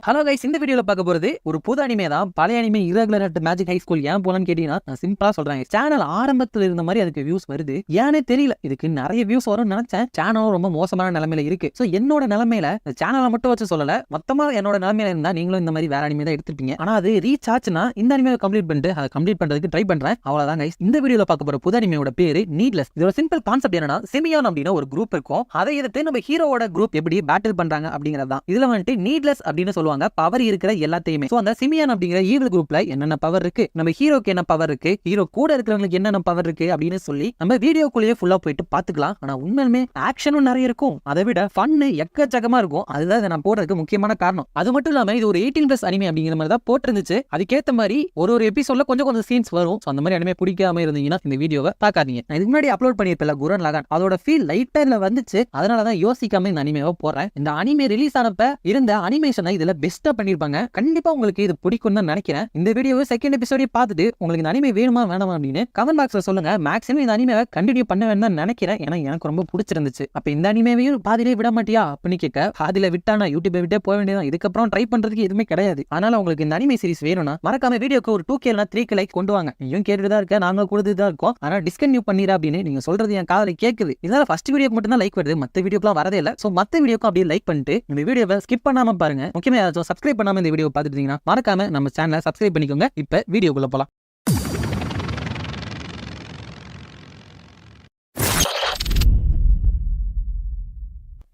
Hello guys, இந்த வீடியோல பார்க்க போறது ஒரு புது அனிமே தான். பழைய anime irregular at magic high school ஏன் போலான்னு கேட்டீங்கன்னா, நான் சிம்பிளா சொல்றேன். சேனல் ஆரம்பத்தில் இருந்த மாதிரி அதுக்கு வியூஸ் வருது, ஏனே தெரியல. இதுக்கு நிறைய வியூஸ் வரும்னு நினைச்சேன். சேனலும் ரொம்ப மோசமான நிலைமையில இருக்கு. சோ என்னோட நிலைமையில சேனலை மட்டும் வச்சு சொல்லல, மொத்தமா என்னோட நிலைமையில இருந்தா நீங்களும் இந்த மாதிரி வேற அனிமே தான் எடுத்துப்பீங்க. ஆனா அது ரீச் ஆச்சுன்னா இந்த அனிமே கம்ப்ளீட் பண்ணிட்டு அதை கம்ப்ளீட் பண்றதுக்கு ட்ரை பண்றேன். அவ்வளவுதான் கைஸ். இந்த வீடியோல பார்க்க போற புது அனிமையோட பேரு நீட்லெஸ். இதோட சிம்பிள் கான்செப்ட் என்னன்னா, சிமியான் அப்படின்னா ஒரு குரூப் இருக்கும். அதை எதிர்த்து நம்ம ஹீரோவோட குரூப் எப்படி பேட்டில் பண்றாங்க அப்படிங்கறது தான். இதுல வந்துட்டு நீட்லெஸ் அப்படின்னு சொல்லுவாங்க, பவர் இருக்கிற எல்லாத்தையுமே. சோ அந்த சிமியான் அப்படிங்கிற ஈவில் குரூப்ல என்னென்ன பவர் இருக்கு, நம்ம ஹீரோக்கு என்ன பவர் இருக்கு, ஹீரோ கூட இருக்கிறவங்களுக்கு என்னென்ன பவர் இருக்கு அப்படின்னு சொல்லி நம்ம வீடியோக்குள்ளேயே ஃபுல்லா போயிட்டு பாத்துக்கலாம். ஆனா உண்மையுமே ஆக்ஷனும் நிறைய இருக்கும், அதை விட ஃபன்னு எக்கச்சக்கமா இருக்கும். அதுதான் இதை நான் போடுறதுக்கு முக்கியமான காரணம். அது மட்டும் இல்லாம இது ஒரு 18+ அனிமே அப்படிங்கிற மாதிரி தான் போட்டிருந்துச்சு. அதுக்கேற்ற மாதிரி ஒரு எபிசோட்ல கொஞ்சம் சீன்ஸ் வரும். அந்த மாதிரி அனிமே பிடிக்காம இருந்தீங்கன்னா இந்த வீடியோவை பார்க்காதீங்க. நான் இதுக்கு முன்னாடி அப்லோட் பண்ணியிருப்பேன் குரன் லகான், அதோட ஃபீல் லைட்டர்ல வந்துச்சு. அதனாலதான் யோசிக்காம இந்த அனிமேவை போடுறேன். இந்த அனிமே ரிலீஸ் ஆனப்ப இருந்த அனிமேஷனை இதுல பெஸ்டா பண்ணிருப்பாங்க. கண்டிப்பா உங்களுக்கு இது பிடிக்கும் தான் நினைக்கிறேன். இந்த வீடியோவை செகண்ட் எபிசோட பார்த்துட்டு உங்களுக்கு இந்த அனிமே வேணுமா வேணாமா அப்படின்னு கமெண்ட் பாக்ஸ்ல சொல்லுங்க. மேக்ஸிமம் இந்த அனிமேவை கண்டினியூ பண்ண வேண்டாம் நினைக்கிறேன், ஏன்னா எனக்கு ரொம்ப பிடிச்சிருந்துச்சு. அப்ப இந்த அனிமேவையும் பாதியிலே விட மாட்டியா அப்படின்னு கேட்க, பாதியில விட்டானா யூடியூப் விட்டே போக வேண்டியதான். இதுக்கப்புறம் ட்ரை பண்றதுக்கு எதுவுமே கிடையாது. அதனால உங்களுக்கு இந்த அனிமே சீரிஸ் வேணும்னா மறக்காம வீடியோக்கு ஒரு 2K 3K லைக் கொண்டு வாங்க. நீயும் கேட்டுட்டு தான் இருக்க, நாங்க கொடுத்துட்டு தான் இருக்கோம். ஆனா டிஸ்கன்டினியூ பண்ணிரா அப்படின்னு நீங்க சொல்றது என் காதுல கேக்குது. இதனால ஃபர்ஸ்ட் வீடியோக்கு மட்டும் தான் லைக் வருது, மத்த வீடியோக்குலாம் வரதே இல்ல. சோ மத்த வீடியோக்கு அப்படியே லைக் பண்ணிட்டு இந்த வீடியோவை ஸ்கிப் பண்ணாம பாருங்க. முக்கியமா யாராச்சும் சப்ஸ்கிரைப் பண்ணாம இந்த வீடியோ பார்த்துட்டு இருந்தீங்கன்னா மறக்காம நம்ம சேனலை சப்ஸ்கிரைப் பண்ணிக்கோங்க. இப்ப வீடியோக்குள்ள போலாம்.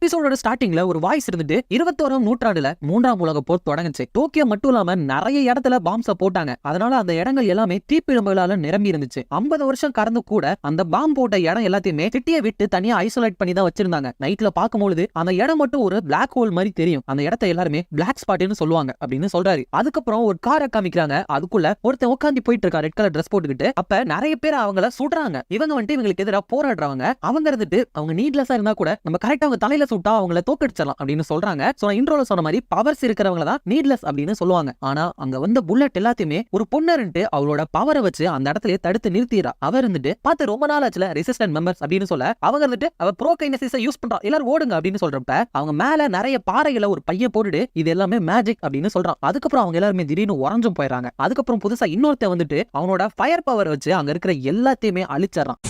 எபிசோடோட ஸ்டார்டிங்ல ஒரு வாய்ஸ் இருந்துட்டு 21ஆம் நூற்றாண்டுல 3ஆம் உலக போர் தொடங்குச்சு. டோக்கியோ மட்டும் இல்லாம நிறைய இடத்துல பாம்ஸ போட்டாங்க. அதனால அந்த இடங்கள் எல்லாமே தீப்பிழம்புகளால நிரம்பி இருந்துச்சு. 50 வருஷம் கடந்து கூட அந்த பாம் போட்ட இடம் எல்லாத்தையுமே சிட்டியை விட்டு தனியா ஐசோலேட் பண்ணி தான் வச்சிருந்தாங்க. நைட்ல பார்க்கும்போது அந்த இடம் மட்டும் ஒரு பிளாக் ஹோல் மாதிரி தெரியும். அந்த இடத்தை எல்லாருமே பிளாக் ஸ்பாட்னு சொல்லுவாங்க அப்படின்னு சொல்றாரு. அதுக்கப்புறம் ஒரு காரை காமிக்கிறாங்க. அதுக்குள்ள ஒருத்தன் உட்காந்து போயிட்டு இருக்கா ரெட் கலர் ட்ரெஸ் போட்டுக்கிட்டு. அப்ப நிறைய பேர் அவங்கள சுடுறாங்க. இவங்க வந்துட்டு இவங்களுக்கு எதிராக போராடுறவங்க. அவங்க இருந்துட்டு அவங்க நீட்லெஸ்ஸா இருந்தா கூட நம்ம கரெக்டா அவங்க தலையில சுட்டா அவங்கள தோக்கடிச்சிடலாம் அப்படின்னு சொல்றாங்க. சோ இன்ட்ரோல சொன்ன மாதிரி பவர்ஸ் இருக்கிறவங்க தான் நீட்லெஸ் அப்படின்னு சொல்லுவாங்க. ஆனா அங்க வந்த புல்லட் எல்லாத்தையுமே ஒரு பொண்ணு அவளோட பவரை வச்சு அந்த இடத்துல தடுத்து நிறுத்திடுறா. அவர் இருந்துட்டு பார்த்து ரொம்ப நாள் ஆச்சுல ரெசிஸ்டன்ட் மெம்பர்ஸ் அப்படின்னு சொல்ல, அவங்க இருந்துட்டு அவ ப்ரோகைனசிஸை யூஸ் பண்றா, எல்லாரும் ஓடுங்க அப்படின்னு சொல்றப்ப அவங்க மேல நிறைய பாறைகளை ஒரு பையன் போட்டுட்டு இது எல்லாமே மேஜிக் அப்படின்னு சொல்றான். அதுக்கப்புறம் அவங்க எல்லாருமே திடீர்னு உறைஞ்சும் போயிடறாங்க. அதுக்கப்புறம் புதுசா இன்னொருத்த வந்துட்டு அவனோட ஃபயர் பவர் வச்சு அங்க இருக்கிற எல்லாத்தையுமே அழிச்சிடறான்.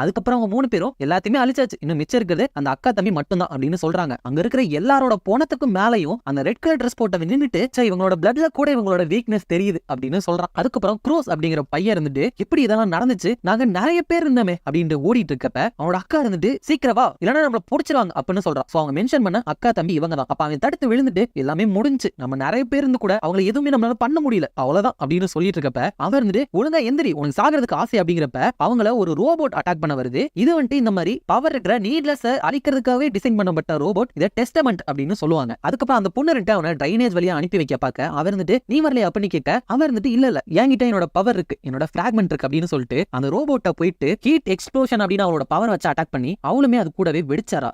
அதுக்கப்புறம் அவங்க 3 பேரும் எல்லாத்தையுமே அழிச்சாச்சு. இன்னும் மிச்சம் இருக்கிறது அந்த அக்கா தம்பி மட்டும்தான் அப்படின்னு சொல்றாங்க. அங்க இருக்கிற எல்லாரோட போனத்துக்கும் மேலையும் அந்த ரெட் கலர் ட்ரெஸ் போட்டவன் நின்னுட்டு இவங்களோட பிளட்ல கூட இவங்களோட வீக்னஸ் தெரியுது அப்படின்னு சொல்றான். அதுக்கப்புறம் க்ரூஸ் அப்படிங்கிற பையன் இருந்துட்டு இப்படி இதெல்லாம் நடந்துச்சு, நாங்க நிறைய பேர் இருந்தோமே அப்படின்னு ஓடிட்டு இருக்கப்ப அவனோட அக்கா இருந்துட்டு சீக்கிரம் வா இல்லன்னா நம்மள புடிச்சிருவாங்க அப்படின்னு சொல்றான். சோ அவங்க மென்ஷன் பண்ண அக்கா தம்பி இவங்க தான். அப்ப அவன் தடுத்து விழுந்துட்டு எல்லாமே முடிஞ்சு, நம்ம நிறைய பேர் இருந்து கூட அவங்களை எதுவுமே நம்மளால பண்ண முடியல, அவ்வளவுதான் அப்படின்னு சொல்லிட்டு இருக்கப்ப அவர் இருந்துட்டு ஒழுங்கா எந்திரி, உனக்கு சாகிறதுக்கு ஆசை அப்படிங்கிறப்ப அவங்கள ஒரு ரோபோட் அட்டாக் பண்ண வருது. இது வந்துட்டு இந்த மாதிரி பவர் இருக்கிற நீட்லெஸ் அழிக்கிறதுக்காகவே டிசைன் பண்ணப்பட்ட ரோபோட். இத டெஸ்டமெண்ட் அப்படின்னு சொல்லுவாங்க. அதுக்கப்புறம் அந்த பொண்ணு அவனை ட்ரைனேஜ் வழியா அனுப்பி வைக்க பார்க்க அவர் இருந்துட்டு நீ வரலையா அப்படின்னு கேட்க, அவர் இருந்துட்டு இல்ல என்கிட்ட என்னோட பவர் இருக்கு, என்னோட பிராக்மெண்ட் இருக்கு அப்படின்னு சொல்லிட்டு அந்த ரோபோட்டை போயிட்டு ஹீட் எக்ஸ்ப்ளோஷன் அப்படின்னு அவளோட பவர் வச்சு அட்டாக் பண்ணி அவளுமே அது கூடவே வெடிச்சாரா.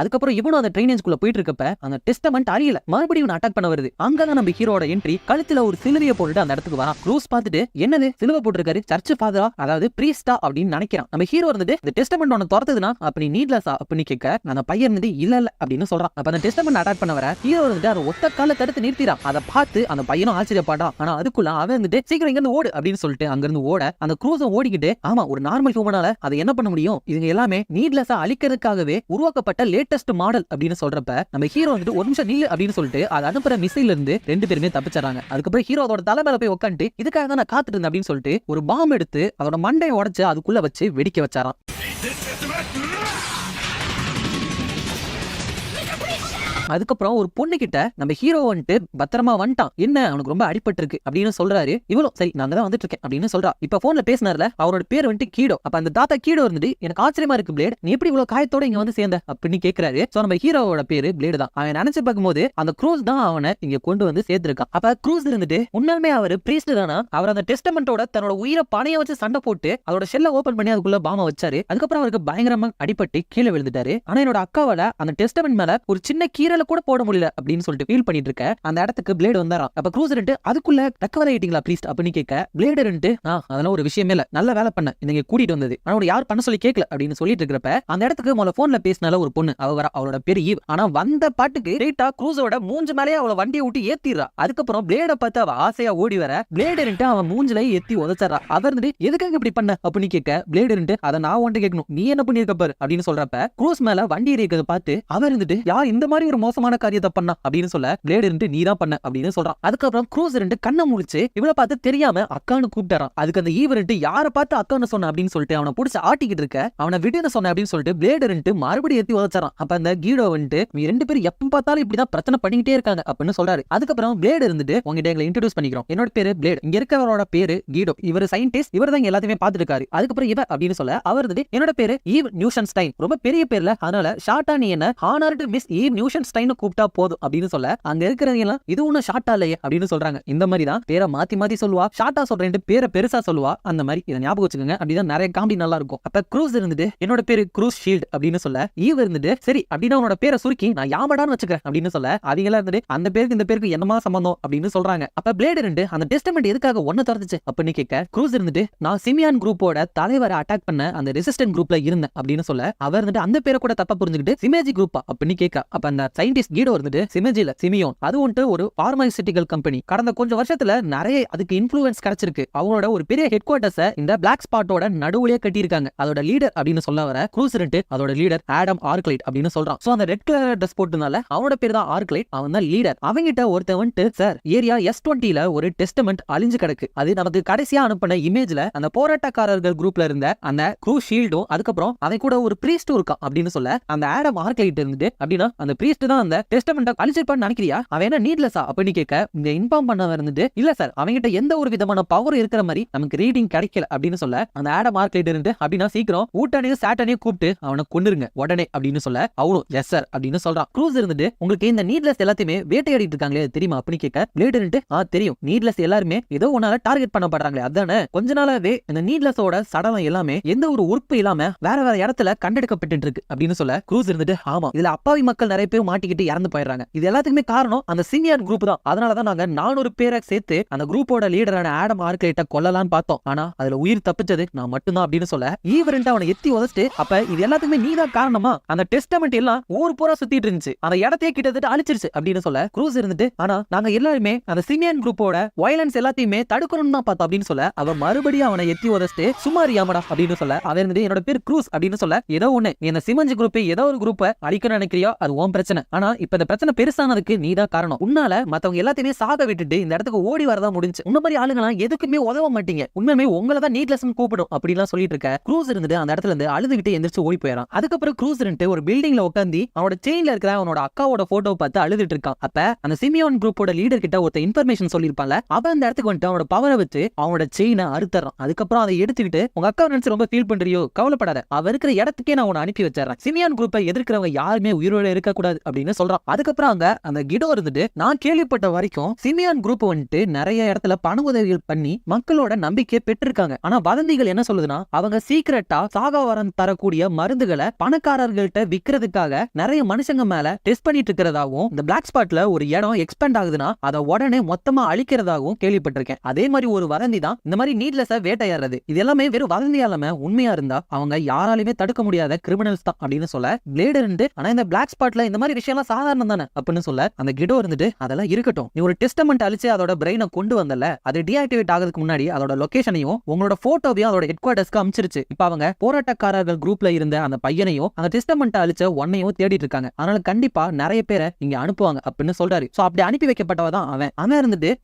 அதுக்கப்புறம் இவனும் அந்த ட்ரைனேஜ்குள்ள போயிட்டு இருக்கப்ப அந்த டெஸ்டமெண்ட் அறியல, மறுபடியும் அட்டாக் பண்ண வருது. அங்கதான் நம்ம ஹீரோட என்ட்ரி. கழுத்துல ஒரு சிலுவையை போட்டுட்டு அந்த இடத்துக்கு வரான். க்ரூஸ் பார்த்துட்டு என்னது சிலுவை போட்டிருக்காரு, சர்ச் ஃபாதரா அதாவது பிரீஸ்டா அப்படின்னு நினைக்கிறான். நம்ம ஹீரோ இருந்துட்டு இந்த டெஸ்டமெண்ட் ஒன்னு துரத்துதுன்னா அப்படி நீட்லெஸ்ஸா அப்படின்னு கேட்க, அந்த பையன் இருந்துட்டு இல்ல அப்படின்னு சொல்றான். அப்ப அந்த டெஸ்டமெண்ட் அட்டாக் பண்ண வர ஹீரோ இருந்துட்டு அதை ஒத்த கால தடுத்து நிறுத்திறான். அதை பார்த்து அந்த பையனும் ஆச்சரியப்பாடான். ஆனா அதுக்குள்ள அவன் இருந்துட்டு சீக்கிரம் இங்க இருந்து ஓடு அப்படின்னு சொல்லிட்டு அங்க இருந்து ஓட அந்த க்ரூஸும் ஓடிக்கிட்டு, ஆமா ஒரு நார்மல் ஹியூமனால அதை என்ன பண்ண முடியும், இதுங்க எல்லாமே நீட்லெஸ்ஸா அழிக்கிறதுக்காகவே உருவாக்கப்பட்ட லேட்டஸ்ட் மாடல் அப்படின்னு சொல்றப்ப நம்ம ஹீரோ வந்துட்டு ஒரு நிமிஷம் நில்லு அப்படின்னு சொல்லிட்டு அதை அனுப்புற மிசைல இருந்து 2 பேருமே தப்பிச்சாங்க. அதுக்கப்புறம் ஹீரோ அதோட தலை மேல போய் உட்காந்துட்டு இதுக்காக தான் நான் காத்துட்டு இருந்தேன் அப்படின்னு சொல்லிட்டு ஒரு பாம் எடுத்து அதோட மண்டையை உடைச்சு அதுக்குள்ள வச்சு வெடிக்க வச்சாராம். அதுக்கப்புறம் ஒரு பொண்ணு கிட்ட நம்ம ஹீரோ வந்துட்டு பத்திரமா வந்துட்டான், என்ன அவனுக்கு ரொம்ப அடிபட்டு இருக்கு அப்படின்னு சொல்றாரு. இவளும் சரி நாங்க தான் வந்துட்டு இருக்கேன் அப்படின்னு சொல்றா. இப்ப போன்ல பேசினார்ல அவரோட பேர் வந்துட்டு கீடோ. அப்ப அந்த தாத்தா கீடோ இருந்துட்டு எனக்கு ஆச்சரியமா இருக்கு பிளேட், நீ எப்படி இவ்வளவு காயத்தோட இங்க வந்து சேர்ந்த அப்படின்னு கேட்கிறாரு. சோ நம்ம ஹீரோவோட பேரு பிளேடு தான். அவன் நினைச்சு பார்க்கும்போது அந்த க்ரூஸ் தான் அவனை இங்க கொண்டு வந்து சேர்த்திருக்கான். அப்ப க்ரூஸ் இருந்துட்டு உண்மையுமே அவர் பிரீஸ்ட் தானா, அவர் அந்த டெஸ்டமெண்டோட தன்னோட உயிரை பணைய வச்சு சண்டை போட்டு அதோட ஷெல்ல ஓபன் பண்ணி அதுக்குள்ள பாம வச்சாரு. அதுக்கப்புறம் அவருக்கு பயங்கரமா அடிபட்டு கீழே விழுந்துட்டாரு. ஆனா என்னோட அக்காவால அந்த டெஸ்டமெண்ட் மேல ஒரு சின்ன கீரை விரல கூட போட முடியல அப்படின்னு சொல்லிட்டு ஃபீல் பண்ணிட்டு இருக்க அந்த இடத்துக்கு பிளேடு வந்தாராம். அப்ப க்ரூசர் அதுக்குள்ள ரெக்கவர் ஆயிட்டீங்களா ப்ளீஸ் அப்படின்னு கேட்க பிளேடர் அதெல்லாம் ஒரு விஷயமே இல்ல, நல்ல வேலை பண்ண நீங்க கூட்டிட்டு வந்தது, ஆனா யார் பண்ண சொல்லி கேட்கல அப்படின்னு சொல்லிட்டு இருக்கிறப்ப அந்த இடத்துக்கு முதல்ல போன்ல பேசினால ஒரு பொண்ணு அவளோட பேரு ஈவ். ஆனா வந்த பாட்டுக்கு ஸ்ட்ரைட்டா க்ரூஸோட மூஞ்சு மேலே அவளை வண்டியை விட்டு ஏத்திடுறா. அதுக்கப்புறம் பிளேட பார்த்து அவ ஆசையா ஓடி வர பிளேடர் அவன் மூஞ்சில ஏத்தி உதச்சறா. அவர் எதுக்காக இப்படி பண்ண அப்படின்னு கேட்க பிளேடர் அதை நான் ஒன்று கேட்கணும், நீ என்ன பண்ணிருக்க பாரு அப்படின்னு சொல்றப்ப க்ரூஸ் மேல வண்டி இருக்கிறத பார்த்து அவர் யார் இந்த மாதிரி ஒரு மோசமான காரியத்தை பண்ணா அப்படின்னு சொல்ல பிளேடர் நீ தான் பண்ண அப்படின்னு சொல்றான். அதுக்கப்புறம் க்ரூஸ் கண்ணை முழிச்சு இவளை பார்த்து தெரியாம அக்கான்னு கூப்பிட்டாரான். அதுக்கு அந்த ஈவர் யாரை பார்த்து அக்கான்னு சொன்ன அப்படின்னு சொல்லிட்டு அவனை பிடிச்சி ஆட்டிக்கிட்டு இருக்க அவனை விடுன்னு சொன்ன அப்படின்னு சொல்லிட்டு பிளேடர் மறுபடியும் ஏத்தி உதச்சாரான். அப்ப அந்த கீடோ ரெண்டு பேரும் எப்ப பார்த்தாலும் இப்படிதான் பிரச்சனை பண்ணிக்கிட்டே இருக்காங்க அப்படின்னு சொல்றாரு. அதுக்கப்புறம் பிளேடு உங்ககிட்ட எங்களை இன்ட்ரோடியூஸ் பண்ணிக்கிறோம், என்னோட பேரு பிளேடு, இங்க இருக்கிறவரோட பேரு கீடோ, இவர் சயின்டிஸ்ட், இவர் தான் எல்லாத்தையுமே பார்த்துட்டு இருக்காரு. அதுக்கப்புறம் இவ அப்படின்னு சொல்ல அவர் என்னோட பேரு ஈவ் நியூஷன்ஸ்டைன், ரொம்ப பெரிய பேர்ல, அதனால ஷார்ட்டா நீ என்ன ஹானர்டு மிஸ் ஈவ் நியூஷன்ஸ்டைன் கூப்பிட்டா போதும் அப்படின்னு சொல்ல அங்க இருக்கிறவங்க எல்லாம் இது ஒன்னும் ஷார்ட்டா இல்லையே அப்படின்னு சொல்றாங்க. இந்த மாதிரி தான் பேரை மாத்தி மாத்தி சொல்லுவா, ஷார்ட்டா சொல்றேன் பேரை பெருசா சொல்லுவா, அந்த மாதிரி இதை ஞாபகம் வச்சுக்கோங்க. அப்படிதான் நிறைய காமெடி நல்லா இருக்கும். அப்ப க்ரூஸ் என்னோட பேரு க்ரூஸ் ஷீல்ட் அப்படின்னு சொல்ல ஈவ் சரி அப்படின்னா உன்னோட பேரை சுருக்கி நான் யாமடான்னு வச்சுக்கிறேன் அப்படின்னு சொல்ல அவங்களா அந்த பேருக்கு இந்த பேருக்கு என்னமா சம்பந்தம் அப்படின்னு சொல்றாங்க. அப்ப பிளேடு அந்த டெஸ்டமெண்ட் எதுக்காக ஒன்னு திறந்துச்சு அப்படின்னு கேட்க க்ரூஸ் நான் சிமியான் குரூப்போட தலைவரை அட்டாக் பண்ண அந்த ரெசிஸ்டன்ட் குரூப்ல இருந்தேன் அப்படின்னு சொல்ல அவர் அந்த பேரை கூட தப்பா புரிஞ்சுக்கிட்டு சிமேஜி குரூப்பா அப்படின்னு கேட்க அப்ப அந்த சயின்டிஸ்ட் கீடோ சிமேஜில சிமியோன் அது ஒரு பார்மசிட்டிக்கல் கம்பெனி, கடந்த கொஞ்சம் வருஷத்துல நிறைய அதுக்கு இன்ஃப்ளூயன்ஸ் கிடைச்சிருக்கு, அவங்களோட ஒரு பெரிய ஹெட் குவார்ட்டர்ஸ் இந்த பிளாக் ஸ்பாட்டோட நடுவுலயே கட்டியிருக்காங்க. அதோட லீடர் அப்படின்னு சொல்ல வர க்ரூஸ் அதோட லீடர் ஆடம் ஆர்க்லைட் அப்படின்னு சொல்றான். சோ அந்த ரெட் கலர் ட்ரெஸ் போட்டனால அவனோட பேர் தான் ஆர்க்லைட், அவன் தான் லீடர். அவங்கிட்ட ஒருத்தவன் சார் ஏரியா S20ல ஒரு டெஸ்டமெண்ட் அழிஞ்சு கிடக்கு, அது நமக்கு கடைசியா அனுப்பின இமேஜ்ல அந்த போராட்டக்காரர்கள் குரூப்ல இருந்த அந்த க்ரூஸ் ஷீல்டும் அதுக்கப்புறம் அவன் கூட ஒரு பிரீஸ்டும் இருக்கான் அப்படின்னு சொல்ல அந்த ஆடம் ஆர்க்லைட் அப்படின்னா அந்த பிரீஸ்ட் தான் அந்த டெஸ்டமெண்ட் அழிச்சிருப்பான்னு நினைக்கிறியா, அவன் என்ன நீட்லெஸ்ஸா அப்படின்னு கேட்க இந்த இன்ஃபார்ம் பண்ண இல்ல சார் அவங்கிட்ட எந்த ஒரு விதமான பவர் இருக்கிற மாதிரி நமக்கு ரீடிங் கிடைக்கல அப்படின்னு சொல்ல அந்த ஆடம் ஆர்க்லைட் அப்படின்னா சீக்கிரம் ஊட்டானையும் சாட்டானையும் கூப்பிட்டு அவனை கொன்னுருங்க உடனே அப்படின்னு சொல்ல அவனும் எஸ் சார் அப்படின்னு சொல்றான். க்ரூஸ் உங்களுக்கு இந்த நீட்லெஸ் எல்லாத்தையுமே வேட்டையாடிட்டு இருக்காங்களே தெரியுமா அப்படின்னு கேட்க பிளேடு தெரியும், நீட்லெஸ் எல்லாருமே ஏதோ ஒன்னால டார்கெட் பண்ணப்படுறாங்களே அதானே, கொஞ்ச நாளாவே இந்த நீட்லெஸோட சடலம் எல்லாமே எந்த ஒரு உறுப்பு இல்லாம வேற வேற இடத்துல கண்டெடுக்கப்பட்டு இருக்கு அப்படின்னு சொல்ல க்ரூஸ் ஆமா இதுல அப்பாவி மக்கள் நிறைய பேர் மாட்டிக்கிட்டு இறந்து போயிடுறாங்க, இது எல்லாத்துக்குமே காரணம் அந்த சிமியான் குரூப் தான், அதனாலதான் நாங்க 400 பேரை சேர்த்து அந்த குரூப்போட லீடரான ஆடம் ஆர்க்லைட்ட கொல்லலாம்னு பார்த்தோம், ஆனா அதுல உயிர் தப்பிச்சது நான் மட்டும்தான் அப்படின்னு சொல்ல ஈவரண்ட் அவனை எத்தி உதச்சிட்டு அப்ப இது எல்லாத்துக்குமே நீதான் காரணமா, அந்த டெஸ்டமெண்ட் எல்லாம் ஊர் பூரா சுத்திட்டு இருந்துச்சு, அந்த இடத்தையே கிட்டத்தட்ட அழிச்சிருச்சு அப்படின்னு சொல்ல க்ரூஸ் ஆனா நாங்க எல்லாருமே அந்த சிமியான் குரூப்போட வயலன்ஸ் எல்லாத்தையுமே தடுக்கணும்னு தான் பார்த்தோம் அப்படின்னு சொல்ல அவன் மறுபடியும் அவனை எத்தி உதச்சிட்டு சுமாரியாமடா அப்படின்னு சொல்ல அவன் என்னோட பேர் க்ரூஸ் அப்படின்னு சொல்ல ஏதோ ஒண்ணு நீ அந்த சிமஞ்சி குரூப் ஏதோ ஒரு குரூப்பை அழிக்கணும்னு நினைக்கிறியோ அது உன் பிரச்சனை, ஆனா இப்ப இந்த பிரச்சனை பெருசானதுக்கு நீதான் காரணம், உன்னால மத்தவங்க எல்லாத்தையுமே சாக விட்டுட்டு இந்த இடத்துக்கு ஓடி வரதா முடிஞ்சு, உன்ன மாதிரி ஆளுங்களாம் எதுக்குமே உதவ மாட்டீங்க, உண்மையுமே உங்களை தான் நீட்லெஸ் கூப்பிடும் அப்படிலாம் சொல்லிட்டு இருக்க க்ரூஸ் அந்த இடத்துல இருந்து அழுதுகிட்டு எந்திரிச்சு ஓடி போயிடான். அதுக்கப்புறம் க்ரூஸ் ஒரு பில்டிங்ல உட்காந்து அவனோட செயின்ல இருக்கிற அவனோட அக்காவோட போட்டோ பார்த்து அழுதுட்டு இருக்கான். அப்ப அந்த சிமியோன் குரூப்போட லீடர் கிட்ட ஒருத்த இன்ஃபர்மேஷன் சொல்லிருப்பாங்க, அவன் அந்த இடத்துக்கு வந்துட்டு அவனோட பவரை வச்சு அவனோட செயினை அறுத்தறான். அதுக்கப்புறம் அதை எடுத்துக்கிட்டு உங்க அக்கா நினைச்சு ரொம்ப ஃபீல் பண்றியோ கவலைப்படாத, அவ இருக்கிற இடத்துக்கே நான் உன்னை அனுப்பி வச்சிடறேன், சிமியான் குரூப்பை எதிர்க்கிறவங்க யாருமே உயிரோட இருக்க கூடாது அப்படின்னு சொல்றான். அதுக்கப்புறம் அங்க அந்த கிடோ நான் கேள்விப்பட்ட வரைக்கும் சிமியான் குரூப் நிறைய இடத்துல பண உதவிகள் பண்ணி மக்களோட நம்பிக்கையை பெற்றிருக்காங்க, ஆனா வதந்திகள் என்ன சொல்லுதுன்னா அவங்க சீக்கிரட்டா சாகாவரம் தரக்கூடிய மருந்துகளை பணக்காரர்கள்ட்ட விக்கிறதுக்காக நிறைய மனுஷங்க மேல டெஸ்ட் பண்ணிட்டு இருக்கிறதாவும், இந்த பிளாக் ஸ்பாட்ல ஒரு இடம் எக்ஸ்பேண்ட் ஆகுதுன்னா அதை உடனே மொத்தமா அழிக்கிறதாகவும் கேள்விப்பட்டிருக்கேன். அதே மாதிரி ஒரு வதந்தி தான் இந்த மாதிரி நீட்லெஸ்ஸா வேட்டையாடுறது, இது எல்லாமே வெறும் வதந்தியாலாம உண்மையா இருந்தா அவங்க யாராலுமே தடுக்க முடியாத கிரிமினல்ஸ் தான் அப்படின்னு சொல்ல பிளேடு ஆனா இந்த பிளாக் ஸ்பாட்ல இந்த மாதிரி விஷயம் எல்லாம் சாதாரணம் தானே அப்படின்னு சொல்ல அந்த கிடோ அதெல்லாம் இருக்கட்டும், நீ ஒரு டெஸ்டமெண்ட் அழிச்சு அதோட பிரெயினை கொண்டு வந்தல, அது டீஆக்டிவேட் ஆகிறதுக்கு முன்னாடி அதோட லொகேஷனையும் உங்களோட போட்டோவையும் அதோட ஹெட் குவார்ட்டர்ஸ்க்கு அனுப்பிச்சிருச்சு, இப்ப அவங்க போராட்டக்காரர்கள் குரூப்ல இருந்த அந்த பையனையும் அந்த டெஸ்டமெண்ட் அழிச்ச ஒன்னையும் தேடிட்டு இருக்காங்க, அதனால கண்டிப்பா நிறைய பேரை இங்க அனுப்புவாங்க அப்படின்னு சொல்றாரு. சோ அப்படி அனுப்பி வைக்கப்பட்டவ தான் அவன்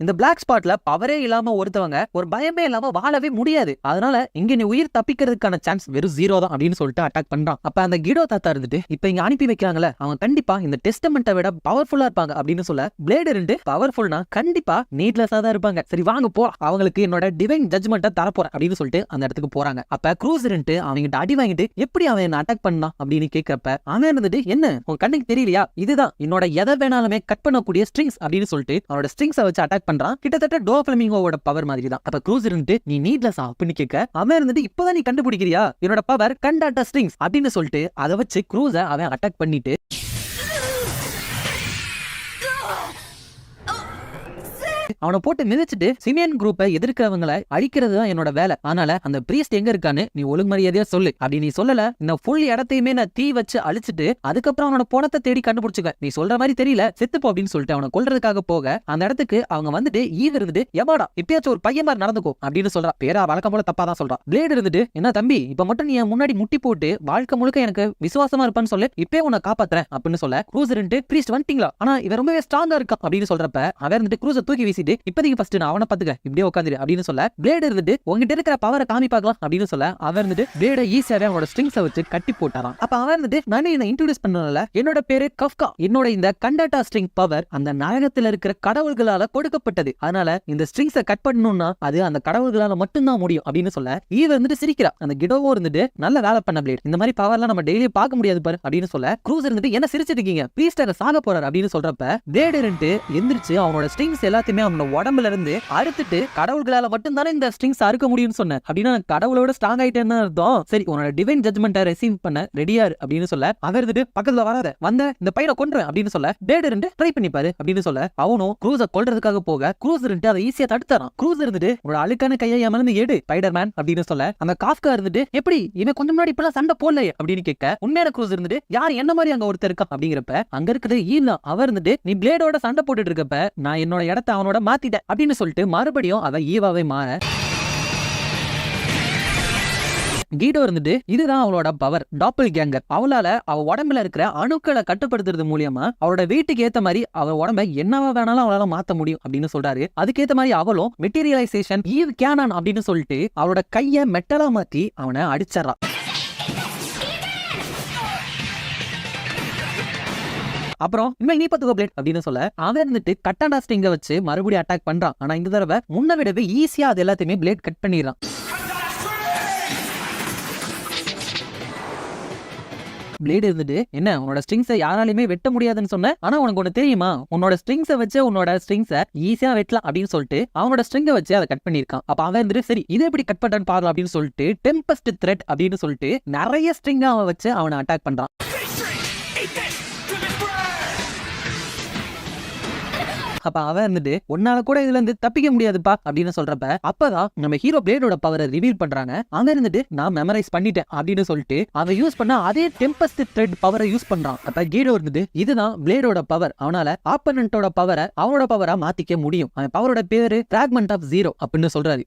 இந்த பிளாக் ஸ்பாட்ல பவரே இல்லாம ஒருத்தவங்க ஒரு பயமே இல்லாம வாழவே முடியாது, அதனால இங்க நீ உயிர் தப்பிக்கிறதுக்கான சான்ஸ் வெறும் 0 தான் அப்படின்னு சொல்லிட்டு அட்டாக் பண்றான். அப்ப அந்த கிடோ தாத்தா இப்ப இங்க அனுப்பி வைக்கிறாங்கல்ல அவங்க கண்டிப்பா இந்த டெஸ்டமெண்ட்டை விட பவர்ஃபுல்லா இருப்பாங்க அப்படின்னு சொல்ல பிளேடு பவர்ஃபுல்னா கண்டிப்பா நீட்லெஸ்ஸா தான் இருப்பாங்க, சரி வாங்க போ அவங்களுக்கு என்னோட டிவைன் ஜட்ஜ்மெண்ட்டை தரப்போறேன் அப்படின்னு சொல்லிட்டு அந்த இடத்துக்கு போறாங்க. அப்ப க்ரூஸ் அவங்கிட்ட அடி வாங்கிட்டு எப்படி அவன் என்ன அட்டாக் பண்ணா அப்படின்னு கேட்கறப்ப அவன் என்ன உன் கண்ணுக்கு தெரியலையா, இதுதான் என்னோட எதை வேணாலுமே கட் பண்ணக்கூடிய ஸ்ட்ரிங்ஸ் அப்படின்னு சொல்லிட்டு அவனோட ஸ்ட்ரிங்ஸை வச்சு அட்டாக் பண்றான், கிட்டத்தட்ட டோஃப்ளமிங்கோட பவர் மாதிரி தான். அப்ப க்ரூஸ் நீ நீட்லெஸ்ஸா அப்படின்னு கேட்க அவன் இப்பதான் நீ கண்டுபிடிக்கிறியா என்னோட பவர் கண்டாட்ட ஸ்ட்ரிங்ஸ் அப்படின்னு சொல்லிட்டு அதை வச்சு க்ரூஸை அவன் அட்டாக் பண்ணிட்டு அவனை போட்டு மிதிச்சிட்டு சிமியன் குரூப்பை எதிர்க்கிறவங்களை அழிக்கிறது தான் என்னோட வேலை. அதனால அந்த பிரீஸ்ட் எங்க இருக்கான்னு நீ ஒழுங்குமரியாதையா சொல்லு. அப்படி நீ சொல்லல இந்த ஃபுல் இடத்தையுமே நான் தீ வச்சு அழிச்சிட்டு அதுக்கப்புறம் அவனோட பணத்தை தேடி கண்டுபிடிச்சுக்க. நீ சொல்ற மாதிரி தெரியல, செத்துப்போ அப்படின்னு சொல்லிட்டு அவனை கொல்றதுக்காக போக அந்த இடத்துக்கு அவங்க வந்துட்டு ஈவ் இருந்துட்டு எவாடா இப்பயாச்சும் ஒரு பையன் மாதிரி நடந்துக்கோ அப்படின்னு சொல்றா. பேரா வழக்கம் போல தப்பா தான் சொல்றா. பிளேட் இருந்துட்டு என்ன தம்பி இப்ப மட்டும் நீ முன்னாடி முட்டி போட்டு வாழ்க்கை முழுக்க எனக்கு விசுவாசமா இருப்பான்னு சொல்லு, இப்பே உன்னை காப்பாத்துறேன் அப்படின்னு சொல்ல க்ரூஸ் இருந்துட்டு பிரீஸ்ட் வந்துட்டீங்களா, ஆனா இவன் ரொம்பவே ஸ்ட்ராங்கா இருக்கா அப்படின்னு சொல்றப்ப அவன் இருந்துட்டு க்ரூஸை தூக்கி வீசிட்டு இப்போதைக்கு ஃபர்ஸ்ட் நான் அவனை பாத்துக்க இப்படியே உட்காந்துரு அப்படின்னு சொல்ல பிளேட் இருந்துட்டு உங்ககிட்ட இருக்கிற பவரை காமி பார்க்கலாம் அப்படின்னு சொல்ல அவன் இருந்துட்டு பிளேட ஈஸியாவே அவனோட ஸ்ட்ரிங்ஸை வச்சு கட்டி போட்டாராம். அப்ப அவன் இருந்துட்டு நானே என்ன இன்ட்ரோடியூஸ் பண்ணல, என்னோட பேரு கஃப்கா, என்னோட இந்த கண்டாட்டா ஸ்ட்ரிங் பவர் அந்த நரகத்துல இருக்கிற கடவுள்களால கொடுக்கப்பட்டது, அதனால இந்த ஸ்ட்ரிங்ஸை கட் பண்ணணும்னா அது அந்த கடவுள்களால மட்டும்தான் முடியும் அப்படின்னு சொல்ல ஈவ இருந்துட்டு சிரிக்கிறா. அந்த கிடோவும் இருந்துட்டு நல்ல வேலை பண்ண பிளேட், இந்த மாதிரி பவர்லாம் நம்ம டெய்லி பார்க்க முடியாது பாரு அப்படின்னு சொல்ல க்ரூஸ் இருந்துட்டு என்ன சிரிச்சிட்டு இருக்கீங்க பிரீஸ்டாக சாக போறாரு அப்படின்னு சொல்றப்ப பிளேட் இருந்துட்டு எந்திரிச்சு அவனோட ஸ்ட்ரிங்ஸ் எல்லாத்தையுமே அவனோட உடம்புல இருந்து அறுத்துட்டு கடவுள்களால மட்டும் தானே இந்த ஸ்ட்ரிங்ஸ் அறுக்க முடியும்னு சொன்னேன் அப்படின்னா கடவுளோட ஸ்ட்ராங் ஆயிட்டேன்னு அர்த்தம். சரி உன்னோட டிவைன் ஜட்ஜ்மெண்ட்டை ரிசீவ் பண்ண ரெடியாரு அப்படின்னு சொல்ல அவர் இருந்துட்டு பக்கத்துல வராத வந்த இந்த பையனை கொன்றேன் அப்படின்னு சொல்ல பிளேட் இருந்துட்டு ட்ரை பண்ணிப்பாரு அப்படின்னு சொல்ல அவனும் க்ரூஸை கொல்றதுக்காக போக க்ரூஸ் இருந்துட்டு அதை ஈஸியா தடுத்தாரான். க்ரூஸ் இருந்துட்டு உன்னோட அழுக்கான கையை எமர்ந்து எடு ஸ்பைடர் மேன் அப்படின்னு சொல்ல அந்த காஃப்கா இருந்துட்டு எப்படி இவன் கொஞ்சம் முன்னாடி இப்பெல்லாம் சண்டை போடலையே அப்படின்னு கேட்க உண்மையான க்ரூஸ் இருந்துட்டு யார் என்ன மாதிரி அங்க ஒருத்தர் இருக்கா அப்படிங்கிறப்ப அங்க இருக்கிறது ஈவ் தான். அவர் இருந்துட்டு நீ பிளேடோட சண்டை போட்டுட்டு இருக்கப்ப நான் என்னோட இடத்தை அவனோட மாத்திட்டேன் அப்படின்னு சொல்லிட்டு மறுபடியும் அவ ஈவாவே மாற கீடோ இருந்துட்டு இதுதான் அவளோட பவர் டாப்பிள் கேங்கர். அவளால அவ உடம்புல இருக்கிற அணுக்களை கட்டுப்படுத்துறது மூலியமா அவளோட வெயிட்டுக்கு ஏத்த மாதிரி அவ உடம்ப என்னவா வேணாலும் அவளால மாத்த முடியும் அப்படின்னு சொல்றாரு. அதுக்கேத்த மாதிரி அவளும் மெட்டீரியலைசேஷன் ஈவ் கேனான் அப்படின்னு சொல்லிட்டு அவளோட கைய மெட்டலா மாத்தி அவனை அடிச்சறா. அப்புறம் இனிமேல் நீ பத்துக்கோ பிளேட் அப்படின்னு சொல்ல அவன் இருந்துட்டு கட்டாண்டா ஸ்டிங்க வச்சு மறுபடியும் அட்டாக் பண்றான். ஆனா இந்த தடவை முன்ன விடவே ஈஸியா அது எல்லாத்தையுமே பிளேட் கட் பண்ணிடுறான். பிளேட் இருந்துட்டு என்ன உன்னோட ஸ்ட்ரிங்ஸை யாராலையுமே வெட்ட முடியாதுன்னு சொன்ன, ஆனா உனக்கு ஒண்ணு தெரியுமா உன்னோட ஸ்ட்ரிங்ஸை வச்சு உன்னோட ஸ்ட்ரிங்ஸை ஈஸியா வெட்டலாம் அப்படின்னு சொல்லிட்டு அவனோட ஸ்ட்ரிங்கை வச்சு அதை கட் பண்ணிருக்கான். அப்ப அவன் இருந்துட்டு சரி இதை எப்படி கட் பண்றான்னு பாரு அப்படின்னு சொல்லிட்டு டெம்பஸ்ட் த்ரெட் அப்படின்னு சொல்லிட்டு நிறைய ஸ்ட்ரிங் அவன் வச்சு அவனை அட்டாக் பண்றான். அப்ப அவன் இருந்துட்டு உன்னால கூட இதுல இருந்து தப்பிக்க முடியாதுப்பா அப்படின்னு சொல்றப்ப அப்பதான் நம்ம ஹீரோ பிளேடோட பவரை ரிவீல் பண்றாங்க. அவன் இருந்துட்டு நான் மெமரைஸ் பண்ணிட்டேன் அப்படின்னு சொல்லிட்டு அவன் யூஸ் பண்ண அதே டெம்பஸ்ட் த்ரெட் பவரை யூஸ் பண்றான். அப்ப கீடோ இருந்துட்டு இதுதான் பிளேடோட பவர், அவனால ஆப்பனண்டோட பவரை அவனோட பவரா மாத்திக்க முடியும், அவன் பவரோட பேரு ஃபிராக்மெண்ட் ஆஃப் ஜீரோ அப்படின்னு சொல்றாரு.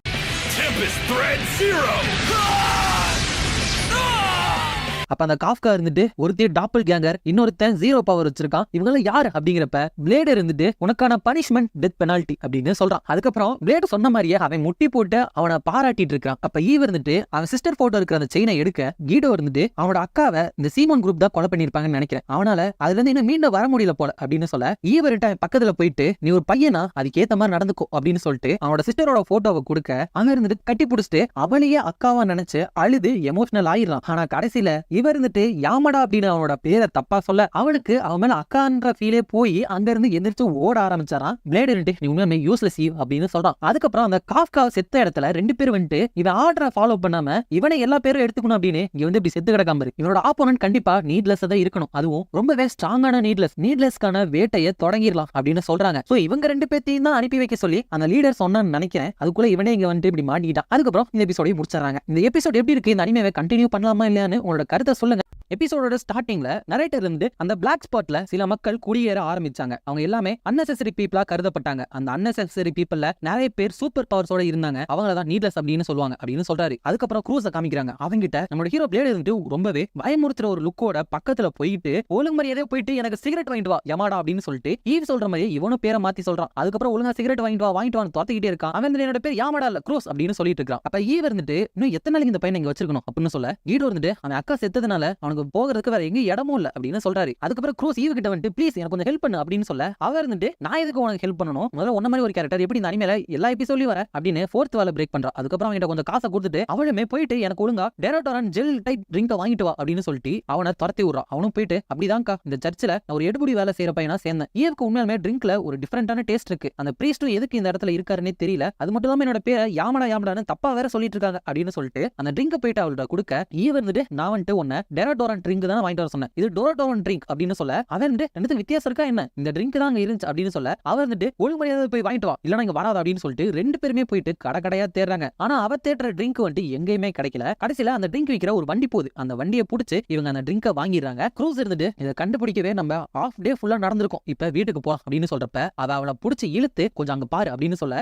அப்ப அந்த காஃப்கா இருந்துட்டு ஒருத்தர் டாப்பிள் கேங்கர் இன்னொருத்தன் ஜீரோ பவர் வச்சிருக்கான், இவங்க யாரு அப்படிங்கிறப்ப பிளேட் இருந்துட்டு உனக்கான பனிஷ்மெண்ட் டெத் பெனால்டி அப்படின்னு சொல்றான். அதுக்கப்புறம் பிளேட் சொன்ன மாதிரியே அவன் முட்டி போட்டு அவனை பாராட்டிட்டு இருக்கான். அப்ப ஈவ் இருந்துட்டு அவன் சிஸ்டர் போட்டோ இருக்கிற அந்த செயினை எடுக்க கீடோ இருந்துட்டு அவனோட அக்காவை இந்த சீமோன் குரூப் தான் கொலை பண்ணிருப்பாங்கன்னு நினைக்கிறேன், அவனால அதுல இருந்து இன்னும் மீண்டும் வர முடியல போல அப்படின்னு சொல்ல ஈவ் பக்கத்துல போயிட்டு நீ ஒரு பையனா அதுக்கேத்த மாதிரி நடந்துக்கோ அப்படின்னு சொல்லிட்டு அவனோட சிஸ்டரோட போட்டோவை கொடுக்க அவன் இருந்துட்டு கட்டி பிடிச்சிட்டு அவளையே அக்காவா நினைச்சு அழுது எமோஷனல் ஆயிடலாம். ஆனா கடைசியில இவர் இருந்துட்டு யாமடா அப்படின்னு அவனோட பேரை தப்பா சொல்ல அவனுக்கு அவன் மேல அக்கான்ற ஃபீலே போய் அங்க இருந்து எந்திரிச்சு ஓட ஆரம்பிச்சாரான். பிளேட் இருந்துட்டு நீ உண்மையுமே யூஸ்லெஸ் ஈவ் அப்படின்னு சொல்றான். அதுக்கப்புறம் அந்த காஃப்கா செத்த இடத்துல ரெண்டு பேர் வந்துட்டு இவன் ஆர்டரை ஃபாலோ பண்ணாம இவனை எல்லா பேரும் எடுத்துக்கணும் அப்படின்னு இங்க வந்து இப்படி செத்து கிடக்காம இருக்கு. இவனோட ஆப்போனன்ட் கண்டிப்பா நீட்லெஸ் தான் இருக்கணும், அதுவும் ரொம்பவே ஸ்ட்ராங்கான நீட்லெஸ்க்கான வேட்டையை தொடங்கிடலாம் அப்படின்னு சொல்றாங்க. சோ இவங்க ரெண்டு பேர்த்தையும் தான் அனுப்பி வைக்க சொல்லி அந்த லீடர் சொன்னான்னு நினைக்கிறேன். அதுக்குள்ள இவனே இங்க வந்துட்டு இப்படி மாட்டிக்கிட்டான். அதுக்கப்புறம் இந்த எபிசோடையும் முடிச்சாங்க. இந்த எபிசோட் எப்படி இருக்கு, இந்த அனிமேவை கண்டினியூ பண்ணலாமா இல்லையான்னு உங்களோட கருத்தை சொல்லுங்க. எபிசோடோட ஸ்டார்டிங்ல நரேட்டர் இருந்து அந்த பிளாக் ஸ்பாட்ல சில மக்கள் குடியேற ஆரம்பிச்சாங்க. அவங்க எல்லாமே அன்னெசரி பீப்பிளா கருதப்பட்டாங்க. அந்த அன்னெசரி பீப்பிள்ல நிறைய பேர் சூப்பர் பவர்ஸோட இருந்தாங்க, அவங்கள தான் நீட்லெஸ் அப்படின்னு சொல்லுவாங்க அப்படின்னு சொல்றாரு. அதுக்கப்புறம் க்ரூஸை காமிக்கிறாங்க. அவங்கிட்ட நம்மளோட ஹீரோ பிளேட் இருந்துட்டு ரொம்பவே பயமுறுத்துற ஒரு லுக்கோட பக்கத்துல போயிட்டு ஒழுங்கு மாதிரியே போயிட்டு எனக்கு சிகரெட் வாங்கிட்டு வா யமாடா அப்படின்னு சொல்லிட்டு ஈவ் சொல்ற மாதிரி இவனும் பேரை மாத்தி சொல்றான். அதுக்கப்புறம் ஒழுங்கா சிகரெட் வாங்கிட்டு வான்னு தோத்திக்கிட்டே இருக்கான். அவன் என்னோட பேர் யாமடா இல்ல க்ரூஸ் அப்படின்னு சொல்லிட்டு இருக்கான். அப்ப ஈவ் இருந்துட்டு இன்னும் எத்தனை நாளைக்கு இந்த பையனை இங்க வச்சிருக்கணும் அப்படின்னு சொல்ல ஈடோ இருந்துட்டு அவன் அக்கா செத்ததுனால அவனுக்கு போகிறதுக்கு வேற எங்க இடமும் இல்ல அப்படின்னு சொல்றாரு. அதுக்கப்புறம் க்ரூஸ் ஈவ் கிட்ட வந்துட்டு ப்ளீஸ் எனக்கு கொஞ்சம் ஹெல்ப் பண்ணு அப்படின்னு சொல்ல அவர் இருந்துட்டு நான் எதுக்கு உனக்கு ஹெல்ப் பண்ணணும், முதல்ல ஒன்ன மாதிரி ஒரு கேரக்டர் எப்படி இந்த அனிமேல எல்லா எபிசோட்லயும் வர அப்படின்னு ஃபோர்த் வால பிரேக் பண்றா. அதுக்கப்புறம் அவன்கிட்ட கொஞ்சம் காசை கொடுத்துட்டு அவளுமே போயிட்டு எனக்கு ஒழுங்கா டெரோட்டோரன் ஜெல் டைப் ட்ரிங்கை வாங்கிட்டு வா அப்படின்னு சொல்லிட்டு அவனை துரத்தி விடுறான். அவனும் போயிட்டு அப்படிதான்க்கா இந்த சர்ச்சில் நான் ஒரு எடுபடி வேலை செய்யற பையனா சேர்ந்தேன், ஈவுக்கு உண்மையாலுமே ட்ரிங்க்ல ஒரு டிஃபரெண்டான டேஸ்ட் இருக்கு, அந்த பிரீஸ்டும் எதுக்கு இந்த இடத்துல இருக்காருன்னே தெரியல, அது மட்டும் இல்லாம என்னோட பேரை யாமடான்னு தப்பா வேற சொல்லிட்டு இருக்காங்க அப்படின்னு சொல்லிட்டு அந்த ட்ரிங்கை போயிட்டு அவள்கிட்ட கொடுக்க ஈவ் இருந்துட்டு நான் வந்துட்டு உன்னை டெரோட்டோரன் டோரன் ட்ரிங்க் தான் வாங்கிட்டு வர சொன்னேன், இது டோரன் ட்ரிங்க் அப்படின்னு சொல்ல அவன் ரெண்டுத்துக்கு வித்தியாசம் இருக்கா என்ன, இந்த ட்ரிங்க் தான் அங்க இருந்துச்சு அப்படின்னு சொல்ல அவர் ஒழுங்குமுறையாக போய் வாங்கிட்டு வா இல்லனா இங்க வராது அப்படின்னு சொல்லிட்டு ரெண்டு பேருமே போயிட்டு கடையா தேடுறாங்க. ஆனா அவ தேடுற ட்ரிங்க் எங்கேயுமே கிடைக்கல. கடைசியில அந்த ட்ரிங்க் விக்கிற ஒரு வண்டி போகுது, அந்த வண்டியை புடிச்சு இவங்க அந்த ட்ரிங்கை வாங்கிடுறாங்க. க்ரூஸ் இதை கண்டுபிடிக்கவே நம்ம ஆஃப் டே ஃபுல்லா நடந்திருக்கும், இப்ப வீட்டுக்கு போ அப்படின்னு சொல்றப்ப அவளை புடிச்சு இழுத்து கொஞ்சம் அங்க பாரு அப்படின்னு சொல்ல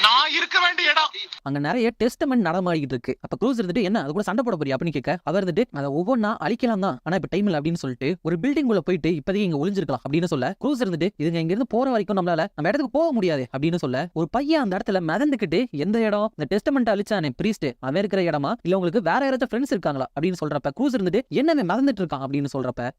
நான் இருக்க வேண்டிய இடம் அங்க நிறைய டெஸ்ட்மென்ட் நடமாடிட்டு இருக்கு. அப்ப க்ரூஸ் என்ன அது கூட சண்டை போட போறியா அப்படின்னு கேட்க அவர் அதை ஒவ்வொன்னா அழிக்கலாம் தான், ஆனா இப்ப டைம் இல்ல அப்படின்னு சொல்லிட்டு ஒரு பில்டிங் உள்ள போயிட்டு இப்போதைக்கு இங்க ஒளிஞ்சிருக்கலாம் அப்படின்னு சொல்ல க்ரூஸ் இதுங்க இங்க இருந்து போற வரைக்கும் நம்மளால நம்ம இடத்துக்கு போக முடியாது அப்படின்னு சொல்ல ஒரு பையன் அந்த இடத்துல மிதந்துக்கிட்டு எந்த இடம் இந்த டெஸ்டமெண்ட் அழிச்சானே பிரீஸ்ட் அவன் இருக்கிற இடமா இல்ல உங்களுக்கு வேற யாராச்சும் ஃப்ரெண்ட்ஸ் இருக்காங்களா அப்படின்னு சொல்றப்ப க்ரூஸ் என்னவே மறந்துட்டு இருக்கான் அப்படின்னு சொல்றப்ப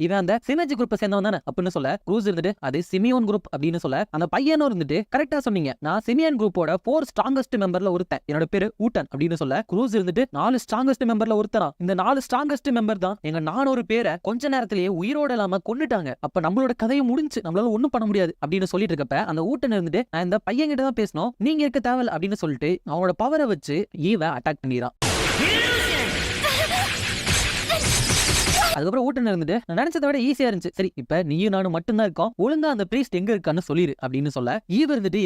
இவன் அந்த சினர்ஜி குரூப் சேர்ந்தவன் தானே அப்படின்னு சொல்ல க்ரூஸ் அது சிமியோன் குரூப் அப்படின்னு சொல்ல அந்த பையனும் கரெக்டா சொன்னீங்க, நான் சிமியோன் குரூப்போட 4 ஸ்ட்ராங்கஸ்ட் மெம்பர்ல ஒருத்தன், என்னோட பேரு ஊட்டன் அப்படின்னு சொல்ல க்ரூஸ் 4 ஸ்ட்ராங்கஸ்ட் மெம்பர்ல ஒருத்தனா, இந்த 4 ஸ்ட்ராங்கஸ்ட் மெம்பர் தான் எங்க 400 பேரை கொஞ்ச நேரத்திலேயே உயிரோட இல்லாம கொன்னுட்டாங்க, அப்ப நம்மளோட கதையும் முடிஞ்சு நம்மளால ஒண்ணும் பண்ண முடியாது அப்படின்னு சொல்லிட்டு இருக்கப்ப அந்த ஊட்டன் நான் இந்த பையன் கிட்ட தான் பேசணும், நீங்க இருக்க தேவை அப்படின்னு சொல்லிட்டு அவனோட பவரை வச்சு அட்டாக் பண்ணிடுறான். அதுக்கப்புறம் ஊட்டன் நான் நினைச்சதை விட ஈஸியா இருந்துச்சு, சரி இப்ப நீயும் நானும் மட்டும் தான் இருக்கோம், ஒழுங்கா அந்த பிரீஸ்ட் எங்க இருக்கான்னு சொல்லிரு அப்படின்னு சொல்ல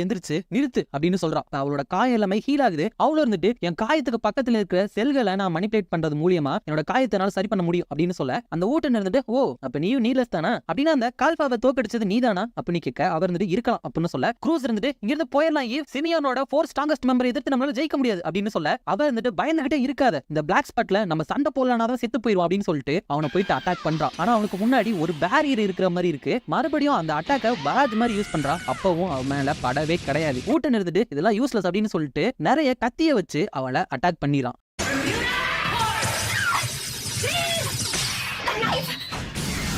எந்திரிச்சு நிறுத்து அப்படின்னு சொல்றான். அவளோட காயம் எல்லாமே ஹீல் ஆகுது. அவளும் என் காயத்துக்கு பக்கத்துல இருக்கிற செல்களை நான் மனிபுலேட் பண்றது மூலியமா என்னோட காயத்தினால சரி பண்ண முடியும் அப்படின்னு சொல்ல அந்த ஊட்டன் ஓ அப்ப நீயும் நீலஸ் தானா அப்படின்னா அந்த கால்பாவை தோக்கடிச்சது நீதானா அப்படின்னு கேட்க அவர் இருக்கலாம் அப்படின்னு சொல்ல க்ரூஸ் இங்க இருந்து போயிடலாம், சிமியோனோட 4 ஸ்ட்ராங்கஸ்ட் மெம்பர் எதிர்த்து நம்மளால ஜெயிக்க முடியாது அப்படின்னு சொல்ல அவர் பயந்துகிட்டே இருக்காத, இந்த பிளாக் ஸ்பாட்ல நம்ம சண்டை போடலானாதான் செத்து போயிடும் அப்படின்னு சொல்லிட்டு அவனை போயிட்டு அட்டாக் பண்றான். ஆனா அவனுக்கு முன்னாடி ஒரு பேரியர் இருக்கிற மாதிரி இருக்கு, மறுபடியும் அந்த அட்டாக்க பேராஜ் மாதிரி யூஸ் பண்றான். அப்பவும் அவன் மேல படவே கிடையாது. ஊட்டன் இதெல்லாம் யூஸ்லெஸ் அப்படின்னு சொல்லிட்டு நிறைய கத்திய வச்சு அவளை அட்டாக் பண்ணிரான்.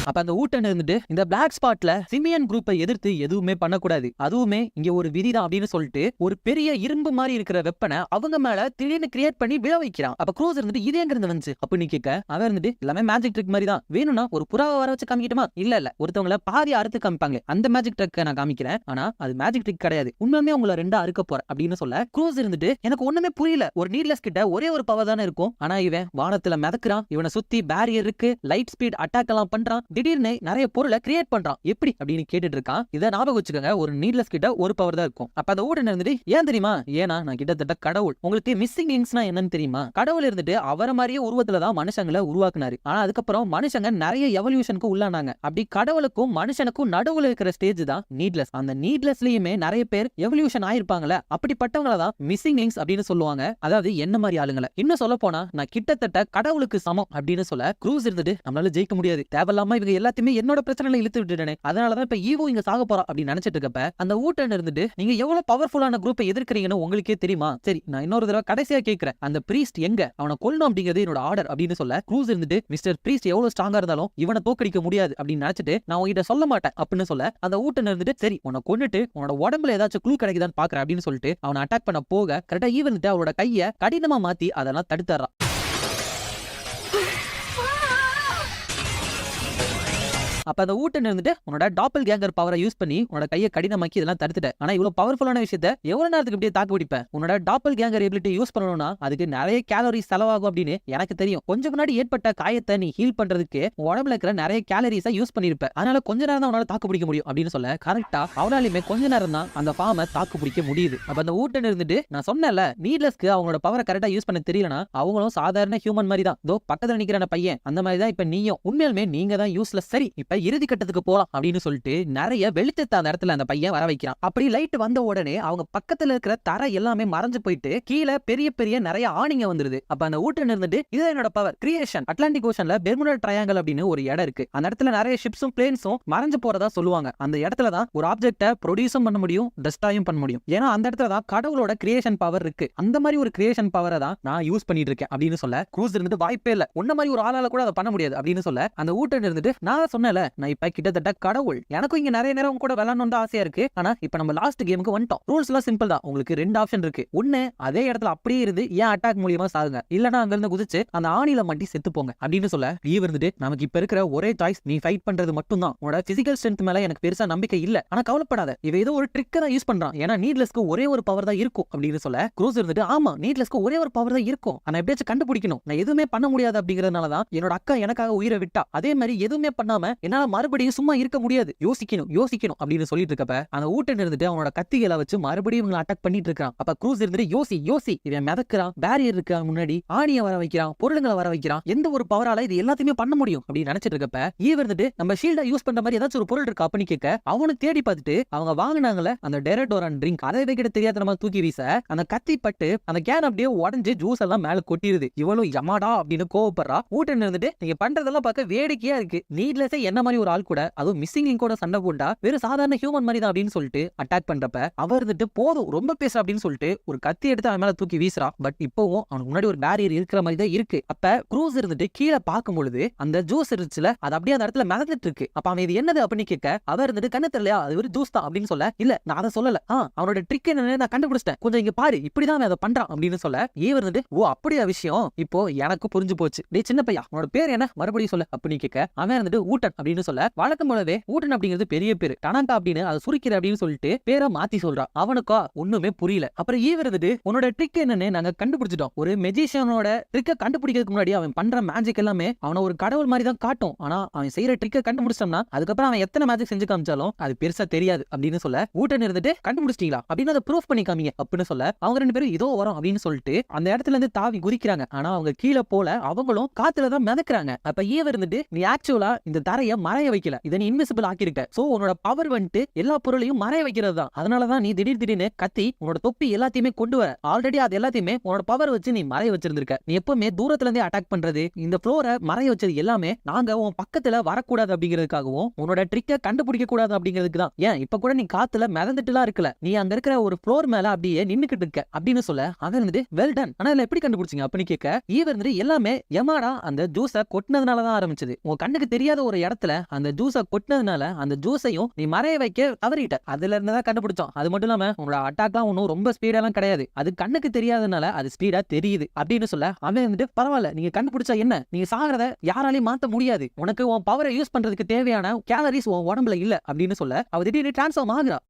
அப்ப அந்த ஊட்டன் இந்த பிளாக் ஸ்பாட்ல சிமியன் குரூப்பை எதிர்த்து எதுவுமே பண்ணக்கூடாது, அதுவுமே இங்க ஒரு விதிதான் அப்படின்னு சொல்லிட்டு ஒரு பெரிய இரும்பு மாதிரி இருக்கிற வெப்பனை அவங்க மேல திடீர்னு கிரியேட் பண்ணி விழ வைக்கிறான். அப்ப க்ரூஸ் இது எங்க இருந்து வந்துச்சு அப்படின்னு கேட்க அவன் எல்லாமே மேஜிக் ட்ரிக் மாதிரி தான், வேணும்னா ஒரு புறாவை வர வச்சு காமிக்கிட்டுமா, இல்ல ஒருத்தவங்களை பாதி அறுத்து காமிப்பாங்க, அந்த மேஜிக் ட்ரிக் நான் காமிக்கிறேன், ஆனா அது மேஜிக் ட்ரிக் கிடையாது, உண்மையுமே உங்களை ரெண்டா அறுக்க போற அப்படின்னு சொல்ல க்ரூஸ் எனக்கு ஒண்ணுமே புரியல, ஒரு நீட்லெஸ் கிட்ட ஒரே ஒரு பவர் தானே இருக்கும், ஆனா இவன் வானத்துல மிதக்குறான், இவனை சுத்தி பேரியர் இருக்கு, லைட் ஸ்பீட் அட்டாக் எல்லாம் பண்றான், திடீர்னு நிறைய பொருளை கிரியேட் பண்றான், எப்படி அப்படின்னு கேட்டுட்டு இருக்கான். இதை ஞாபகம் வச்சுக்கோங்க, ஒரு நீட்லெஸ் கிட்ட ஒரு பவர் தான் இருக்கும். அப்ப அந்த ஊட்டன் ஏன் தெரியுமா, ஏன்னா நான் கிட்டத்தட்ட கடவுள், உங்களுக்கு மிஸ்ஸிங் லிங்க்ஸ்னா என்னன்னு தெரியுமா, கடவுள் அவரை மாதிரியே உருவத்துல தான் மனுஷங்களை உருவாக்குனாரு, ஆனா அதுக்கப்புறம் மனுஷங்க நிறைய எவல்யூஷனுக்கு உள்ளானாங்க, அப்படி கடவுளுக்கும் மனுஷனுக்கும் நடுவுல இருக்கிற ஸ்டேஜ் தான் நீட்லெஸ். அந்த நீட்லெஸ்லயுமே நிறைய பேர் எவல்யூஷன் ஆயிருப்பாங்கல்ல, அப்படிப்பட்டவங்கள தான் மிஸ்ஸிங் லிங்க்ஸ் அப்படின்னு சொல்லுவாங்க, அதாவது என்ன மாதிரி ஆளுங்களை. இன்னும் சொல்ல போனா நான் கிட்டத்தட்ட கடவுளுக்கு சமம் அப்படின்னு சொல்ல க்ரூஸ் நம்மளால ஜெயிக்க முடியாது, தேவையில்லாம இவங்க எல்லாத்தையுமே என்னோட பிரச்சனையில இழுத்து விட்டுட்டேனே, அதனாலதான் இப்ப ஈவோ இங்க சாக போறா அப்படின்னு நினைச்சிட்டு இருக்கப்ப அந்த ஊட்டன் நீங்க எவ்வளவு பவர்ஃபுல்லான குரூப்பை எதிர்க்கிறீங்கன்னு உங்களுக்கே தெரியுமா, சரி நான் இன்னொரு தடவை கடைசியா கேட்கிறேன், அந்த பிரீஸ்ட் எங்க, அவனை கொல்லணும் அப்படிங்கிறது என்னோட ஆர்டர் அப்படின்னு சொல்ல க்ரூஸ் மிஸ்டர் பிரீஸ்ட் எவ்வளவு ஸ்ட்ராங்கா இருந்தாலும் இவனை தோக்கடிக்க முடியாது அப்படின்னு நினைச்சிட்டு நான் உங்ககிட்ட சொல்ல மாட்டேன் அப்படின்னு சொல்ல அந்த ஊட்டன் சரி உன்னை கொன்னுட்டு உன்னோட உடம்புல ஏதாச்சும் க்ளூ கிடைக்குதான்னு பாக்குறேன் அப்படின்னு சொல்லிட்டு அவனை அட்டாக் பண்ண போக கரெக்டா ஈவன் அவளோட கையை கடினமா மாத்தி அதெல்லாம் தடுத்துறான். அப்ப அந்த ஊட்டன் உன்னோட டாப்பல் கேங்கர் பவரை யூஸ் பண்ணி உன்னோட கையை கடினமாக்கி இதெல்லாம் தடுத்துட்ட, ஆனா இவ்வளவு பவர்ஃபுல்லான விஷயத்தை எவ்வளவு நேரத்துக்கு இப்படியே தாக்கு பிடிப்ப, உன்னோட டாப்பல் கேங்கர் எபிலிட்டி யூஸ் பண்ணணும்னா அதுக்கு நிறைய கேலரிஸ் செலவாகும் அப்படின்னு எனக்கு தெரியும், கொஞ்சம் முன்னாடி ஏற்பட்ட காயத்தை நீ ஹீல் பண்றதுக்கு உடம்புல இருக்கிற நிறைய கேலரிஸை யூஸ் பண்ணிருப்ப, அதனால கொஞ்ச நேரம் தான் உன்னால தாக்கு பிடிக்க முடியும் அப்படின்னு சொல்ல கரெக்டா அவனாலுமே கொஞ்ச நேரம் தான் அந்த ஃபார்மை தாக்கு பிடிக்க முடியுது. அப்ப அந்த ஊட்டன் நான் சொன்னேன்ல நீட்லெஸ்க்கு அவங்களோட பவரை கரெக்டா யூஸ் பண்ண தெரியலனா அவங்களும் சாதாரண ஹியூமன் மாதிரி தான், தோ பக்கத்துல நிக்கிற பையன் அந்த மாதிரி தான் இப்ப நீயும், உண்மையாலுமே நீங்க தான் யூஸ்லெஸ். சரி இப்ப இறுதி கட்டத்துக்கு போலாம் அப்படின்னு சொல்லிட்டு நிறைய வெளிச்சத்த அந்த இடத்துல அந்த பையன் வர வைக்கிறான். அப்படி லைட் வந்த உடனே அவங்க பக்கத்துல இருக்கிற தரை எல்லாமே மறைஞ்சு போயிட்டு கீழே பெரிய பெரிய நிறைய ஆணிங்க வந்துருது. அப்ப அந்த ஊட்டன் இது என்னோட பவர் கிரியேஷன், அட்லாண்டிக் ஓஷன்ல பெர்முடா ட்ரையாங்கிள் அப்படின்னு ஒரு இடம் இருக்கு, அந்த இடத்துல நிறைய ஷிப்ஸும் பிளேன்ஸும் மறைஞ்சு போறதா சொல்லுவாங்க, அந்த இடத்துல தான் ஒரு ஆப்ஜெக்ட ப்ரொடியூஸும் பண்ண முடியும் டெஸ்ட்ராயும் பண்ண முடியும், ஏன்னா அந்த இடத்துல தான் கடவுளோட கிரியேஷன் பவர் இருக்கு, அந்த மாதிரி ஒரு கிரியேஷன் பவரை தான் நான் யூஸ் பண்ணிட்டு இருக்கேன் அப்படின்னு சொல்ல க்ரூஸ் வாய்ப்பே இல்ல, உன்ன மாதிரி ஒரு ஆளால கூட அதை பண்ண முடியாது அப்படின்னு சொல்ல அந்த ஊட்டன் நான் சொன்னல நான் இப்ப கிட்டத்தட்ட கடவுள். எனக்கும் இங்க நிறைய நேரம் கூட விளையாடணும்னு ஆசையா இருக்கு. ஆனா இப்ப நம்ம லாஸ்ட் கேமுக்கு வந்துட்டோம். ரூல்ஸ் எல்லாம் சிம்பிள் தான். உங்களுக்கு 2 ஆப்ஷன் இருக்கு. ஒண்ணு, அதே இடத்துல அப்படியே இருந்து ஏன் அட்டாக் மூலியமா சாகுங்க, இல்லனா அங்க இருந்து குதிச்சு அந்த ஆணில மாட்டி செத்து போங்க அப்படின்னு சொல்ல ஈவ் இருந்துட்டு, நமக்கு இப்ப இருக்கிற ஒரே சாய்ஸ் நீ ஃபைட் பண்றது மட்டும் தான். உன்னோட பிசிக்கல் ஸ்ட்ரென்த் மேல எனக்கு பெருசா நம்பிக்கை இல்ல. ஆனா கவலைப்படாத, இவ ஏதோ ஒரு ட்ரிக்க தான் யூஸ் பண்றான். ஏன்னா நீட்லெஸ்க்கு ஒரே ஒரு பவர் தான் இருக்கும் அப்படின்னு சொல்ல க்ரூஸ் இருந்துட்டு, ஆமா நீட்லெஸ்க்கு ஒரே ஒரு பவர் தான் இருக்கும். ஆனா எப்படியாச்சும் கண்டுபிடிக்கணும். நான் எதுவுமே பண்ண முடியாது அப்படிங்கறதுனால தான் என்னோட அக்கா எனக்காக உயிரை விட்டா. அதே மாதிரி எதுவுமே பண்ணாம என்னால மறுபடியும் சும்மா இருக்க முடியாது. யோசிக்கணும் அப்படின்னு சொல்லிட்டு இருக்கப்ப அந்த ஊட்டன் இருந்துட்டு அவனோட கத்திகளை வச்சு மறுபடியும் இவங்களை அட்டாக் பண்ணிட்டு இருக்கான். அப்ப க்ரூஸ் இருந்துட்டு யோசி இவன் மிதக்கிறான், பேரியர் இருக்கா முன்னாடி, ஆணியை வர வைக்கிறான், பொருளுங்களை வர வைக்கிறான், எந்த ஒரு பவரால இது எல்லாத்தையுமே பண்ண முடியும் அப்படின்னு நினைச்சிட்டு இருக்கப்ப ஈவ் இருந்துட்டு நம்ம ஷீல்டா யூஸ் பண்ற மாதிரி ஏதாச்சும் ஒரு பொருள் இருக்கா அப்படின்னு கேட்க அவனு தேடி பார்த்துட்டு அவங்க வாங்கினாங்கல அந்த டெரடோரான் ட்ரிங்க், அதை வைக்கிட்ட தெரியாத நம்ம தூக்கி வீச அந்த கத்தி பட்டு அந்த கேன் அப்படியே உடஞ்சு ஜூஸ் எல்லாம் மேல கொட்டிடுது. இவளும் யமாடா அப்படின்னு கோவப்படுறா. ஊட்டன் இருந்துட்டு, நீங்க பண்றதெல்லாம் பார்க்க வேடிக்கையா இருக்கு, நீட்லெஸ்ஸே என்ன மாதிரி ஒரு ஆள் கூட அதுவும் மிஸ்ஸிங் லிங்க் கூட சண்டை போட்டா வெறும் சாதாரண ஹியூமன் மாதிரி தான் அப்படின்னு சொல்லிட்டு அட்டாக் பண்றப்ப அவர் இருந்துட்டு போதும் ரொம்ப பேசுற அப்படின்னு சொல்லிட்டு ஒரு கத்தி எடுத்து அவன் மேல தூக்கி வீசுறா. பட் இப்பவும் அவனுக்கு முன்னாடி ஒரு பேரியர் இருக்கிற மாதிரி தான் இருக்கு. அப்ப க்ரூஸ் இருந்துட்டு கீழே பார்க்கும் பொழுது அந்த ஜூஸ் இருந்துச்சுல அது அப்படியே அந்த இடத்துல மிதந்துட்டு இருக்கு. அப்ப அவன் இது என்னது அப்படின்னு கேட்க அவர் இருந்துட்டு, கண்ணு தெரியலையா அது ஒரு ஜூஸ் தான் அப்படின்னு சொல்ல, இல்ல நான் அதை சொல்லல, அவனோட ட்ரிக் என்னன்னு நான் கண்டுபிடிச்சிட்டேன், கொஞ்சம் இங்க பாரு இப்படிதான் அவன் அதை பண்றான் அப்படின்னு சொல்ல ஈவ் இருந்துட்டு, ஓ அப்படியா விஷயம், இப்போ எனக்கு புரிஞ்சு போச்சு. டேய் சின்ன பையா உன்னோட பேர் என்ன மறுபடியும் சொல்ல அப்படின்னு கேட்க அவன் இருந்துட்டு ஊட்டன் அப்படின்னு சொல்ல, வழக்கம் போலவே ஊட்டன் அப்படிங்கிறது பெரிய பேரு, டனாங்கா அப்படின்னு அதை சுருக்கிற அப்படின்னு சொல்லிட்டு பேரை மாத்தி சொல்றான். அவனுக்கா ஒண்ணுமே புரியல. அப்புறம் ஈவ் இருந்துட்டு, உன்னோட ட்ரிக் என்னன்னு நாங்க கண்டுபிடிச்சிட்டோம். ஒரு மெஜிஷியனோட ட்ரிக்கை கண்டுபிடிக்கிறதுக்கு முன்னாடி அவன் பண்ற மேஜிக் எல்லாமே அவன ஒரு கடவுள் மாதிரி தான் காட்டும். ஆனா அவன் செய்யற ட்ரிக்கை கண்டுபிடிச்சோம்னா அதுக்கப்புறம் அவன் எத்தனை மேஜிக் செஞ்சு காமிச்சாலும் அது பெருசா தெரியாது அப்படின்னு சொல்ல ஊட்டன் இருந்துட்டு, கண்டுபிடிச்சிட்டீங்களா அப்படின்னு அதை ப்ரூஃப் பண்ணி காமிங்க அப்படின்னு சொல்ல அவங்க ரெண்டு பேரும் இதோ வரும் அப்படின்னு சொல்லிட்டு அந்த இடத்துல இருந்து தாவி குதிக்கிறாங்க. ஆனா அவங்க கீழே போல அவங்களும் காத்துல தான் மிதக்குறாங்க. அப்ப ஈவ் இருந்துட்டு, நீ ஆக்சுவலா இந்த தரைய மறைய வைக்கல, இதை நீ இன்விசிபிள் ஆக்கிருக்க. சோ உன்னோட பவர் வந்துட்டு எல்லா பொருளையும் மறைய வைக்கிறது தான். அதனாலதான் நீ திடீர்னு கத்தி உன்னோட தொப்பி எல்லாத்தையுமே கொண்டு வர. ஆல்ரெடி அது எல்லாத்தையுமே உன்னோட பவர் வச்சு நீ மறைய வச்சிருந்திருக்க. நீ எப்பவுமே தூரத்துல இருந்தே அட்டாக் பண்றது, இந்த ஃப்ளோரை மறைய வச்சது எல்லாமே நாங்க உன் பக்கத்துல வரக்கூடாது அப்படிங்கிறதுக்காகவும் உன்னோட ட்ரிக்கை கண்டுபிடிக்க கூடாது அப்படிங்கிறதுக்கு தான். ஏன் இப்ப கூட நீ காத்துல மிதந்துட்டுலாம் இருக்கல, நீ அங்க இருக்கிற ஒரு ஃப்ளோர் மேல அப்படியே நின்னுக்கிட்டு இருக்க அப்படின்னு சொல்ல அவன் இருந்துட்டு, வெல் டன், ஆனா எப்படி கண்டுபிடிச்சிங்க அப்படின்னு கேட்க ஈவ் இருந்துட்டு, எல்லாமே எமாடா அந்த ஜூஸை கொட்டினதுனாலதான் ஆரம்பிச்சது. உன் கண்ணுக்கு தெரியாத ஒரு இடத்துல அந்த ஜூஸை கொட்டினதுனால அந்த ஜூஸையும் நீ மறைய வைக்க தவறிட்ட, அதுல இருந்துதான் கண்டுபிடிச்சோம். அது மட்டும் இல்லாம உங்களோட அட்டாக்லாம் ஒன்னும் ரொம்ப ஸ்பீடெல்லாம் கிடையாது, அது கண்ணுக்கு தெரியாதனால அது ஸ்பீடா தெரியுது அப்படின்னு சொல்ல அவன் வந்துட்டு, பரவாயில்ல நீங்க கண்டுபிடிச்சா என்ன, நீங்க சாகிறத யாராலையும் மாத்த முடியாது, உனக்கு உன் பவரை யூஸ் பண்றதுக்கு தேவையான கேலரிஸ் உன் உடம்புல இல்ல அப்படின்னு சொல்ல அவ திடீர்னு டிரான்ஸ்ஃபார்ம் ஆகுறா.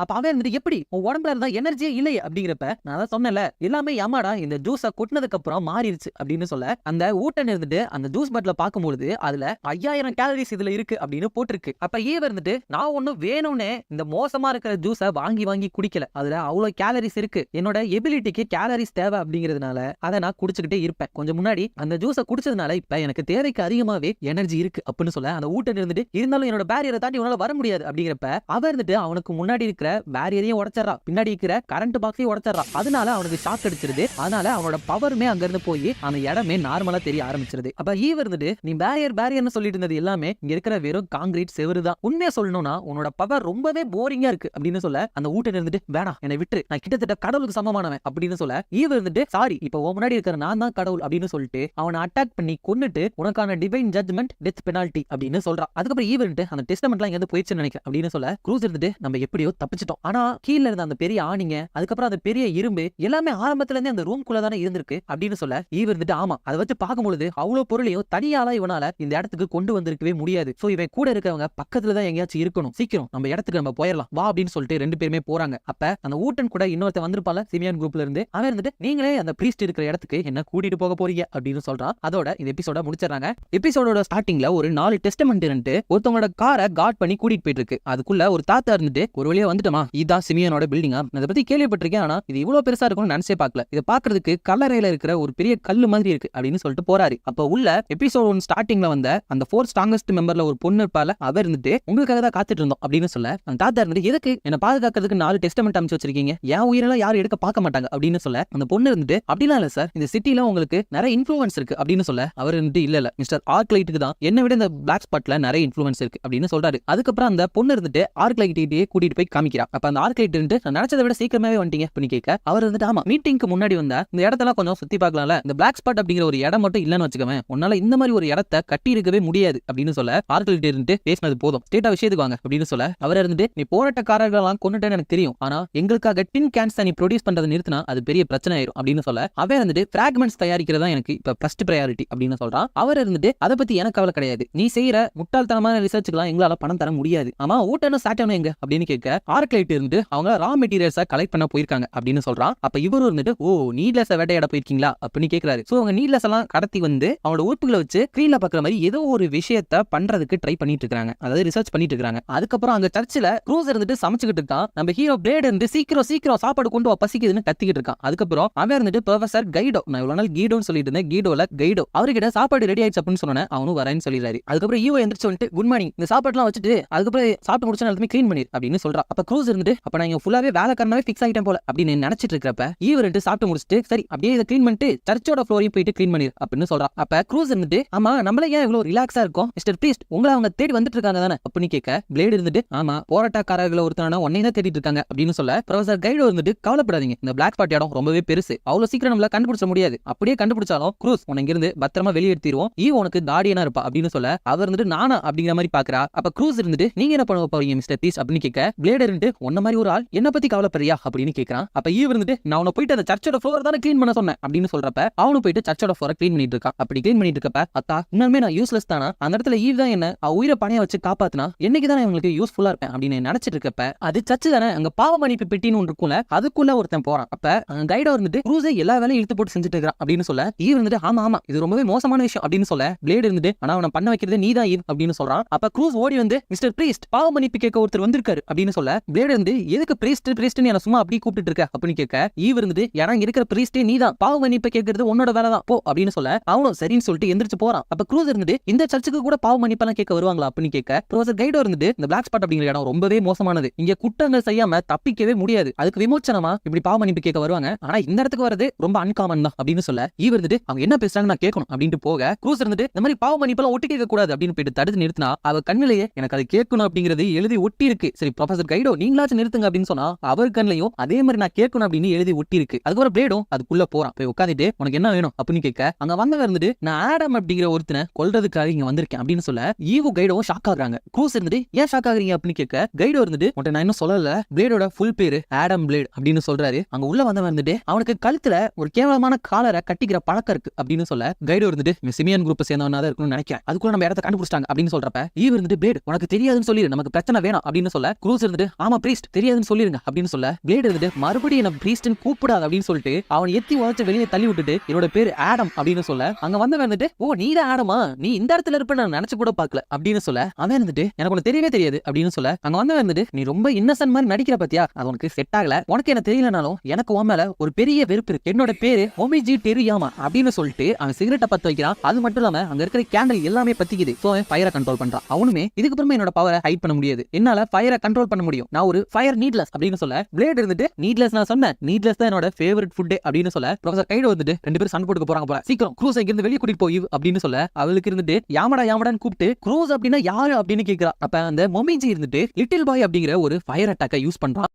அப்ப அவன் வந்து, எப்படி உன் உடம்புல இருந்தா எனர்ஜியே இல்லையே அப்படிங்கிறப்ப நான் தான் சொன்னல எல்லாமே ஏமாடா இந்த ஜூஸை கொட்டினதுக்கு அப்புறம் மாறிடுச்சு அப்படின்னு சொல்ல அந்த ஊட்டன் இருந்துட்டு அந்த ஜூஸ் பாட்டில பார்க்கும்போது அதுல 5000 கேலரிஸ் இதுல இருக்கு அப்படின்னு போட்டிருக்கு. அப்ப ஈவ் இருந்துட்டு, நான் ஒன்னும் வேணும்னே இந்த மோசமா இருக்கிற ஜூஸை வாங்கி குடிக்கல, அதுல அவ்வளவு கேலரிஸ் இருக்கு, என்னோட எபிலிட்டிக்கு கேலரிஸ் தேவை அப்படிங்கிறதுனால அதை நான் குடிச்சுக்கிட்டே இருப்பேன். கொஞ்சம் முன்னாடி அந்த ஜூஸை குடிச்சதுனால இப்ப எனக்கு தேவைக்கு அதிகமாவே எனர்ஜி இருக்கு அப்படின்னு சொல்ல அந்த ஊட்டன் இருந்துட்டு, இருந்தாலும் என்னோட பேரியரை தாண்டி உன்னால வர முடியாது அப்படிங்கிறப்ப அவ இருந்துட்டு அவனுக்கு முன்னாடி இருக்கிற பேரியரையும் உடைச்சறா, பின்னாடி இருக்கிற கரண்ட் பாக்ஸையும் உடைச்சறா. அதனால அவனுக்கு ஷாக் அடிச்சிருது. அதனால அவனோட பவருமே அங்க இருந்து போய் அந்த இடமே நார்மலா தெரிய ஆரம்பிச்சிருது. அப்ப ஈவ் இருந்துட்டு, நீ பேரியர்னு சொல்லிட்டு இருந்தது எல்லாமே இங்க இருக்கிற வெறும் காங்கிரீட் செவரு தான், உண்மையா சொல்லணும்னா உன்னோட பவர் ரொம்பவே போரிங்கா இருக்கு அப்படின்னு சொல்ல அந்த ஊட்டன் இருந்துட்டு, வேணாம் என்னை விட்டு, நான் கிட்டத்தட்ட கடவுளுக்கு சமமானவன் அப்படின்னு சொல்ல ஈவ் இருந்துட்டு, சாரி இப்ப உன் முன்னாடி இருக்கிற நான் தான் கடவுள் அப்படின்னு சொல்லிட்டு அவனை அட்டாக் பண்ணி கொன்னுட்டு உனக்கான டிவைன் ஜட்ஜ்மெண்ட் டெத் பெனால்டி அப்படின்னு சொல்றான். அதுக்கப்புறம் ஈவ் இருந்துட்டு, அந்த டெஸ்டமெண்ட்லாம் இங்க போயிடுச்சுன்னு நினைக்கிறேன் அப்படின்னு சொல்ல க்ரூஸ் இருந்துட்டு, நம்ம எப்படியோ தப்பிச்சிட்டோம். ஆனா கீழ இருந்த அந்த பெரிய ஆணிங்க, அதுக்கப்புறம் அந்த பெரிய இரும்பு எல்லாமே ஆரம்பத்துல இருந்தே அந்த ரூம்குள்ள தானே இருந்திருக்கு அப்படின்னு சொல்ல ஈவ் இருந்துட்டு, ஆமா அதை வச்சு பார்க்கும்போது அவ்வளவு பொருளையும் தனியால இவனால இந்த இடத்துக்கு கொண்டு வந்திருக்கவே முடியாது. சோ இவன் கூட இருக்கவங்க பக்கத்துல தான் எங்கேயாச்சும் இருக்கணும், சீக்கிரம் நம்ம இடத்துக்கு நம்ம போயிடலாம் வா அப்படின்னு சொல்லிட்டு ரெண்டு பேருமே போறாங்க. அப்ப அந்த ஊட்டன் கூட இன்னொருத்த வந்திருப்பால சிமியான் குரூப்ல இருந்து, அவன் இருந்துட்டு, நீங்களே அந்த பிரீஸ்ட் இருக்கிற இடத்துக்கு என்ன கூட்டிட்டு போக போறீங்க அப்படின்னு சொல்றான். அதோட இந்த எபிசோட முடிச்சிடறாங்க. எபிசோடோட ஸ்டார்டிங்ல ஒரு 4 டெஸ்டமெண்ட் இருந்து ஒருத்தவங்களோட காரை காட் பண்ணி கூட்டிட்டு போயிட்டு இருக்கு. அதுக்குள்ள ஒரு தாத்தா இருந்துட்டு, ஒரு வழியா வந்துட்டோமா, இதான் சிமியானோட பில்டிங்கா, இதை பத்தி கேள்விப்பட்டிருக்கேன், ஆனா இது இவ்வளவு பெருசா இருக்கும்னு நினைச்சே பார்க்கல, இதை பாக்குறதுக்கு கல்லறையில இருக்கிற ஒரு பெரிய கல்லு மாதிரி இருக்கு அப்படின்னு சொல்லிட்டு போறாரு. அப்ப உள்ள எபிசோட் 1 ஸ்டார்டிங்ல வந்த அந்த 4 ஸ்ட்ராங்கஸ்ட் மெம்பர்ல ஒரு பொண்ணு இருப்பால, அவர் இருந்துட்டு, உங்களுக்காக தான் காத்துட்டு இருந்தோம் அப்படின்னு சொல்ல அந்த தாத்தா இருந்துட்டு, எதுக்கு என்ன பாதுகாக்கிறதுக்கு 4 டெஸ்டமெண்ட் அமைச்சு வச்சிருக்கீங்க, என் உயிரெல்லாம் யாரும் எடுக்க பார்க்க மாட்டாங்க அப்படின்னு சொல்ல அந்த பொண்ணு இருந்துட்டு, அப்படிலாம் இல்ல சார், இந்த சிட்டில உங்களுக்கு நிறைய இன்ஃப்ளூயன்ஸ் இருக்கு அப்படின்னு சொல்ல அவர் இருந்துட்டு, இல்ல மிஸ்டர் ஆர்க்லைட்டுக்கு தான் என்னை விட இந்த பிளாக் ஸ்பாட்ல நிறைய இன்ஃப்ளூயன்ஸ் இருக்கு அப்படின்னு சொல்றாரு. அதுக்கப்புறம் அந்த பொண்ணு இருந்துட்டு ஆர்க்லைட்டே கூட்டிட்டு போய் காமிக்கிறா. ஆரம்பிக்கிறா. அப்ப அந்த ஆர்க்லைட் இருந்து நான் நினைச்சதை விட சீக்கிரமாவே வந்துட்டீங்க அப்படின்னு கேட்க அவர் வந்துட்டு ஆமா மீட்டிங்க்கு முன்னாடி வந்தா இந்த இடத்தெல்லாம் கொஞ்சம் சுத்தி பார்க்கலாம்ல, இந்த பிளாக் ஸ்பாட் அப்படிங்கிற ஒரு இடம் மட்டும் இல்லன்னு வச்சுக்கவேன், உன்னால இந்த மாதிரி ஒரு இடத்தை கட்டி இருக்கவே முடியாது அப்படின்னு சொல்ல ஆர்க்லைட் இருந்து பேசினது போதும், ஸ்டேட்டா விஷயத்துக்கு வாங்க அப்படின்னு சொல்ல அவர் இருந்துட்டு நீ போராட்டக்காரர்களெல்லாம் கொண்டுட்டேன்னு எனக்கு தெரியும், ஆனா எங்களுக்காக டின் கேன்ஸ் நீ ப்ரொடியூஸ் பண்றதை நிறுத்தினா அது பெரிய பிரச்சனை ஆயிரும் அப்படின்னு சொல்ல அவன் இருந்துட்டு பிராக்மெண்ட்ஸ் தயாரிக்கிறதா எனக்கு இப்ப ஃபர்ஸ்ட் ப்ரையாரிட்டி அப்படின்னு சொல்றான். அவர் இருந்துட்டு அதை பத்தி எனக்கு கவலை கிடையாது, நீ செய்யற முட்டாள்தனமான ரிசர்ச்சுக்கெல்லாம் எங்களால பணம் தர முடியாது, ஆமா ஊட்டனும் சாட்டனும் எங்க அப்படின்னு கேட்க ஆர்க்லைட் இருந்து அவங்க ரா மெட்டீரியல்ஸை கலெக்ட் பண்ண போயிருக்காங்க அப்படின்னு சொல்றான். அப்ப இவரு இருந்துட்டு ஓ நீட்லெஸ் வேட்டையாட போயிருக்கீங்களா அப்படின்னு கேட்கிறாரு. சோ அவங்க நீட்லெஸ் எல்லாம் கடத்தி வந்து அவனோட உறுப்புகளை வச்சு ஸ்கிரீன்ல பாக்குற மாதிரி ஏதோ ஒரு விஷயத்தை பண்றதுக்கு ட்ரை பண்ணிட்டு இருக்காங்க, அதாவது ரிசர்ச் பண்ணிட்டு இருக்காங்க. அதுக்கப்புறம் அங்க சர்ச்சில் க்ரூஸ் இருந்துட்டு சமைச்சுக்கிட்டு இருக்கான். நம்ம ஹீரோ பிளேட் இருந்து சீக்கிரம் சீக்கிரம் சாப்பாடு கொண்டு பசிக்குதுன்னு கத்திக்கிட்டு இருக்கான். அதுக்கப்புறம் அவன் இருந்துட்டு ப்ரொஃபசர் கைடோ, நான் இவ்வளவு நாள் கீடோன்னு சொல்லிட்டு இருந்தேன், கீடோல கைடோ அவர்கிட்ட சாப்பாடு ரெடி ஆயிடுச்சு அப்படின்னு சொன்னேன், அவனும் வரேன்னு சொல்லிடுறாரு. அதுக்கப்புறம் ஈவோ எந்திரிச்சு வந்துட்டு குட் மார்னிங், இந்த சாப்பாடுலாம் வச்சுட்டு அதுக்கப்புறம் சாப்பிட்டு முடிச்சு எல்லாத்தையுமே க்ளீன் பண்ணிரு அப்படின்னு சொல்றா. அப்ப க்ரூஸ் இருந்துட்டு அப்ப நான் இங்க ஃபுல்லாவே வேலைக்காரனாவே ஃபிக்ஸ் ஆயிட்டேன் போல அப்படின்னு நினைச்சிட்டு இருக்கிறப்ப ஈவோ ரெண்டு சாப்பிட்டு முடிச்சுட்டு சரி அப்படியே இதை க்ளீன் பண்ணிட்டு சர்ச்சோட ஃப்ளோரையும் போயிட்டு க்ளீன் பண்ணிரு அப்படின்னு சொல்றா. அப்ப க்ரூஸ் இருந்துட்டு ஆமா நம்மள ஏன் இவ்வளவு ரிலாக்ஸா இருக்கும் மிஸ்டர் பிரீஸ்ட், உங்களை அவங்க தேடி வந்துட்டு இருக்காங்க தானே அப்படின்னு கேட்க பிளேட் இருந்துட்டு ஆமா போராட்டக்காரர்களை ஒருத்தரான உன்னை தான் தேடிட்டு இருக்காங்க அப்படின்னு சொல்ல ப்ரொஃபசர் கைடோ இருந்துட்டு கவலைப்படாதீங்க, இந்த பிளாக் ஸ்பாட் இடம் ரொம்பவே பெருசு, அவ்வளவு சீக்கிரம் நம்மள கண்டுபிடிச்ச முடியாது, அப்படியே கண்டுபிடிச்சாலும் க்ரூஸ் உனக்கு இருந்து பத்திரமா வெளியேற்றிடுவோம், உனக்கு கார்டியனா இருப்பா அப்படின்னு சொல்ல அவர் இருந்துட்டு நானா அப்படிங்கிற மாதிரி பாக்குறா. அப்ப க்ரூஸ் இருந்துட்டு நீங்க என்ன பண்ண போறீங்க மிஸ்டர் பீஸ் அப்படின்னு கேட்க பிளேட் இருந்துட்டு உன்ன மாதிரி ஒரு ஆள் என்ன பத்தி கவலைப்படுறியா அப்படின்னு கேட்கறான். அப்ப இருந்துட்டு நான் உன்னை போயிட்டு அந்த சர்ச்சோட ஃப்ளோர் தானே க்ளீன் பண்ண சொன்னேன் அப்படின்னு சொல்றப்ப அவனு போயிட்டு சர்ச்சோட ஃப்ளோரை க்ளீன் பண்ணிட்டு இருக்கான். அப்படி க்ளீன் பண்ணிட்டு இருக்கப்ப அத்தா இன்னுமே நான் யூஸ்லெஸ் தானா, அந்த இடத்துல ஈவ் தான் என்ன உயிரை பணைய வச்சு காப்பாத்தினா என்னைக்கு தான் இவங்களுக்கு யூஸ்ஃபுல்லா இருப்பேன் அப்படின்னு நினைச்சிட்டு இருக்கப்ப அது சர்ச்சு தானே, அங்க பாவ மன்னிப்பு பெட்டின்னு ஒன்று இருக்கும்ல அதுக்குள்ள ஒருத்தன் போறான். அப்ப கைடோ இருந்துட்டு க்ரூஸை எல்லா வேலையும் இழுத்து போட்டு செஞ்சுட்டு இருக்கான் அப்படின்னு சொல்ல ஈவ் இருந்துட்டு ஆமா ஆமா இது ரொம்பவே மோசமான விஷயம் அப்படின்னு சொல்ல பிளேட் இருந்துட்டு ஆனா அவனை பண்ண வைக்கிறது நீதான் ஈவ் அப்படின்னு சொல்றான். அப்ப க்ரூஸ் ஓடி வந்து மிஸ்டர் பிரீஸ்ட் பாவ மன்னிப்பு கேட்க ஒருத்தர் வந்திருக்காரு அப்படின்னு சொல்ல பிளேட் இருந்து எதுக்கு பிரீஸ்ட் பிரீஸ்ட்னு என்ன சும்மா அப்படி கூப்பிட்டு இருக்க அப்படின்னு கேட்க ஈவ் இருந்துட்டு ஏன்னா இருக்கிற பிரீஸ்டே நீதான், பாவ மன்னிப்பு கேட்கறது உன்னோட வேலை தான் போ அப்படின்னு சொல்ல அவனும் சரின்னு சொல்லிட்டு எந்திரிச்சு போறான். அப்ப க்ரூஸ் இருந்துட்டு இந்த சர்ச்சுக்கு கூட பாவ மன்னிப்பெல்லாம் கேட்க வருவாங்களா அப்படின்னு கேட்க ப்ரொஃபசர் கைடோ இருந்துட்டு இந்த பிளாக் ஸ்பாட் அப்படிங்கிற இடம் ரொம்பவே மோசமானது, இங்க குற்றங்கள் செய்யாம தப்பிக்கவே முடியாது, அதுக்கு விமோச்சனமா இப்படி பாவ மன்னிப்பு கேட்க வருவாங்க, ஆனா இந்த இடத்துக்கு வரது ரொம்ப அன்காமன் தான் அப்படின்னு சொல்ல ஈவ் இருந்துட்டு அவங்க என்ன பேசுறாங்க நான் கேட்கணும் அப்படின்ட்டு போக க்ரூஸ் இருந்துட்டு இந்த மாதிரி பாவ மன்னிப்பெல்லாம் ஒட்டி கேட்க கூடாது அப்படின்னு போயிட்டு தடுத்து நிறுத்தினா அவ கண்ணிலேயே எனக்கு அது கேட்கணும் அப்படிங்கிறது எழுதி ஒட்டி இருக்கு, சரி ப்ரொஃபசர் கைடோ நீங்களாச்சும் நிறுத்துங்க அப்படின்னு சொன்னா அவர் கண்ணிலையும் அதே மாதிரி நான் கேட்கணும் அப்படின்னு எழுதி ஒட்டி இருக்கு. அதுக்கப்புறம் பிளேடும் அதுக்குள்ள போறான். போய் உட்காந்துட்டு உனக்கு என்ன வேணும் அப்படின்னு கேட்க அங்க வந்தவன் இருந்துட்டு நான் ஆடம் அப்படிங்கிற ஒருத்தனை கொல்றதுக்காக இங்க வந்திருக்கேன் அப்படின்னு சொல்ல ஈவோ கைடோவும் ஷாக் ஆகுறாங்க. க்ரூஸ் இருந்துட்டு ஏன் ஷாக் ஆகுறீங்க அப்படின்னு கேட்க கைடோ இருந்துட்டு உன்ட்ட நான் இன்னும் சொல்லல, பிளேடோட ஃபுல் பேரு ஆடம் பிளேட் அப்படின்னு சொல்றாரு. அங்க உள்ள வந்தவன் இருந்துட்டு அவனுக்கு கழுத்துல ஒரு கேவலமான காலரை கட்டிக்கிற பழக்கம் இருக்கு அப்படின்னு சொல்ல கைடோ இருந்துட்டு சிமியன் குரூப் சேர்ந்தவனா தான் இருக்கணும்னு நினைக்கிறேன், அதுக்குள்ள நம்ம இடத்த கண்டுபிடிச்சிட்டாங்க அப்படின்னு சொல்றப்ப ஈவ் இருந்துட்டு பிளேட் உனக்கு தெரியாதுன்னு சொல்லிடு, நமக்கு பிரச்சனை வேணாம் அப்படின்னு சொல்ல க்ரூஸ் இருந்துட்டு ஆமா பிரீஸ்ட் தெரியாதுன்னு சொல்லிருங்க அப்படின்னு சொல்ல பிளேட் இருந்துட்டு மறுபடியும் என்ன பிரீஸ்ட்னு கூப்பிடாது அப்படின்னு சொல்லிட்டு அவன் எத்தி உழைச்சு வெளியே தள்ளி விட்டுட்டு என்னோட பேரு ஆடம் அப்படின்னு சொல்ல அங்க வந்தவன் இருந்துட்டு ஓ நீ தான் ஆடமா, நீ இந்த இடத்துல இருப்ப நான் நினைச்சு கூட பாக்கல அப்படின்னு சொல்ல அவன் இருந்துட்டு எனக்கு ஒண்ணு தெரியவே தெரியாது அப்படின்னு சொல்ல அங்க வந்தவன் இருந்துட்டு நீ ரொம்ப இன்னசென்ட் மாதிரி நடிக்கிற பத்தியா, அது உனக்கு செட் ஆகல, உனக்கு என்ன தெரியலனாலும் எனக்கு உன் மேல ஒரு பெரிய வெறுப்பு இருக்கு, என்னோட பேரு ஒமிஜி டெரியாமா அப்படின்னு சொல்லிட்டு அவன் சிகரெட்டை பத்த வைக்கிறான். அது மட்டும் இல்லாம அங்க இருக்கிற கேண்டில் எல்லாமே பத்திக்குது. சோ அவன் ஃபயரை கண்ட்ரோல் பண்றான். அவனுமே இதுக்கு அப்புறமா என்னோட பவரை ஹைட் பண்ண முடியாது, என்னால ஃபயரை கண்ட்ரோல் பண்ண முடியும், நான் ஒரு ஃபயர் நீட்லெஸ் அப்படின்னு சொல்ல பிளேட் இருந்துட்டு நீட்லெஸ் நான் சொன்னேன், நீட்லெஸ் தான் என்னோட ஃபேவரட் ஃபுட் அப்படின்னு சொல்ல ப்ரொஃபசர் கைடோ வந்துட்டு ரெண்டு பேரும் சண்டை போட்டுக்க போறாங்க போல, சீக்கிரம் க்ரூஸ் இங்க இருந்து வெளியே கூட்டிட்டு போய் அப்படின்னு சொல்ல அவளுக்கு இருந்துட்டு யாமடா யாமடான்னு கூப்பிட்டு க்ரூஸ் அப்படின்னா யாரு அப்படின்னு கேக்குறா. அப்ப அந்த மொமிஜி இருந்துட்டு லிட்டில் பாய் அப்படிங்கிற ஒரு ஃபயர் அட்டாக்கை யூஸ் பண்றான்.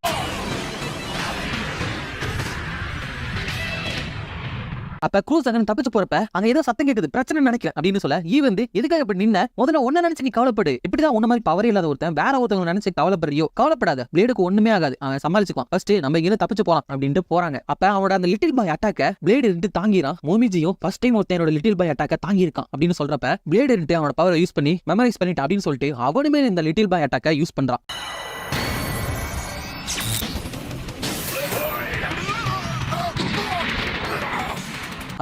அப்ப க்ரூஸ் அங்க தப்பிச்சு போறப்ப அங்க ஏதோ சத்தம் கேக்குது, பிரச்சனை நினைக்கிறேன் அப்படின்னு சொல்ல ஈவ் வந்து எதுக்காக இப்படி நின்ன, முதல்ல ஒன்ன நினைச்சு நீ கவலைப்படு, இப்படிதான் உன்ன மாதிரி பவரே இல்லாத ஒருத்தன் வேற ஒருத்தவங்க நினைச்சு கவலைப்படுறியோ, கவலைப்படாத பிளேடுக்கு ஒண்ணுமே ஆகாது, அவன் சமாளிச்சுக்குவான், ஃபர்ஸ்ட் நம்ம இங்க தப்பிச்சு போலாம் அப்படின்ட்டு போறாங்க. அப்ப அவனோட அந்த லிட்டில் பாய் அட்டாக்க பிளேடு இருந்து தாங்கிறான். மோமிஜியும் ஃபர்ஸ்ட் டைம் ஒருத்தனோட லிட்டில் பாய் அட்டாக்க தாங்கி இருக்கான் அப்படின்னு சொல்றப்ப பிளேடு இருந்து அவனோட பவரை யூஸ் பண்ணி மெமரைஸ் பண்ணிட்டு அப்படின்னு சொல்லிட்டு அவனுமே இந்த லிட்டில் பாய் அட்டாக்க யூஸ் பண்றான்.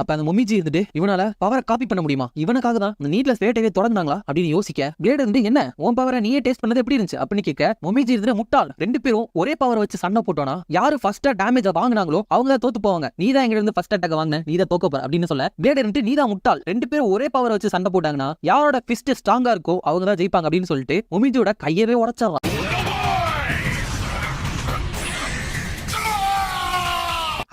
அப்ப அந்த மொமிஜி இருந்துட்டு இவனால பவரை காப்பி பண்ண முடியுமா, இவனுக்காக தான் இந்த நீட்லெஸ் வேட்டையே தொடர்ந்தாங்களா அப்படின்னு யோசிக்க பிளேட் இருந்து என்ன உன் பவரை நீயே டேஸ்ட் பண்ணது எப்படி இருந்துச்சு அப்படின்னு கேட்க மொமிஜி இருந்துட்டு முட்டாள், ரெண்டு பேரும் ஒரே பவரை வச்சு சண்டை போட்டோம்னா யாரு ஃபர்ஸ்டா டேமேஜ் வாங்கினாங்களோ அவங்க தான் தோத்து போவாங்க, நீ தான் எங்க இருந்து ஃபர்ஸ்ட் அட்டாக் வாங்கின, நீ தான் தோக்க போற அப்படின்னு சொல்ல பிளேட் இருந்துட்டு நீ தான் முட்டாள், ரெண்டு பேரும் ஒரே பவரை வச்சு சண்டை போட்டாங்கன்னா யாரோட பிஸ்ட் ஸ்ட்ராங்கா இருக்கோ அவங்க தான் ஜெயிப்பாங்க அப்படின்னு சொல்லிட்டு மொமிஜியோட கையவே உடைச்சான்.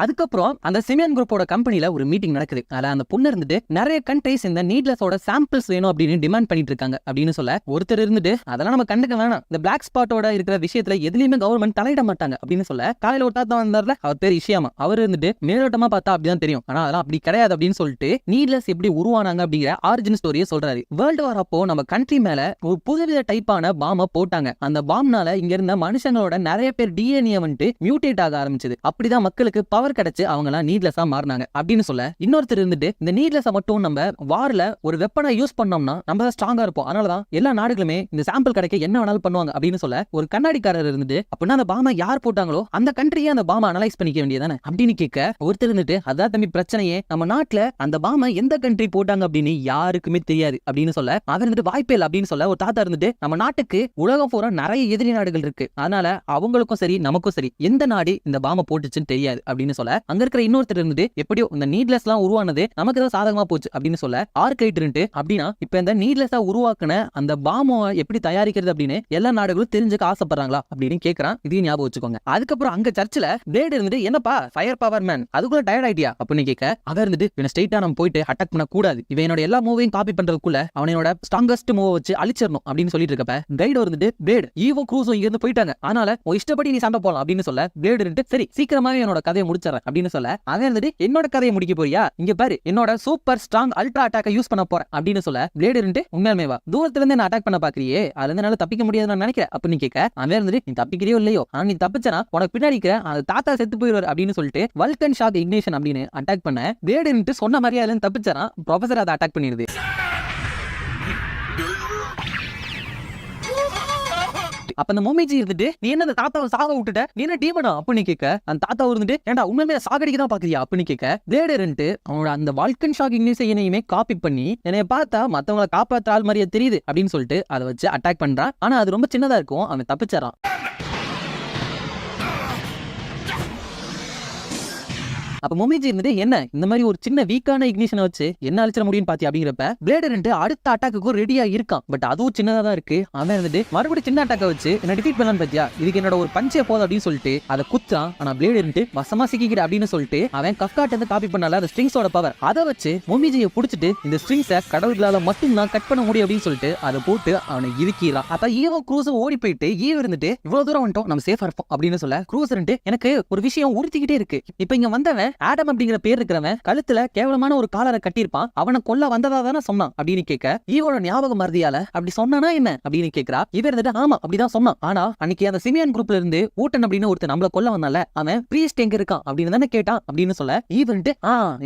அதுக்கப்புறம் அந்த சிமியன் குரூப்போட கம்பெனில ஒரு மீட்டிங் நடக்குது. அதுல அந்த பொண்ணு இருந்துட்டு நிறைய கண்ட்ரிஸ் இந்த நீட்லஸோட சாம்பிள்ஸ் வேணும் அப்படின்னு டிமாண்ட் பண்ணிட்டு இருக்காங்க அப்படின்னு சொல்ல, ஒருத்தர் இருந்துட்டு அதெல்லாம் நம்ம கண்டுக்க வேணாம், இந்த பிளாக் ஸ்பாட்டோட இருக்கிற விஷயத்துல எதுலயுமே கவர்மெண்ட் தலையிட மாட்டாங்க அப்படின்னு சொல்ல, காலையில ஒரு தாத்தா வந்தார்ல, அவர் பேர் இஷியாமா, அவர் இருந்துட்டு மேலோட்டமா பார்த்தா அப்படிதான் தெரியும், ஆனா அதெல்லாம் அப்படி கிடையாது அப்படின்னு சொல்லிட்டு நீட்லஸ் எப்படி உருவானாங்க அப்படிங்கிற ஆரிஜின் ஸ்டோரியை சொல்றாரு. வேர்ல்டு வார் அப்போ நம்ம கண்ட்ரி மேல ஒரு புதுவித டைப்பான பாம்ப போட்டாங்க. அந்த பாம்னால இங்க இருந்த மனுஷங்களோட நிறைய பேர் டிஎன்ஏ வந்துட்டு மியூட்டேட் ஆக ஆரம்பிச்சது. அப்படிதான் மக்களுக்கு பவர் கிடைச்சு அவங்க எல்லாம் நீட்லெஸ்ஸா மாறினாங்க அப்படின்னு சொல்ல, இன்னொருத்தர் இருந்துட்டு இந்த நீட்லெஸ் மட்டும் நம்ம வார்ல ஒரு வெப்பனை யூஸ் பண்ணோம்னா நம்ம தான் ஸ்ட்ராங்கா இருப்போம், அதனாலதான் எல்லா நாடுகளுமே இந்த சாம்பிள் கிடைக்க என்ன வேணாலும் பண்ணுவாங்க அப்படின்னு சொல்ல, ஒரு கண்ணாடிக்காரர் இருந்துட்டு அப்படின்னா அந்த பாம யார் போட்டாங்களோ அந்த கண்ட்ரியே அந்த பாம அனலைஸ் பண்ணிக்க வேண்டியதானே அப்படின்னு கேட்க, ஒருத்தர் இருந்துட்டு அதான் தம்பி பிரச்சனையே, நம்ம நாட்டுல அந்த பாம எந்த கண்ட்ரி போட்டாங்க அப்படின்னு யாருக்குமே தெரியாது அப்படின்னு சொல்ல, அவர் இருந்துட்டு வாய்ப்பே இல்லை அப்படின்னு சொல்ல, ஒரு தாத்தா இருந்துட்டு நம்ம நாட்டுக்கு உலகம் பூரா நிறைய எதிரி நாடுகள் இருக்கு, அதனால அவங்களுக்கும் சரி நமக்கும் சரி எந்த நாடு இந்த பாம போட்டுச்சுன்னு தெரியாது அப்படின்னு சொல்ல, அங்க இருக்கிற இன்னொருத்தர் இருந்துட்டு எப்படியோ இந்த நீட்லெஸ் எல்லாம் உருவானது நமக்கு தான் சாதகமா போச்சு அப்படின்னு சொல்ல, ஆர்கைட் இருந்துட்டு அப்படின்னா இப்ப இந்த நீட்லெஸ்ஸா உருவாக்குன அந்த பாம எப்படி தயாரிக்கிறது அப்படின்னு எல்லா நாடுகளும் தெரிஞ்சுக்க ஆசைப்படுறாங்களா அப்படின்னு கேட்கறான். இதையும் ஞாபகம் வச்சுக்கோங்க. அதுக்கப்புறம் அங்க சர்ச்சில் பிளேட் இருந்துட்டு என்னப்பா ஃபயர் பவர் மேன் அதுக்குள்ள டயர்ட் ஆயிட்டியா அப்படின்னு கேட்க, அவர் இருந்துட்டு இவனை ஸ்ட்ரைட்டா நம்ம போயிட்டு அட்டாக் பண்ண கூடாது, இவன் என்னோட எல்லா மூவையும் காப்பி பண்றதுக்குள்ள அவனோட ஸ்ட்ராங்கஸ்ட் மூவ் வச்சு அழிச்சிடணும் அப்படின்னு சொல்லிட்டு இருக்கப்ப, கைடோ இருந்துட்டு பிளேட் ஈவோ க்ரூஸும் இங்க இருந்து போயிட்டாங்க, அதனால இஷ்டப்படி நீ சண்டை போலாம் அப்படின்னு சொல்ல, பிளேட் இருந்துட்டு சரி சீக்கிரமாவே என்னோட கதையை முடிச்சிடறேன் அப்படின்னு சொல்ல, அவன் இருந்துட்டு என்னோட கதையை முடிக்க போறியா, இங்க பாரு என்னோட சூப்பர் ஸ்ட்ராங் அல்ட்ரா அட்டாக்கை யூஸ் பண்ண போறேன் அப்படின்னு சொல்ல, பிளேட் இருந்துட்டு உண்மையாலுமேவா தூரத்துல இருந்து நான் அட்டாக் பண்ண பாக்குறியே, அதுல இருந்து என்னால தப்பிக்க முடியாது நான் நினைக்கிறேன் அப்படின்னு கேட்க, அவன் இருந்துட்டு நீ தப்பிக்கிறியோ இல்லையோ, ஆனா நீ தப்பிச்சனா உனக்கு பின்னாடி இருக்கிற அந்த தாத்தா செத்து போயிடுவார் அப்படின்னு சொல்லிட்டு வல்கன் ஷாக் இக்னிஷன் அப்படின்னு அட்டாக் பண்ண, பிளேட் இருந்துட்டு சொன்ன மாதிரி அதுல தப்பிச்சனா ப்ரொஃபசர் அதை அட்டாக் பண்ணிடுது. அப்ப அந்த மொமிஜி இருந்துட்டு நீ என்ன தாத்தாவை சாக விட்டுட்ட, நீ என்ன டீமனா அப்படின்னு கேட்க, அந்த தாத்தா இருந்துட்டு ஏன்டா உண்மையிலே சாகடிக்க தான் பாக்குறியா அப்படின்னு கேட்க, பிளேடர் அவனோட அந்த வால்கன் ஷாக் இக்னிஷனையுமே காப்பி பண்ணி என்னைய பார்த்தா மத்தவங்களை காப்பாற்ற ஆள் மாதிரியே தெரியுது அப்படின்னு சொல்லிட்டு அதை வச்சு அட்டாக் பண்றான். ஆனா அது ரொம்ப சின்னதா இருக்கும், அவன் தப்பிச்சாரான். அப்ப மொமிஜி இருந்துட்டு என்ன இந்த மாதிரி ஒரு சின்ன வீக்கான இக்னிஷனை வச்சு என்ன அழிச்சிட முடியும் பாத்தி அப்படிங்கிறப்ப, பிளேடர் அடுத்த அட்டாக்கு ரெடியா இருக்கான், பட் அதுவும் சின்னதா தான் இருக்கு. அவன் இருந்துட்டு மறுபடியும் சின்ன அட்டாக்க வச்சு என்ன டிஃபீட் பண்ணலாம் பாத்தியா, இதுக்கு என்னோட ஒரு பஞ்சே போதும் அப்படின்னு சொல்லிட்டு அதை குத்தான். ஆனா பிளேடர் வசமா சிக்கிக்கிற அப்படின்னு சொல்லிட்டு அவன் கஃப்காட் இருந்து காப்பி பண்ணால அந்த ஸ்ட்ரிங்ஸோட பவர் அதை வச்சு மொமிஜியை புடிச்சிட்டு இந்த ஸ்ட்ரிங்ஸை கடவுளால மட்டும் தான் கட் பண்ண முடியும் அப்படின்னு சொல்லிட்டு அதை போட்டு அவனை இறுக்கிறான். அப்ப ஈவோ க்ரூஸ் ஓடி போயிட்டு ஈவோ இருந்துட்டு இவ்வளவு தூரம் வந்துட்டோம் நம்ம சேஃபா இருப்போம் அப்படின்னு சொல்ல, க்ரூஸ் எனக்கு ஒரு விஷயம் உறுத்திக்கிட்டே இருக்கு, இப்ப இங்க வந்தவன் ஆடம் அப்படிங்கிற பேர் இருக்கிறவன் கழுத்துல கேவலமான ஒரு காலரை கட்டியிருப்பான், அவனை கொல்ல வந்ததா தானே சொன்னான் அப்படின்னு கேட்க, ஈவோட ஞாபக மறதியால அப்படி சொன்னானா என்ன அப்படின்னு கேட்கிறா. இவர் இருந்துட்டு ஆமா அப்படிதான் சொன்னான், ஆனா அன்னைக்கு அந்த சிமியன் குரூப்ல இருந்து ஊட்டன் அப்படின்னு ஒருத்தர் நம்மள கொல்ல வந்தால அவன் பிரீஸ்ட் எங்க இருக்கான் அப்படின்னு தானே கேட்டான் அப்படின்னு சொல்ல, ஈவன்ட்டு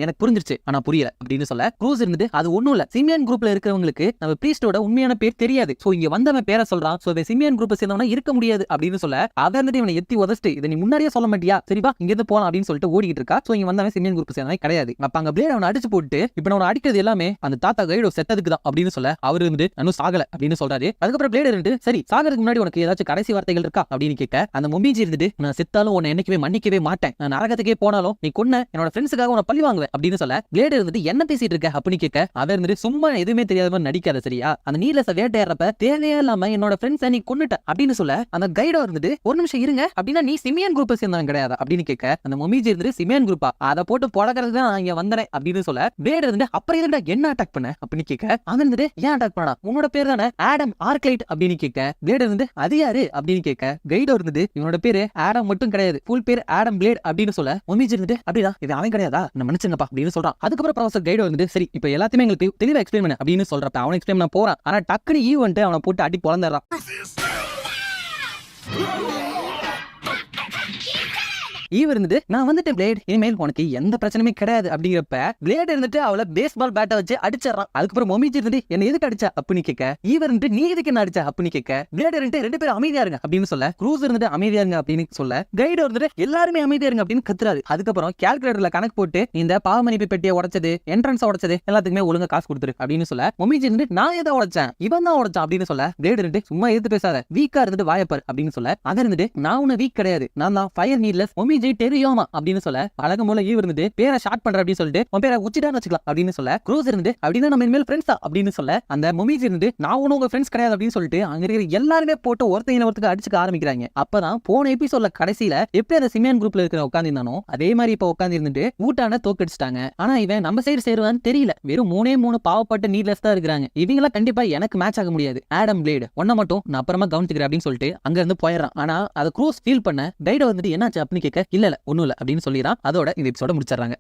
எனக்கு புரிஞ்சிருச்சு ஆனா புரியல அப்படின்னு சொல்ல, க்ரூஸ் இருந்துட்டு அது ஒண்ணும் இல்ல, சிமியன் குரூப்ல இருக்கிறவங்களுக்கு நம்ம பிரீஸ்டோட உண்மையான பேர் தெரியாது, சோ இங்க வந்தவன் பேரை சொல்றான், சோ சிமியன் குரூப் சேர்ந்தவனா இருக்க முடியாது அப்படின்னு சொல்ல, அவன் இருந்துட்டு இவனை எத்தி உதச்சிட்டு இதை நீ முன்னாடியே சொல்ல மாட்டியா, சரிப்பா இங்க இருந்து போலாம் அப்படின்னு சொல்லிட்டு ஓடிட்டு இருக்கா. சோ இங்க வந்தவன் சிமியன் குரூப் சேர்ந்தவன் கிடையாது. அப்ப அங்க பிளேட் அவனை அடிச்சு போட்டு இப்ப அவனை அடிக்கிறது எல்லாமே அந்த தாத்தா கைடோ செத்ததுக்கு தான் அப்படின்னு சொல்ல, அவரு இருந்து இன்னும் சாகல அப்படின்னு சொல்றாரு. அதுக்கப்புறம் பிளேட் இருந்து சரி சாகிறதுக்கு முன்னாடி உனக்கு ஏதாச்சும் கடைசி வார்த்தைகள் இருக்கா அப்படின்னு கேட்க, அந்த மொமிஜி இருந்துட்டு நான் செத்தாலும் உன்னை என்னைக்குமே மன்னிக்கவே மாட்டேன், நான் நரகத்துக்கே போனாலும் நீ கொன்ன என்னோட ஃப்ரெண்ட்ஸுக்காக உன்னை பழி வாங்குவேன் அப்படின்னு சொல்ல, பிளேட் இருந்துட்டு என்ன பேசிட்டு இருக்க அப்படின்னு கேட்க, அவர் இருந்துட்டு சும்மா எதுவுமே தெரியாத மாதிரி நடிக்காத சரியா, அந்த நீட்லெஸ் வேட்டையாடுறப்ப தேவையே இல்லாம என்னோட ஃப்ரெண்ட்ஸை நீ கொன்னுட்ட அப்படின்னு சொல்ல, அந்த கைடோ இருந்துட்டு ஒரு நிமிஷம் இருங்க அப்படின்னா நீ சிமியன் குரூப் சேர்ந்தவன் கிடையாது அப்படின்னு கேட்க, அந்த மொமிஜி இருந்துட்டு சிமியன் குரூப்பா அதை போட்டு புழக்கிறது தான் இங்க வந்தனே அப்படின்னு சொல்ல, பிளேட் இருந்து அப்புறம் எதுடா என்ன அட்டாக் பண்ண அப்படின்னு கேட்க, அவன் இருந்துட்டு ஏன் அட்டாக் பண்ணா உன்னோட பேர் தானே ஆடம் ஆர்க்லைட் அப்படின்னு கேட்க, பிளேட் இருந்து அது யாரு அப்படின்னு கேட்க, கைடோ இருந்துட்டு இவனோட பேரு ஆடம் மட்டும் கிடையாது ஃபுல் பேர் ஆடம் பிளேட் அப்படின்னு சொல்ல, மொமிஜி இருந்துட்டு அப்படிதான் இது அவன் கிடையாதா நான் மன்னிச்சுங்கப்பா அப்படின்னு சொல்றான். அதுக்கப்புறம் ப்ரொஃபசர் கைடோ இருந்துட்டு சரி இப்ப எல்லாத்தையுமே எங்களுக்கு தெளிவா எக்ஸ்பிளைன் பண்ண அப்படின்னு சொல்றப்ப அவன் எக்ஸ்பிளைன் பண்ண போறான், ஆனா டக்குனு ஈவன்ட்டு அவனை போட்டு அடி பொழந்துறான். ஈவ இருந்துட்டு நான் வந்துட்டு பிளேட் இனிமேல் உனக்கு எந்த பிரச்சனையுமே கிடையாது அப்படிங்கிறப்ப, பிளேட் இருந்துட்டு அவளை பேஸ்பால் பேட்டை வச்சு அடிச்சிடறான். அதுக்கப்புறம் மொமிஜி இருந்துட்டு என்ன எதுக்கு அடிச்சா அப்படின்னு கேட்க, ஈவ இருந்துட்டு நீ எதுக்கு என்ன அடிச்சா அப்படின்னு கேட்க, பிளேட் இருந்துட்டு ரெண்டு பேரும் அமைதியா இருங்க அப்படின்னு சொல்ல, க்ரூஸ் இருந்துட்டு அமைதியா இருங்க அப்படின்னு சொல்ல, கைடோ இருந்துட்டு எல்லாருமே அமைதியா இருங்க அப்படின்னு கத்துறாரு. அதுக்கப்புறம் கால்குலேட்டர்ல கணக்கு போட்டு இந்த பாவமன்னிப்பு பெட்டியை உடைச்சது என்ட்ரன்ஸ் உடைச்சது எல்லாத்துக்குமே ஒழுங்கா காசு கொடுத்துரு அப்படின்னு சொல்ல, மொமிஜி இருந்துட்டு நான் எதை உடைச்சேன் இவன் தான் உடைச்சான் அப்படின்னு சொல்ல, பிளேட் இருந்துட்டு சும்மா எதிர்த்து பேசாத வீக்கா இருந்துட்டு வாயப்பார் அப்படின்னு சொல்ல, அதை இருந்துட்டு நான் உன்ன வீக் கிடையாது நான் தான் ஃபயர் நீட்லெஸ் மொமிஜி மொமிஜி தெரியுமா அப்படின்னு சொல்ல வழக்கம் போல ஈவ் இருந்துட்டு பேரை ஷார்ட் பண்ற அப்படின்னு சொல்லிட்டு உன் பேரை உச்சிடான்னு வச்சுக்கலாம் அப்படின்னு சொல்ல க்ரூஸ் இருந்து அப்படின்னா நம்ம இனிமேல் ஃப்ரெண்ட்ஸா அப்படின்னு சொல்ல அந்த மொமிஜி இருந்து நான் ஒன்னும் உங்க ஃப்ரெண்ட்ஸ் கிடையாது அப்படின்னு சொல்லிட்டு அங்க இருக்கிற எல்லாருமே போட்டு ஒருத்தருக்கு அடிச்சுக்க ஆரம்பிக்கிறாங்க. அப்பதான் போன எபிசோட்ல கடைசியில எப்படி அந்த சிமியான் குரூப்ல இருக்கிற உட்காந்துருந்தானோ அதே மாதிரி இப்ப உட்காந்து இருந்துட்டு ஊட்டான தோக்கடிச்சிட்டாங்க. ஆனா இவன் நம்ம சைடு சேருவான்னு தெரியல. வெறும் 3 பாவப்பட்ட நீட்லெஸ் தான் இருக்கிறாங்க. இவங்கள கண்டிப்பா எனக்கு மேட்ச் ஆக முடியாது. ஆடம் பிளேடு ஒன்ன மட்டும் நான் அப்புறமா கவனிச்சுக்கிறேன் அப்படின்னு சொல்லிட்டு அங்க இருந்து போயிடறான். ஆனா அதை க்ரூஸ் ஃபீல் பண்ண கைட வந்துட்டு என்னாச்சு அப்படின்னு கேட்க இல்ல ஒண்ணும் இல்ல அப்படின்னு சொல்லிடுறான். அதோட இந்த எபிசோட முடிச்சிடறாங்க.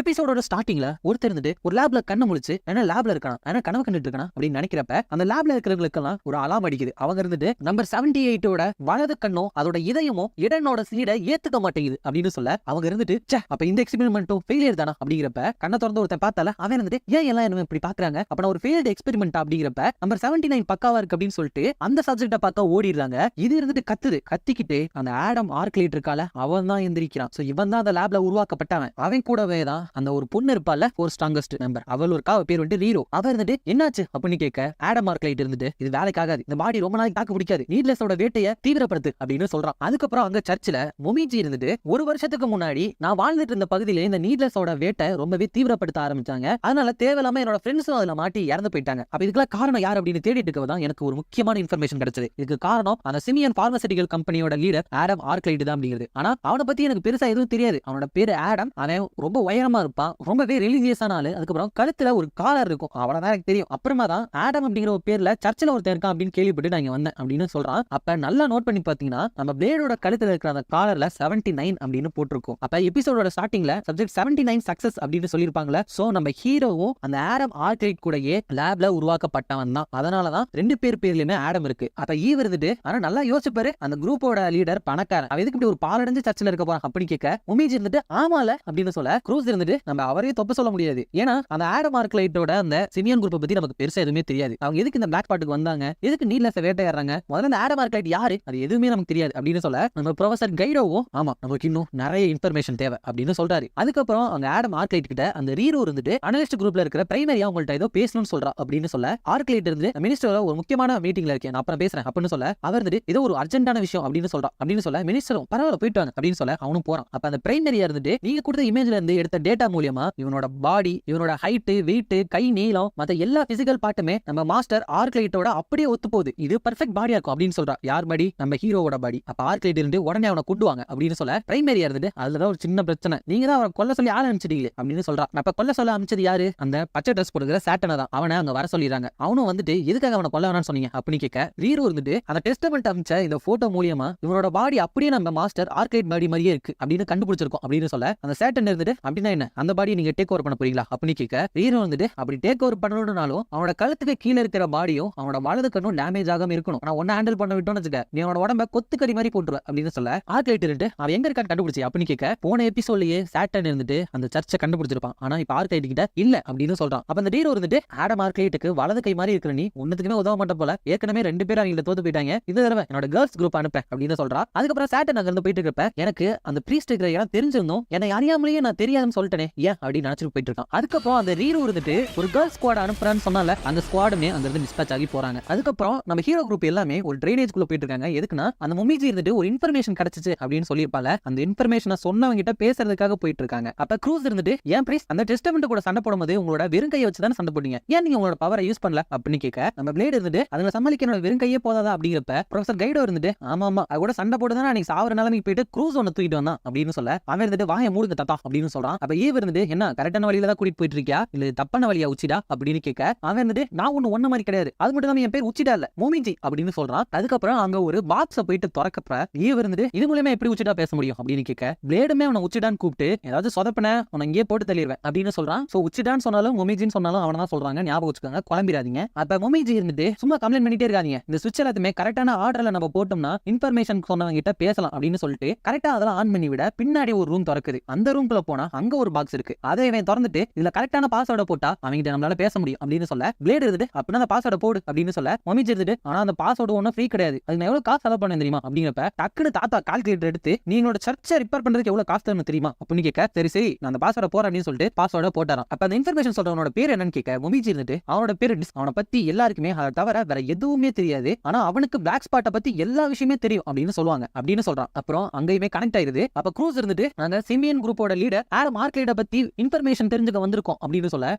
எபிசோடோட ஸ்டார்டிங்ல ஒருத்தர் இருந்துட்டு ஒரு லேப்ல கண்ணை முழிச்சு ஏன்னா லேப்ல இருக்கான் ஏன்னா கனவு கண்டுட்டு இருக்கான் அப்படின்னு நினைக்கிறப்ப அந்த லேப்ல இருக்கிறவங்களுக்கெல்லாம் ஒரு அலாம் அடிக்குது. அவங்க இருந்துட்டு நம்பர் 78ஓட வலது கண்ணோ அதோட இதயமோ இடனோட சீடை ஏத்துக்க மாட்டேங்குது அப்படின்னு சொல்ல அவங்க இருந்துட்டு அப்ப இந்த எக்ஸ்பெரிமெண்ட்டும் ஃபெயிலியர் தானா அப்படிங்கிறப்ப கண்ணை திறந்து ஒருத்தன் பார்த்தால அவன் இருந்துட்டு ஏன் எல்லாம் என்ன இப்படி பாக்குறாங்க அப்ப நான் ஒரு ஃபெயில்டு எக்ஸ்பெரிமெண்ட் அப்படிங்கிறப்ப நம்பர் 79 பக்காவா இருக்கு அப்படின்னு சொல்லிட்டு அந்த சப்ஜெக்ட பார்க்க ஓடிடுறாங்க. இது இருந்துட்டு கத்திக்கிட்டு அந்த ஆடம் ஆர்க்லைட் இருக்கால அவன் தான் எந்திரிக்கிறான். சோ இவன் தான் அந்த லேப்ல உருவாக்கப்பட்டவன். அவன் கூடவே தான் அந்த ஒரு பொண்ணு இருப்பால ஒரு ஸ்ட்ராங்கஸ்ட் மெம்பர் அவள் ஒரு பேர் வந்து ரீரோ. அவ இருந்துட்டு என்னாச்சு அப்படின்னு கேட்க ஆடம் ஆர்க்லைட் இருந்துட்டு இது வேலைக்காகாது, இந்த பாடி ரொம்ப நாளைக்கு தாக்கு பிடிக்காது, நீட்லெஸோட வேட்டையை தீவிரப்படுத்து அப்படின்னு சொல்றான். அதுக்கப்புறம் அங்க சர்ச்சில் மொமிஜி இருந்துட்டு ஒரு வருஷத்துக்கு முன்னாடி நான் வாழ்ந்துட்டு இருந்த பகுதியில இந்த நீட்லெஸோட வேட்டை ரொம்பவே தீவிரப்படுத்த ஆரம்பிச்சாங்க. அதனால தேவையில்லாம என்னோட ஃப்ரெண்ட்ஸும் அதுல மாட்டி இறந்து போயிட்டாங்க. அப்ப இதுக்கெல்லாம் காரணம் யார் அப்படின்னு தேடிட்டு இருக்கதான் எனக்கு ஒரு முக்கியமான இன்ஃபர்மேஷன் கிடைச்சது. இதுக்கு காரணம் அந்த சிமியன் பார்மசூட்டிக்கல் கம்பெனியோட லீடர் ஆடம் ஆர்க்லைட் தான் அப்படிங்கிறது. ஆனா அவனை பத்தி எனக்கு பெருசா எதுவும் தெரியாது. அவனோட பேரு ஆடம். அவன் ரொம்ப உயரமா இருப்பான், ரொம்பவே ரிலீஜியஸான ஆளு. அதுக்கப்புறம் கழுத்துல ஒரு காலர் இருக்கும், அவ்வளவுதான் எனக்கு தெரியும். அப்புறமா தான் ஆடம் அப்படிங்கிற ஒரு பேர்ல சர்ச்சில் ஒருத்தர் இருக்கான் அப்படின்னு கேள்விப்பட்டு நான் இங்க வந்தேன் அப்படின்னு சொல்றான். அப்ப நல்லா நோட் பண்ணி பாத்தீங்கன்னா நம்ம பிளேடோட கழுத்துல இருக்கிற அந்த காலர்ல 79 அப்படின்னு போட்டிருக்கும். அப்ப எபிசோடோட ஸ்டார்டிங்ல சப்ஜெக்ட் 79 சக்சஸ் அப்படின்னு சொல்லிருப்பாங்களே. சோ நம்ம ஹீரோவும் அந்த ஆடம் ஆர்க்லைட் கூடயே லேப்ல உருவாக்கப்பட்டவன் தான். அதனாலதான் 2 பேர்லயுமே ஆடம் இருக்கு. அப்ப ஈவ் இருந்துட்டு ஆனா நல்லா யோசிச்சு பாரு, அந்த குரூப்போட லீடர் பணக்காரன், அவன் எதுக்கு இப்படி ஒரு பாலடைஞ்சு சர்ச்சில் இருக்க போறான் அப்படின்னு கேட்க உமேஜ் இருந்துட்டு ஆமால அப்படின்னு சொல்ல க்ரூஸ் இருந்துட்டு நம்ம அவரே தப்பு சொல்ல முடியாது. ஏன்னா அந்த ஆடம் ஆர்க்லைட்டோட அந்த சிமியன் குரூப்பை பத்தி நமக்கு பெருசா எதுவுமே தெரியாது. அவங்க எதுக்கு இந்த பிளாக் பாட்டுக்கு வந்தாங்க, எதுக்கு நீட்லெஸ் வேட்டையாடுறாங்க, முதல்ல அந்த ஆடம் ஆர்க்லைட் யாரு அது எதுவுமே நமக்கு தெரியாது அப்படின்னு சொல்ல நம்ம ப்ரொஃபசர் கைடோவும் ஆமா நமக்கு இன்னும் நிறைய இன்ஃபர்மேஷன் தேவை அப்படின்னு சொல்றாரு. அதுக்கப்புறம் அவங்க ஆடம் ஆர்க்லைட் கிட்ட அந்த ரீரோ இருந்துட்டு அனலிஸ்ட் குரூப்ல இருக்கிற பிரைமரியா உங்கள்ட்ட ஏதோ பேசணும்னு சொல்றா அப்படின்னு சொல்ல ஆர்க்லைட் இருந்து மினிஸ்டரோட ஒரு முக்கியமான மீட்டிங்ல இருக்கேன் நான் அப்புறம் பேசுறேன் அப்படின்னு சொல்ல அவர் இருந்துட்டு ஏதோ ஒரு அர்ஜென்டான விஷயம் அப்படின்னு சொல்றா அப்படின்னு சொல்ல மினிஸ்டரும் பரவாயில்ல போயிட்டு வாங்க அப்படின்னு சொல்ல அவனும் போறான். அப்ப அந்த பிரைமரியா இருந்துட்டு நீங்க கொடுத்த இமேஜ்ல இருந்து எடுத்த டேட்டா மூலியமா இவனோட பாடி, இவனோட ஹைட், வெயிட், கை நீளம், மத்த எல்லா பிசிக்கல் பார்ட்டுமே நம்ம மாஸ்டர் ஆர்க்லைட்டோட அப்படியே ஒத்து போகுது. இது பெர்ஃபெக்ட் பாடியா இருக்கும் அப்படின்னு சொல்றா. யார் பாடி? நம்ம ஹீரோவோட பாடி. அப்ப ஆர்க்லைட் இருந்து உடனே அவனை கூட்டுவாங்க அப்படின்னு சொல்ல பிரைமரியா இருந்துட்டு அதுலதான் ஒரு சின்ன பிரச்சனை, நீங்க தான் அவரை கொல்ல சொல்லி ஆள் அனுப்பிச்சிட்டீங்க அப்படின்னு சொல்றா. அப்ப கொல்ல சொல்ல அனுப்பிச்சது யாரு? அந்த பச்சை ட்ரெஸ் போடுகிற சாட்டனை தான். அவனை அங்க வர சொல்லிடுறாங்க. அவனும் வந்துட்டு எதுக்காக அவனை கொல்ல வேணாம்னு சொன்னீங்க அப்படின்னு கேட்க ரீரோ இருந்துட்டு அந்த டெஸ்டமெண்ட் அமிச்ச இந்த போட்டோ மூலியமா இவனோட பாடி அப்படியே நம்ம மாஸ்டர் ஆர்க்லைட் பாடி மாதிரியே இருக்கு அப்படின்னு கண்டுபிடிச்சிருக்கோம் அப்படின்னு சொல்ல அந்த சாட்டன் இருந்துட்டு அப்படின்னா என்ன அந்த பாடி நீங்க டேக் ஓவர் பண்ண போறீங்களா அப்படின்னு கேட்க ரீரோ வந்துட்டு அப்படி டேக் ஓவர் பண்ணணும்னாலும் அவனோட கழுத்துக்கு கீழே இருக்கிற பாடியும் அவனோட வலது கண்ணும் டேமேஜ் ஆகாம இருக்கணும். நான் ஒன்னு ஹேண்டில் பண்ண விட்டோம்னு வச்சுக்க நீ அவனோட உடம்ப கொத்துக்கறி மாதிரி போட்டுருவ அப்படின்னு சொல்ல ஆர்க்லைட் இருந்துட்டு அவன் எங்க இருக்கான்னு கண்டுபிடிச்சி அப்படின்னு கேட்க போன எபிசோட்லயே சாட்டன் இருந்துட்டு அந்த சர்ச்சை கண்டுபிடிச்சிருப்பான். ஆனா இப்ப ஆர்க்லைட் கிட்ட இல்ல அப்படின்னு சொல்றான். அப்ப அந்த ரீரோ இருந்துட்டு ஆடம் ஆர்க்லைட்டுக்கு வலது கை மாதிரி இருக்கிற நீ ஒன்னுக்குமே உதவ மாட்ட போல, ஏற்கனவே 2 பேரும் அவங்க தோத்து போயிட்டாங்க, இந்த தடவை என்னோட கேர்ள்ஸ் குரூப் அனுப்பேன் அப்படின்னு சொல்றா. அதுக்கப்புறம் சாட்டன் அங்க இருந்து போயிட்டு இருக்கப்ப எனக்கு அந்த பிரீஸ்ட் இருக்கிற இடம் தெரிஞ்சிருந்தோம், என்னை அறியாமலேயே நான் தெரியாதுன்னு சொல்லிட்டேனே ஏன் அப்படின்னு நினைச்சிட்டு போயிட்டு இருக்கான். அதுக்கப்புறம் அந்த ரீரோ இருந்துட்டு ஒரு கேர்ள்ஸ் ஸ்குவாட் அனுப்புறான்னு சொன்னால அந்த ஸ்குவாடுமே அங்க இருந்து டிஸ்பேட்ச் ஆகி போறாங்க. அதுக்கப்புறம் நம்ம ஹீரோ குரூப் எல்லாமே ஒரு ட்ரைனேஜ் குள்ள போயிட்டு இருக்காங்க. எதுக்குன்னா அந்த மொமிஜி இருந்துட்டு ஒரு இன்ஃபர்மேஷன் கிடைச்சிச்சு அப்படின்னு சொல்லிருப்பால, அந்த இன்ஃபர்மேஷனை சொன்னவங்க கிட்ட பேசுறதுக்காக போயிட்டு இருக்காங்க. அப்ப க்ரூஸ் இருந்துட்டு ஏன் பிரீஸ் அந்த டெஸ்டமெண்ட் கூட சண்டை போடும்போது உங்களோட வெறுங்கையை வச்சு தானே சண்டை போட்டீங்க, ஏன் நீங்க உங்களோட பவரை யூஸ் பண்ணல அப்படின்னு கேட்க நம்ம பிளேடு இருந்துட்டு அதுல சமாளிக்க என்னோட வெறுங்கையே போதாதா அப்படிங்கிறப்ப ப்ரொஃபசர் கைடோ இருந்துட்டு ஆமா அது கூட சண்டை போட்டுதான் அன்னைக்கு சாவறனால நீ போயிட்டு க்ரூஸ் ஒன்னு தூக்கிட்டு வந்தான் அப்படின்னு சொல்ல அவன் இருந்துட்டு வாயை மூடுங்க தாத்தா அப்படின்னு சொல்றான். அப்ப ஈவ் இருந்துட்டு என்ன கரெக்டான வழியில தான் கூட்டிட்டு போயிட்டு இருக்கியா இல்ல தப்பான வழியா உச்சிடா அப்படின்னு கேட்க அவன் இருந்துட்டு நான் ஒண்ணு மாதிரி கிடையாது, அது மட்டும் தான் என் பேர் உச்சிடா இல்ல மோமிஜி அப்படின்னு சொல்றான். அதுக்கப்புறம் அங்க ஒரு பாக்ஸ போயிட்டு திறக்கப்ப ஈவ் இருந்துட்டு இது மூலமா எப்படி உச்சிடா பேச முடியும் அப்படின்னு கேட்க பிளேடுமே அவனை உச்சிடான்னு கூப்பிட்டு ஏதாவது சொதப்பன உன இங்கே போட்டு தள்ளிடுவேன் அப்படின்னு சொல்றான். சோ உச்சிடான்னு சொன்னாலும் மொமிஜின்னு சொன்னாலும் அவனை தான் சொல்றாங்க, ஞாபகம் வச்சுக்கோங்க, குழம்பிடாதீங்க. அப்ப மொமிஜி இருந்துட்டு சும்மா கம்ப்ளைண்ட் பண்ணிட்டே இருக்காதீங்க, இந்த சுவிட்ச் எல்லாத்தையுமே கரெக்டான ஆர்டர்ல நம்ம போட்டோம்னா இன்ஃபர்மேஷன் சொன்னவங்க கிட்ட பேசலாம் அப்படின்னு சொல்லிட்டு கரெக்டா அதெல்லாம் ஆன் பண்ணி விட பின்னாடி ஒரு ரூம் திறக்குது. அந்த ரூம்குள்ள போனா அங்க ஒரு ஒரு பாக்ஸ் இருக்கு. அதை இவன் திறந்துட்டு இதுல கரெக்டான பாஸ்வேர்டை போட்டா அவங்கிட்ட நம்மளால பேச முடியும் அப்படின்னு சொல்ல பிளேடு இருந்துட்டு அப்படின்னா அந்த பாஸ்வேர்டை போடு அப்படின்னு சொல்ல மொமிஜி இருந்துட்டு ஆனா அந்த பாஸ்வேர்டு ஒன்னும் ஃப்ரீ கிடையாது, அது நான் எவ்வளவு காசு செலவு பண்ண தெரியுமா அப்படிங்கிறப்ப டக்குன்னு தாத்தா கால்குலேட்டர் எடுத்து நீங்களோட சர்ச்சை ரிப்பேர் பண்றதுக்கு எவ்வளவு காசு தரணும் தெரியுமா அப்படின்னு கேட்க சரி சரி நான் அந்த பாஸ்வேர்டை போறேன் அப்படின்னு சொல்லிட்டு பாஸ்வேர்டை போட்டாராம். அப்ப அந்த இன்ஃபர்மேஷன் சொல்றவனோட பேர் என்னன்னு கேட்க மொமிஜி இருந்துட்டு அவனோட பேர் அவனை பத்தி எல்லாருக்குமே அதை தவிர வேற எதுவுமே தெரியாது, ஆனா அவனுக்கு பிளாக் ஸ்பாட்டை பத்தி எல்லா விஷயமே தெரியும் அப்படின்னு சொல்லுவாங்க அப்படின்னு சொல்றான். அப்புறம் அங்கேயுமே கனெக்ட் ஆயிருது. அப்ப க்ரூஸ் இருந்துட்டு நாங்க சிமியன் குரூப்போட லீடர் ஆடம் ஆர்கேட பத்தி இன்ஃபர்மேஷன் தெரிஞ்சுக்க வந்திருக்கோம் அப்படின்னு சொல்ல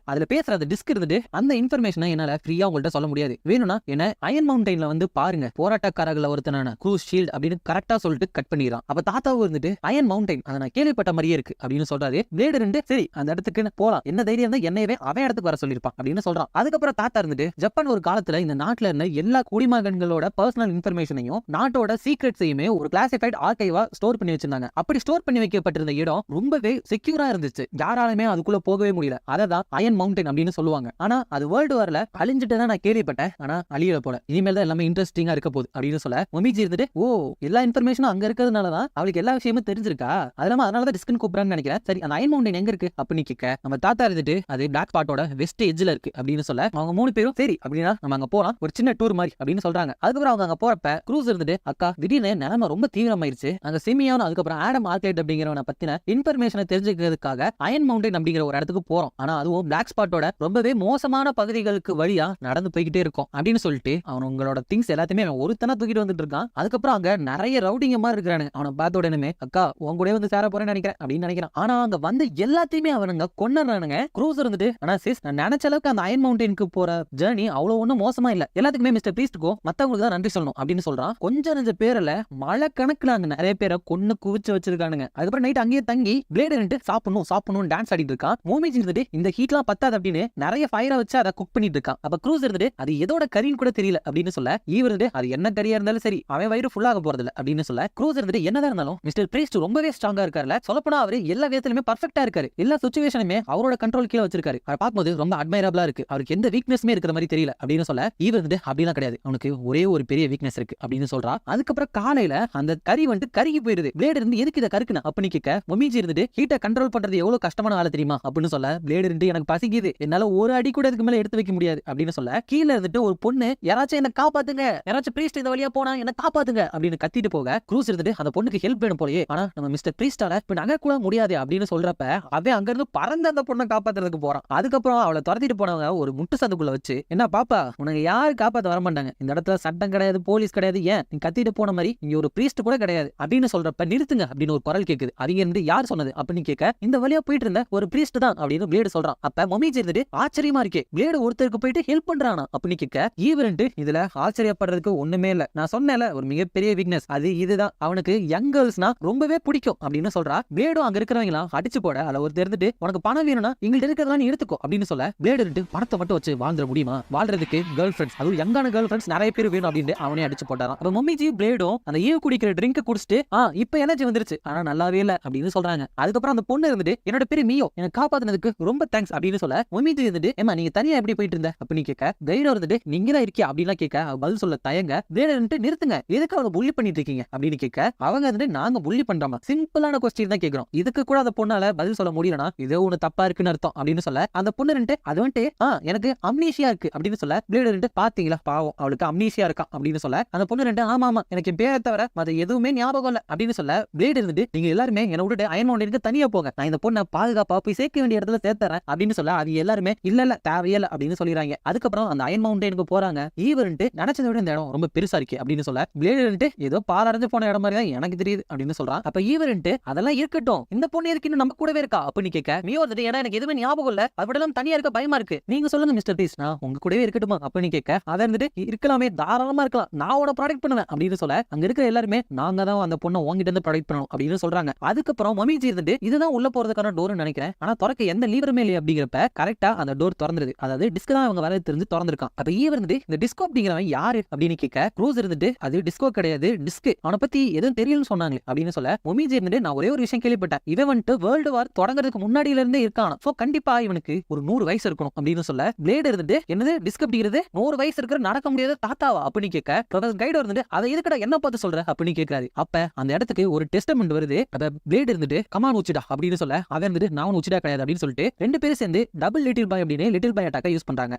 அதுல பேசுற அந்த டிஸ்க் இருந்துட்டு அந்த இன்ஃபர்மேஷனை என்னால ஃப்ரீயா உங்கள்ட்ட சொல்ல முடியாது, வேணும்னா என்ன அயன் மவுண்டன்ல வந்து பாருங்க போராட்டக்காரர்கள் ஒருத்தனான க்ரூஸ் ஷீல்ட் அப்படின்னு கரெக்டா சொல்லிட்டு கட் பண்ணிடுறான். அப்ப தாத்தாவும் இருந்துட்டு அயன் மவுண்டன் அதை நான் கேள்விப்பட்ட மாதிரியே இருக்கு அப்படின்னு சொல்றாரு. பிளேடு இருந்து சரி அந்த இடத்துக்கு போலாம், என்ன தைரியம் தான் என்னையவே அவன் இடத்துக்கு வர சொல்லிருப்பான் அப்படின்னு சொல்றான். அதுக்கப்புறம் தாத்தா இருந்துட்டு ஜப்பான் ஒரு காலத்துல இந்த நாட்டுல இருந்த எல்லா குடிமகன்களோட பர்சனல் இன்ஃபர்மேஷனையும் நாட்டோட சீக்ரெட்ஸையுமே ஒரு கிளாசிஃபைட் ஆர்கைவா ஸ்டோர் பண்ணி வச்சிருந்தாங்க. அப்படி ஸ்டோர் பண்ணி வைக்கப்பட்டிருந்த இடம் ரொம்பவே செக்யூரா இருந்துச்சு, யாராலுமே அதுக்குள்ள போகவே முடியல. அதான் அயன் மவுண்டன் அப்படின்னு சொல்லுவாங்க. ஆனா அது வேர்ல்டு வார்ல அழிஞ்சிட்டு தான் நான் கேள்விப்பட்டேன், ஆனா அழியல போல, இனிமேல் தான் எல்லாமே இன்ட்ரெஸ்டிங்கா இருக்க போகுது அப்படின்னு சொல்ல மொமிஜி இருந்துட்டு ஓ எல்லா இன்ஃபர்மேஷனும் அங்க இருக்கிறதுனாலதான் அவளுக்கு எல்லா விஷயமும் தெரிஞ்சிருக்கா, அதனாலதான் டிஸ்கன் கூப்பிடான்னு நினைக்கிறேன். சரி அந்த அயன் மவுண்டன் எங்க இருக்கு அப்படின்னு கேட்க நம்ம தாத்தா இருந்துட்டு அது பிளாக் ஸ்பாட்டோட வெஸ்ட் எட்ஜ்ல இருக்கு அப்படின்னு சொல்ல அவங்க 3 பேரும் சரி அப்படின்னா நம்ம அங்க போலாம் ஒரு சின்ன டூர் மாதிரி அப்படின்னு சொல்றாங்க. அதுக்கப்புறம் அவங்க அங்க போறப்ப க்ரூஸ் இருந்துட்டு அக்கா திடீர்னு நிலைமை ரொம்ப தீவிரமாயிருச்சு, அங்க சிமியான் அதுக்கப்புறம் ஆடம் ஆர்கேட் அப்படிங்கிறவனை பத்தின இன்ஃபர்மேஷனை தெரிஞ்சுக்கிறதுக்காக அயன் மவுண்டன் அப்படிங்கிற ஒரு இடத்துக்கு போறோம், ஆனா அதுவும் பிளாக் ஸ்பாட்டோட ரொம்பவே மோசமான பகுதிகளுக்கு வழியா நடந்து போய்கிட்டே இருக்கும் அப்படின்னு சொல்லிட்டு அவன் உங்களோட திங்ஸ் எல்லாத்தையுமே அவன் ஒருத்தனா தூக்கிட்டு வந்துட்டு இருக்கான். அதுக்கப்புறம் அங்க நிறைய ரவுடிங்க மாதிரி இருக்கிறானு அவனை பார்த்த உடனே அக்கா உன் கூட வந்து சேர போறேன்னு நினைக்கிறேன் அப்படின்னு நினைக்கிறான். ஆனா அங்க வந்து எல்லாத்தையுமே அவனுங்க கொண்டாடுறானுங்க. க்ரூஸ் இருந்துட்டு ஆனா சிஸ் நான் நினைச்ச அளவுக்கு அந்த அயன் மவுண்டனுக்கு போற ஜர்னி அவ்வளவு ஒன்னும் மோசமா இல்ல, எல்லாத்துக்குமே மிஸ்டர் பிரீஸ்ட்கோ மத்தவங்களுக்கு தான் நன்றி சொல்லணும் அப்படின்னு சொல்றான். கொஞ்ச நெஞ்ச பேர்ல மழை கணக்குல அங்க நிறைய பேரை கொன்னு குவிச்சு வச்சிருக்கானுங்க. அதுக்கப்புறம் நைட் அங்கேயே தங்கி பிளேடு சாப்பிடணும் டான்ஸ் ஆடிட்டு இருக்கான். மோமிஜி இருந்துட்டு இந்த ஹீட்லாம் பத்தாது அப்படின்னு நிறைய ஃபயரை வச்சு அதை குக் பண்ணிட்டு இருக்கான். அப்ப க்ரூஸ் இருந்துட்டு அது எதோட கறின்னு கூட தெரியல அப்படின்னு சொல்ல இவர் அது என்ன கறியா இருந்தாலும் சரி அவன் வயிறு ஃபுல்லாக போறது இல்ல அப்படின்னு சொல்ல க்ரூஸ் இருந்துட்டு என்னதான் இருந்தாலும் மிஸ்டர் பிரீஸ்ட் ரொம்பவே ஸ்ட்ராங்கா இருக்காருல, சொல்லப்போனா அவரு எல்லா விதத்திலுமே பர்ஃபெக்ட்டா இருக்காரு, எல்லா சிச்சுவேஷனுமே அவரோட கண்ட்ரோல் கீழ வச்சிருக்காரு, அதை பார்க்கும்போது ரொம்ப அட்மைரபிளா இருக்கு, அவருக்கு எந்த வீக்னஸ்மே இருக்கிற மாதிரி தெரியல அப்படின்னு சொல்ல இவர் அப்படிலாம் கிடையாது, அவனுக்கு ஒரே ஒரு பெரிய வீக்னஸ் இருக்கு அப்படின்னு சொல்றா. அதுக்கப்புறம் காலையில அந்த கறி கருகி போயிருது. பிளேடு இருந்து எதுக்கு இதை கருக்குன அப்படின்னு கேட்க மொமிஜி இருந்துட்டு ஹீட்டை கண்ட்ரோல் பண்றது எவ்வளவு கஷ்டமான வேலை தெரியுமா அப்படின்னு சொல்ல பிளேடு இருந்து எனக்கு பசிக்குது, என்னால ஒரு அடி கூட இதுக்கு மேல எடுத்து வைக்க முடியாது அப்படின்னு சொல்ல கீழே இருந்துட்டு ஒரு பொண்ணு யாராச்சும் என்ன காப்பாத்துங்க, யாராச்சும் பிரீஸ்ட் இந்த வழியா போனா என்ன காப்பாத்துங்க அப்படின்னு கத்திட்டு போக க்ரூஸ் இருந்துட்டு அந்த பொண்ணுக்கு ஹெல்ப் வேணும் போலயே, ஆனா நம்ம மிஸ்டர் பிரீஸ்டால இப்ப நகை கூட முடியாது அப்படின்னு சொல்றப்ப அவன் அங்க இருந்து பறந்து அந்த பொண்ணை காப்பாத்துறதுக்கு போறான். அதுக்கப்புறம் அவளை துரத்திட்டு போனவங்க ஒரு முட்டு சந்துக்குள்ள வச்சு என்ன பாப்பா உனக்கு யாரு காப்பாத்த வர மாட்டாங்க, இந்த இடத்துல சட்டம் கிடையாது போலீஸ் கிடையாது, ஏன் நீ கத்திட்டு போன மாதிரி இங்க ஒரு பிரீஸ்ட் கூட கிடையாது அப்படின்னு சொல்றப்ப நிறுத்துங்க அப்படின்னு ஒரு குரல் கேக்குது. அவங்க இருந்து யார் சொன்னது அப்படின்னு கேட்க இந்த வழியா போயிட்டு இருந்த ஒரு பிரீஸ்ட் தான் அப்படின்னு பிளேடு சொல்றான். அப்ப மொமிஜி இருந்துட்டு ஆச்சரியமா இருக்கே பிளேடு ஒருத்தருக்கு போயிட்டு ஹெல்ப் பண்றானா அப்படின்னு கேட்க ஈவரண்ட் இதுல ஆச்சரியப்படுறதுக்கு ஒண்ணுமே இல்ல, நான் சொன்னேன்ல ஒரு மிகப்பெரிய வீக்னஸ் அது இதுதான், அவனுக்கு யங் கேர்ள்ஸ்னா ரொம்பவே பிடிக்கும் அப்படின்னு சொல்றா. பிளேடும் அங்க இருக்கிறவங்களா அடிச்சு போட அதுல ஒரு தெரிஞ்சுட்டு உனக்கு பணம் வேணும்னா எங்கள்ட்ட இருக்கிறதா நீ எடுத்துக்கோ அப்படின்னு சொல்ல பிளேடு இருந்து பணத்தை மட்டும் வச்சு வாழ்ந்துட முடியுமா, வாழ்றதுக்கு கேர்ள் ஃபிரெண்ட்ஸ் அதுவும் யங்கான கேர்ள் ஃபிரெண்ட்ஸ் நிறைய பேர் வேணும் அப்படின்னு அவனே அடிச்சு போட்டாராம். அப்ப மொமிஜி பிளேடும் அந்த ஈவ் குடிக்கிற ட்ரிங்க் குடிச்சிட்டு இப்ப எனர்ஜி வந்துருச்சு ஆனா நல்லாவே இல்ல அப்படின்னு சொல்றாங்க. அதுக்கப்புறம் அந்த பொண்ணு இருந்துட்டு என்னோட பேரு மியோ எனக்கு காப்பாத்தினதுக்கு ரொம்ப தேங்க்ஸ் அப்படின்னு சொல்ல மொமிஜி இருந்துட்டு ஏமா நீங்க தனியா எப்படி போயிட்டு இருந்த அப்படின்னு கேட்க கைடோ இருந்துட்டு நீங்க தான் இருக்கியா அப்படின்லாம் கேட்க பதில் சொல்ல தயங்க பிளேடு இருந்துட்டு நிறுத்துங்க எதுக்கு அவங்க புள்ளி பண்ணிட்டு இருக்கீங்க அப்படின்னு கேட்க அவங்க வந்துட்டு நாங்க புள்ளி பண்றோமா சிம்பிளான கொஸ்டின் தான் கேட்கிறோம், இதுக்கு கூட அந்த பொண்ணால பதில் சொல்ல முடியலனா ஏதோ ஒண்ணு தப்பா இருக்குன்னு அர்த்தம் அப்படின்னு சொல்ல அந்த பொண்ணு ரெண்டு அது வந்துட்டு எனக்கு அம்னீஷியா இருக்கு அப்படின்னு சொல்ல பிளேடு ரெண்டு பாத்தீங்களா பாவம் அவளுக்கு அம்னீஷியா இருக்கா அப்படின்னு சொல்ல அந்த பொண்ணு ரெண்டு ஆமா எனக்கு பேரை தவிர மத்த எதுவுமே ஞாபகம் இல்ல அப்படின்னு சொல்ல பிளேடு இருந்துட்டு நீங்க எல்லாருமே என்ன விட்டுட்டு அயன் மவுண்டனுக்கு தனியா போங்க, நான் இந்த பொண்ணை பாதுகாப்பா போய் சேர்க்க வேண்டிய இடத்துல சேர்த்தறேன் அப்படின்னு சொல்ல அது எல்லாருமே இல்ல தேவையில்ல அப்படின்னு சொல்லிடுறாங்க. அதுக்கப்புறம் அந்த அயன் மவுண்டனுக்கு போறாங்க. ஈவரண்ட் நினைச்சதை விட இந்த இடம் ரொம்ப பெருசா இருக்கு அப்படின்னு சொல்ல பிளேடு இருந்துட்டு ஏதோ பாலடைஞ்சு போன இடம் மாதிரி தான் எனக்கு தெரியுது அப்படின்னு சொல்றான். அப்ப ஈவரண்ட் அதெல்லாம் இருக்கட்டும் இந்த பொண்ணு இருக்கு நம்ம கூடவே இருக்கா அப்படின்னு கேட்க மியோ வந்துட்டு ஏன்னா எனக்கு எதுவுமே ஞாபகம் இல்ல அதெல்லாம் தனியா இருக்க பயமா இருக்கு நீங்க சொல்லுங்க மிஸ்டர் பீஸ் நான் உங்க கூடவே இருக்கட்டுமா அப்படின்னு கேட்க அதை இருந்துட்டு இருக்கலாமே தாராளமா இருக்கலாம் நான் உன ப்ராடக்ட் பண்ணுவேன் அப்படின்னு சொல்ல அங்க இருக்கிற எல்லாருமே நாங்க தான் அந்த பொண்ணை உங்ககிட்ட இருந்து ப்ராடக்ட் பண்ணணும் அப்படின்னு சொல்றாங்க. அதுக்கப்புறம் மொமிஜி இருந்துட்டு இதுதான் உள்ள போறதுக்கான டோர்னு நினைக்கிறேன் ஆனா திறக்க எந்த லீவருமே இல்லையே அப்படிங்கிறப்ப கரெக்டா அந்த டோர் திறந்துருது, அதாவது டிஸ்க் தான் அவங்க வேலை தெரிஞ்சு திறந்திருக்கான். அப்ப ஈவ இருந்துட்டு இந்த டிஸ்கோ அப்படிங்கிறவன் யாரு அப்படின்னு கேட்க க்ரூஸ் இருந்துட்டு அது டிஸ்கோ கிடையாது டிஸ்க் அவனை பத்தி எதுவும் தெரியலன்னு சொன்னாங்க அப்படின்னு சொல்ல மொமிஜி இருந்துட்டு நான் ஒரே ஒரு விஷயம் கேள்விப்பட்டேன் இவன் வந்துட்டு வேர்ல்டு வார் தொடங்குறதுக்கு முன்னாடியில இருந்தே இருக்கான் சோ கண்டிப்பா இவனுக்கு ஒரு 100 வயசு இருக்கணும் அப்படின்னு சொல்ல பிளேடு இருந்துட்டு என்னது டிஸ்க் அப்படிங்கிறது 100 வயசு இருக்கிற நடக்க முடியாத தாத்தாவா அப்படின்னு கேட்க ப்ரொஃபசர் கைடோ இருந்துட்டு அதை எதுக்கடா என்ன பார்த்து சொல்ற அப்படின்னு கேட்கிறாரு. அப்ப அந்த இடத்துக்கு ஒரு டெஸ்டமெண்ட் வருது. அப்ப பிளேடு இருந்துட்டு கமான் ஊச்சிடா அப்படின்னு சொல்ல அப்ப அவன் வந்துட்டு நான் ஒன்னு உச்சிடா கிடையாது அப்படின்னு சொல்லிட்டு ரெண்டு பேரும் சேர்ந்து டபுள் லிட்டில் பாய் அப்படின்னு லிட்டில் பாய் அட்டாக்கை யூஸ் பண்றாங்க.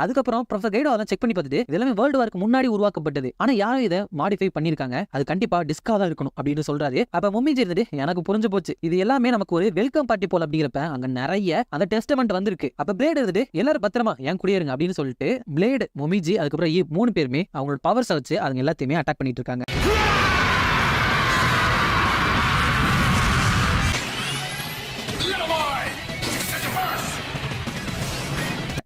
அதுக்கப்புறம் ப்ரொஃபசர் கைடோ அதை செக் பண்ணி பார்த்துட்டு இதெல்லாம் வேர்ல்டு வார்க்கு முன்னாடி உருவாக்கப்பட்டது, ஆனா யாரும் இதை மாடிஃபை பண்ணிருக்காங்க, அது கண்டிப்பா டிஸ்கா தான் இருக்கணும் அப்படின்னு சொல்றாரு. அப்ப மொமிஜி இருந்துட்டு எனக்கு புரிஞ்சு போச்சு, இது எல்லாமே நமக்கு ஒரு வெல்கம் பார்ட்டி போல அப்படிங்கிறப்ப அங்க நிறைய அந்த டெஸ்டமெண்ட் வந்திருக்கு. அப்ப பிளேட் இருந்துட்டு எல்லாரும் பத்திரமா என் குடியேருங்க அப்படின்னு சொல்லிட்டு பிளேட், மொமிஜி அதுக்கப்புறம் மூணு பேருமே அவங்களோட பவர்ஸ் வச்சு அதுங்க எல்லாத்தையுமே அட்டாக் பண்ணிட்டு இருக்காங்க.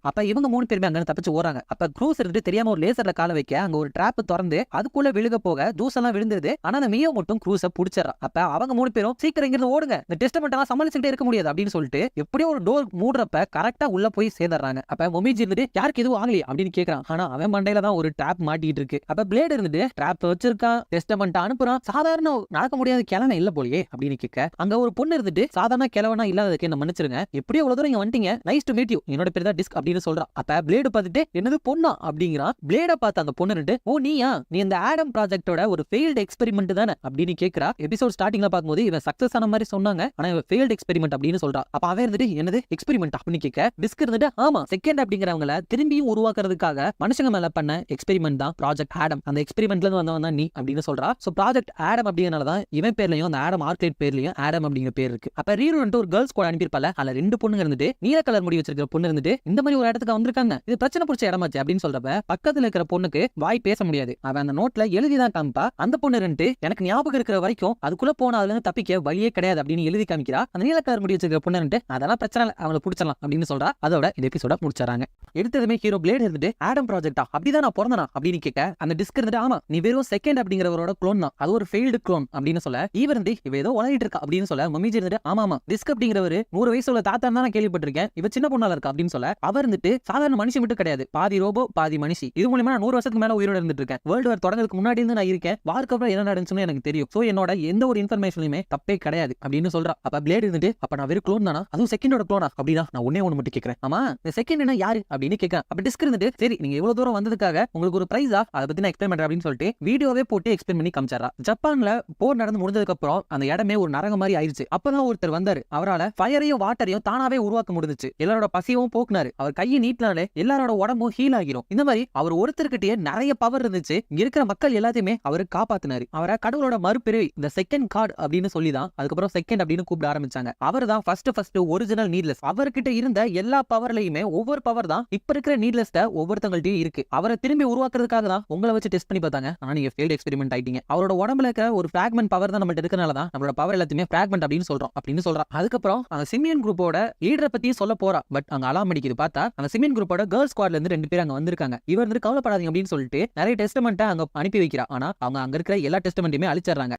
அப்ப இவங்க மூணு பேருமே அங்க தப்பிச்சு ஓறாங்க. அப்ப க்ரூஸ் இருந்துட்டு தெரியாம ஒரு லேசர்ல கால வைக்க அங்க ஒரு டிராப் திறந்து அதுக்குள்ள விழுக போக ஜூஸ் எல்லாம் விழுந்துருது. ஆனா அந்த மியோ மட்டும் க்ரூஸை புடிச்சறா. அப்ப அவங்க மூணு பேரும் சீக்கிரம் இங்கிருந்து ஓடுங்க, இந்த டெஸ்டமெண்ட் எல்லாம் சமாளிச்சுட்டே இருக்க முடியாது அப்படின்னு சொல்லிட்டு எப்படியோ ஒரு டோர் மூடுறப்ப கரெக்டா உள்ள போய் சேர்ந்துறாங்க. அப்ப மொமிஜி இருந்துட்டு யாருக்கு எதுவும் ஆகலையே அப்படின்னு கேக்குறான். ஆனா அவன் மண்டையில தான் ஒரு டிராப் மாட்டிட்டு இருக்கு. அப்ப பிளேட் இருந்துட்டு டிராப் வச்சிருக்கான், டெஸ்டமெண்ட் அனுப்புறான். சாதாரண நடக்க முடியாத கிழமை இல்ல போலயே அப்படின்னு கேட்க அங்க ஒரு பொண்ணு இருந்துட்டு சாதாரண கிழவனா இல்லாததுக்கு என்ன மன்னிச்சிருங்க, எப்படியோ இவ்வளவு தூரம் இங்க வந்துட்டீங்க, நைஸ் டு மீட் யூ, என்னோட பேர் தான் டிஸ்க் அப்படின்னு சொல்றான். அப்ப பிளேடு பார்த்துட்டு என்னது பொண்ணா அப்படிங்கிறான். பிளேட பார்த்து அந்த பொண்ணு ரெண்டு ஓ நீயா, நீ இந்த ஆடம் ப்ராஜெக்டோட ஒரு ஃபெயில்ட் எக்ஸ்பெரிமெண்ட் தானே அப்படின்னு கேட்கிறா. எபிசோட் ஸ்டார்டிங்ல பார்க்கும்போது இவன் சக்சஸ் ஆன மாதிரி சொன்னாங்க, ஆனா இவன் ஃபெயில்ட் எக்ஸ்பெரிமெண்ட் அப்படின்னு சொல்றா. அப்ப அவன் இருந்துட்டு என்னது எக்ஸ்பெரிமெண்ட் அப்படின்னு கேட்க டிஸ்க் இருந்துட்டு ஆமா செகண்ட் அப்படிங்கிறவங்கள திரும்பியும் உருவாக்குறதுக்காக மனுஷங்க மேல பண்ண எக்ஸ்பெரிமெண்ட் தான் ப்ராஜெக்ட் ஆடம், அந்த எக்ஸ்பெரிமெண்ட்ல இருந்து வந்தவன் தான் நீ அப்படின்னு சொல்றா. சோ ப்ராஜெக்ட் ஆடம் அப்படிங்கறனாலதான் இவன் பேர்லயும் அந்த ஆடம் ஆர்க்லைட் பேர்லயும் ஆடம் அப்படிங்கிற பேர் இருக்கு. அப்ப ரீரோ ஒரு கேர்ள்ஸ் கூட அனுப்பியிருப்பால, அதுல ரெண்டு பொண்ணுங்க இருந்துட்டு நீல கலர் முடி வச்சிருக்கிற பொண்ணு இருந்துட்டு இந்த மாதிரி ஒரு இடத்துக்கு வந்திருக்காங்க, இது பிரச்சனை பிடிச்ச இடமாச்சு அப்படின்னு சொல்றப்ப பக்கத்துல இருக்கிற பொண்ணுக்கு வாய் பேச முடியாது. அவன் அந்த நோட்ல எழுதிதான் காமிப்பா. அந்த பொண்ணு ரெண்டு எனக்கு ஞாபகம் இருக்கிற வரைக்கும் அதுக்குள்ள போன அதுல இருந்து தப்பிக்க வழியே கிடையாது அப்படின்னு எழுதி காமிக்கிறா. அந்த நீல கலர் முடி வச்சிருக்கிற பொண்ணு ரெண்டு அதெல்லாம் பிரச்சனை இல்லை, அவங்களை பிடிச்சலாம் அப்படின்னு சொல்றா. அதோட இந்த எபிசோட முடிச்சாங்க. எடுத்ததுமே ஹீரோ பிளேட் இருந்துட்டு ஆடம் ப்ராஜெக்டா அப்படிதான் நான் பிறந்தனா அப்படின்னு கேட்க அந்த டிஸ்க் இருந்துட்டு ஆமா நீ வெறும் செகண்ட் அப்படிங்கிறவரோட க்ளோன் தான், அது ஒரு ஃபெயில்டு க்ளோன் அப்படின்னு சொல்ல இவ இருந்து இவ ஏதோ உலகிட்டு இருக்கா அப்படின்னு சொல்ல மம்மிஜி இருந்துட்டு ஆமா ஆமா டிஸ்க் அப்படிங்கிறவரு 100 வயசு உள்ள தாத்தா தான் நான் கேள்விப்பட்டிருக்கேன், இவ சின்ன பொண்ணால இருக்கா அப்படின்னு சொல்ல அவர் இருந்துட்டு சாதாரண மனுஷன் மட்டும் கிடையாது, பாதி ரோபோ பாதி மனுஷி, இது மூலமா நான் 100 வருஷத்துக்கு மேல உயிரோட இருந்துட்டு இருக்கேன், வேர்ல்டு வார் தொடங்குறதுக்கு முன்னாடி இருந்து நான் இருக்கேன், வார்க்கு அப்புறம் என்ன நடந்துச்சுன்னு எனக்கு தெரியும், சோ என்னோட எந்த ஒரு இன்ஃபர்மேஷனுமே தப்பே கிடையாது அப்படின்னு சொல்றா. அப்ப பிளேட் இருந்துட்டு அப்ப நான் வெறும் க்ளோன் தானா, அதுவும் செகண்டோட க்ளோனா அப்படின்னா நான் ஒன்னே ஒண்ணு மட்டும் கேட்கிறேன், ஆமா இந்த செகண்ட் என்ன யாரு அப்படின்னு கேட்க. அப்ப டிஸ்க் இருந்துட்டு சரி நீங்க இவ்வளவு தூரம் வந்ததுக்காக உங்களுக்கு ஒரு பிரைஸா அதை பத்தி நான் எக்ஸ்பிளைன் பண்றேன் அப்படின்னு சொல்லிட்டு வீடியோவே போட்டு எக்ஸ்பிளைன் பண்ணி காமிச்சாரா. ஜப்பான்ல போர் நடந்து முடிஞ்சதுக்கு அப்புறம் அந்த இடமே ஒரு நரகம் மாதிரி ஆயிடுச்சு. அப்பதான் ஒருத்தர் வந்தாரு, அவரால் ஃபயரையும் வாட்டரையும் தானாவே உருவாக்க முடிஞ்சுச்சு, எல்லாரோட பசியவும் போக்குனாரு, அவர் கையை நீட்டினாலே எல்லாரோட உடம்பும் ஹீல் ஆகிரும். இந்த மாதிரி அவர் ஒருத்தருக்கிட்டே நிறைய பவர் இருந்துச்சு, இங்க இருக்கிற மக்கள் எல்லாத்தையுமே அவரு காப்பாத்தினாரு. அவரை கடவுளோட மறுபிறவி இந்த செகண்ட் கார்டு அப்படின்னு சொல்லிதான் அதுக்கப்புறம் செகண்ட் அப்படின்னு கூப்பிட ஆரம்பிச்சாங்க. அவர் தான் ஃபர்ஸ்ட் ஒரிஜினல் நீட்லெஸ். அவர்கிட்ட இருந்த எல்லா பவர்லயுமே ஒவ்வொரு பவர் தான் இப்ப இருக்கிற நீட்லெஸ் ஒவ்வொருத்தங்கள்ட்டையும் இருக்கு. அவரை திரும்பி உருவாக்குறதுக்காக தான் உங்களை வச்சு டெஸ்ட் பண்ணி பார்த்தாங்க, ஆனா நீங்க ஃபெயில்ட் எக்ஸ்பெரிமெண்ட் ஆயிட்டீங்க. அவரோட உடம்புல இருக்க ஒரு ஃபிராக்மெண்ட் பவர் தான் நம்மள்ட்ட இருக்கனால தான் நம்மளோட பவர் எல்லாத்தையுமே ஃபிராக்மெண்ட் அப்படின்னு சொல்றோம் அப்படின்னு சொல்றா. அதுக்கப்புறம் அந்த சிமியன் குரூப்போட லீடரை பத்தி சொல்ல போறா. பட் அங்க அலாம் அடிக்குது. பார்த்தா அந்த சிமியன் குரூப்போட கேர்ள்ஸ் ஸ்குவாட்ல இருந்து 2 பேர் அங்க வந்திருக்காங்க. இவர் வந்து கவலைப்படாதீங்க அப்படின்னு சொல்லிட்டு நிறைய டெஸ்டமெண்ட்டை அங்க அனுப்பி வைக்கிறா. ஆனா அவங்க அங்க இருக்கிற எல்லா டெஸ்டமெண்ட்டையுமே அழிச்சிடுறாங்க.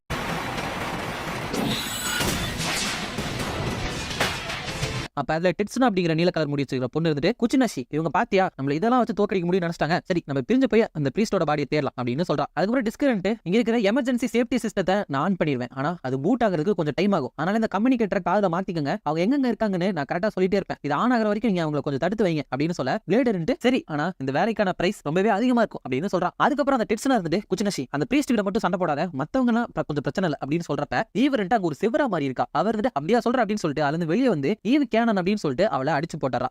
அப்ப அதுல டெட்சுனா அப்படிங்கிற நீல கலர் முடி வச்சிருக்கிற பொண்ணு இருந்துட்டு குச்சினாஷி இவங்க பாத்தியா நம்மள இதெல்லாம் வச்சு தோக்கடிக்க முடியும் நினைச்சிட்டாங்க, சரி நம்ம பிரிஞ்சு போய் அந்த பிரீஸ்டோட பாடியை தேடலாம் அப்படின்னு சொல்றா. அதுக்கப்புறம் டிஸ்கரண்ட் இங்க இருக்கிற எமர்ஜென்சி சேஃப்டி சிஸ்டத்தை நான் ஆன் பண்ணிடுவேன், ஆனா அது பூட் ஆகிறதுக்கு கொஞ்சம் டைம் ஆகும், அதனால இந்த கம்யூனிகேட்டரை காதுல மாத்திக்கங்க, அவங்க எங்க இருக்காங்கன்னு நான் கரெக்டா சொல்லிட்டே இருப்பேன், இது ஆன் ஆகிற வரைக்கும் நீங்க அவங்களை கொஞ்சம் தடுத்து வைங்க அப்படின்னு சொல்ல பிளேட் இருந்துட்டு சரி ஆனா இந்த வேலைக்கான பிரைஸ் ரொம்பவே அதிகமா இருக்கும் அப்படின்னு சொல்றான். அதுக்கப்புறம் அந்த டெட்சுனா இருந்துட்டு குச்சினாஷி அந்த பிரீஸ்ட் கிட்ட மட்டும் சண்டை போடாத, மத்தவங்க எல்லாம் கொஞ்சம் பிரச்சனை இல்லை அப்படின்னு சொல்றப்ப ஈவரண்ட் அங்க ஒரு சிவரா மாதிரி இருக்கா. அவர் இருந்துட்டு அப்படியா சொல்ற அப்படின்னு சொல்லிட்டு அதுல இருந்து வெளியே வந்து ஈவ் கேனன் அப்படின்னு சொல்லிட்டு அவளை அடிச்சு போட்டாரா.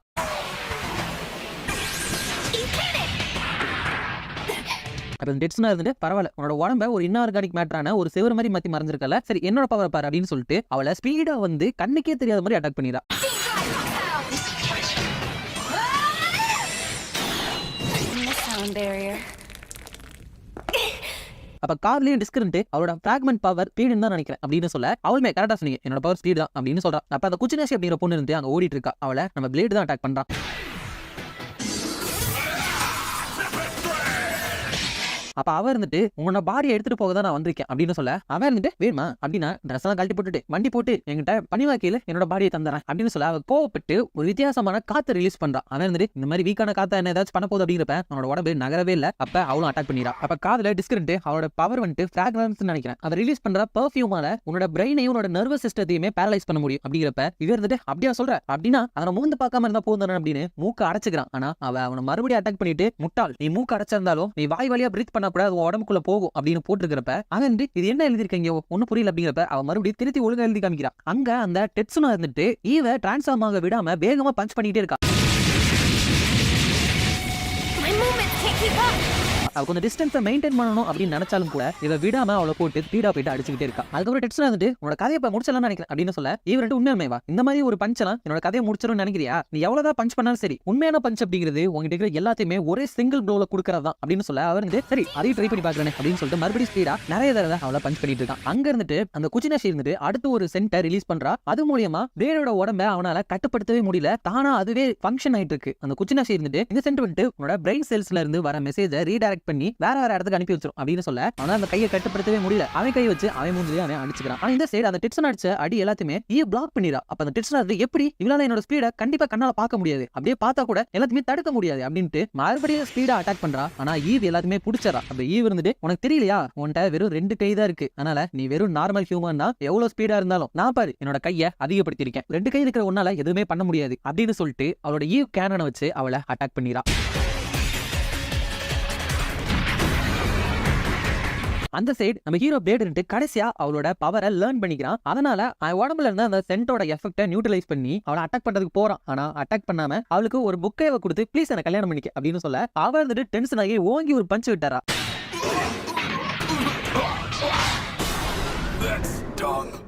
டெட்சுனா இருந்துட்டு பரவாயில்ல உன்னோட உடம்ப ஒரு இன்ஆர்கானிக் மேட்டரான ஒரு சிவர் மாதிரி மாத்தி மறைஞ்சிருக்கல, சரி என்னோட பவர் பாரு அப்படின்னு சொல்லிட்டு அவளை ஸ்பீடா வந்து கண்ணுக்கே தெரியாத மாதிரி அட்டாக் பண்ணிடா. அப்ப கார்லயும் டிஸ்கரண்ட் அவரோட ஃபிராக்மெண்ட் பவர் ஸ்பீடுன்னு தான் நினைக்கிறேன் அப்படின்னு சொல்ல அவளுமே கரெக்டா சொன்னீங்க என்னோட பவர் ஸ்பீடு தான் அப்படின்னு சொல்றா. அப்ப அந்த குச்சினாஷி அப்படிங்கிற பொண்ணு இருந்து அங்க ஓடிட்டு இருக்கா, அவளை நம்ம பிளேடு தான் அட்டாக் பண்றான். அப்ப அவ இருந்துட்டு உன்னோட பாடியை எடுத்துட்டு போக தான் நான் வந்திருக்கேன் அப்படின்னு சொல்ல, அவன் இருந்துட்டு வேணுமா அப்படின்னா ட்ரெஸ் எல்லாம் கழட்டி போட்டுட்டு வண்டி போட்டு என்கிட்ட பனிவாக்கியில என்னோட பாடியை தந்துறேன் அப்படின்னு சொல்ல, அவ கோவப்பட்டு ஒரு வித்தியாசமான காத்தை ரிலீஸ் பண்றா. அவன் இருந்துட்டு இந்த மாதிரி வீக்கான காத்த என்ன ஏதாச்சும் பண்ண போகுது அப்படிங்கிறப்ப அவனோட உடம்பு நகரவே இல்ல. அப்ப அவளும் அட்டாக் பண்ணிரா. அப்ப காதுல டிஸ்கரண்ட் அவளோட பவர் வந்துட்டு ஃபிராக்ரன்ஸ் நினைக்கிறேன், அதை ரிலீஸ் பண்ற பெர்ஃபியூமால உன்னோட பிரெயினையும் உன்னோட நர்வஸ் சிஸ்டத்தையுமே பேரலைஸ் பண்ண முடியும் அப்படிங்கிறப்ப இவ இருந்துட்டு அப்படியா சொல்ற அப்படின்னா அவனை மூந்து பார்க்காம இருந்தா போதும் அப்படின்னு மூக்க அடைச்சுக்கிறான். ஆனா அவனை மறுபடியும் அட்டாக் பண்ணிட்டு, முட்டாள், நீ மூக்க அடைச்சிருந்தாலும் நீ வாய் வழியா பிரீத் பண்ண கூட அது உடம்புக்குள்ள போகும் அப்படின்னு போட்டுருக்கிறப்ப அவன் இது என்ன எழுதிருக்கீங்க ஒன்னும் புரியல அப்படிங்கிறப்ப அவன் மறுபடியும் திருத்தி ஒழுங்கா எழுதி காமிக்கிறான். அங்க அந்த டெட்சுனா இருந்துட்டு ஈவ டிரான்ஸ்ஃபார்ம் ஆக விடாம வேகமா பஞ்ச் பண்ணிட்டே இருக்கா. அவ கொஞ்சம் டிஸ்டன்ஸை மெயின்டைன் பண்ணணும் அப்படின்னு நினைச்சாலும் கூட இதை விடாம அவளை போட்டு ஸ்பீடா போயிட்டு அடிச்சுக்கிட்டே இருக்கா. அதுக்கப்புறம் டெட்சுனா வந்துட்டு உன்னோட கதையை முடிச்சலாம் நினைக்கிறேன் அப்படின்னு சொல்ல, இவர்கிட்ட உண்மையாமேவா இந்த மாதிரி ஒரு பஞ்சலாம் என்னோட கதையை முடிச்சிடும் நினைக்கிறியா, நீ எவ்வளவுதான் பஞ்ச் பண்ணாலும் சரி உண்மையான பஞ்ச் அப்படிங்கிறது உங்ககிட்ட இருக்கிற எல்லாத்தையுமே ஒரே சிங்கிள் ப்ளோல கொடுக்கறதா அப்படின்னு சொல்ல, அவர் வந்து சரி அதையும் ட்ரை பண்ணி பாக்குறேன் அப்படின்னு சொல்லிட்டு மறுபடியும் ஸ்பீடா நிறைய தடவை அவளை பஞ்ச் பண்ணிட்டு இருக்கான். அங்க இருந்துட்டு அந்த குச்சினாஷி இருந்துட்டு அடுத்து ஒரு சென்டர் ரிலீஸ் பண்றா. அது மூலியமா பிளேடோட உடம்ப அவனால கட்டுப்படுத்தவே முடியல, தானா அதுவே ஃபங்க்ஷன் ஆயிட்டு இருக்கு. அந்த குச்சினாஷி இருந்துட்டு இந்த சென்ட் வந்துட்டு உன்னோட பிரெயின் செல்ஸ்ல இருந்து வர மெசேஜை ரீடைரக்ட் பண்ணி வேற இடத்துக்கு அனுப்பி வச்சிரும் அப்படின்னு சொல்ல, அவனால அந்த கையை கட்டுப்படுத்தவே முடியல. அவன் கையை வச்சு அவன் மூஞ்சிலே அவன் அடிச்சுக்கிறான். ஆனா இந்த சைடு அந்த டெட்சுனா அடிச்ச அடி எல்லாத்தையுமே ஈ பிளாக் பண்ணிரா. அப்ப அந்த டெட்சுனா எப்படி இவளால என்னோட ஸ்பீட கண்டிப்பா கண்ணால பார்க்க முடியாது, அப்படியே பார்த்தா கூட எல்லாத்தையுமே தடுக்க முடியாது அப்படின்ட்டு மறுபடியும் ஸ்பீடா அட்டாக் பண்றா. ஆனா ஈவ் எல்லாத்தையுமே புடிச்சறா. அப்ப ஈவ் இருந்துட்டு உனக்கு தெரியலையா உன்கிட்ட வெறும் 2 கை தான் இருக்கு, அதனால நீ வெறும் நார்மல் ஹியூமன் தான், எவ்வளவு ஸ்பீடா இருந்தாலும் நான் பாரு என்னோட கையை அதிகப்படுத்திருக்கேன், 2 கை இருக்கிற உன்னால எதுவுமே பண்ண முடியாது அப்படின்னு சொல்லிட்டு அவளோட ஈவ் கேனனை வச்சு அவளை அட்டாக் பண்ணிரா. அந்த சைடு நம்ம ஹீரோ பிளேட் கடைசியா அவளோட பவரை லேர்ன் பண்ணிக்கிறான். அதனால உடம்புல இருந்து அந்த சென்டோட எஃபெக்ட்டை நியூட்ரலைஸ் பண்ணி அவளை அட்டாக் பண்றதுக்கு போறான். ஆனா அட்டாக் பண்ணாம அவளுக்கு ஒரு புக்கையை கொடுத்து ப்ளீஸ் என்ன கல்யாணம் பண்ணிக்க அப்படின்னு சொல்ல, அவ வந்துட்டு டென்ஷன் ஆகி ஓங்கி ஒரு பஞ்ச் விட்டாரா.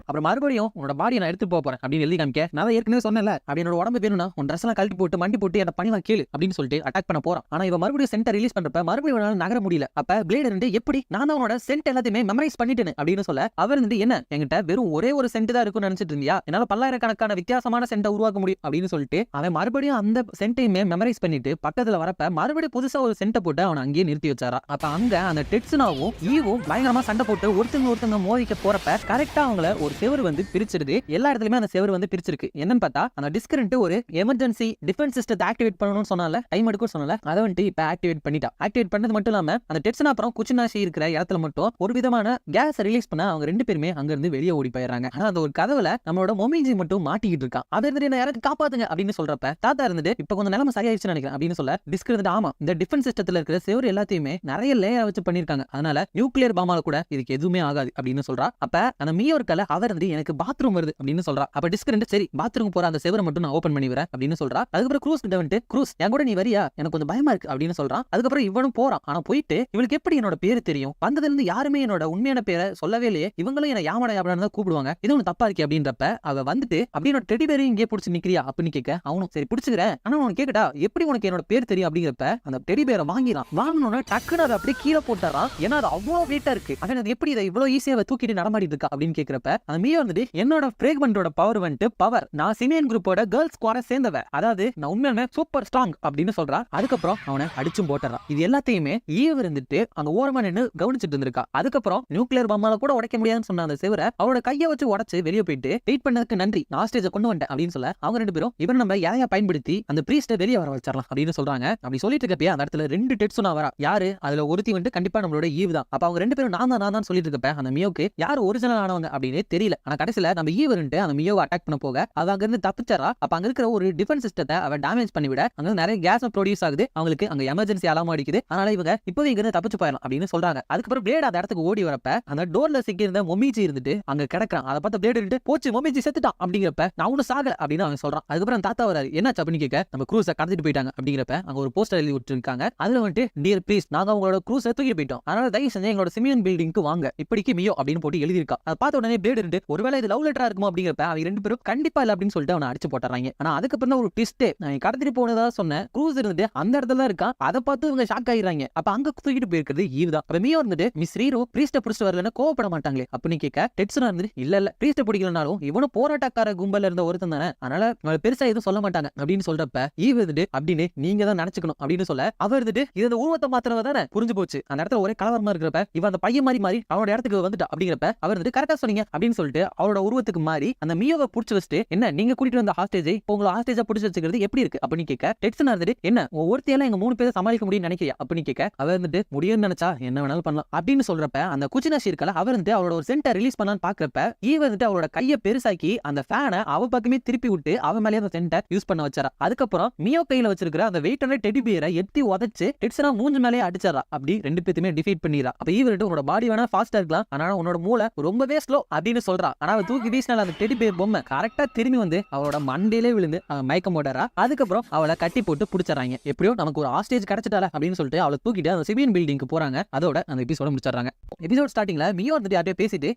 அப்புறம் மறுபடியும் உன்னோட பாடியை நான் எடுத்து போறேன் அப்படின்னு எழுதி காமிக்க, நான் ஏற்கனவே சொன்னேன்ல அப்படி என்னோட உடம்பு வேணும்னா உன் ட்ரெஸ் எல்லாம் கழட்டி போட்டு மண்டி போட்டு என்ன பணிவா கேளு அப்படின்னு சொல்லிட்டு அட்டாக் பண்ண போறான். ஆனா இவ மறுபடியும் சென்டர் ரிலீஸ் பண்றப்ப மறுபடியும் நகர முடியல. அப்ப பிளேட் இருந்து எப்படி நான் தான் உன்னோட சென்ட் எல்லாத்தையுமே மெமரைஸ் பண்ணிட்டேன் அப்படின்னு சொல்ல, அவர் இருந்து என்ன என்கிட்ட வெறும் ஒரே ஒரு சென்ட் தான் இருக்குன்னு நினைச்சிட்டு இருந்தியா, என்னால பல்லாயிரக்கணக்கான வித்தியாசமான சென்ட்டை உருவாக்க முடியும் அப்படின்னு சொல்லிட்டு அவன் மறுபடியும் அந்த சென்ட்டையுமே மெமரைஸ் பண்ணிட்டு பக்கத்துல வரப்ப மறுபடியும் புதுசா ஒரு சென்ட்டை போட்டு அவனை அங்கேயே நிறுத்தி வச்சாரா. அப்ப அங்க அந்த டெட்சுனாவும் ஈவும் பயங்கரமா சண்டை போட்டு ஒருத்தங்க மோதிக்க போறப்ப கரெக்டா அவங்கள ஒரு செவர் வந்து பிரிச்சிருது. எல்லா இடத்துலயுமே அந்த செவர் வந்து பிரிச்சிருக்கு. என்னன்னு பார்த்தா அந்த டிஸ்கரண்ட் ஒரு எமர்ஜென்சி டிஃபென்ஸ் சிஸ்டத்தை ஆக்டிவேட் பண்ணணும்னு சொன்னால, டைம் எடுக்கும் சொன்னால, அதை வந்துட்டு இப்ப ஆக்டிவேட் பண்ணிட்டா. ஆக்டிவேட் பண்ணது மட்டும் இல்லாம அந்த டெட்சுனா அப்புறம் குச்சினாஷி இருக்கிற இடத்துல மட்டும் ஒரு விதமான கேஸ் ரிலீஸ் பண்ண அவங்க 2 பேருமே அங்க இருந்து வெளியே ஓடி போயிடுறாங்க. ஆனா அந்த ஒரு கதவுல நம்மளோட மொமிஜி மட்டும் மாட்டிக்கிட்டு இருக்கான். அதை இருந்துட்டு என்ன யாராவது காப்பாத்துங்க அப்படின்னு சொல்றப்ப தாத்தா இருந்துட்டு இப்ப கொஞ்சம் நிலைமை சரியாயிடுச்சுன்னு நினைக்கிறேன் அப்படின்னு சொல்ல, டிஸ்க் இருந்துட்டு ஆமா இந்த டிஃபென்ஸ் சிஸ்டத்துல இருக்கிற செவர் எல்லாத்தையுமே நிறைய லேயர் வச்சு பண்ணிருக்காங்க, அதனால நியூக்ளியர் பாமால கூட இதுக்கு எதுவுமே ஆகாது அப்படின்னு சொல்றா. அப்ப அந்த மீயோ இருக்கல அவர் வந்து எனக்கு பாத்ரூம் வருது அப்படின்னு சொல்றா. அப்ப டிஸ்கரண்ட் சரி பாத்ரூம் போற அந்த செவரை மட்டும் நான் ஓபன் பண்ணி வரேன் அப்படின்னு சொல்றா. அதுக்கப்புறம் க்ரூஸ் கிட்ட வந்துட்டு க்ரூஸ் என் கூட நீ வரியா, எனக்கு கொஞ்சம் பயமா இருக்கு அப்படின்னு சொல்றான். அதுக்கப்புறம் இவனும் போறான். ஆனா போயிட்டு இவளுக்கு எப்படி என்னோட பேரு தெரியும், வந்ததுல இருந்து யாருமே என்னோட உண்மையான பேரை சொல்லவே இல்லையே, இவங்களும் என்ன யாமடா யாபடான்னு தான் கூப்பிடுவாங்க, இது ஒண்ணு தப்பா இருக்கு அப்படின்றப்ப அவ வந்துட்டு அப்படின்னு டெடி பேரையும் இங்கே பிடிச்சி நிக்கிறியா அப்படின்னு கேட்க, அவனும் சரி பிடிச்சுக்கிறேன், ஆனா உனக்கு கேக்கட்டா எப்படி உனக்கு என்னோட பேர் தெரியும் அப்படிங்கிறப்ப அந்த டெடி பேரை வாங்கினான். வாங்கினோட டக்குன்னு அதை அப்படியே கீழே போட்டாரான். ஏன்னா அது அவ்வளவு வெயிட்டா இருக்கு, அவன் அது எப்படி இதை இவ்வளவு ஈஸியா தூக்கிட்டு நடமாடிட்டு இருக்கா அப்படின்னு கேட்கிறப்ப அந்த மீயோ வந்துட்டு என்னோட ஃப்ரேக்மெண்டோட பவர் வந்துட்டு பவர், நான் சிமியன் குரூப்போட கேர்ள்ஸ் ஸ்குவாட சேர்ந்தவ, அதாவது நான் உண்மையாலுமே சூப்பர் ஸ்ட்ராங் அப்படின்னு சொல்றா. அதுக்கப்புறம் அவனை அடிச்சும் போட்டுறான். இது எல்லாத்தையுமே ஈவ் இருந்துட்டு அந்த ஓரமா நின்று கவனிச்சுட்டு இருந்திருக்கா. அதுக்கப்புறம் நியூக்ளியர் பாமால கூட உடைக்க முடியாதுன்னு சொன்ன அந்த செவரை அவரோட கையை வச்சு உடைச்சு வெளியே போயிட்டு வெயிட் பண்ணதுக்கு நன்றி, நான் ஸ்டேஜை கொண்டு வந்தேன் அப்படின்னு சொல்ல, அவங்க 2 பேரும் இவன் நம்ம யாரையா பயன்படுத்தி அந்த பிரீஸ்ட வெளியே வர வச்சிடலாம் அப்படின்னு சொல்றாங்க. அப்படி சொல்லிட்டு இருக்கப்ப அந்த இடத்துல 2 டெட்சுனா வரா. யாரு அதுல ஒருத்தி வந்துட்டு கண்டிப்பா நம்மளோட ஈவ் தான். அப்ப அவங்க 2 பேரும் நான் தான் சொல்லிட்டு இருக்கப்ப அந்த மியோக்கு யார் ஒரிஜினல் ஆனவங்க அப்படின்னு தெரியல. ஆனா கடைசியில நம்ம ஈவ் வந்துட்டு அந்த மியோவை அட்டாக் பண்ண போக அவ அங்க இருந்து தப்பிச்சறா. அப்ப அங்க இருக்கிற ஒரு டிஃபென்ஸ் சிஸ்டத்தை அவ டேமேஜ் பண்ணிவிட அங்க நிறைய கேஸ் ப்ரொடியூஸ் ஆகுது, அவங்களுக்கு அங்க எமர்ஜென்சி அலாரம் அடிக்குது, அதனால இவங்க இப்பவே இங்க இருந்து தப்பிச்சு போயிடலாம் அப்படின்னு சொல்றாங்க. அதுக்கப்புறம் பிளேட் அந்த இடத்துக்கு ஓடி வரப்ப அந்த டோர்ல சிக்கி இருந்த மொமிஜி இருந்துட்டு அங்க கிடக்குறான். அதை பார்த்து பிளேட் இருந்துட்டு போச்சு மொமிஜி செத்துட்டான் அப்படிங்கிறப்ப நான் ஒன்னும் சாகல அப்படின்னு அவன் சொல்றான். அதுக்கப்புறம் தாத்தா வராரு, என்னாச்சு அப்படின்னு கேட்க நம்ம க்ரூஸை கடத்திட்டு போயிட்டாங்க அப்படிங்கிறப்ப அங்க ஒரு போஸ்டர் எழுதி விட்டுருக்காங்க. அதுல வந்துட்டு டியர் ப்ளீஸ் நாங்க உங்களோட க்ரூஸை தூக்கிட்டு போயிட்டோம், அதனால தயவு செஞ்சு எங்களோட சிமியன் பில்டிங்க்கு வாங்க இப்படிக்கு மியோ அப்படின்னு போட்டு எழுதியிருக்கா. அதை பார்த்த உடனே பிளேட் இருந்துட்டு ஒருவேளை இது லவ் லெட்டரா இருக்குமோ அப்படிங்கிறப்ப அவங்க 2 பேரும் கண்டிப்பா இல்ல அப்படின்னு சொல்லிட்டு அவனை அடிச்சு போட்டுறாங்க. ஆனா அதுக்கப்புறம் தான் ஒரு ட்விஸ்ட், நான் கடத்திட்டு போனதா சொன்ன க்ரூஸ் இருந்துட்டு அந்த இடத்துல இருக்கா. அதை பார்த்து இவங்க ஷாக் ஆயிடுறாங்க. அப்ப அங்க தூக்கிட்டு போயிருக்கிறது ஈவ் தான். அப்ப மியோ இருந்துட்டு மிஸ் ரீரோ பிரீஸ்ட புடிச்சிட்டு வரலன்னா கோவப்பட மாட்டாங்களே அப்படின்னு கேட்க, டெட்சுனா இருந்துட்டு இல்ல பிரீஸ்ட பிடிக்கலனாலும் இவனும் போராட்டக்கார கும்பல்ல இருந்த ஒருத்தன் தானே, அதனால பெருசா எதுவும் சொல்ல மாட்டாங்க அப்படின்னு சொல்றப்ப ஈவ் இருந்துட்டு அப்படின்னு நீங்க தான் நினைச்சுக்கணும் அப்படின்னு சொல்ல, அவர் இருந்துட்டு இது உருவத்தை மாத்திரவ தானே புரிஞ்சு போச்சு, அந்த இடத்துல ஒரே கலவரமா இருக்கிறப்ப இவன் அந்த பையன் மாதிரி அவனோட இடத்துக்கு வந்துட்டா அப்படிங்கிறப்ப அவர் வந்துட்டு கரெக்டா சொன்னீங்க அப்படின்னு சொல்லிட்டு அவரோட உருவத்துக்கு மாறி அந்த மியோவை புடிச்சு வச்சுட்டு, என்ன நீங்க கூட்டிட்டு வந்த ஹாஸ்டேஜை இப்போ உங்களை ஹாஸ்டேஜா புடிச்சு வச்சுக்கிறது எப்படி இருக்கு அப்படின்னு கேட்க, டெட்சுனா இருந்துட்டு என்ன ஒருத்தையெல்லாம் எங்க 3 பேரை சமாளிக்க முடியும்னு நினைக்கிறியா அப்படின்னு கேட்க, அவர் வந்துட்டு முடியும்னு நினைச்சா என்ன வேணாலும் பண்ணலாம் அப்படின்னு சொல்றப்ப அந்த குச்சினாஷி இருக்கல அவர் வந்து அவரோட ஒரு சென்டர் ரிலீஸ் பண்ணலான்னு பாக்குறப்ப ஈவ் வந்துட்டு அவரோட கையை பெருசாக்கி அந்த ஃபேனை அவ பக்கமே திருப்பி விட்டு அவன் மேலே அந்த சென்டர் யூஸ் பண்ண வச்சாரா. அதுக்கப்புறம் மியோ கையில வச்சிருக்கிற அந்த வெயிட்டான டெடி பியரை எத்தி உதச்சு டெட்சுனா மூஞ்சி மேலே அடிச்சாரா. அப்படி 2 பேருமே டிஃபீட் பண்ணிரா. அப்ப ஈவ் உன்னோட பாடி வேணா ஃபாஸ்டா இருக்கலாம், ஆனா உன்னோட மூளை ரொம்பவே ஸ்லோ அப்படின்னு சொல்றா. ஆனா அவ தூக்கி வீசினால அந்த டெடி பியர் பொம்மை கரெக்டா திரும்பி வந்து அவளோட மண்டையிலே விழுந்து மயக்கம் போடுறா. அதுக்கப்புறம் அவளை கட்டி போட்டு புடிச்சறாங்க. எப்படியோ நமக்கு ஒரு ஹாஸ்டேஜ் கிடைச்சிட்டால அப்படின்னு சொல்லிட்டு அவளை தூக்கிட்டு அந்த சிவியன் பில்டிங்க்கு போறாங்க. அதோட அந்த எபிசோட முடிச்சிடறாங்க. எபிசோட் ஸ்டார்டிங்ல மியோ வந்துட்டு யார்கிட்டயோ பேசிட்டு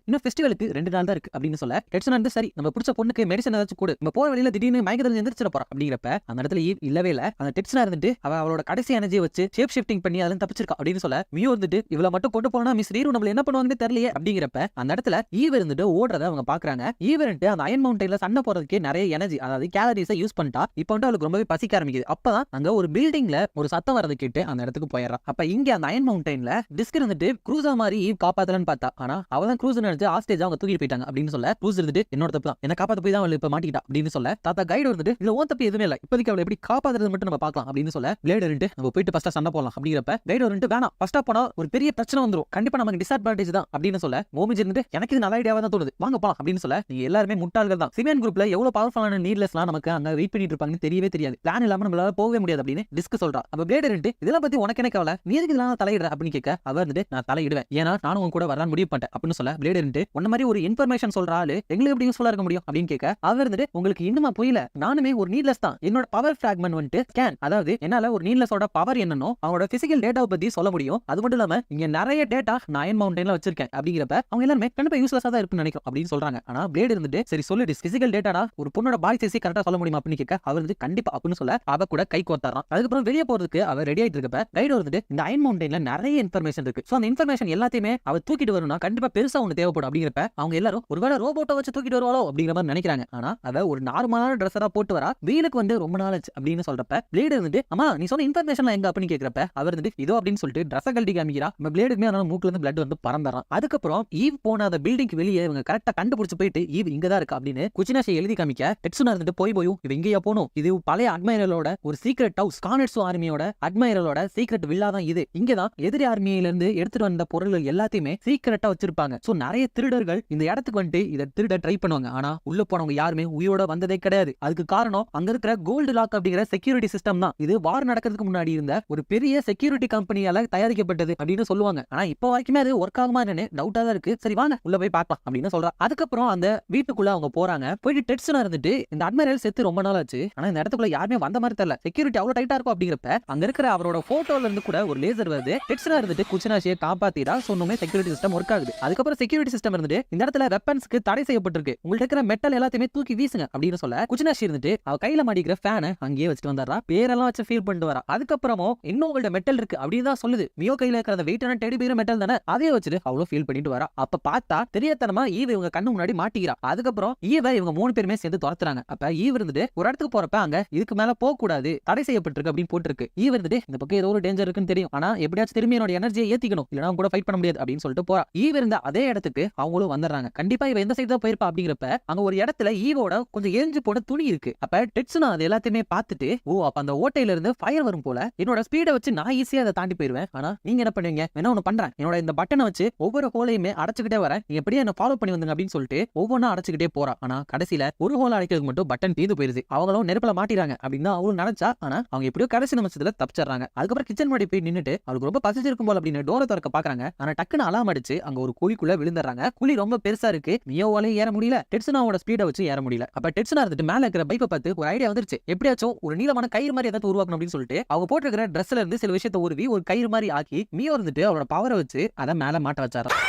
இன்னும் ஃபெஸ்டிவலுக்கு 2 நாள் தான் இருக்கு அப்படின்னு சொல்ல, டெட்சுனா வந்து சரி நம்ம பிடிச்ச பொண்ணுக்கு மெடிசன் ஏதாச்சும் கொடு, நம்ம போற வழியில திடீர்னு மயக்கத்துல எந்திரிச்சிட போறோம் அப்படிங்கிறப்ப அந்த இடத்துல ஈவ் இல்லவே இல்ல. அந்த டெட்சுனா இருந்துட்டு அவளோட கடைசி எனர்ஜியை வச்சு ஷேப் ஷிஃப்டிங் பண்ணி அதுல தப்பிச்சிருக்கா அப்படின்னு சொல்ல, மியோ வந்துட்டு இவள மட்டும் கொண்டு போனா மிஸ் ரீரு நம்மள என்ன பண்ணுவாங்கன்னு தெரியலையே அப்படிங்கிறப்ப அந்த இடத்துல ஈவ் இருந்துட்டு ஓடுறத அவங்க பாக்குறாங்க. ஈவ் வந்துட்டு அந்த அயன் மவுண்டன்ல சண்டை போறதுக்கே நிறைய எனர்ஜி அதாவது கேலரிஸை யூஸ் பண்ணிட்டா. இப்போ வந்து அவளுக்கு ரொம்பவே பசிக்க ஆரம்பிக்குது. அப்பதான் அங்க ஒரு பில்டிங்ல ஒரு சத்தம் வரது கேட்டு அந்த இடத்துக்கு போயிடுறா. அப்ப இங்க அந்த அயன் மவுண்டன்ல டிஸ்க் இருந்துட்டு க்ரூஸா மாதிரி ஈவ் காப்பாத்தலன்னு பார்த்தா, ஆனா அவதான் க்ரூஸ் நினைச்சு ஹாஸ்டேஜ் அவங்க தூக்கிட்டு போயிட்டாங்க அப்படின்னு சொல்ல, க்ரூஸ் இருந்துட்டு என்னோட தப்பு தான், என்ன காப்பாத்த போய் தான் அவள் இப்ப மாட்டிக்கிட்டா அப்படின்னு சொல்ல, தாத்தா கைடு வந்துட்டு இல்ல ஓன் தப்பு எதுவுமே இல்ல, இப்போதைக்கு அவளை எப்படி காப்பாத்துறது மட்டும் நம்ம பார்க்கலாம் அப்படின்னு சொல்ல, பிளேட் இருந்துட்டு நம்ம போயிட்டு ஃபர்ஸ்டா சண்டை போடலாம் அப்படிங்கிறப்ப கைடு வந்துட்டு வேணாம் ஃபர்ஸ்டா போனா ஒரு பெரிய பிரச்சனை வந்துரும், கண்டிப்பா நமக்கு டிஸ்அட்வான்டேஜ் தான் அப்படின்னு சொல்ல, மோமிஜ் இருந்துட்டு எனக்கு இது நல்ல ஐடியாவா தான் தோணுது, வாங்க போலாம் அப்படின்னு சொல்ல, நீங்க எல்லாருமே முட்டாள்கள் தான், சிவியன் குரூப்ல எவ்வளவு பவர்ஃபுல்லான நீட்லெஸ்லாம் நமக்கு அங்க வெயிட் பண்ணிட்டு இருப்பாங்கன்னு தெரியவே தெரியாது, பிளான் இல்லாம நம்மளால போகவே முடியாது அப்படின்னு டிஸ்க் சொல்றா. அப்ப பிளேட் இருந்துட்டு இதெல்லாம் பத்தி உனக்கு என்ன கவலை, நீ எதுக்கு இதெல்லாம் தலையிடுற அப்படின்னு கேட்க, அவர் வந்துட்டு நான் தலையிடுவேன், ஏன்னா நானும் உன் கூட வரலான்னு முடிவு பண்ணிட்டேன் அப்படின்னு சொல்ல, பிளேட் இருந்துட்டு உன்ன மாதிரி ஒரு இன்ஃபர்மேஷன் சொல்ற ஆளு எங்களுக்கு எப்படி யூஸ்ஃபுல்லா இருக்க முடியும் அப்படின்னு கேட்க, அவர் இருந்துட்டு உங்களுக்கு இன்னுமா புரியல, நானுமே ஒரு நீட்லெஸ் தான், என்னோட பவர் ஃபிராக்மென்ட் வந்துட்டு ஸ்கேன், அதாவது என்னால ஒரு நீட்லெஸோட பவர் என்னன்னோ அவனோட பிசிக்கல் டேட்டாவை பத்தி சொல்ல முடியும், அது மட்டும் இல்லாம இங்க நிறைய டேட்டா நான் அயன் மவுண்டன்ல வச்சிருக்கேன் அப்படிங்கிறப்ப அவங்க எல்லாரும் கண்டிப்பா யூஸ்லெஸ்ஸா தான் இருக்குன்னு நினைக்கிறோம் அப்படின்னு சொல்றாங்க. ஆனா பிளேட் இருந்துட்டு சரி சொல்லு பிசிக்கல் டேட்டாடா ஒரு பொண்ணோட பாடி சைஸ் கரெக்டா சொல்ல முடியுமா அப்படின்னு கேட்க, அவர் வந்து கண்டிப்பா அப்படின்னு சொல்ல அவ கூட கை கோர்த்தாராம். அதுக்கப்புறம் வெளியே போறதுக்கு அவர் ரெடி ஆயிட்டு இருக்கப்ப கைடு வந்துட்டு இந்த அயன் மவுண்டன்ல நிறைய இன்ஃபர்மேஷன் இருக்கு, சோ அந்த இன்ஃபர்மேஷன் எல்லாத்தையுமே அவ தூக்கிட்டு வரணும்னா கண்டிப்பா பெருசா ஒண்ணு தேவைப்படும் அப்படிங்கிறப்ப அவங்க எல்லாரும் ஒருவேளை ரோபோட்டை வச்சு தூக்கிட்டு வருவாளோ அப்படிங்கிற மாதிரி நினைக்கிறாங்க. ஆனா அவ ஒரு நார்மலான ட்ரெஸ்ஸரா போட்டு வரா, வீலுக்கு வந்து ரொம்ப நாள் ஆச்சு அப்படின்னு சொல்றப்ப பிளேட் வந்துட்டு அம்மா நீ சொன்ன இன்ஃபர்மேஷன் எங்க அப்படின்னு கேட்கிறப்ப அவர் வந்துட்டு இதோ அப்படின்னு சொல்லிட்டு ட்ரெஸ் கழட்டி காமிக்கிறா. நம்ம பிளேடுக்குமே அதனால மூக்குல இருந்து பிளட் வந்து பறந்துறான். அதுக்கப்புறம் ஈவ் போன அந்த பில்டிங்க்கு வெளியே இவங்க கரெக்டா கண்டுபிடிச்சு போயிட்டு ஈவ் இங்க தான் இருக்கா அப்படின்னு குச்சினாஷி எழுதி காமிக்க, டெட்சுனா இருந்துட்டு போய் இவ இங்கேயா போகணும், இது பழைய அட்மைரலோட ஒரு சீக்ரெட் ஹவுஸ், கானெட்சு ஆர்மியோட அட்மைரலோட சீக்ரெட் வில்லா தான் இது, இங்கதான் எதிரி ஆர்மியில இருந்து எடுத்துட்டு வந்த பொருள்கள் எல்லாத்தையுமே சீக்ரெட்டா வச்சிருப்பாங்க, சோ நிறைய திருடர்கள் இந்த இடத்துக்கு வந்துட்டு இதை திருட ட்ரை பண்ணுவாங்க, ஆனா உள்ள போனவங்க யாருமே உயிரோட வந்ததே கிடையாது. அதுக்கு காரணம் அங்க இருக்கிற கோல்டு லாக் அப்படிங்கிற செக்யூரிட்டி சிஸ்டம் தான். இது வார் நடக்கிறதுக்கு முன்னாடி இருந்த ஒரு பெரிய செக்யூரிட்டி கம்பெனியால தயாரிக்கப்பட்டது அப்படின்னு சொல்லுவாங்க. ஆனா இப்போ வரைக்குமே அது ஒர்க் ஆகுமா என்னன்னு டவுட்டா தான் இருக்கு. சரி வாங்க உள்ள போய் பார்க்கலாம் அப்படின்னு சொல்றா. அதுக்கப்புறம் அந்த வீட்டுக்குள்ள அவங்க போறாங்க. போயிட்டு டெட்சுனா இருந்துட்டு இந்த அட்மைரல் செத்து ரொம்ப நாள் ஆச்சு, ஆனா இந்த இடத்துக்குள்ள யாருமே வந்த மாதிரி தெரியல, செக்யூரிட்டி அவ்வளவு டைட்டா இருக்கும் அப்படிங்கிறப்ப அங்க இருக்கிற அவரோட போட்டோல இருந்து கூட ஒரு லேசர் வருது. டெட்சுனா இருந்துட்டு குச்சினாஷியை காப்பாத்திரா, சொன்னோமே செக்யூரிட்டி சிஸ்டம் ஒர்க் ஆகுது. அதுக்கப்புறம் செக்யூரிட்டி சிஸ்டம் இருந்துட்டு இந்த இடத்துல வெப்பன்ஸ்க்கு தடை செய்யப்பட்டிருக்கு, உங்கள்ட்ட இருக்கிற மெட்டல் எல்லாத்தையுமே தூக்கி வீசுங்க அப்படின்னு சொல்ல, குச்சினாஷி இருந்துட்டு அவ கையில மாட்டிக்கிற ஃபேனை அங்கேயே வச்சுட்டு வந்தாரா, பேரெல்லாம் வச்சு ஃபீல் பண்ணிட்டு வரா. அதுக்கப்புறமும் இன்னும் உங்கள்ட்ட மெட்டல் இருக்கு அப்படின்னு தான் சொல்லுது. மியோ கையில இருக்கிற அந்த வெயிட்டான டெடி பியர் மெட்டல் தானே, அதே வச்சுட்டு அவ்வளவு ஃபீல் பண்ணிட்டு வரா. அப்ப பார்த்தா தெரியாதனமா ஈவ் இவங்க கண்ணு முன்னாடி மாட்டிக்கிறா. அதுக்கப்புறம் ஈவ இவங்க 3 பேருமே சேர்ந்து துரத்துறாங்க. அப்ப ஈவ் இருந்துட்டு ஒரு இடத்துக்கு போறப்ப அங்க இதுக்கு மேல போக கூடாது, தடை செய்யப்பட்டிருக்கு அப்படின்னு போட்டுருக்கு. ஈவ் இருந்துட்டு இந்த பக்கம் ஏதோ ஒரு டேஞ்சர் இருக்குன்னு தெரியும், ஆனா எப்படியாச்சும் திரும்பி என்னோட எனர்ஜியை ஏத்திக்கணும், இல்லனா கூட ஃபைட் பண்ண முடியாது அப்படின்னு சொல்லிட்டு போறா. ஈவ் இருந்த அதே இடத்துக்கு அவங்களும் வந்துடுறாங்க. கண்டிப்பா இவ எந்த சைடு தான் போயிருப்பா அப்படிங்கிறப்ப அங்க ஒரு இடத்துல ஈவோட கொஞ்சம் எரிஞ்சு போன துணி இருக்கு. அப்ப டெட்சுனா அது எல்லாத்தையுமே பார்த்துட்டு ஓ அப்ப அந்த ஓட்டையில இருந்து ஃபயர் வரும் போல, என்னோட ஸ்பீடை வச்சு நான் ஈஸியா அதை தாண்டி போயிருவேன், ஆனா நீங்க என்ன பண்ணுவீங்க, என்ன ஒண்ணு பண்றேன், என்னோட இந்த பட்டனை வச்சு ஒவ்வொரு ஹோலையுமே அடைச்சுக்கிட்டே வரேன், நீங்க எப்படியே என்ன ஃபாலோ பண்ணி வந்துங்க அப்படின்னு சொல்லிட்டு ஒவ்வொன்னா அடைச்சுக்கிட்டே போறா. ஆனா கடைசியில ஒரு ஹோல் அடைக்கிறதுக்கு மட்டும் பட்டன் தீந்து போயிருது. அவங்களும் நெருப்புல மாட்டிறாங்க அப்படின்னு அவளும் நினைச்சா, ஆனா அவங்க எப்படியோ கடைசி நிமிஷத்துல தப்பிச்சிடறாங்க. அதுக்கப்புறம் கிச்சன் முன்னாடி போய் நின்னுட்டு அவருக்கு ரொம்ப பசிச்சிருக்கும் போல அப்படின்னு டோரை திறக்க பாக்குறாங்க. ஆனா டக்குன்னு அலாம் அடிச்சு அங்க ஒரு குழிக்குள்ள விழுந்துறாங்க. குழி ரொம்ப பெருசா இருக்கு, மியோவாலையும் ஏற முடியல, டெட்சுனாவோட ஸ்பீடை வச்சு ஏற முடியல. அப்ப டெட்சுனா இருந்துட்டு மேல இருக்கிற பைப்பை பார்த்து ஒரு ஐடியா வந்துருச்சு, எப்படியாச்சும் ஒரு நீளமான கயிறு மாதிரி ஏதாவது உருவாக்கணும் அப்படின்னு சொல்லிட்டு அவங்க போட்டுருக்கிற ட்ரெஸ்ல இருந்து சில விஷயத்தை உருவி ஒரு கயிறு மாதிரி ஆக்கி மியோ இருந்துட்டு அவரோட பவரை வச்சு அதை மேல மாட்ட வச்சாராம்.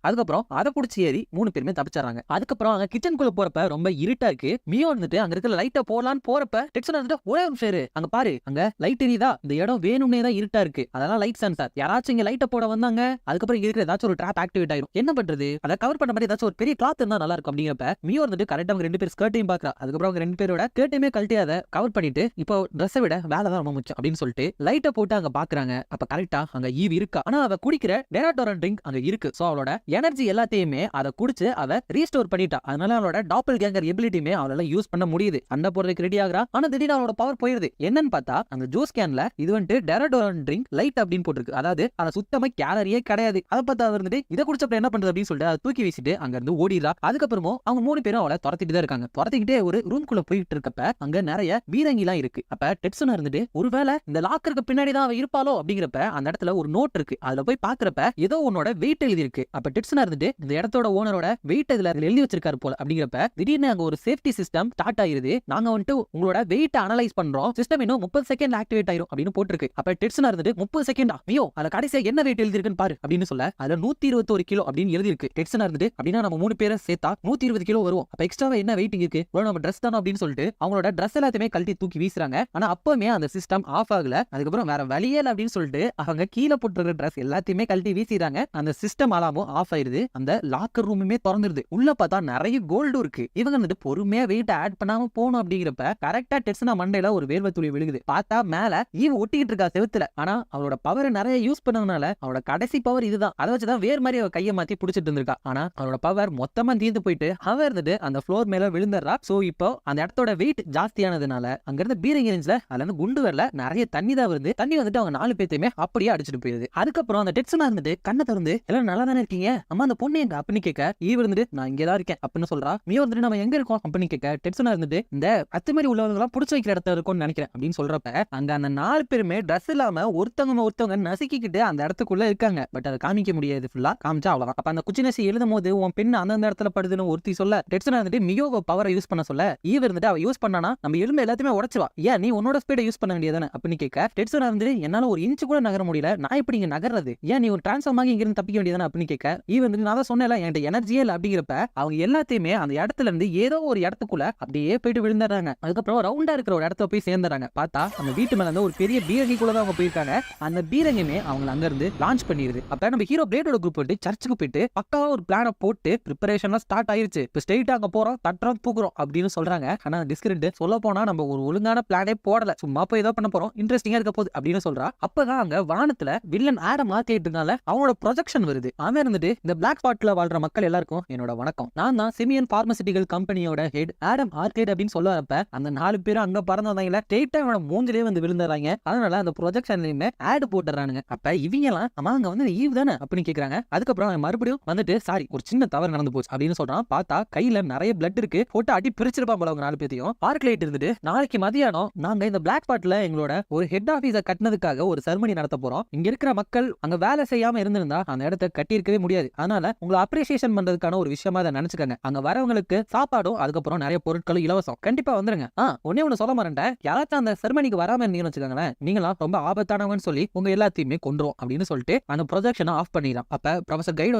அதுக்கப்புறம் அதை புடிச்சு ஏறி 3 பேருமே தப்பிச்சாங்க. அதுக்கப்புறம் அங்க கிச்சனுக்குள்ள போறப்ப ரொம்ப இருட்டா இருக்கு. மியோ வந்துட்டு அங்க இருக்கிற லைட்டை போடலான்னு போறப்ப டெட்சன் வந்துட்டு ஒரே ஒரு நிமிஷம் இரு, அங்க பாரு அங்க லைட் எரியுதா, இந்த இடம் வேணும்னே தான் இருட்டா இருக்கு, அதெல்லாம் லைட் சென்சார், யாராச்சும் இங்க லைட்டை போட வந்தாங்க அதுக்கப்புறம் இருக்கிற ஏதாச்சும் ஒரு ட்ராப் ஆக்டிவேட் ஆயிரும், என்ன பண்றது, அதை கவர் பண்ண மாதிரி ஏதாச்சும் ஒரு பெரிய கிளாத் இருந்தா நல்லா இருக்கும் அப்படிங்கிறப்ப மியோ வந்துட்டு கரெக்டா அவங்க 2 பேர் ஸ்கர்ட்டையும் பாக்குறா. அதுக்கப்புறம் அவங்க 2 பேரோட ஸ்கர்ட்டையுமே கழட்டி அதை கவர் பண்ணிட்டு இப்போ ட்ரெஸ்ஸை விட வேலை தான் ரொம்ப முக்கியம் அப்படின்னு சொல்லிட்டு லைட்டை போட்டு அங்க பாக்குறாங்க. அப்ப கரெக்டா அங்க ஈவ் இருக்கா. ஆனா அவ குடிக்கிற டெராடோரன் ட்ரிங்க் அங்க இருக்கு. சோ அவளோட எனர்ஜி எல்லாத்தையுமே அதை குடிச்சு அவ ரீஸ்டோர் பண்ணிட்டா. அதனால அவளோட டாப்பல் கேங்கர் எபிலிட்டியுமே அவளால யூஸ் பண்ண முடியுது. சண்டை போடுறதுக்கு ரெடி ஆகுறா. ஆனா திடீர்னு அவளோட பவர் போயிருது. என்னன்னு பார்த்தா அந்த ஜூஸ் கேன்ல இது வந்துட்டு டெராடோரன் ட்ரிங்க் லைட் அப்படின்னு போட்டுருக்கு. அதாவது அது சுத்தமா கேலரியே கிடையாது. அதை பார்த்தா அவர் வந்துட்டு இதை குடிச்சப்ப என்ன பண்றது அப்படின்னு சொல்லிட்டு அதை தூக்கி வீசிட்டு அங்க இருந்து ஓடிடுறா. அதுக்கப்புறமும் அவங்க 3 பேரும் அவளை துரத்திட்டு தான் இருக்காங்க. துரத்திக்கிட்டே ஒரு ரூம்குள்ள போயிட்டு இருக்கப்ப அங்க நிறைய பீரங்கி எல்லாம் இருக்கு. அப்ப டெட்சனா இருந்துட்டு ஒருவேளை இந்த லாக்கருக்கு பின்னாடி தான் அவ இருப்பாளோ அப்படிங்கிறப்ப அந்த இடத்துல ஒரு நோட் இருக்கு. அதுல போய் பாக்குறப்ப ஏதோ உன்னோட வெயிட் எழுதி இருக்கு. அப்ப டெட்சனா இருந்துட்டு இந்த இடத்தோட ஓனரோட வெயிட் இதுல எழுதி வச்சிருக்காரு போல அப்படிங்கிறப்ப திடீர்னு அங்க ஒரு சேஃப்டி சிஸ்டம் ஸ்டார்ட் ஆயிருது. நாங்க வந்துட்டு உங்களோட வெயிட் அனலைஸ் பண்றோம், சிஸ்டம் இன்னும் 30 செகண்ட் ஆக்டிவேட் ஆயிரும் அப்படின்னு போட்டுருக்கு. அப்ப டெட்சனா இருந்துட்டு 30 செகண்டா மியோ அதுல கடைசியா என்ன வெயிட் எழுதி இருக்குன்னு பாரு அப்படின்னு சொல்ல அதுல 121 கிலோ அப்படின்னு எழுதி இருக்கு. டெட்சனா இருந்துட்டு அப்படின்னா நம்ம 3 பேரை சேர்த்தா 120 கிலோ வரும். அப்ப எக்ஸ்ட்ராவா என்ன வெயிட் இருக்கு, நம்ம ட்ரெஸ் தானே அப்படின்னு சொல்லிட்டு அவங்களோட ட்ரெஸ் எல்லாத்தையுமே கழட்டி தூக்கி வீசுறாங்க. ஆனா அப்பவுமே அந்த சிஸ்டம் ஆஃப் ஆகல. அதுக்கப்புறம் வேற வழியே இல்ல அப்படின்னு சொல்லிட்டு அவங்க கீழே போட்டுருக்க ட்ரெஸ் எல்லாத்தையுமே கழட்டி வீசிறாங்க. அந்த சிஸ்டம் அலாமும் ஆஃப் ஆயிருது. அந்த லாக்கர் ரூமுமே திறந்துருது. உள்ள பார்த்தா நிறைய கோல்டும் இருக்கு. இவங்க வந்துட்டு பொறுமையா வெயிட் ஆட் பண்ணாம போகணும் அப்படிங்கிறப்ப கரெக்டா டெட்சனா மண்டையில ஒரு வேர்வை துளி விழுகுது. பார்த்தா மேல ஈவ் ஒட்டிக்கிட்டு இருக்கா செவுத்துல. ஆனா அவளோட பவர் நிறைய யூஸ் பண்ணதுனால அவளோட கடைசி பவர் இதுதான். அதை வச்சுதான் வேற மாதிரி அவ கையை மாத்தி புடிச்சிட்டு இருந்திருக்கா. ஆனா அவளோட பவர் மொத்தமா தீர்ந்து போயிட்டு அவ இருந்துட்டு அந்த ஃப்ளோர் மேல விழுந்துடுறா. சோ இப்போ அந்த இடத்தோட வெயிட் ஜாஸ்தியானதுனால அங்க இருந்து பீரங்கி ரேஞ்ச்ல அதுல இருந்து குண்டு வரல, நிறைய தண்ணி தான் வருது. தண்ணி வந்துட்டு அவங்க 4 பேத்தையுமே அப்படியே அடிச்சுட்டு போயிருது. அதுக்கப்புறம் அந்த டெட்சனா இருந்துட்டு கண்ணை திறந்து எல்லாம் நல்லா தானே இருக்கீங்க, அம்மா அந்த பொண்ணு எங்க அப்படின்னு கேட்க ஈவ் இருந்துட்டு நான் இங்கதான் இருக்கேன் அப்படின்னு சொல்றா. மியோ வந்துட்டு நம்ம எங்க இருக்கோம் அப்படின்னு கேட்க டெட்சனா இருந்துட்டு இந்த அத்துமாரி உள்ளவங்க எல்லாம் புடிச்சு வைக்கிற இடத்துல இருக்கும்னு நினைக்கிறேன் அப்படின்னு சொல்றப்ப அங்க அந்த 4 பேருமே ட்ரெஸ் இல்லாம ஒருத்தவங்க நசுக்கிக்கிட்டு அந்த இடத்துக்குள்ள இருக்காங்க. பட் அதை காமிக்க முடியாது, ஃபுல்லா காமிச்சா அவ்வளவுதான். அப்ப அந்த குச்சினசி எழுதும் போது உன் பெண் அந்த இடத்துல படுதுன்னு ஒருத்தி சொல்ல டெட்சனா இருந்துட்டு மியோவ பவரை யூஸ் பண்ண சொல்ல ஈவ் இருந்துட்டு அவ யூஸ் பண்ணானா நம்ம எலும்பு எல்லாத்தையுமே உடைச்சுவா, ஏன் நீ உன்னோட ஸ்பீடை யூஸ் பண்ண வேண்டியதானே அப்படின்னு கேட்க டெட்சனா இருந்துட்டு என்னால ஒரு இன்ச்சு கூட நகர முடியல, நான் இப்படி இங்க நகர்றது, ஏன் நீ ஒரு டிரான்ஸ்ஃபார்ம் ஆகி இங்க இருந்து தப்பிக்க வேண்டியதானே அப்படின்னு கேட்க ஈவ் வந்துட்டு நான் தான் சொன்னேன்ல என்கிட்ட எனர்ஜியே இல்லை அப்படிங்கிறப்ப அவங்க எல்லாத்தையுமே அந்த இடத்துல இருந்து ஏதோ ஒரு இடத்துக்குள்ள அப்படியே போயிட்டு விழுந்துடுறாங்க. அதுக்கப்புறம் ரவுண்டா இருக்கிற ஒரு இடத்துல போய் சேர்ந்துறாங்க. பார்த்தா அந்த வீட்டு மேல இருந்து ஒரு பெரிய பீரங்கிக்குள்ள தான் அவங்க போயிருக்காங்க. அந்த பீரங்கியுமே அவங்க அங்க இருந்து லான்ச் பண்ணிருது. அப்ப நம்ம ஹீரோ பிளேடோட குரூப் வந்து சர்ச்சுக்கு போயிட்டு பக்காவா ஒரு பிளான போட்டு ப்ரிப்பரேஷன்லாம் ஸ்டார்ட் ஆயிருச்சு. இப்போ ஸ்ட்ரெயிட்டா அங்க போறோம், தட்டுறோம், தூக்குறோம் அப்படின்னு சொல்றாங்க. ஆனா டிஸ்கிரிண்ட் சொல்ல போனா நம்ம ஒரு ஒழுங்கான பிளானே போடல, சும்மா போய் ஏதோ பண்ண போறோம், இன்ட்ரெஸ்டிங்கா இருக்க போகுது அப்படின்னு சொல்றா. அப்பதான் அங்க வானத்துல வில்லன் ஆடம் மாத்திட்டு இருக்கால அவனோட ப்ரொஜெக்ஷன் வருது. அவன் இருந்துட்டு இந்த பிளாக் ஸ்பாட்ல வாழ்ற மக்கள் எல்லாருக்கும் என்னோட வணக்கம், நான் தான் சிமியன் பார்மசிட்டிக்கல் கம்பெனியோட ஹெட் ஆடம் ஆர்கேட் அப்படின்னு சொல்ல வரப்ப அந்த 4 பேரும் அங்க பறந்தவங்க ஸ்ட்ரெயிட்டா அவனோட மூஞ்சிலே வந்து விழுந்துறாங்க. அதனால அந்த ப்ரொஜெக்ஷன்லயுமே ஆட் போட்டுறானுங்க. அப்ப இவங்க எல்லாம் அம்மா அங்க வந்து ஈவ் தானே அப்படின்னு கேக்குறாங்க. அதுக்கப்புறம் அவன் மறுபடியும் வந்துட்டு சாரி ஒரு சின்ன தவறு நடந்து போச்சு அப்படின்னு சொல்றான். பார்த்தா கையில நிறைய பிளட் இருக்கு, போட்டு அடி பிரிச்சிருப்பான் போல அவங்க 4 பேத்தையும். பார்க் லைட் இருந்துட்டு நாளைக்கு மதியானம் நாங்க இந்த பிளாக் ஸ்பாட்ல எங்களோட ஒரு ஹெட் ஆபீஸ கட்டினதுக்காக ஒரு செரமனி நடத்த போறோம். இங்க இருக்கிற மக்கள் அங்க வேலை செய்யாம இருந்திருந்தா அந்த இடத்தை கட்டி இருக்கவே முடியாது. அதனால உங்களை அப்ரிசியேஷன் பண்றதுக்கான ஒரு விஷயமா அதை நினைச்சுக்காங்க. அங்க வரவங்களுக்கு சாப்பாடும் அதுக்கப்புறம் நிறைய பொருட்களும் இலவசம், கண்டிப்பா வந்துருங்க. ஒண்ணு சொல்ல மாட்டேன், யாராச்சும் அந்த செரமனிக்கு வராம இருந்தீங்கன்னு வச்சுக்கோங்களேன், நீங்களாம் ரொம்ப ஆபத்தானவங்கன்னு சொல்லி உங்க எல்லாத்தையுமே கொண்டுரும் அப்படின்னு சொல்லிட்டு அந்த ப்ரொஜெக்ஷனை ஆஃப் பண்ணிடலாம். அப்ப ப்ரொஃபசர் கைடு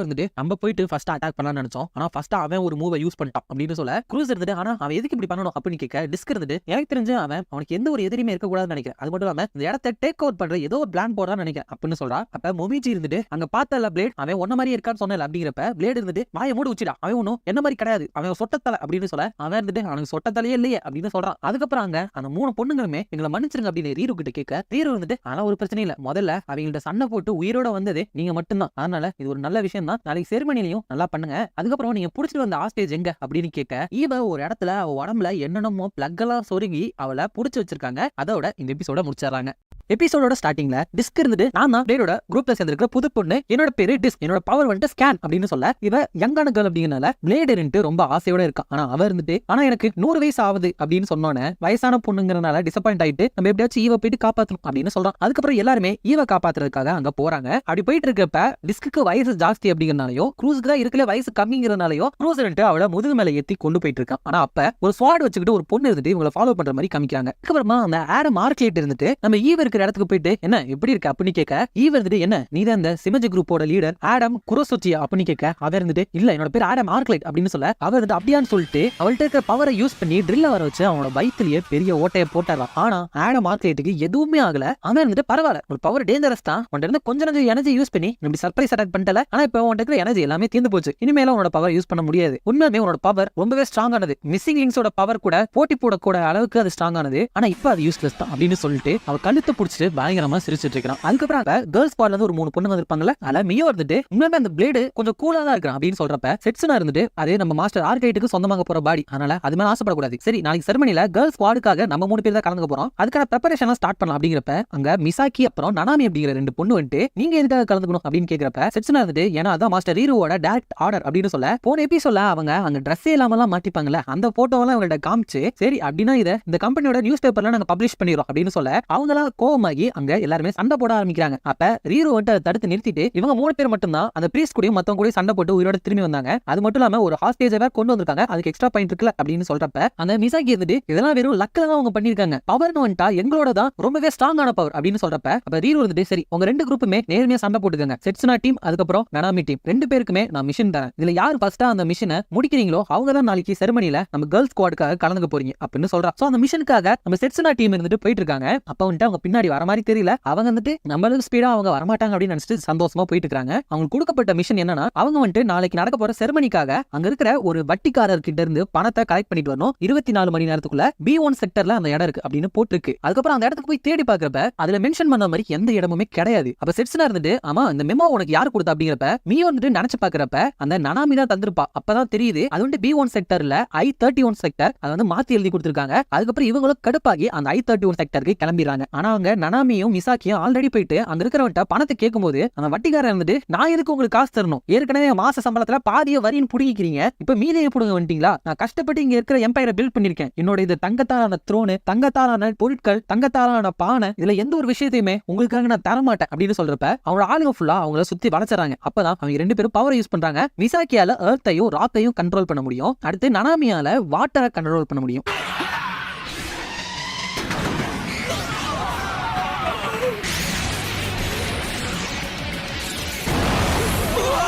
வந்துட்டு நம்ம போயிட்டு ஃபர்ஸ்ட் அட்டாக் பண்ணலாம்னு நினைச்சோம், ஆனா ஃபர்ஸ்ட் அவன் ஒரு மூவை யூஸ் பண்ணிட்டான் அப்படின்னு சொல்ல க்ரூஸ் இருந்துட்டு ஆனா அவன் எதுக்கு இப்படி பண்ணணும் அப்படின்னு கேட்க டிஸ்க் இருந்துட்டு எனக்கு தெரிஞ்சு அவனுக்கு எந்த ஒரு எதிரியுமே இருக்க கூடாதுன்னு நினைக்கிறேன், அது மட்டும் இல்லாம இந்த இடத்தை டேக் அவுட் பண்ற ஏதோ ஒரு பிளான் போடுறான்னு நினைக்கிறேன் அப்படின்னு சொல்றா. அப்ப மொமிஜி இருந்துட்டு அங்க பார்த்தல பிளேட் அவன் ஒன்ன மாதிரி இருக்கான்னு சொன்னல அப்படிங்கிறப்ப பிளேட் இருந்துட்டு வாயை மூடி வச்சிடா, அவன் ஒன்னும் என்ன மாதிரி கிடையாது, அவன் சொட்டத்தலை அப்படின்னு சொல்ல அவன் இருந்துட்டு அவனுக்கு சொட்டத்தலையே இல்லையே அப்படின்னு சொல்றான். அதுக்கப்புறம் அங்க அந்த 3 பொண்ணுங்களுமே எங்களை மன்னிச்சிருங்க அப்படின்னு ரீரு கிட்ட கேட்க ரீரு வந்துட்டு ஆனா ஒரு பிரச்சனை இல்ல, முதல்ல அவங்கள்ட்ட சண்டை போட்டு உயிரோட வந்தது நீங்க மட்டும்தான், அதனால இது ஒரு நல்ல விஷயம் தான், நாளைக்கு செரிமனிலையும் நல்லா பண்ணுங்க, அதுக்கப்புறம் நீங்க புடிச்சிட்டு வந்த ஆஸ்டேஜ் எங்க அப்படின்னு கேட்க ஈவ ஒரு இடத்துல அவ உடம்புல என்னென்னமோ பிளக் எல்லாம் சொருகி அவளை புடிச்சு வச்சிருக்காங்க. அதோட இந்த எபிசோட முடிச்சாராங்க. எபிசோடோட ஸ்டார்டிங்ல டிஸ்க் இருந்துட்டு நான் தான் பிளேடோட குரூப்ல சேர்ந்திருக்கிற புது பொண்ணு, என்னோட பேரு டிஸ்க், என்னோட பவர் வந்துட்டு ஸ்கேன் அப்படின்னு சொல்ல இவ யங்கான கேர்ள் அப்படிங்கறனால பிளேடு ரொம்ப ஆசையோட இருக்கான். ஆனா அவ இருந்துட்டு ஆனா எனக்கு 100 வயசு ஆகுது அப்படின்னு சொன்னோன்னே வயசான பொண்ணுங்கிறனால டிசப்பாயிண்ட் ஆயிட்டு நம்ம எப்படியாச்சும் ஈவ போயிட்டு காப்பாற்றணும் அப்படின்னு சொல்றான். அதுக்கப்புறம் எல்லாருமே ஈவ காப்பாத்துறதுக்காக அங்க போறாங்க. அப்படி போயிட்டு இருக்கப்ப டிஸ்க்கு வயசு ஜாஸ்தி அப்படிங்கறனாலயோ க்ரூஸ்க்கு தான் இருக்கல வயசு கம்மிங்கிறனாலயோ க்ரூஸ் அவளை முதுகு மேல ஏத்தி கொண்டு போயிட்டு இருக்கான். ஆனா அப்ப ஒரு ஸ்வாட் வச்சுக்கிட்டு ஒரு பொண்ணு இருந்துட்டு இவங்களை ஃபாலோ பண்ற மாதிரி காமிக்கிறாங்க. அதுக்கப்புறமா அந்த ஆடம் ஆர்க்லேட் இருந்துட்டு நம்ம ஈவ இருக்கிற இடத்துக்கு போயிட்டு என்ன எப்படி இருக்கு அப்படின்னு கேட்க ஈவ் வந்துட்டு என்ன நீ தான் இந்த சிமஜி குரூப்போட லீடர் ஆடம் குரோசோச்சியா அப்படின்னு கேட்க அவர் இருந்துட்டு இல்ல என்னோட பேர் ஆடம் ஆர்க்லைட் அப்படின்னு சொல்ல அவர் வந்து அப்படியான்னு சொல்லிட்டு அவள்கிட்ட இருக்கிற பவரை யூஸ் பண்ணி ட்ரில்ல வர வச்சு அவனோட வயிற்றுலயே பெரிய ஓட்டையை போட்டாராம். ஆனா ஆடம் ஆர்க்லைட்டுக்கு எதுவுமே ஆகல. அவன் இருந்துட்டு பரவாயில்ல ஒரு பவர் டேஞ்சரஸ் தான், உன்கிட்ட இருந்து கொஞ்சம் எனர்ஜி யூஸ் பண்ணி இப்படி சர்ப்ரைஸ் அட்டாக் பண்ணிட்டல, ஆனா இப்போ உன்கிட்ட இருக்கிற எனர்ஜி எல்லாமே தீர்ந்து போச்சு, இனிமேல உன்னோட பவர் யூஸ் பண்ண முடியாது. உண்மையுமே உன்னோட பவர் ரொம்பவே ஸ்ட்ராங் ஆனது, மிஸ்ஸிங் லிங்க்ஸோட பவர் கூட போட்டி போடக்கூட அளவுக்கு அது ஸ்ட்ராங் ஆனது, ஆனா இப்போ அது யூஸ்லெஸ் தான் அப்படின்னு சொல்லிட்டு அவ கழுத்தை பிடிச்சிட்டு பயங்கரமா சிரிச்சிட்டு இருக்கான். அதுக்கப்புறம் கேர்ள்ஸ் ஸ்குவாட்ல இருந்து ஒரு 3 பொண்ணு வந்திருப்பாங்கல்ல, அதுல மியோ இருந்துட்டு உண்மையுமே அந்த பிளேடு கொஞ்சம் கூலா தான் இருக்கான் அப்படின்னு சொல்றப்ப செட்சுனா இருந்துட்டு அது நம்ம மாஸ்டர் ஆர்கைட்டுக்கு சொந்தமாக போற பாடி, அதனால அது மேல ஆசைப்படக்கூடாது, சரி நாளைக்கு செரமனில கேர்ள்ஸ் ஸ்குவாடுக்காக நம்ம 3 பேர் தான் கலந்துக்க போறோம், அதுக்கான ப்ரிப்பரேஷன் ஸ்டார்ட் பண்ணலாம் அப்படிங்கிறப்ப அங்க மிசாக்கி அப்புறம் நனாமி அப்படிங்கிற 2 பொண்ணு வந்துட்டு நீங்க எதுக்காக கலந்துக்கணும் அப்படின்னு கேக்குறப்ப செட்சுனா இருந்துட்டு ஏன்னா அதான் மாஸ்டர் ரீரோவோட டைரக்ட் ஆர்டர் அப்படின்னு சொல்ல போன எபிசோட்ல அவங்க அங்க ட்ரெஸ் இல்லாமலாம் மாட்டிப்பாங்கல்ல அந்த போட்டோவெல்லாம் அவங்கள்ட்ட காமிச்சு சரி அப்படின்னா இதை இந்த கம்பெனியோட நியூஸ் பேப்பர்ல நாங்க பப்ளிஷ் பண்ணிடுறோம் அப்படின்னு சொல்ல அவங்களாம் கோவமாகி அங்க எல்லாருமே சண்டை போட ஆரம்பிக்கிறாங்க. அப்ப ரீரோ வந்துட்டு தடுத்து நிறுத்திட்டு இவங்க 3 பேர் மட்டும் தான் அந்த பிரீஸ்ட் கூடயும் மத்தவங்க கூட சண்டை போட்டு உயிரோட திரும்பி வந்தாங்க. அது மட்டும் இல்லாம ஒரு ஹாஸ்டேஜை கொண்டு வந்திருக்காங்க, அதுக்கு எக்ஸ்ட்ரா பாயிண்ட் இருக்குல்ல அப்படின்னு சொல்றப்ப அந்த மிசாக்கி இருந்துட்டு இதெல்லாம் வெறும் லக்ல தான் அவங்க பண்ணிருக்காங்க, பவர்னு வந்துட்டா எங்களோட தான் ரொம்பவே ஸ்ட்ராங்கான பவர் அப்படின்னு சொல்றப்ப அப்ப ரீரோ இருந்துட்டு சரி உங்க 2 குரூப்புமே நேர்மையா சண்டை போட்டுக்கங்க, செட்சுனா டீம் அதுக்கப்புறம் நனாமி டீம் 2 பேருக்குமே நான் மிஷன் தரேன், இதுல யார் ஃபர்ஸ்டா அந்த மிஷனை முடிக்கிறீங்களோ அவங்க தான் நாளைக்கு செரமனில நம்ம கேர்ள்ஸ் ஸ்குவாடுக்காக கலந்துக்க போறீங்க அப்படின்னு சொல்றா. சோ அந்த மிஷனுக்காக நம்ம செட்சுனா டீம் இருந்துட்டு போயிட்டு இருக்காங்க. அப்ப வந்துட்டு அவங்க பின்னாடி வர மாதிரி தெரியல, அவங்க வந்துட்டு நம்மளுக்கு ஸ்பீடா அவங்க வரமாட்டாங்க அப்படின்னு நினைச்சிட்டு சந்தோஷமா போயிட்டு இருக்காங்க. அவங்களுக்கு கொடுக்கப்பட்ட மிஷன் என்னன்னா அவங்க வந்துட்டு நாளைக்கு நடக்க போற செரமனிக்காக அங்க இருக்கிற ஒரு வட்டிக்காரர் கிட்ட இருந்து பணத்தை கலெக்ட் பண்ணிட்டு வரணும், 24 மணி நேரத்துக்குள்ள B1 செக்டர்ல அந்த இடம் இருக்கு அப்படின்னு போட்டுருக்கு. அதுக்கப்புறம் அந்த இடத்துக்கு போய் தேடி பாக்குறப்ப அதுல மென்ஷன் பண்ண மாதிரி எந்த இடமுமே கிடையாது. அப்ப செட்சுனா இருந்துட்டு ஆமா இந்த மெமோ உனக்கு யாரு கொடுத்தா அப்படிங்கிறப்ப மியோ வந்துட்டு நினைச்சு பாக்குறப்ப அந்த நனாமி தான் தந்திருப்பா. அப்பதான் தெரியுது அது வந்து B1 செக்டர்ல I-31 செக்டர் அதை வந்து மாத்தி எழுதி கொடுத்திருக்காங்க. அதுக்கப்புறம் இவங்களும் கடுப்பாகி அந்த I-31 செக்டருக்கு கிளம்பிடுறாங்க. ஆனா அவங்க நனாமியும் மிசாக்கியும் ஆல்ரெடி போயிட்டு அங்க இருக்கிறவன்ட்ட பணத்தை கேட்கும்போது அந்த வட்டிக்காரன் இருந்துட்டு நான் எதுக்கு உங்களுக்கு காசு தரணும், ஏற்கனவே மாச சம்பளத்துல பாதிய வரின்னு புடிக்கிறீங்க, இப்ப மீதியை புடுங்க வந்துட்டீங்களா, நான் கஷ்டப்பட்டு இங்க இருக்கிற எம்பையரை பில்ட் பண்ணிருக்கேன், என்னோட இது தங்கத்தாலான த்ரோனு தங்கத்தாலான பொருட்கள் தங்கத்தாலான பானை, இதுல எந்த ஒரு விஷயத்தையுமே உங்களுக்காக நான் தரமாட்டேன் அப்படின்னு சொல்றப்ப அவங்களோட ஆளுங்க ஃபுல்லா அவங்கள சுத்தி வளைச்சறாங்க. அப்பதான் அவங்க 2 பேரும் பவர் யூஸ் பண்றாங்க. மிசாக்கியால எர்த்தையும் ராக்கையும் கண்ட்ரோல் பண்ண முடியும், அடுத்து நனாமியால வாட்டரை கண்ட்ரோல் பண்ண முடியும்.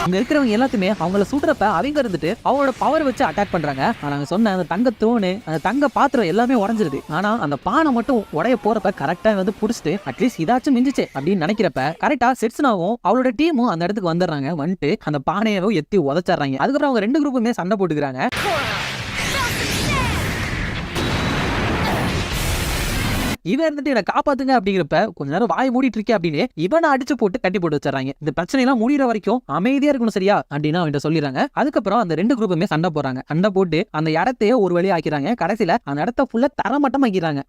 இங்க இருக்கிறவங்க எல்லாத்துமே அவங்கள சுடுறப்ப அவங்க இருந்துட்டு அவங்களோட பவர் வச்சு அட்டாக் பண்றாங்க. ஆனா சொன்ன அந்த தங்க தோணு அந்த தங்க பாத்திரம் எல்லாமே உடஞ்சிருது. ஆனா அந்த பானை மட்டும் உடைய போறப்ப கரெக்டா வந்து புடிச்சிட்டு அட்லீஸ்ட் இதாச்சும் மிஞ்சிச்சு அப்படின்னு நினைக்கிறப்ப கரெக்டா செட்சுனாவும் அவளோட டீமும் அந்த இடத்துக்கு வந்துடுறாங்க. வந்துட்டு அந்த பானையவும் எத்தி உதச்சிடுறாங்க. அதுக்கப்புறம் அவங்க 2 குரூப்புமே சண்டை போட்டுக்கிறாங்க. இவன் இருந்துட்டு என்ன காப்பாத்துங்க அப்படிங்கிறப்ப கொஞ்ச நேரம் வாய் மூடிட்டு இருக்கே அப்படின்னு இவனை அடிச்சு போட்டு கட்டி போட்டு வச்சிடறாங்க. இந்த பிரச்சனை எல்லாம் முடிகிற வரைக்கும் அமைதியா இருக்கணும் சரியா அப்படின்னு அவன்கிட்ட சொல்லிடுறாங்க. அதுக்கப்புறம் அந்த 2 குரூப்புமே சண்டை போடுறாங்க. சண்டை போட்டு அந்த இடத்தையே ஒரு வழி ஆக்கிறாங்க. கடைசியில அந்த இடத்த ஃபுல்லா தரமட்டம் ஆக்கிறாங்க.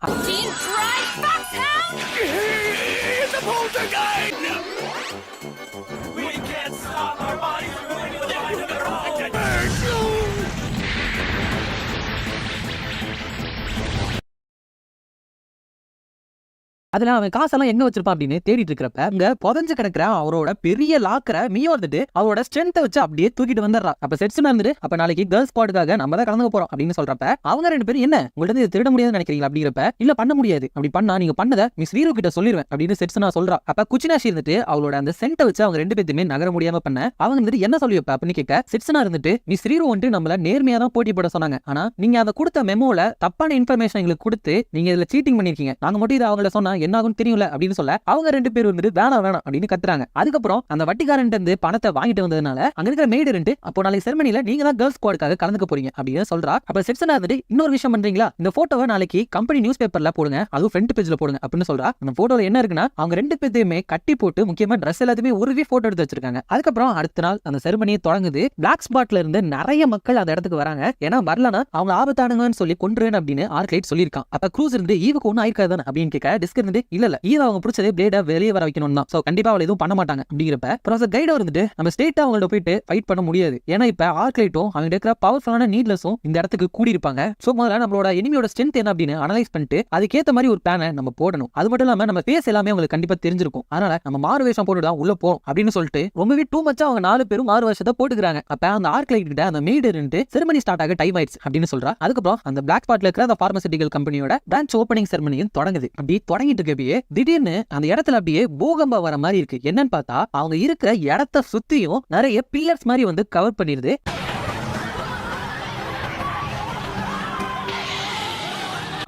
அதுல அவன் காசெல்லாம் எங்க வச்சிருப்பான் அப்படின்னு தேடிட்டு இருக்கிறப்ப அங்க புதஞ்சு கிடக்குற அவரோட பெரிய லாக்கரை மியோ வந்துட்டு அவரோட ஸ்ட்ரென்த்தை வச்சு அப்படியே தூக்கிட்டு வந்துடுறா. அப்ப செட்சுனா இருந்துட்டு அப்ப நாளைக்கு கேர்ள்ஸ் ஸ்குவாடுக்காக நம்ம தான் கலந்துக்க போறோம் அப்படின்னு சொல்றப்ப அவங்க 2 பேரும் என்ன உங்கள்ட்ட இதை திருட முடியாதுன்னு நினைக்கிறீங்களா அப்படிங்கிறப்ப இல்ல பண்ண முடியாது, அப்படி பண்ணா நீங்க பண்ணதை மிஸ் ரீரோ கிட்ட சொல்லிடுவேன் அப்படின்னு செட்சுனா சொல்றா. அப்ப குச்சினாஷி இருந்துட்டு அவளோட அந்த சென்ட்டை வச்சு அவங்க 2 பேருமே நகர முடியாம பண்ண அவங்க வந்துட்டு என்ன சொல்லி வைப்ப அப்படின்னு கேட்க செட்சுனா இருந்துட்டு மிஸ் ரீரோ வந்துட்டு நம்மள நேர்மையா தான் போட்டி போட சொன்னாங்க, ஆனா நீங்க அதை கொடுத்த மெமோல தப்பான இன்ஃபர்மேஷன் எங்களுக்கு கொடுத்து நீங்க இதுல சீட்டிங் பண்ணிருக்கீங்க, நாங்க மட்டும் இதை அவங்கள சொன்னா என்ன ஆகும் தெரியல அப்படின்னு சொல்ல அவங்க 2 பேர் வந்துட்டு வேணாம் அப்படின்னு கத்துறாங்க. அதுக்கப்புறம் அந்த வட்டிக்காரன் இருந்து பணத்தை வாங்கிட்டு வந்ததுனால அங்க இருக்கிற மேய்டு ரெண்டு அப்போ நாளைக்கு செரமனில நீங்க தான் கேர்ள்ஸ் ஸ்குவாடுக்காக கலந்துக்க போறீங்க அப்படின்னு சொல்றா. அப்ப செட்சுனா வந்துட்டு இன்னொரு விஷயம் பண்றீங்களா, இந்த போட்டோவை நாளைக்கு கம்பெனி நியூஸ் பேப்பர்ல போடுங்க, அதுவும் ஃப்ரண்ட் பேஜ்ல போடுங்க அப்படின்னு சொல்றா. அந்த போட்டோல என்ன இருக்குன்னா அவங்க 2 பேத்தையுமே கட்டி போட்டு முக்கியமா ட்ரெஸ் எல்லாத்தையுமே உருவி போட்டோ எடுத்து வச்சிருக்காங்க. அதுக்கப்புறம் அடுத்த நாள் அந்த செரமனியை தொடங்குது. பிளாக் ஸ்பாட்ல இருந்து நிறைய மக்கள் அந்த இடத்துக்கு வராங்க. ஏன்னா வரலனா அவங்க ஆபத்தானுங்கன்னு சொல்லி கொன்றுவேன் அப்படின்னு ஆர்க்லைட் சொல்லியிருக்கான். அப்ப க்ரூஸ் இருந்து ஈவுக்கு ஒன்னும் ஆயிருக்காது அப்படின்னு கேட்க டிஸ்க் இருந்து இல்ல ஈவ அவங்க பிடிச்சதே பிளேட வெளியே வர வைக்கணும் தான், சோ கண்டிப்பா அவளை எதுவும் பண்ண மாட்டாங்க அப்படிங்கிறப்ப ப்ரொஃபசர் கைடோ இருந்துட்டு நம்ம ஸ்டேட்டா அவங்கள்ட்ட போயிட்டு ஃபைட் பண்ண முடியாது, ஏன்னா இப்ப ஆர்க்லைட்டும் அவங்க இருக்கிற பவர்ஃபுல்லான நீட்லஸும் இந்த இடத்துக்கு கூடி இருப்பாங்க. சோ முதல்ல நம்மளோட எனிமியோட ஸ்ட்ரென்த் என்ன அப்படின்னு அனலைஸ் பண்ணிட்டு அதுக்கேற்ற மாதிரி ஒரு பிளானை நம்ம போடணும். அது மட்டும் இல்லாம நம்ம ஃபேஸ் எல்லாமே உங்களுக்கு கண்டிப்பா தெரிஞ்சிருக்கும், அதனால நம்ம மாறு வேஷம் போட்டு தான் உள்ள போறோம் அப்படின்னு சொல்லிட்டு ரொம்பவே டூ மச்சா அவங்க 4 பேரும் மாறு வேஷத்தை போட்டுக்கிறாங்க. அப்ப அந்த ஆர்க்லைட் கிட்ட அந்த மீடு இருந்து செரமனி ஸ்டார்ட் ஆக டைம் ஆயிடுச்சு அப்படின்னு சொல்றா. அதுக்கப்புறம் அந்த பிளாக் ஸ்பாட்ல இருக்கிற அந்த பார்மசூட்டிக்கல் கம்பெனியோட பிரான்ச் ஓப்பனிங் செரமனியும் தொடங்குது. அப்படி தொடங்கிட்டு பேசிட்டு இருக்கப்பயே திடீர்னு அந்த இடத்துல அப்படியே பூகம்பம் வர மாதிரி இருக்கு. என்னன்னு பார்த்தா அவங்க இருக்கிற இடத்த சுத்தியும் நிறைய பில்லர்ஸ் மாதிரி வந்து கவர் பண்ணிருது.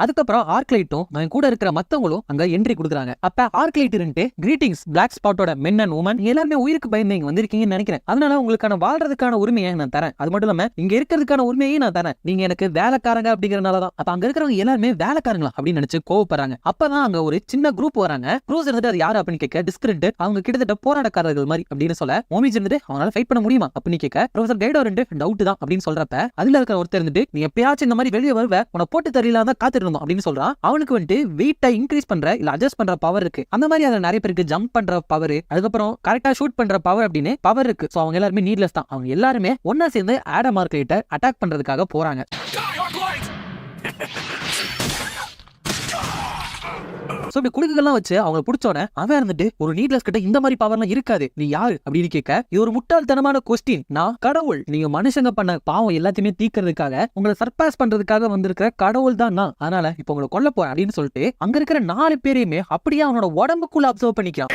அதுக்கப்புறம் ஆர்க்லைட்டும் அவன் கூட இருக்கிற மத்தவங்களும் அங்க என்ட்ரி கொடுக்குறாங்க. அப்ப ஆர்க்லைட் இருந்துட்டு கிரீட்டிங்ஸ் பிளாக் ஸ்பாட்டோட மென் அண்ட் உமன், எல்லாருமே உயிருக்கு பயந்து இங்க வந்திருக்கீங்கன்னு நினைக்கிறேன். அதனால உங்களுக்கான வாழ்றதுக்கான உரிமையை நான் தரேன். அது மட்டும் இல்லாம இங்க இருக்கிறதுக்கான உரிமையை நான் தரேன். நீங்க எனக்கு வேலைக்காரங்க அப்படிங்கறதுனாலதான். அப்ப அங்க இருக்கிறவங்க எல்லாருமே வேலைக்காரங்களா அப்படின்னு நினைச்சு கோவப்படுறாங்க. அப்பதான் அங்க ஒரு சின்ன குரூப் வராங்க. க்ரூஸ் இருந்துட்டு அது யாரு அப்படின்னு கேட்க டிஸ்கிரிண்ட் அவங்க கிட்டத்தட்ட போராட்டக்காரர்கள் மாதிரி அப்படின்னு சொல்ல மோமிஜ் இருந்துட்டு அவனால ஃபைட் பண்ண முடியுமா அப்படின்னு கேட்க ப்ரொஃபசர் கைடோ ரெண்டு டவுட் தான் அப்படின்னு சொல்றப்ப அதுல இருக்கிற ஒருத்தர் இருந்துட்டு நீ எப்பயாச்சும் இந்த மாதிரி வெளியே வருவ உன போட்டு தெரியல தான் காத்துட்டு அப்படின்னு சொல்றான். அவனுக்கு வந்துட்டு வெயிட்டை இன்க்ரீஸ் பண்ற இல்ல அட்ஜஸ்ட் பண்ற பவர் இருக்கு. அந்த மாதிரி அதுல நிறைய பேருக்கு ஜம்ப் பண்ற பவர், அதுக்கப்புறம் கரெக்டா ஷூட் பண்ற பவர் அப்படின்னு பவர் இருக்கு. சோ அவங்க எல்லாருமே நீட்லெஸ் தான். அவங்க எல்லாருமே ஒன்னா சேர்ந்து ஆடம் ஆர்க்லைட்டை அட்டாக் பண்றதுக்காக போறாங்க. சோ இப்படி குடுக்கெல்லாம் வச்சு அவங்க பிடிச்சோட அவன் இருந்துட்டு ஒரு நீட்லெஸ் கிட்ட இந்த மாதிரி பவர்லாம் இருக்காது, நீ யாரு அப்படின்னு கேட்க இது ஒரு முட்டாள்தனமான கொஸ்டின். நான் கடவுள். நீங்க மனுஷங்க பண்ண பாவம் எல்லாத்தையுமே தீக்கிறதுக்காக உங்களை சர்பாஸ் பண்றதுக்காக வந்திருக்கிற கடவுள் தான் நான். அதனால இப்ப உங்களை கொல்ல போறேன் அப்படின்னு சொல்லிட்டு அங்க இருக்கிற 4 பேரையுமே அப்படியே அவனோட உடம்புக்குள்ள அப்சர்வ் பண்ணிக்கிறான்.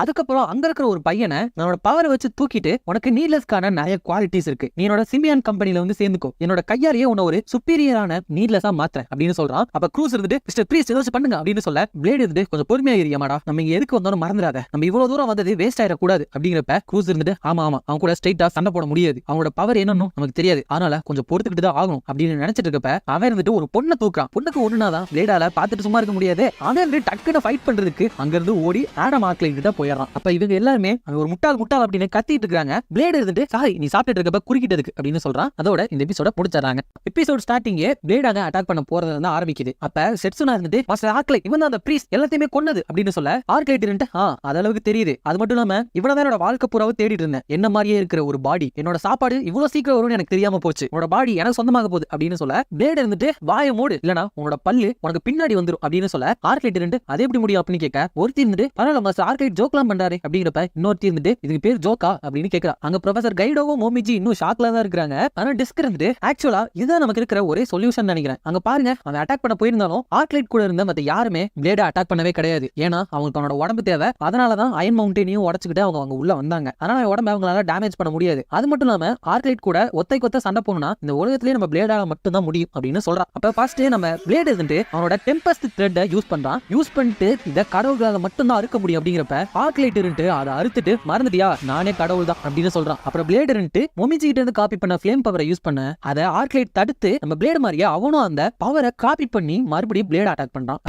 அதுக்கப்புறம் அங்க இருக்கிற ஒரு பையனை என்னோட பவரை வச்சு தூக்கிட்டு உனக்கு நீட்லெஸ்க்கான நிறைய குவாலிட்டிஸ் இருக்கு, நீ என்னோட சிமியான் கம்பெனில வந்து சேர்ந்துக்கோ, என்னோட கையாலேயே உன்ன ஒரு சுப்பீரியரான நீட்லெஸ்ஸா மாத்துறேன் அப்படின்னு சொல்றான். அப்ப க்ரூஸ் இருந்துட்டு மிஸ்டர் ப்ரீஸ்ட் ஏதாச்சும் பண்ணுங்க அப்படின்னு சொல்ல பிளேட் இருந்துட்டு கொஞ்சம் பொறுமையா இருமாடா, நம்ம இங்க எதுக்கு வந்தோம் மறந்துடாத, நம்ம இவ்வளவு தூரம் வந்தது வேஸ்ட் ஆயிடக்கூடாது அப்படிங்கிறப்ப க்ரூஸ் இருந்துட்டு ஆமா அவன் கூட ஸ்ட்ரைட்டா சண்டை போட முடியாது, அவனோட பவர் என்னன்னு நமக்கு தெரியாது, அதனால கொஞ்சம் பொறுத்துக்கிட்டு தான் ஆகணும் அப்படின்னு நினைச்சிட்டு இருக்கப்ப அவன் இருந்துட்டு ஒரு பொண்ணை தூக்குறான். பொண்ணுக்கு ஒண்ணுனாதான் பிளேடால பாத்துட்டு சும்மா இருக்க முடியாது. அவன் டக்குன்னு ஃபைட் பண்றதுக்கு அங்க இருந்து ஓடி ஆடம் ஆர்க்லைட் கிட்ட போயிடறான். அப்ப இவங்க எல்லாருமே ஒரு முட்டாள் அப்படின்னு கத்திட்டு இருக்காங்க. பிளேட் இருந்துட்டு சாரி நீ சாப்பிட்டு இருக்கப்ப குறுக்கிட்டதுக்கு அப்படின்னு சொல்றான். அதோட இந்த எபிசோட முடிச்சாங்க. எபிசோட் ஸ்டார்டிங்கே பிளேடாக அட்டாக் பண்ண போறது வந்து ஆரம்பிக்குது. அப்ப செட்சுனா இருந்துட்டு மாஸ்டர் ஆர்க்லைட் இவன் தான் அந்த ப்ரீஸ்ட் எல்லாத்தையுமே கொன்னது அப்படின்னு சொல்ல ஆர்க்லைட் இருந்துட்டு அது அளவுக்கு தெரியுது, அது மட்டும் இல்லாம இவனதான் என்னோட வாழ்க்கை பூராவை தேடிட்டு இருந்தேன், என்ன மாதிரியே இருக்கிற ஒரு பாடி, என்னோட சாப்பாடு இவ்வளவு சீக்கிரம் வரும்னு எனக்கு தெரியாம போச்சு, உன்னோட பாடி எனக்கு சொந்தமாக போகுது அப்படின்னு சொல்ல பிளேட் இருந்துட்டு வாயை மூடு இல்லனா உன்னோட பல்லு உனக்கு பின்னாடி வந்துரும் அப்படின்னு சொல்ல ஆர்க்லைட் இருந்துட்டு அதே எப்படி முடியும் அப்படின்னு கேட்க ஒருத்தி இருந்துட்டு பரவாயில்ல மாஸ்டர் ஆர்க்லைட் ஜோக்லாம் பண்றாரு அப்படிங்கிறப்ப இன்னொருத்தி இருந்துட்டு இதுக்கு பேர் ஜோக்கா அப்படின்னு கேட்கறா. அங்க ப்ரொஃபசர் கைடோவும் மோமிஜி இன்னும் ஷாக்ல தான் இருக்காங்க. ஆனா டிஸ்க் இருந்துட்டு ஆக்சுவலா இதுதான் நமக்கு இருக்கிற ஒரே சொல்யூஷன் நினைக்கிறேன். அங்க பாருங்க அவன் அட்டாக் பண்ண போயிருந்தாலும் ஆர்க்லைட் கூட இருந்த மத்த யாருமே பிளேட அட்டாக் பண்ணவே கிடையாது. ஏன்னா அவங்களுக்கு அவனோட உடம்பு தேவை. அதனாலதான் அயன் மவுண்டனையும் உடைச்சுக்கிட்டு அவங்க உள்ள வந்தாங்க. அதனால உடம்பு அவங்களால டேமேஜ் பண்ண முடியாது. அது மட்டும் இல்லாம ஆர்க்லைட் கூட ஒத்தை கொத்த சண்டை போனா இந்த உலகத்திலேயே நம்ம பிளேடால மட்டும் தான் முடியும் அப்படின்னு சொல்றான். அப்ப ஃபர்ஸ்ட் நம்ம பிளேட் இருந்துட்டு அவனோட டெம்பஸ்ட் த்ரெட்டை யூஸ் பண்றான். யூஸ் பண்ணிட்டு இத கடவுளால மட்டும் தான் அறுக்க முடியும் அப்படிங்கிறப்ப ஆர்க்லைட் இருந்துட்டு அதை அறுத்துட்டு மறந்துட்டியா நானே கடவுள் தான் அப்படின்னு சொல்றான். அப்புறம் பிளேட் இருந்துட்டு மொமிஜி கிட்ட இருந்து காப்பி பண்ண ஃப்ளேம் பவரை யூஸ் பண்ண அதை ஆர்க்லைட் தடுத்து நம்ம பிளேட் மாதிரியே அவனும் அந்த பவரை காப்பி பண்ணி மறுபடியும் பிளேட் அட்டாக் பண்றான்.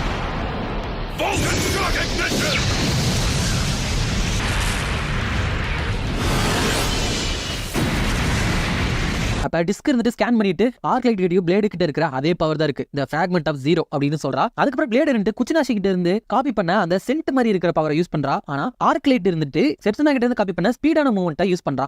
அப்ப டிஸ்க் இருந்துட்டு ஸ்கேன் பண்ணிட்டு ஆர்க்லைட் கிட்டயும் பிளேடு கிட்ட இருக்கிற அதே பவர் தான் இருக்கு, இந்த ஃபிராக்மெண்ட் ஆஃப் 0 அப்படின்னு சொல்றா. அதுக்கப்புறம் பிளேட் இருந்துட்டு குச்சினாஷி கிட்ட இருந்து காப்பி பண்ண அந்த சென்ட் மாதிரி இருக்கிற பவரை யூஸ் பண்றா. ஆனா ஆர்க்லைட் இருந்துட்டு செட்சுனா கிட்ட இருந்து காப்பி பண்ண ஸ்பீடான மூவ்மெண்ட்டை யூஸ் பண்றா.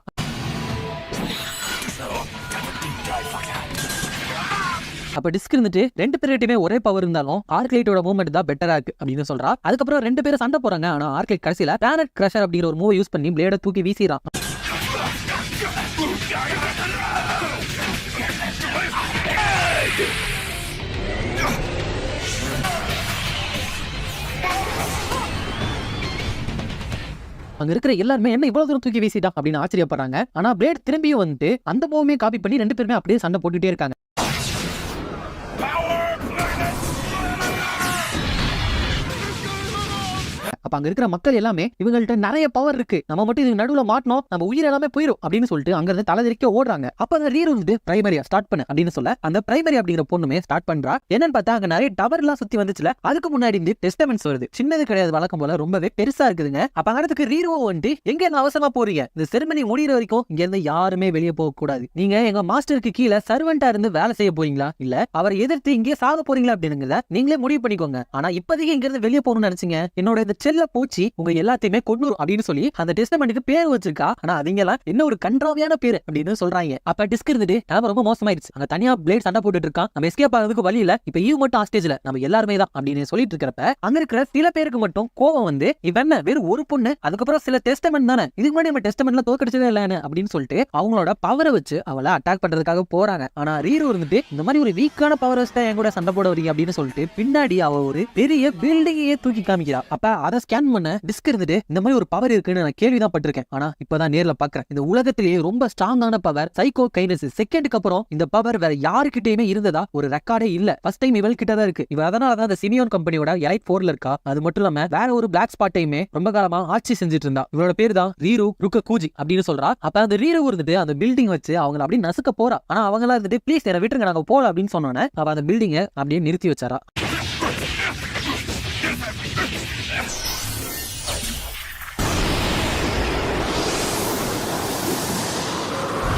அப்ப டிஸ்க் இருந்துட்டு 2 பேர்கிட்டயுமே ஒரே பவர் இருந்தாலும் ஆர்க்லைட்டோட மூவ்மெண்ட் தான் பெட்டரா இருக்கு அப்படின்னு சொல்றா. அதுக்கப்புறம் 2 பேரும் சண்டை போறாங்க. ஆனா ஆர்க்லைட் கடைசியில பிளானட் கிரஷர் அப்படிங்கிற ஒரு மூவ் யூஸ் பண்ணி பிளேட தூக்கி வீசிறான். அங்க இருக்கிற எல்லாருமே என்ன இவ்வளவு தூரம் தூக்கி வீசிட்டா அப்படின்னு ஆச்சரியப்படுறாங்க. ஆனா பிளேட் திரும்பியும் வந்துட்டு அந்த மூவ்மே காப்பி பண்ணி 2 பேருமே அப்படியே சண்டை போட்டுட்டே இருக்காங்க. அப்ப அங்க இருக்கிற மக்கள் எல்லாமே இவங்கள்ட்ட நிறைய பவர் இருக்கு, நம்ம மட்டும் இது நடுவுல மாட்டணும், நம்ம உயிர் எல்லாமே போயிடும் அப்படின்னு சொல்லிட்டு அங்க இருந்து தலைதிரிக்க ஓடுறாங்க. அப்ப அந்த ரீர் வந்து பிரைமரியா ஸ்டார்ட் பண்ணு அப்படின்னு சொல்ல அந்த பிரைமரி அப்படிங்கிற பொண்ணுமே ஸ்டார்ட் பண்றா. என்னன்னு பார்த்தா அங்க நிறைய டவர் எல்லாம் சுத்தி வந்துச்சுல, அதுக்கு முன்னாடி இருந்து டெஸ்டமெண்ட்ஸ் வருது. சின்னது கிடையாது, வழக்கம் போல ரொம்பவே பெருசா இருக்குதுங்க. அப்ப அங்கத்துக்கு ரீரோ வந்து எங்க இருந்து அவசரமா போறீங்க, இந்த செரிமனி முடிகிற வரைக்கும் இங்க இருந்து யாருமே வெளியே போக கூடாது, நீங்க எங்க மாஸ்டருக்கு கீழே சர்வெண்டா இருந்து வேலை செய்ய போறீங்களா இல்ல அவரை எதிர்த்து இங்கே சாக போறீங்களா அப்படிங்கிறத நீங்களே முடிவு பண்ணிக்கோங்க. ஆனா இப்போதைக்கு இங்க இருந்து வெளியே போகணும்னு நினைச்சீங்க என்னோட இந்த செல்ல பூச்சி உங்க எல்லாத்தையுமே கொன்னுரும் அப்படின்னு சொல்லி அந்த டெஸ்டமெண்ட்டுக்கு பேர் வச்சிருக்கா. ஆனா அவங்கலாம் என்ன ஒரு கன்றாவியான பேரு அப்படின்னு சொல்றாங்க. அப்ப டிஸ்க் இருந்துட்டு நம்ம ரொம்ப மோசமாயிருச்சு, அங்க தனியா பிளேட் சண்டை போட்டுட்டு இருக்கான், நம்ம எஸ்கேப் ஆகிறதுக்கு வழி இல்ல, இப்ப ஈவ் மட்டும் ஆஸ்டேஜ்ல நம்ம எல்லாருமே தான் அப்படின்னு சொல்லிட்டு இருக்கிறப்ப அங்க இருக்கிற சில பேருக்கு மட்டும் கோவம் வந்து இவன் வெறும் ஒரு பொண்ணு, அதுக்கப்புறம் சில டெஸ்டமெண்ட் தானே, இதுக்கு முன்னாடி நம்ம டெஸ்டமெண்ட்ல தோக்கடிச்சதே இல்லன்னு அப்படின்னு சொல்லிட்டு அவங்களோட பவரை வச்சு அவளை அட்டாக் பண்றதுக்காக போறாங்க. ஆனா ரீரு இருந்துட்டு இந்த மாதிரி ஒரு வீக்கான பவர் வச்சு என் கூட சண்டை போட வரீங்க அப்படின்னு சொல்லிட்டு பின்னாடி அவ ஒரு பெரிய பில்டிங்கையே தூக்கி காமிக்கிறா. அப்ப அதை ஸ்கேன் பண்ண டிஸ்க் இருந்துட்டு இந்த மாதிரி ஒரு பவர் இருக்குன்னு நான் கேள்விதான் பட்டிருக்கேன், ஆனா இப்பதான் நேர்ல பாக்குறேன். இந்த உலகத்திலேயே ரொம்ப ஸ்ட்ராங்கான பவர் சைக்கோ கைனஸ். செகண்டுக்கு அப்புறம் இந்த பவர் வேற யாருக்கிட்டயுமே இருந்ததா ஒரு ரெக்கார்டே இல்ல, ஃபர்ஸ்ட் டைம் இவள் கிட்ட தான் இருக்கு. இவ அதனாலதான் அந்த சிமியோன் கம்பெனியோட எலைட் 4ல இருக்கா. அது மட்டும் இல்லாம வேற ஒரு பிளாக் ஸ்பாட்டையுமே ரொம்ப காலமா ஆட்சி செஞ்சுட்டு இருந்தா. இவளோட பேர் தான் ரீரு ருக்ககூஜி அப்படின்னு சொல்றா. அப்ப அந்த ரீரு இருந்துட்டு அந்த பில்டிங் வச்சு அவங்களை அப்படியே நசுக்க போறா. ஆனா அவங்களா இருந்துட்டு ப்ளீஸ் என்ன விட்டுருங்க நாங்க போல அப்படின்னு சொன்னோன்னே அவ அந்த பில்டிங்கை அப்படியே நிறுத்தி வச்சாரா.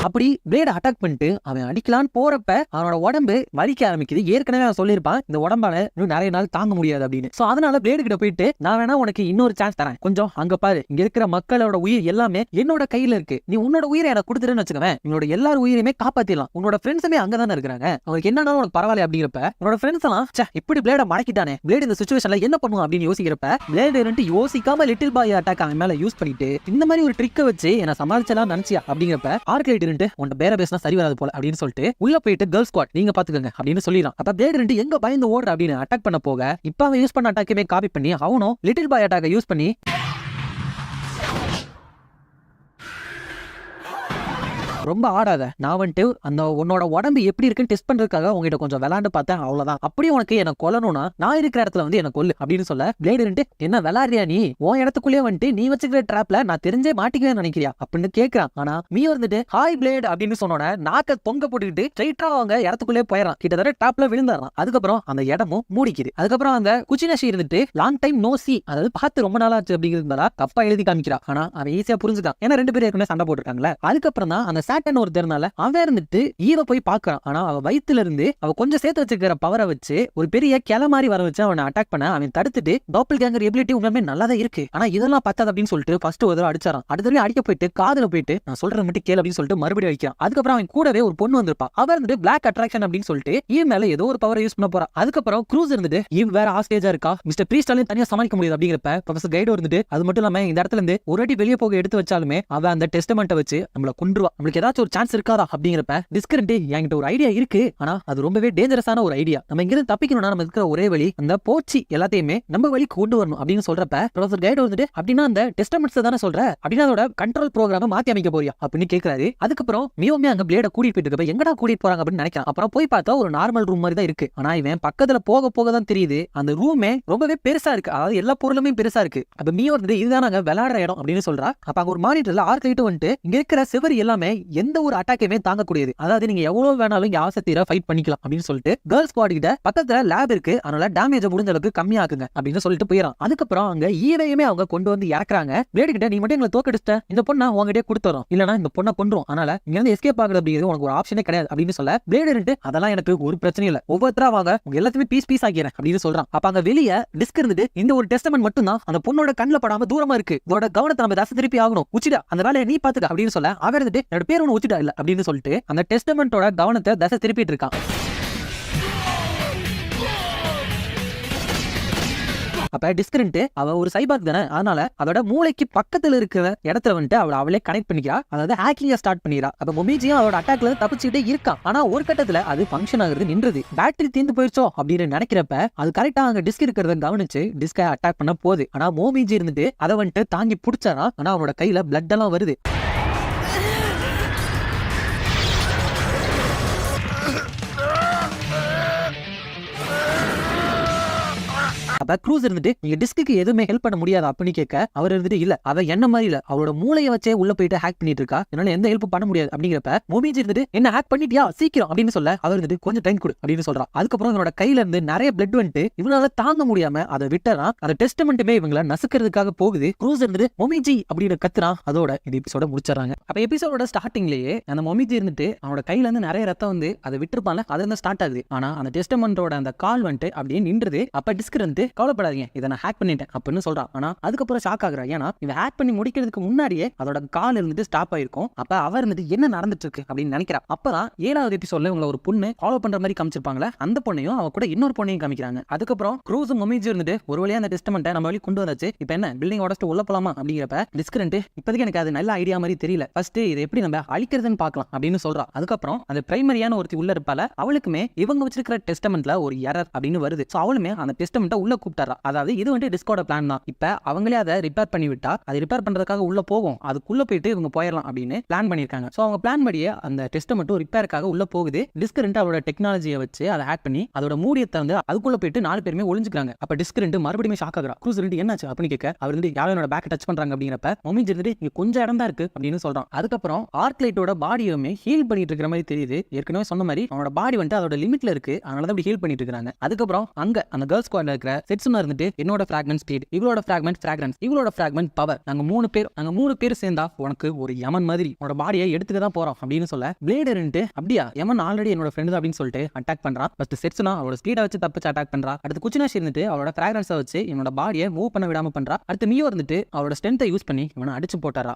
அப்படி பிளேட் அட்டாக் பண்ணிட்டு அவன் அடிக்கலான்னு போறப்ப அவனோட உடம்பு வலிக்க ஆரம்பிக்குது. ஏற்கனவே அவன் சொல்லியிருப்பான் இந்த உடம்பால இன்னும் நிறைய நாள் தாங்க முடியாது அப்படின்னு. சோ அதனால பிளேடு கிட்ட போயிட்டு நான் வேணா உனக்கு இன்னொரு சான்ஸ் தரேன், கொஞ்சம் அங்க பாரு, இங்க இருக்கிற மக்களோட உயிர் எல்லாமே என்னோட கையில இருக்கு, நீ உன்னோட உயிரை எனக்கு கொடுத்துருன்னு வச்சுக்கவேன், உன்னோட எல்லார் உயிரையுமே காப்பாத்திடலாம், உன்னோட ஃப்ரெண்ட்ஸுமே அங்கதானே இருக்காங்க, அவங்களுக்கு என்னன்னா உனக்கு பரவாயில்ல அப்படிங்கிறப்ப உன்னோட ஃப்ரெண்ட்ஸ் எல்லாம் இப்படி பிளேட மடக்கிட்டானே, பிளேட் இந்த சிச்சுவேஷன்ல என்ன பண்ணுவோம் அப்படின்னு யோசிக்கிறப்ப பிளேடு யோசிக்காம லிட்டில் பாய் அட்டாக் அவன் மேல யூஸ் பண்ணிட்டு இந்த மாதிரி ஒரு ட்ரிக்கை வச்சு என்ன சமாளிச்சலாம் நினைச்சியா அப்படிங்கிறப்ப ஆர்க்லைட் உன்ட பேர பேசினா சரி வராது போல அப்படின்னு சொல்லிட்டு உள்ள போயிட்டு கேர்ள் ஸ்குவாட் நீங்க பாத்துக்கங்க அப்படின்னு சொல்லிடலாம். அப்ப பிளேட் எங்க பயந்து ஓடுற அப்படின்னு அட்டாக் பண்ண போக இப்ப அவன் யூஸ் பண்ண அட்டாக்குமே காப்பி பண்ணி அவனும் லிட்டில் பாய் அட்டாக்கை யூஸ் பண்ணி ரொம்ப ஆடாத, நான் வந்துட்டு அந்த உன்னோட உடம்பு எப்படி இருக்குன்னு டெஸ்ட் பண்றதுக்காக உங்ககிட்ட கொஞ்சம் விளையாண்டு பார்த்தேன், அவ்வளவுதான், அப்படியே உனக்கு என்ன கொல்லணும்னா நான் இருக்கிற இடத்துல வந்து என்ன கொல்லு அப்படின்னு சொல்ல பிளேடு என்ன விளையாடுறியா நீ, உன் இடத்துக்குள்ளேயே வந்துட்டு நீ வச்சுக்கிற ட்ராப்ல நான் தெரிஞ்சே மாட்டிக்கவே நினைக்கிறியா அப்படின்னு கேட்கிறான். ஆனா மீ வந்துட்டு ஹாய் பிளேட் அப்படின்னு சொன்னோட நாக்க தொங்க போட்டுக்கிட்டு ஸ்ட்ரைட்டா அவங்க இடத்துக்குள்ளே போயிடறான், கிட்டத்தட்ட டாப்ல விழுந்துறான். அதுக்கப்புறம் அந்த இடமும் மூடிக்குது. அதுக்கப்புறம் அந்த குச்சினஷி இருந்துட்டு லாங் டைம் நோ சி, அதாவது பார்த்து ரொம்ப நாள் ஆச்சு அப்படிங்கிறதுனால தப்பா எழுதி காமிக்கிறா. ஆனா அவன் ஈஸியா புரிஞ்சுக்கான், ஏன்னா ரெண்டு பேரும் ஏற்கனவே சண்டை போட்டுருக்காங்களே. அதுக்கப்புறம் தான் அந்த சாட்டன் ஒருத்தர்னால அவன் இருந்துட்டு ஈவ போய் பாக்குறான். ஆனா அவ வயித்துல இருந்து அவ கொஞ்சம் சேர்த்து வச்சிருக்கிற பவரை வச்சு ஒரு பெரிய கிளை மாதிரி வர வச்சு அவனை அட்டாக் பண்ண அவன் தடுத்துட்டு டாப்பிள் கேங்கர் எபிலிட்டி உண்மையுமே நல்லாதான் இருக்கு, ஆனா இதெல்லாம் பத்தாது அப்படின்னு சொல்லிட்டு ஃபர்ஸ்ட் ஒரு தடவை அடிச்சாரான். அடுத்த அடிக்க போயிட்டு காதுல போயிட்டு நான் சொல்றேன் மட்டும் கேளு அப்படின்னு சொல்லிட்டு மறுபடியும் வைக்கிறான். அதுக்கப்புறம் அவன் கூடவே ஒரு பொண்ணு வந்திருப்பா, அவ இருந்துட்டு பிளாக் அட்ராக்ஷன் அப்படின்னு சொல்லிட்டு ஈவ் மேல ஏதோ ஒரு பவரை யூஸ் பண்ண போறா. அதுக்கப்புறம் க்ரூஸ் இருந்துட்டு ஈவ் வேற ஆஸ்டேஜா இருக்கா, மிஸ்டர் பிரீஸ்டாலையும் தனியா சமாளிக்க முடியாது அப்படிங்கிறப்ப ப்ரொஃபசர் கைடோ இருந்துட்டு அது மட்டும் இல்லாம இந்த இடத்துல இருந்து ஒரு அடி வெளியே போக எடுத்து வச்சாலுமே அவ அந்த டெஸ்டமெண்ட்டை வச்சு நம்மள கொன்றுவா, நம்மளுக்கு ஏதாச்சும் ஒரு சான்ஸ் இருக்காதா அப்படிங்கிறப்ப டிஸ்கரண்ட் என்கிட்ட ஒரு ஐடியா இருக்கு, ஆனா அது ரொம்பவே டேஞ்சரஸான ஒரு ஐடியா, நம்ம இங்கிருந்து தப்பிக்கணும்னா நம்ம இருக்கிற ஒரே வழி அந்த போச்சி எல்லாத்தையுமே நம்ம வழி கொண்டு வரணும் அப்படின்னு சொல்றப்ப ப்ரொஃபசர் கைடோ வந்துட்டு அப்படின்னா அந்த டெஸ்டமெண்ட்ஸ் தானே சொல்ற, அப்படின்னா அதோட கண்ட்ரோல் ப்ரோக்ராம மாத்தி அமைக்க போறியா அப்படின்னு கேட்கிறாரு. அதுக்கப்புறம் மியோமே அங்க பிளேட கூட்டிட்டு போயிட்டு இருக்கப்ப எங்கடா கூட்டிட்டு போறாங்க அப்படின்னு நினைக்கிறான். அப்புறம் போய் பார்த்தா ஒரு நார்மல் ரூம் மாதிரி தான் இருக்கு, ஆனா இவன் பக்கத்துல போக போக தான் தெரியுது அந்த ரூமே ரொம்பவே பெருசா இருக்கு, அதாவது எல்லா பொருளுமே பெருசா இருக்கு. அப்ப மியோ வந்து இதுதான் நாங்க விளையாடுற இடம் அப்படின்னு சொல்றா. அப்ப அங்க ஒரு மானிட்டர்ல ஆர்க்லைட் வந்துட்டு இங்க இருக்கிற சிவர் எல்லாமே எந்த ஒரு அட்டாக்கையுமே தாங்கக்கூடியது, அதாவது நீங்க எவ்வளவு வேணாலும் இங்க ஆசை தீர ஃபைட் பண்ணிக்கலாம் அப்படின்னு சொல்லிட்டு கேர்ள் ஸ்குவாட் கிட்ட பக்கத்துல லேப் இருக்கு, அதனால டேமேஜ் முடிஞ்ச அளவுக்கு கம்மியாக்குங்க அப்படின்னு சொல்லிட்டு போயிடறான். அதுக்கப்புறம் அங்க ஈவையுமே அவங்க கொண்டு வந்து இறக்குறாங்க. பிளேடு கிட்ட நீ மட்டும் எங்களை தோக்கடிச்சிட்ட, இந்த பொண்ணை உங்ககிட்டயே கொடுத்துறோம், இல்லனா இந்த பொண்ணை கொன்றும், அதனால இங்க இருந்து எஸ்கேப் ஆகுறது அப்படிங்கிறது உனக்கு ஒரு ஆப்ஷனே கிடையாது அப்படின்னு சொல்ல பிளேடு அதெல்லாம் எனக்கு ஒரு பிரச்சனை இல்ல, ஒவ்வொருத்தரா வாங்க உங்க எல்லாத்தையுமே பீஸ் பீஸ் ஆக்கிறேன் அப்படின்னு சொல்றான். அப்ப அங்க வெளியே டிஸ்க் இருந்துட்டு இந்த ஒரு டெஸ்டமெண்ட் மட்டும் தான் அந்த பொண்ணோட கண்ணுல படாம தூரமா இருக்கு, இதோட கவனத்தை நம்ம தசை திருப்பி ஆகணும், உச்சிடா அந்த வேலையை நீ பாத்துக்க அப்படின்னு சொல்ல அவன் இருந்துட்டு என்னோட பேர் ஒண்ணு உச்சிடா இல்ல அப்படின்னு சொல்லிட்டு அந்த டெஸ்டமெண்டோட கவனத்தை தசை திருப்பிட்டு இருக்கான். அப்ப டிஸ்கரண்ட் அவ ஒரு சைபார்க் தானே, அதனால அதோட மூளைக்கு பக்கத்துல இருக்கிற இடத்துல வந்துட்டு அவளே கனெக்ட் பண்ணிக்கிறா, அதாவது ஹேக்கிங்க ஸ்டார்ட் பண்ணிக்கிறா. அப்ப மொமிஜியும் அவரோட அட்டாக்ல தப்பிச்சுக்கிட்டே இருக்கான். ஆனா ஒரு கட்டத்துல அது ஃபங்க்ஷன் ஆகுறது நின்றுது, பேட்டரி தீர்ந்து போயிடுச்சோ அப்படின்னு நினைக்கிறப்ப அது கரெக்டா அங்க டிஸ்க் இருக்கிறத கவனிச்சு டிஸ்கை அட்டாக் பண்ண போகுது. ஆனா மோமிஜி இருந்துட்டு அதை வந்துட்டு தாங்கி பிடிச்சாரா, ஆனா அவனோட கையில பிளட் எல்லாம் வருது. அப்ப க்ரூஸ் இருந்துட்டு நீங்க டிஸ்க்கு எதுவுமே ஹெல்ப் பண்ண முடியாது அப்படின்னு கேட்க அவர் இருந்துட்டு இல்ல அவ என்ன மாதிரி இல்ல, அவளோட மூளையை வச்சே உள்ள போயிட்டு ஹேக் பண்ணிட்டு இருக்கா, என்னால எந்த ஹெல்ப் பண்ண முடியாது அப்படிங்கிறப்ப மொமிஜி இருந்துட்டு என்ன ஹேக் பண்ணிட்டியா சீக்கிரம் அப்படின்னு சொல்ல அவர் இருந்துட்டு கொஞ்சம் டைம் கொடு அப்படின்னு சொல்றான். அதுக்கப்புறம் இவனோட கையில இருந்து நிறைய பிளட் வந்துட்டு இவனால தாங்க முடியாம அதை விட்டறான். அந்த டெஸ்டமெண்ட்டுமே இவங்களை நசுக்கிறதுக்காக போகுது. க்ரூஸ் இருந்துட்டு மொமிஜி அப்படின்னு கத்துறான். அதோட இந்த எபிசோட முடிச்சிடறாங்க. அப்ப எபிசோட ஸ்டார்டிங்லயே அந்த மொமிஜி இருந்துட்டு அவனோட கையில இருந்து நிறைய ரத்தம் வந்து அதை விட்டுருப்பாங்க, அது வந்து ஸ்டார்ட் ஆகுது. ஆனா அந்த டெஸ்டமெண்டோட அந்த கால் வந்துட்டு அப்படியே நின்றுது. அப்ப டிஸ்க் இருந்து கவலைப்படாதீங்க இதை நான் ஹேக் பண்ணிட்டேன் அப்படின்னு சொல்றான். ஆனா அதுக்கப்புறம் ஷாக் ஆகுறா. ஏன்னா இவன் ஹேக் பண்ணி முடிக்கிறதுக்கு முன்னாடியே அதோட கால் இருந்துட்டு ஸ்டாப் ஆயிருக்கும். அப்ப அவ இருந்துட்டு என்ன நடந்துட்டு இருக்கு அப்படின்னு நினைக்கிறா. அப்பதான் 7வது எபிசோட்ல உங்களை ஒரு பொண்ணு ஃபாலோ பண்ற மாதிரி காமிச்சிருப்பாங்களே, அந்த பொண்ணையும் அவ கூட இன்னொரு பொண்ணையும் காமிக்கிறாங்க. அதுக்கப்புறம் க்ரூஸும் மொமிஜி இருந்துட்டு ஒரு வழியா அந்த டெஸ்டமெண்ட்டை நம்ம வழி கொண்டு வந்தாச்சு, இப்ப என்ன பில்டிங் உடச்சிட்டு உள்ள போலாமா அப்படிங்கிறப்ப டிஸ்கரண்ட் இப்போதைக்கு எனக்கு அது நல்ல ஐடியா மாதிரி தெரியல, ஃபர்ஸ்ட் இதை எப்படி நம்ம அழிக்கிறதுன்னு பார்க்கலாம் அப்படின்னு சொல்றா. அதுக்கப்புறம் அந்த பிரைமரியான ஒருத்தி உள்ள இருப்பால, அவளுக்குமே இவங்க வச்சிருக்கிற டெஸ்டமெண்ட்ல ஒரு எரர் அப்படின்னு வருது. சோ அவளுமே அந்த டெஸ்டமெண்ட்டை உள்ள கூப்பிட்டாரா. அதாவது இது வந்து டிஸ்கோட பிளான் தான். இப்ப அவங்களே அதை ரிப்பேர் பண்ணி விட்டா அது ரிப்பேர் பண்றதுக்காக உள்ள போகும், அதுக்குள்ள போயிட்டு இவங்க போயிடலாம் அப்படின்னு பிளான் பண்ணிருக்காங்க. சோ அவங்க பிளான் படியே அந்த டெஸ்டமெண்ட் ரிப்பேருக்காக உள்ள போகுது. டிஸ்கரண்ட் அவரோட டெக்னாலஜியை வச்சு அதை ஹேக் பண்ணி அதோட மூடியத்தை வந்து அதுக்குள்ள போயிட்டு 4 பேருமே ஒளிஞ்சுக்கிறாங்க. அப்ப டிஸ்கரண்ட் மறுபடியும் ஷாக் ஆகுறா. க்ரூஸ் என்னாச்சு அப்படின்னு கேட்க அவர் வந்து யாரோ என்னோட பேக் டச் பண்றாங்க அப்படிங்கிறப்ப மொமிஜி இருந்துட்டு இங்க கொஞ்சம் இடம் தான் இருக்கு அப்படின்னு சொல்றான். அதுக்கப்புறம் ஆர்க்லைட்டோட பாடியுமே ஹீல் பண்ணிட்டு இருக்கிற மாதிரி தெரியுது. ஏற்கனவே சொன்ன மாதிரி அவனோட பாடி வந்து அதோட லிமிட்ல இருக்கு, அதனால தான் ஹீல் பண்ணிட்டு இருக்காங்க. அதுக்கப்புறம் அங்க அந்த கேர்ள்ஸ் ஸ்குவாட்ல இருக்கிற செட்சுனா இருந்துட்டு என்னோட ஃபிராக்மெண்ட் ஸ்பீட், இவளோட ஃபிராக்மெண்ட் ஃபிராக்ரன்ஸ், இவளோட ஃபிராக்மெண்ட் பவர், நாங்க மூணு பேர் சேர்ந்தா உனக்கு ஒரு யமன் மாதிரி உன்னோட பாடியை எடுத்துக்க தான் போறோம் அப்படின்னு சொல்ல பிளேடர்ன்ட்டு அப்படியா யமன் ஆல்ரெடி என்னோட ஃப்ரெண்ட் தான் அப்படின்னு சொல்லிட்டு அட்டாக் பண்றான். ஃபர்ஸ்ட் செட்சுனா அவரோட ஸ்பீடை வச்சு தப்பிச்சு அட்டாக் பண்றா. அடுத்து குச்சினாஷி இருந்துட்டு அவரோட ஃபிராக்ரன்ஸை வச்சு என்னோட பாடியை மூவ் பண்ண விடாம பண்றா. அடுத்து மியோ இருந்துட்டு அவரோட ஸ்ட்ரென்த்தை யூஸ் பண்ணி இவனை அடிச்சு போட்டாரா.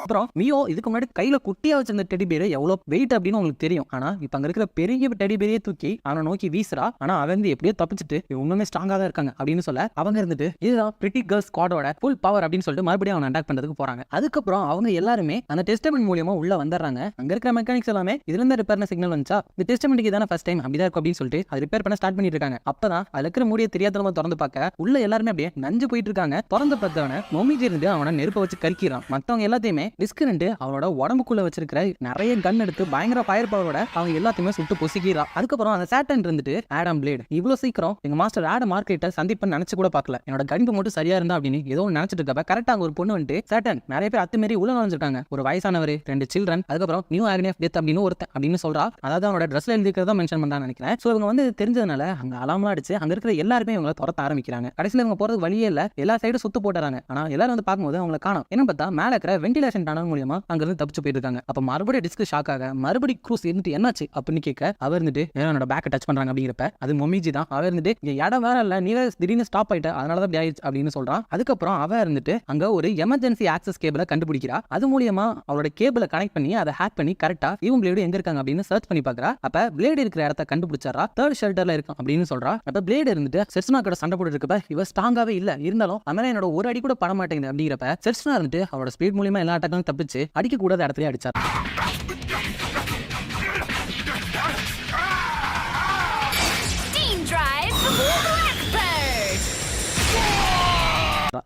அப்புறம் மியோ இதுக்கு முன்னாடி கையில குட்டியா வச்சிருந்த டெடி பேர் எவ்வளவு வெயிட் அப்படின்னு உங்களுக்கு தெரியும். ஆனா இப்ப அங்க இருக்கிற பெரிய டெடி பேரையே தூக்கி அவனை நோக்கி வீசுறா. ஆனா அவன் வந்து எப்படியோ தப்பிச்சுட்டு இன்னுமே ஸ்ட்ராங்கா தான் இருக்காங்க அப்படின்னு சொல்ல அவங்க இருந்துட்டு இதுதான் பிரிட்டி கேர்ள்ஸ் ஸ்குவாடோட ஃபுல் பவர் அப்படின்னு சொல்லிட்டு மறுபடியும் அவனை அட்டாக் பண்றதுக்கு போறாங்க. அதுக்கப்புறம் அவங்க எல்லாருமே அந்த டெஸ்டமெண்ட் மூலியமா உள்ள வந்துடுறாங்க. அங்க இருக்கிற மெக்கானிக்ஸ் எல்லாமே இதுல இருந்து ரிப்பேர் சிக்னல் வந்துச்சா, இந்த டெஸ்டமெண்ட்டுக்கு தானே ஃபர்ஸ்ட் டைம் அப்படிதான் இருக்கும் அப்படின்னு சொல்லிட்டு அது ரிப்பேர் பண்ண ஸ்டார்ட் பண்ணிட்டு இருக்காங்க. அப்பதான் அதுல இருக்கிற மூடியை தெரியாதவங்க திறந்து பார்க்க உள்ள எல்லாருமே அப்படியே நஞ்சு போயிட்டு இருக்காங்க. திறந்து பார்த்தவன மொமிஜி இருந்து அவனை நெருப்ப வச்சு கறிக்கிறான். மத்தவங்க எல்லாத்தையுமே டிஸ்கரண்ட் அவனோட உடம்புக்குள்ள வச்சிருக்கிற நிறைய கன் எடுத்து பயங்கர ஃபயர் பவரோட அவங்க எல்லாத்தையுமே சுட்டு பொசுக்கிறா. அதுக்கப்புறம் அந்த சாட்டன் இருந்துட்டு ஆடம் பிளேட் இவ்வளவு சீக்கிரம் எங்க மாஸ்டர் ஆடம் மார்க்கெட்டை சந்திப்பன்னு நினைச்சு கூட பார்க்கல, என்னோட கணிப்பு மட்டும் சரியா இருந்தா அப்படின்னு ஏதோ நினைச்சிட்டு இருக்கப்ப கரெக்டா அங்க ஒரு பொண்ணு வந்துட்டு சாட்டன் நிறைய பேர் அத்துமீறி உள்ள நுழைஞ்சிருக்காங்க, ஒரு வயசானவர், 2 சில்ட்ரன், அதுக்கப்புறம் நியூ ஆக்னி ஆஃப் டெத் அப்படின்னு ஒருத்தன் அப்படின்னு சொல்றா. அதாவது அவனோட ட்ரெஸ்ல எழுதிக்கிறதா மென்ஷன் பண்ணான்னு நினைக்கிறேன். சோ இவங்க வந்து தெரிஞ்சதுனால அங்க அலாமலாம் அடிச்சு அங்க இருக்கிற எல்லாருமே இவங்க துரத்த ஆரம்பிக்கிறாங்க. கடைசியில இவங்க போறதுக்கு வழியே இல்ல, எல்லா சைடும் சுத்து போட்டுறாங்க. ஆனா எல்லாரும் வந்து பார்க்கும்போது அவங்களை காணோம். என்ன பார்த்தா மேல இருக்கிற வென்டிலேஷன் டனல் மூலமா அங்க இருந்து தப்பிச்சு போயிட்டு இருக்காங்க. அப்ப மறுபடியும் டிஸ்க் ஷாக் ஆக மறுபடியும் க்ரூஸ் இருந்துட்டு என்னாச்சு அப்படின்னு கேட்க அவர் இருந்துட்டு என்னோட பேக்கை டச் பண்றாங்க அப்படிங்கிறப்ப அது மொமிஜி தான். அவர் இருந்துட்டு இங்க இடம் வேற இல்ல, நீ திடீர்னு ஸ்டாப் ஆயிட்ட அதனாலதான் இப்படி ஆயிடுச்சு அப்படின்னு சொல்றான். அதுக்கப்புறம் அவ இருந்துட்டு அங்க ஒரு எமர்ஜென்சி ஆக்சஸ் கேபிளை கண்டுபிடிக்கிறா. அது மூலியமா அவளோட கேபிளை கனெக்ட் பண்ணி அதை ஹேக் பண்ணி கரெக்டா இவங்க பிளேடு எங்க இருக்காங்க அப்படின்னு சர்ச் பண்ணி பாக்குறா. அப்ப பிளேடு இருக்கிற இடத்த கண்டுபிடிச்சாரா, 3rd ஷெல்டர்ல இருக்கும் அப்படின்னு சொல்றா. அப்ப பிளேடு இருந்துட்டு செட்சுனா கூட சண்டை போட்டு இருக்கப்ப இவ ஸ்ட்ராங்காவே இல்ல, இருந்தாலும் அதனால என்னோட ஒரு அடி கூட பட மாட்டேங்குது அப்படிங்கிறப்ப செட்சுனா இருந்துட்டு அவரோட ஸ்பீட் மூலியமா எல்லா அட்டாக்கும் தப்பிச்சு அடிக்க கூடாத இடத்துல அடிச்சார்.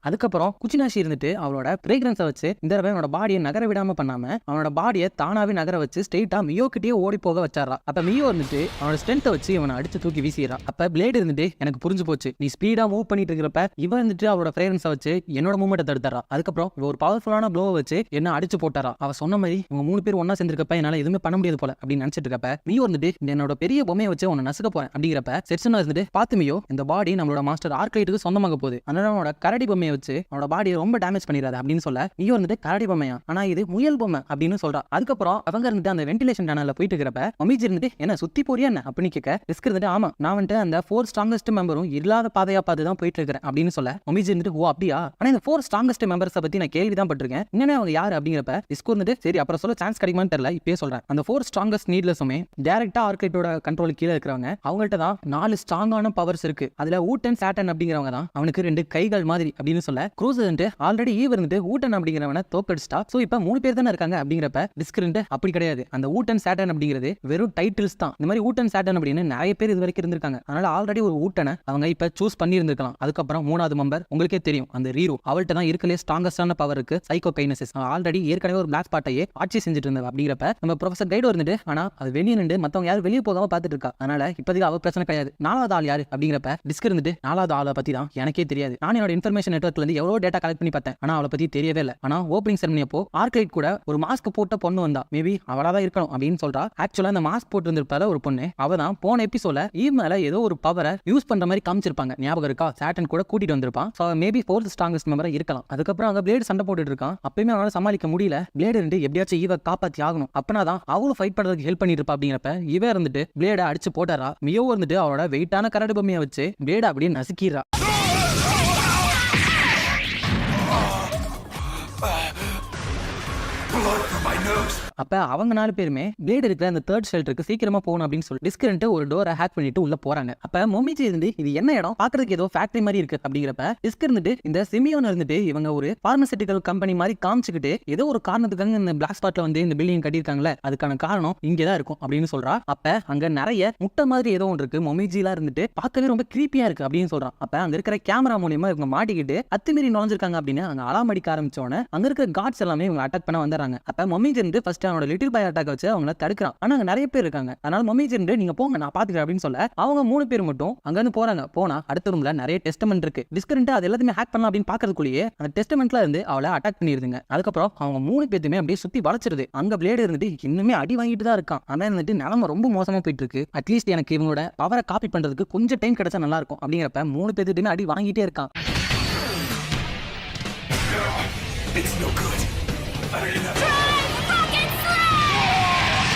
அதுக்கப்புறம் குச்சினாஷி இருந்துட்டு அவளோட ஃப்ரேக்ரன்ஸை வச்சு இந்த தடவை அவனோட பாடியை நகர விடாம பண்ணாம அவனோட பாடியை தானாவே நகர வச்சு ஸ்ட்ரெயிட்டா மியோ கிட்டே ஓடி போக வச்சாரா. அப்ப மியோ இருந்துட்டு அவனோட ஸ்ட்ரென்த்தை வச்சு இவனை அடிச்சு தூக்கி வீசிடுறா. அப்ப பிளேடு இருந்துட்டு எனக்கு புரிஞ்சு போச்சு, நீ ஸ்பீடா மூவ் பண்ணிட்டு இருக்கிறப்ப இவன் இருந்துட்டு அவளோட ஃப்ரேக்ரன்ஸை வச்சு என்னோட மூவ்மெண்ட்டை தடுத்தாரா. அதுக்கப்புறம் இவ ஒரு பவர்ஃபுல்லான ப்ளோவை வச்சு என்ன அடிச்சு போட்டாரா. அவ சொன்ன மாதிரி இவங்க 3 பேர் ஒன்னா சேர்ந்திருக்கப்ப என்னால எதுவுமே பண்ண முடியாது போல அப்படின்னு நினைச்சிட்டு இருக்கப்ப மியோ இருந்துட்டு என்னோட பெரிய பொம்மையை வச்சு உன்னை நசுக்க போறேன் அப்படிங்கிறப்ப செட்சுனா இருந்துட்டு பார்த்து மியோ, இந்த பாடி நம்மளோட மாஸ்டர் ஆர்க்லைட்டுக்கு சொந்தமாக போகுது, அதனால அவனோட கரடி பொம்மையை வச்சு அவனோட பாடியை ரொம்ப டேமேஜ் பண்ணிடாது அப்படின்னு சொல்ல மியோ இருந்துட்டு கரடி பொம்மையா, ஆனா இது முயல் பொம்மை அப்படின்னு சொல்றா. அதுக்கப்புறம் அவங்க இருந்துட்டு அந்த வென்டிலேஷன் டனல்ல போயிட்டு இருக்கிறப்ப மொமிஜி இருந்துட்டு என்ன சுத்தி போறியா என்ன அப்படின்னு கேட்க ரிஸ்க் இருந்துட்டு ஆமா நான் வந்துட்டு அந்த 4 ஸ்ட்ராங்கஸ்ட் மெம்பரும் இல்லாத பாதையா பார்த்து தான் போயிட்டு இருக்கிறேன் அப்படின்னு சொல்ல மொமிஜி இருந்துட்டு ஓ அப்படியா, ஆனா இந்த 4 ஸ்ட்ராங்கஸ்ட் மெம்பர்ஸை பத்தி நான் கேள்விதான் பட்டிருக்கேன், என்னன்னா அவங்க யாரு அப்படிங்கிறப்ப ரிஸ்க் இருந்துட்டு சரி அப்புறம் சொல்ல சான்ஸ் கிடைக்குமான்னு தெரியல இப்பயே சொல்றேன். அந்த 4 ஸ்ட்ராங்கஸ்ட் நீட்லஸுமே டைரக்டா ஆர்க்லைட்டோட கண்ட்ரோல் கீழே இருக்கிறவங்க, அவங்கள்ட்ட தான் 4 ஸ்ட்ராங்கான பவர்ஸ் இருக்கு. அதுல ஊட்டன் சாட்டன் அப்படிங்கிறவங்க தான் அவனுக்கு 2 கைகள் மாதிரி அப்படின்னு சொல்ல க்ரூஸ் ஆல்ரெடி ஈவ் இருந்துட்டு ஊட்டன் அப்படிங்கிறவனை தோக்கடிச்சிட்டா. சோ இப்ப 3 பேர் தானே இருக்காங்க அப்படிங்கிறப்ப டிஸ்கரண்ட் அப்படி கிடையாது, அந்த ஊட்டன் சாட்டன் அப்படிங்கிறது வெறும் டைட்டில்ஸ் தான். இந்த மாதிரி ஊட்டன் சாட்டன் அப்படின்னு நிறைய பேர் இது வரைக்கும் இருந்திருக்காங்க, அதனால ஆல்ரெடி ஒரு ஊட்டனை அவங்க இப்ப சூஸ் பண்ணி இருந்திருக்கலாம். அதுக்கப்புறம் 3வது மெம்பர் உங்களுக்கே தெரியும் அந்த ரீரோ, அவள்கிட்ட தான் இருக்கலே ஸ்ட்ராங்கஸ்டான பவர் இருக்கு, சைக்கோகைனசிஸ், ஆல்ரெடி ஏற்கனவே ஒரு பிளாக் ஸ்பாட்டையே ஆட்சி செஞ்சுட்டு இருந்தது அப்படிங்கிறப்ப நம்ம ப்ரொஃபசர் கைடோ இருந்துட்டு ஆனா அது வெளியே நின்று மத்தவங்க யாரும் வெளியே போகாம பார்த்துட்டு இருக்கா, அதனால இப்போதைக்கு அவ பிரச்சனை கிடையாது. 4வது ஆள் யாரு அப்படிங்கிறப்ப டிஸ்க் இருந்துட்டு 4வது ஆளை பத்தி தான் எனக்கே தெரியாது, நான் என்னோட இன்ஃபர்மேஷன் நெட்வொர்க்ல இருந்து எவ்வளவு டேட்டா கலெக்ட் பண்ணி பார்த்தேன், ஆனா அவளை பத்தி தெரியவே இல்லை. ஆனா ஓப்பனிங் செரமனி அப்போ ஆர்க்லைட் கூட ஒரு மாஸ்க் போட்ட பொண்ணு வந்தா, மேபி அவளாதான் இருக்கணும் அப்படின்னு சொல்றா. ஆக்சுவலா அந்த மாஸ்க் போட்டு இருந்திருப்பால ஒரு பொண்ணு, அவதான் போன எபிசோட்ல ஈவ் மேல ஏதோ ஒரு பவரை யூஸ் பண்ற மாதிரி காமிச்சிருப்பாங்க, ஞாபகம் இருக்கா? சாட்டன் கூட கூட்டிட்டு வந்திருப்பான். சோ மேபி ஃபோர்த் ஸ்ட்ராங்கஸ்ட் மெம்பரா இருக்கலாம். அதுக்கப்புறம் அங்க பிளேடு சண்டை போட்டுட்டு இருக்கான். அப்பயுமே அவனால சமாளிக்க முடியல. பிளேடு இருந்து எப்படியாச்சும் ஈவ காப்பாத்தி ஆகணும், அப்பனாதான் அவளும் ஃபைட் பண்றதுக்கு ஹெல்ப் பண்ணிட்டு இருப்பா. அப்படிங்கிறப்ப இவ இருந்துட்டு பிளேட அடிச்சு போட்டாரா. மியோ இருந்துட்டு அவளோட வெயிட்டான கரடு பொம்மையை வச்சு பிளேட அப்படியே நசுக்கிறா. அப்ப அவங்க 4 பேருமே பிளேட் இருக்கிற அந்த தேர்ட் ஷெல்டருக்கு சீக்கிரமா போகணும் அப்படின்னு சொல்லி டிஸ்கரண்ட் ஒரு டோரை ஹேக் பண்ணிட்டு உள்ள போறாங்க. அப்ப மொமிஜி இருந்து இது என்ன இடம், பாக்குறதுக்கு ஏதோ ஃபேக்டரி மாதிரி இருக்கு அப்படிங்கிறப்ப டிஸ்க் இருந்துட்டு இந்த சிமியோன் இருந்துட்டு இவங்க ஒரு பார்மசூட்டிக்கல் கம்பெனி மாதிரி காமிச்சுக்கிட்டு ஏதோ ஒரு காரணத்துக்காக இந்த பிளாக் ஸ்பாட்ல வந்து இந்த பில்டிங் கட்டியிருக்காங்களே, அதுக்கான காரணம் இங்கதான் இருக்கும் அப்படின்னு சொல்றா. அப்ப அங்க நிறைய முட்டை மாதிரி ஏதோ ஒன்று இருக்கு, மொமிஜிலாம் இருந்துட்டு பார்க்கவே ரொம்ப கிரீப்பியா இருக்கு அப்படின்னு சொல்றான். அப்ப அங்க இருக்கிற கேமரா மூலியமா இவங்க மாட்டிக்கிட்டு அத்துமீறி நுழைஞ்சிருக்காங்க அப்படின்னு அங்க அலாம் அடிக்க ஆரம்பிச்சோன்னு அங்க இருக்கிற கார்ட்ஸ் எல்லாமே இவங்க அட்டாக் பண்ண வந்துறாங்க. அப்ப மொமிஜி இருந்து ஃபர்ஸ்ட் அவனோட லிட்டில் பாய் அட்டாக் வச்சு அவங்கள தடுக்கிறான். ஆனா அங்க நிறைய பேர் இருக்காங்க, அதனால மொமிஜி இருந்து நீங்க போங்க நான் பாத்துக்கிறேன் அப்படின்னு சொல்ல அவங்க 3 பேர் மட்டும் அங்க இருந்து போறாங்க. போனா அடுத்த ரூம்ல நிறைய டெஸ்டமெண்ட் இருக்கு. டிஸ்கரண்ட் அது எல்லாத்தையுமே ஹேக் பண்ணலாம் அப்படின்னு பாக்குறதுக்குள்ளேயே அந்த டெஸ்டமெண்ட்ல இருந்து அவளை அட்டாக் பண்ணிருதுங்க. அதுக்கப்புறம் அவங்க 3 பேருமே அப்படியே சுத்தி வளைச்சிருது. அங்க பிளேடு இருந்துட்டு இன்னுமே அடி வாங்கிட்டு தான் இருக்கான். ஆனா இருந்துட்டு நிலைமை ரொம்ப மோசமா போயிட்டு இருக்கு. அட்லீஸ்ட் எனக்கு இவங்களோட பவரை காப்பி பண்றதுக்கு கொஞ்சம் டைம் கிடைச்சா நல்லா இருக்கும் அப்படிங்கிறப்ப 3 பேருமே அடி வாங்கிட்டே இருக்கான். It's no good. I don't even have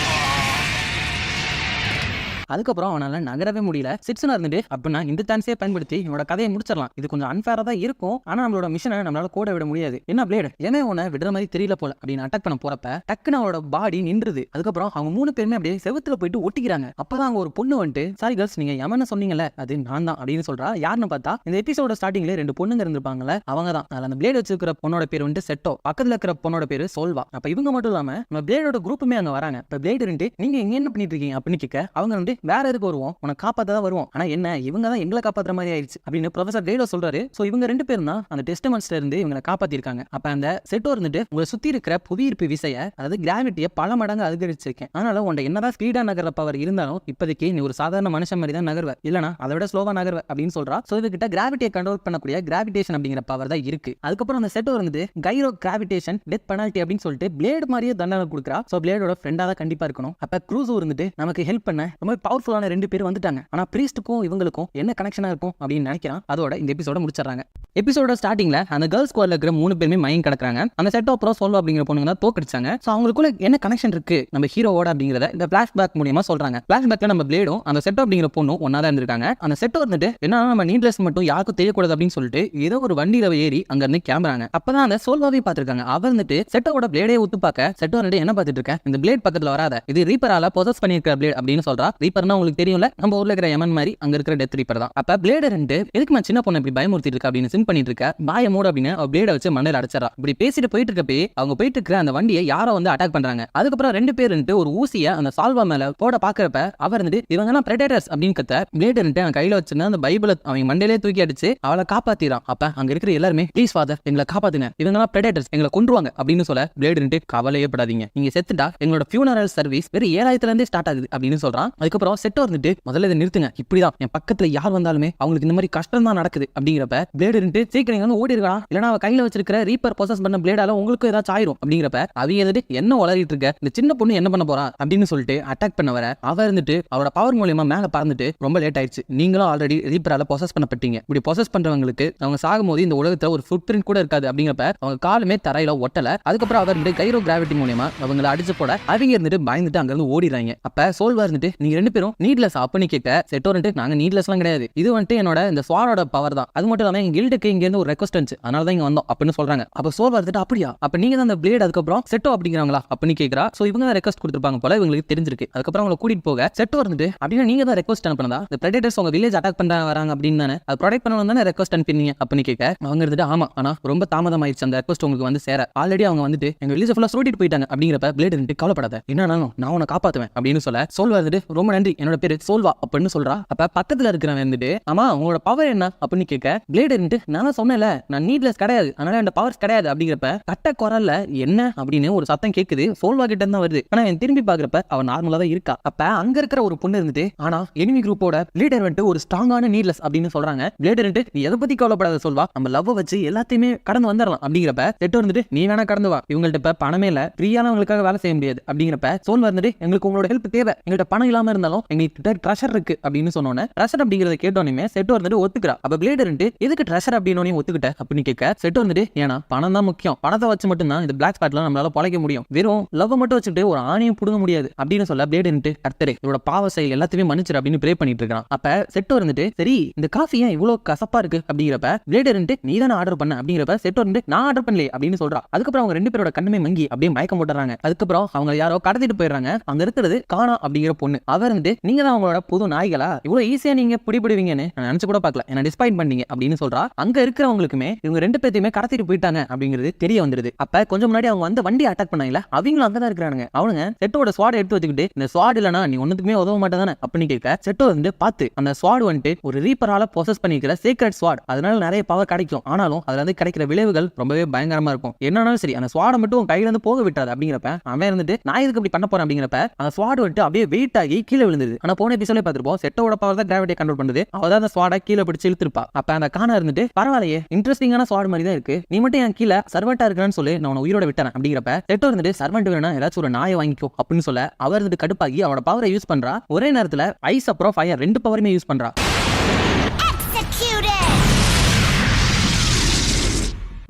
அதுக்கப்புறம் அவனால நகரவே முடியல. சிட்சனா இருந்துட்டு அப்படின்னா இந்த சான்ஸே பயன்படுத்தி இவனோட கதையை முடிச்சிடலாம், இது கொஞ்சம் அன்ஃபேரா தான் இருக்கும், ஆனா நம்மளோட மிஷனை நம்மளால கூட விட முடியாது. என்ன பிளேடு என்ன உன விடுற மாதிரி தெரியல போல அப்படின்னு அட்டாக் பண்ண போறப்ப டக்குன்னு அவளோட பாடி நின்றுது. அதுக்கப்புறம் அவங்க 3 பேருமே அப்படியே செவுத்துல போயிட்டு ஒட்டிக்கிறாங்க. அப்பதான் அங்க ஒரு பொண்ணு வந்துட்டு சாரி கேர்ள்ஸ் நீங்க எமன சொன்னீங்கல்ல அது நான் தான் அப்படின்னு சொல்றா. யாருன்னு பார்த்தா இந்த எபிசோட ஸ்டார்டிங்ல 2 பொண்ணுங்க இருந்திருப்பாங்கல்ல அவங்க தான். அதுல அந்த பிளேடு வச்சிருக்கிற பொண்ணோட பேர் வந்து செட்டோ, பக்கத்துல இருக்கிற பொண்ணோட பேரு சோல்வா. அப்ப இவங்க மட்டும் இல்லாம நம்ம பிளேடோட குரூப்புமே அங்க வராங்க. இப்ப பிளேடு இருந்து நீங்க எங்க என்ன பண்ணிட்டு இருக்கீங்க அப்படின்னு கேட்க அவங்க வந்து வேற எதுக்கு வருவோம், உன்னை காப்பாத்தான் வருவோம், ஆனா என்ன இவங்க தான் எங்களை காப்பாத்துற மாதிரி ஆயிடுச்சு அப்படின்னு ப்ரொஃபசர் டேலோ சொல்றாரு. சோ இவங்க 2 பேரும் தான் அந்த டெஸ்டமெண்ட்ஸ்ல இருந்து இவங்களை காப்பாத்திருக்காங்க. அப்ப அந்த செட்டோ இருந்துட்டு உங்களை சுத்தி இருக்கிற புவியீர்ப்பு விசைய அதாவது கிராவிட்டியை பல மடங்கு அதிகரிச்சிருக்கேன், அதனால உன்ட என்னதான் ஸ்பீடா நகர பவர் இருந்தாலும் இப்போதைக்கு நீ ஒரு சாதாரண மனுஷன் மாதிரி தான் நகர்வ, இல்லனா அதை விட ஸ்லோவா நகர்வ அப்படின்னு சொல்றா. சோ இவகிட்ட கிராவிட்டியை கண்ட்ரோல் பண்ணக்கூடிய கிராவிடேஷன் அப்படிங்கிற பவர் தான் இருக்கு. அதுக்கப்புறம் அந்த செட்டோ இருந்துட்டு கைரோ கிராவிடேஷன் டெத் பெனால்டி அப்படின்னு சொல்லிட்டு பிளேடு மாதிரியே தண்டனை கொடுக்குறா. சோ பிளேடோட ஃப்ரெண்டா தான் கண்டிப்பா இருக்கணும். அப்ப க்ரூசோ இருந்துட்டு நமக்கு ஹெல்ப் பண்ண ரொம்ப பவர்ஃபுல்லான 2 பேர் வந்துட்டாங்க, ஆனா பிரீஸ்டுக்கும் இவங்களுக்கும் என்ன கனெக்ஷனா இருக்கும் அப்படின்னு நினைக்கிறான். அதோட இந்த எபிசோட முடிச்சிடறாங்க. எபிசோட ஸ்டார்டிங்ல அந்த கேர்ள்ஸ் ஸ்குவாட்ல இருக்கிற 3 பேருமே மயங்கி கிடக்குறாங்க. அந்த செட் அப்புறம் சோல்வா அப்படிங்கிற பொண்ணுங்க தான் தோக்கடிச்சாங்க. சோ அவங்களுக்குள்ள என்ன கனெக்ஷன் இருக்கு நம்ம ஹீரோவோட அப்படிங்கறத இந்த பிளாஷ்பேக் மூலமா சொல்றாங்க. பிளாஷ்பேக்ல நம்ம பிளேடும் அந்த செட் அப்படிங்கிற பொண்ணும் ஒன்னா தான் இருந்திருக்காங்க. அந்த செட் வந்துட்டு என்ன நம்ம நீட்லெஸ் மட்டும் யாருக்கும் தெரியக்கூடாது அப்படின்னு சொல்லிட்டு ஏதோ ஒரு வண்டியில ஏறி அங்க இருந்து கிளம்புறாங்க. அப்பதான் அந்த சோல்வாவே பாத்துருக்காங்க. அவர் வந்துட்டு செட்டோட பிளேடே ஊத்து பார்க்க செட்டோ வந்துட்டு என்ன பாத்துட்டு இருக்க, இந்த பிளேட் பக்கத்துல வராத, இது ரீப்பரால பொசஸ் பண்ணிருக்கிற பிளேட் அப்படின்னு சொல்றா. ரீப்பர்னா உங்களுக்கு தெரியும்ல, நம்ம ஊர்ல இருக்கிற யமன் மாதிரி அங்க இருக்கிற டெத் ரீப்பர் தான். அப்ப பிளேட் ரெண்டு எதுக்கு சின்ன பொண்ணு இப்படி பயமுறுத்திட்டு இருக்கா அப்படின்னு சிம் பண்ணிட்டு இருக்க, பாய மூட அப்படின்னு பிளேட வச்சு மண்ணில் அடிச்சிடறா. இப்படி பேசிட்டு போயிட்டு இருக்கப்பே அவங்க போயிட்டு இருக்கிற அந்த வண்டியை யாரோ வந்து அட்டாக் பண்றாங்க. அதுக்கப்புறம் 2 பேர் ஒரு ஊசியை அந்த சால்வா மேல போட பாக்குறப்ப அவர் இருந்துட்டு இவங்க எல்லாம் பிரெடேட்டர்ஸ் அப்படின்னு கத்த பிளேட் அவன் கையில வச்சிருந்த அந்த பைபிளை அவங்க மண்டையிலே தூக்கி அடிச்சு அவளை காப்பாத்திரான். அப்ப அங்க இருக்கிற எல்லாருமே ப்ளீஸ் ஃபாதர் எங்களை காப்பாத்துங்க, இவங்க எல்லாம் பிரெடேட்டர்ஸ் எங்களை கொன்றுவாங்க அப்படின்னு சொல்ல பிளேட் கவலையே படாதீங்க, நீங்க செத்துட்டா எங்களோட ஃபியூனரல் சர்வீஸ் வெறும் 7000 இருந்தே ஸ்டார்ட் ஆகுது அப்படின்னு சொல்றான். அதுக்கப்புறம் செட்டோ இருந்துட்டு முதல்ல இதை நிறுத்துங்க, இப்படிதான் என் பக்கத்துல யார் வந்தாலுமே அவங்களுக்கு இந்த மாதிரி கஷ்டம் தான் நடக்குது அப்படிங்கிறப்ப பிளேடு சீக்கிரம் வந்து ஓடி இருக்கலாம், இல்லனா அவ கையில வச்சிருக்கிற ரீப்பர் பொசஸ் பண்ண பிளேடால உங்களுக்கு ஏதாச்சும் ஆயிரும் அப்படிங்கிறப்ப அவங்க வந்துட்டு என்ன உளறிட்டு இருக்க, இந்த சின்ன பொண்ணு என்ன பண்ண போறா அப்படின்னு சொல்லிட்டு அட்டாக் பண்ண வர அவ இருந்துட்டு அவரோட பவர் மூலமா மேல பறந்துட்டு ரொம்ப லேட் ஆயிடுச்சு, நீங்களும் ஆல்ரெடி ரீப்பரால பொசஸ் பண்ணப்பட்டீங்க, இப்படி பொசஸ் பண்றவங்களுக்கு அவங்க சாகும்போது இந்த உலகத்துல ஒரு ஃபுட் பிரிண்ட் கூட இருக்காது அப்படிங்கிறப்ப அவங்க காலுமே தரையில ஒட்டல. அதுக்கப்புறம் அவர் இருந்துட்டு கைரோ கிராவிட்டி மூலமா அவங்களை அடிச்சு போட அவங்க இருந்துட்டு பயந்துட்டு அங்க இருந்து ஓடிறாங்க. அப்ப சோல்வா இருந்துட்டு நீங்க 2 பேரும் நீட்லெஸ் அப்பன்னு கேட்க செட்டோ நாங்க நீட்லெஸ் எல்லாம் கிடையாது, இது வந்துட்டு என்னோட இந்த ஸ்வாரோட பவர் தான், அது மட்டும் இல்லாம எங்க கில்டுக்கு இங்க இருந்து ஒரு ரெக்வெஸ்ட் இருந்துச்சு அதனால தான் இங்க வந்தோம் அப்படின்னு சொல்றாங்க. அப்ப சோல் வந்துட்டு அப்படியா அப்ப நீங்க தான் அந்த பிளேட் அதுக்கப்புறம் செட்டோ அப்படிங்கிறாங்களா அப்படின்னு கேட்கறா. சோ இவங்க தான் ரெக்வெஸ்ட் கொடுத்திருப்பாங்க போல இவங்களுக்கு தெரிஞ்சிருக்கு. அதுக்கப்புறம் அவங்களை கூட்டிட்டு போக செட்டோ வந்துட்டு அப்படின்னா நீங்க தான் ரெக்வெஸ்ட் அனுப்புனதா, இந்த பிரெடேட்டர்ஸ் உங்க வில்லேஜ் அட்டாக் பண்ண வராங்க அப்படின்னு தானே அது ப்ரொடெக்ட் பண்ணணும் தானே ரெக்வெஸ்ட் அனுப்பினீங்க அப்படின்னு கேட்க அவங்க இருந்துட்டு ஆமா, ஆனா ரொம்ப தாமதம் ஆயிடுச்சு அந்த ரெக்வெஸ்ட் உங்களுக்கு வந்து சேர, ஆல்ரெடி அவங்க வந்துட்டு எங்க வில்லேஜ் ஃபுல்லா சூட்டிட்டு போயிட்டாங்க அப்படிங்கிறப்ப பிளேட் வந்துட்டு கவலைப்படாத, என்னன்னாலும் நான் உன்னை காப்பாத்துவேன் அப்படின்னு சொல்ல சோல் வந்துட்டு ரொம்ப நன்றி வந்துட்டு என்னோட பேரு சோல்வா அப்படின்னு சொல்றா. அப்ப பக்கத்துல இருக்கிறவன் வந்துட்டு ஆமா உங்களோட பவர் என்ன அப்படின்னு கேட்க பிளேடு இருந்துட்டு நான் சொன்னேன்ல நான் நீட்லெஸ் கிடையாது அதனால என் பவர்ஸ் கிடையாது அப்படிங்கிறப்ப கட்ட குரல்ல என்ன அப்படின்னு ஒரு சத்தம் கேக்குது. சோல்வா கிட்ட தான் வருது. ஆனா என் திரும்பி பாக்குறப்ப அவ நார்மலா தான் இருக்கா. அப்ப அங்க இருக்கிற ஒரு பொண்ணு இருந்துட்டு ஆனா எனிமி குரூப்போட லீடர் வந்துட்டு ஒரு ஸ்ட்ராங்கான நீட்லெஸ் அப்படின்னு சொல்றாங்க. பிளேடு இருந்துட்டு நீ எதை பத்தி கவலைப்படாத சொல்வா நம்ம லவ் வச்சு எல்லாத்தையுமே கடந்து வந்துடலாம் அப்படிங்கிறப்ப செட்டோ இருந்துட்டு நீ வேணா கடந்து வா இவங்கள்ட்ட இப்ப பணமே இல்ல ஃப்ரீயானவங்களுக்காக வேலை செய்ய முடியாது அப்படிங்கிறப்ப சோல்வா இருந்துட்டு எங்களுக்கு உங்களோட ஹெல்ப் தேவை எங்கள்கிட்ட பணம் இல்லாம இருந்தாலும் எங்ககிட்ட ட்ரெஷர் இருக்கு அப்படின்னு சொன்னோன்னே ட்ரெஷர் அப்படிங்கறத கேட்டோன்னே செட்டோ இருந்துட்டு ஒத்துக்கிறா. அப்ப பிளேடு இருந்துட்டு எதுக்கு ட்ரெஷர் அப்படின்னு ஒத்துக்கிட்ட அப்படின்னு கேட்க செட்டோ இருந்துட்டு ஏன்னா பணம் தான் முக்கியம் பணத்தை வச்சு மட்டும் தான் இந்த பிளாக் ஸ்பாட்ல நம்மளால பொழைக்க முடியும் வெறும் லவ் மட்டும் வச்சுட்டு ஒரு ஆணையும் புடுங்க முடியாது அப்படின்னு சொல்ல பிளேடு இருந்துட்டு கர்த்தரே இவரோட பாவ செயல் எல்லாத்தையுமே மன்னிச்சிரு அப்படின்னு ப்ரே பண்ணிட்டு இருக்கான். அப்ப செட்டோ இருந்துட்டு சரி இந்த காஃபி ஏன் இவ்வளவு கசப்பா இருக்கு அப்படிங்கிறப்ப பிளேடு இருந்துட்டு நீ தானே ஆர்டர் பண்ண அப்படிங்கிறப்ப செட்டோ இருந்துட்டு நான் ஆர்டர் பண்ணல அப்படின்னு சொல்றா. அதுக்கப்புறம் அவங்க ரெண்டு பேரோட கண்ணுமே மங்கி அப்படியே மயக்கம் போட்டுறாங்க. அதுக்கப்புறம் அவங்க யாரோ கடத்திட்டு போயிடுறாங்க. அங்க இருக்கிறது கானா அப்படிங்கிற பொண்ணு. அவர் வந்து நீங்க தான் அவங்களோட புது நாய்களா இவ்வளவு ஈஸியா நீங்க பிடிபிடுவீங்கன்னு நான் நினைச்சு கூட பார்க்கல என்ன டிஸ்பாயிண்ட் பண்ணீங்க அப்படின்னு சொல்றா. அங்க இருக்கிறவங்களுக்குமே இவங்க ரெண்டு பேத்தையுமே கடத்திட்டு போயிட்டாங்க அப்படிங்கிறது தெரிய வந்துருது. அப்ப கொஞ்சம் முன்னாடி அவங்க வந்து வண்டி அட்டாக் பண்ணாங்களா அவங்களும் அங்கதான் இருக்கிறாங்க. அவனுங்க செட்டோட ஸ்வாட் எடுத்து வச்சுக்கிட்டு இந்த ஸ்வாட் இல்லனா நீ ஒண்ணுக்குமே உதவ மாட்டேதானே அப்படின்னு கேட்க செட்டோ வந்து பார்த்து அந்த ஸ்வாட் வந்துட்டு ஒரு ரீப்பரால பொசஸ் பண்ணிக்கிற சீக்ரெட் ஸ்வாட் அதனால நிறைய பவர் கிடைக்கும் ஆனாலும் அதுல இருந்து கிடைக்கிற விளைவுகள் ரொம்பவே பயங்கரமா இருக்கும். என்னன்னாலும் சரி அந்த ஸ்வாட மட்டும் கையில இருந்து போக விட்டாது அப்படிங்கிறப்ப அவன் இருந்துட்டு நான் இதுக்கு இப்படி பண்ண போறேன் அப்படிங்கிறப்ப அந்த ஸ்வாட் வந்துட்டு அப்படியே வெயிட் ஆகி கீழே விழுந்தது. ஆனா போன எபிசோட்ல பார்த்திருப்போம் செட்டோட பவர் தான் கிராவிட்டியை கண்ட்ரோல் பண்ணுது. அவதான் அந்த ஸ்வாட கீழே பிடிச்சு இழுத்துருப்பா. அப்ப அந்த கானா இருந்துட்டு பரவாயில்லையே இன்ட்ரெஸ்டிங்கான ஸ்வாட் மாதிரி தான் இருக்கு நீ மட்டும் என் கீழே சர்வெண்டா இருக்கணும்னு சொல்லி நான் உயிரோட விட்டேன் அப்படிங்கிறப்ப செட்டோ இருந்துட்டு சர்வெண்ட் வேணும் ஏதாச்சும் ஒரு நாயை வாங்கிக்கோ அப்படின்னு சொல்ல அவர் இருந்துட்டு கடுப்பாகி அவனோட பவரை யூஸ் பண்றா. ஒரே நேரத்துல ஐஸ் அப்புறம் ஃபயர் ரெண்டு பவருமே யூஸ் பண்றா.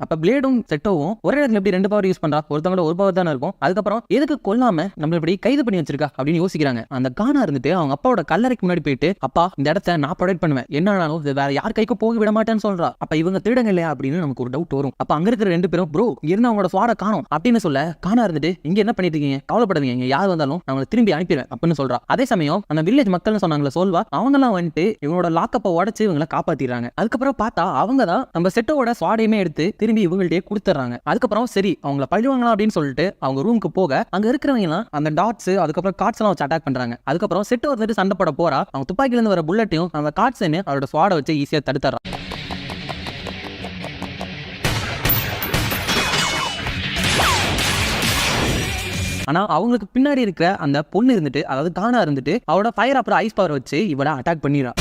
அப்ப பிளேடும் செட்டோவும் ஒரே நேரத்தில் எப்படி ரெண்டு பவர் யூஸ் பண்றா ஒருத்தவங்களோட ஒரு பவர் தானே இருக்கும். அதுக்கப்புறம் எதுக்கு கொல்லாம நம்ம இப்படி கைது பண்ணி வச்சிருக்கா அப்படின்னு யோசிக்கிறாங்க. அந்த கானா இருந்துட்டு அவங்க அப்பாவோட கல்லறைக்கு முன்னாடி போயிட்டு அப்பா இந்த இடத்த நான் ப்ரொடெக்ட் பண்ணுவேன் என்னாலும் வேற யார் கைக்கும் போக விட மாட்டேன்னு சொல்றா. அப்ப இவங்க திருடங்க இல்லையா அப்படின்னு நமக்கு ஒரு டவுட் வரும். அப்ப அங்க இருக்கிற ரெண்டு பேரும் ப்ரோ இருந்து அவங்களோட ஸ்வாட காணும் அப்படின்னு சொல்ல கானா இருந்துட்டு இங்க என்ன பண்ணிட்டு இருக்கீங்க கவலைப்படாதீங்க இங்க யார் வந்தாலும் நான் அவங்களை திரும்பி அனுப்பிடுவேன் அப்படின்னு சொல்றா. அதே சமயம் அந்த வில்லேஜ் மக்கள்னு சொன்னாங்களே சோல்வா அவங்க எல்லாம் வந்துட்டு இவங்களோட லாக்கப்பை உடைச்சு இவங்களை காப்பாத்திடுறாங்க. அதுக்கப்புறம் பார்த்தா அவங்க தான் நம்ம செட்டோட ஸ்வாடையுமே எடுத்து திரும்பி இவங்கள்ட்டே கொடுத்துறாங்க. அதுக்கப்புறம் சரி அவங்கள பழிவாங்களா அப்படின்னு சொல்லிட்டு அவங்க ரூமுக்கு போக அங்க இருக்கிறவங்க எல்லாம் அந்த டாட்ஸ் அதுக்கப்புறம் கார்ட்ஸ் எல்லாம் வச்சு அட்டாக் பண்றாங்க. அதுக்கப்புறம் செட்டோ வந்துட்டு சண்டை போட போறா. அவங்க துப்பாக்கில இருந்து வர புல்லட்டையும் அந்த கார்ட்ஸ் அவரோட ஸ்வாடை வச்சு ஈஸியா தடுத்துறான். ஆனா அவங்களுக்கு பின்னாடி இருக்கிற அந்த பொண்ணு இருந்துட்டு அதாவது கானா இருந்துட்டு அவரோட ஃபயர் அப்புறம் ஐஸ் பவர் வச்சு இவளை அட்டாக் பண்ணிடுறா.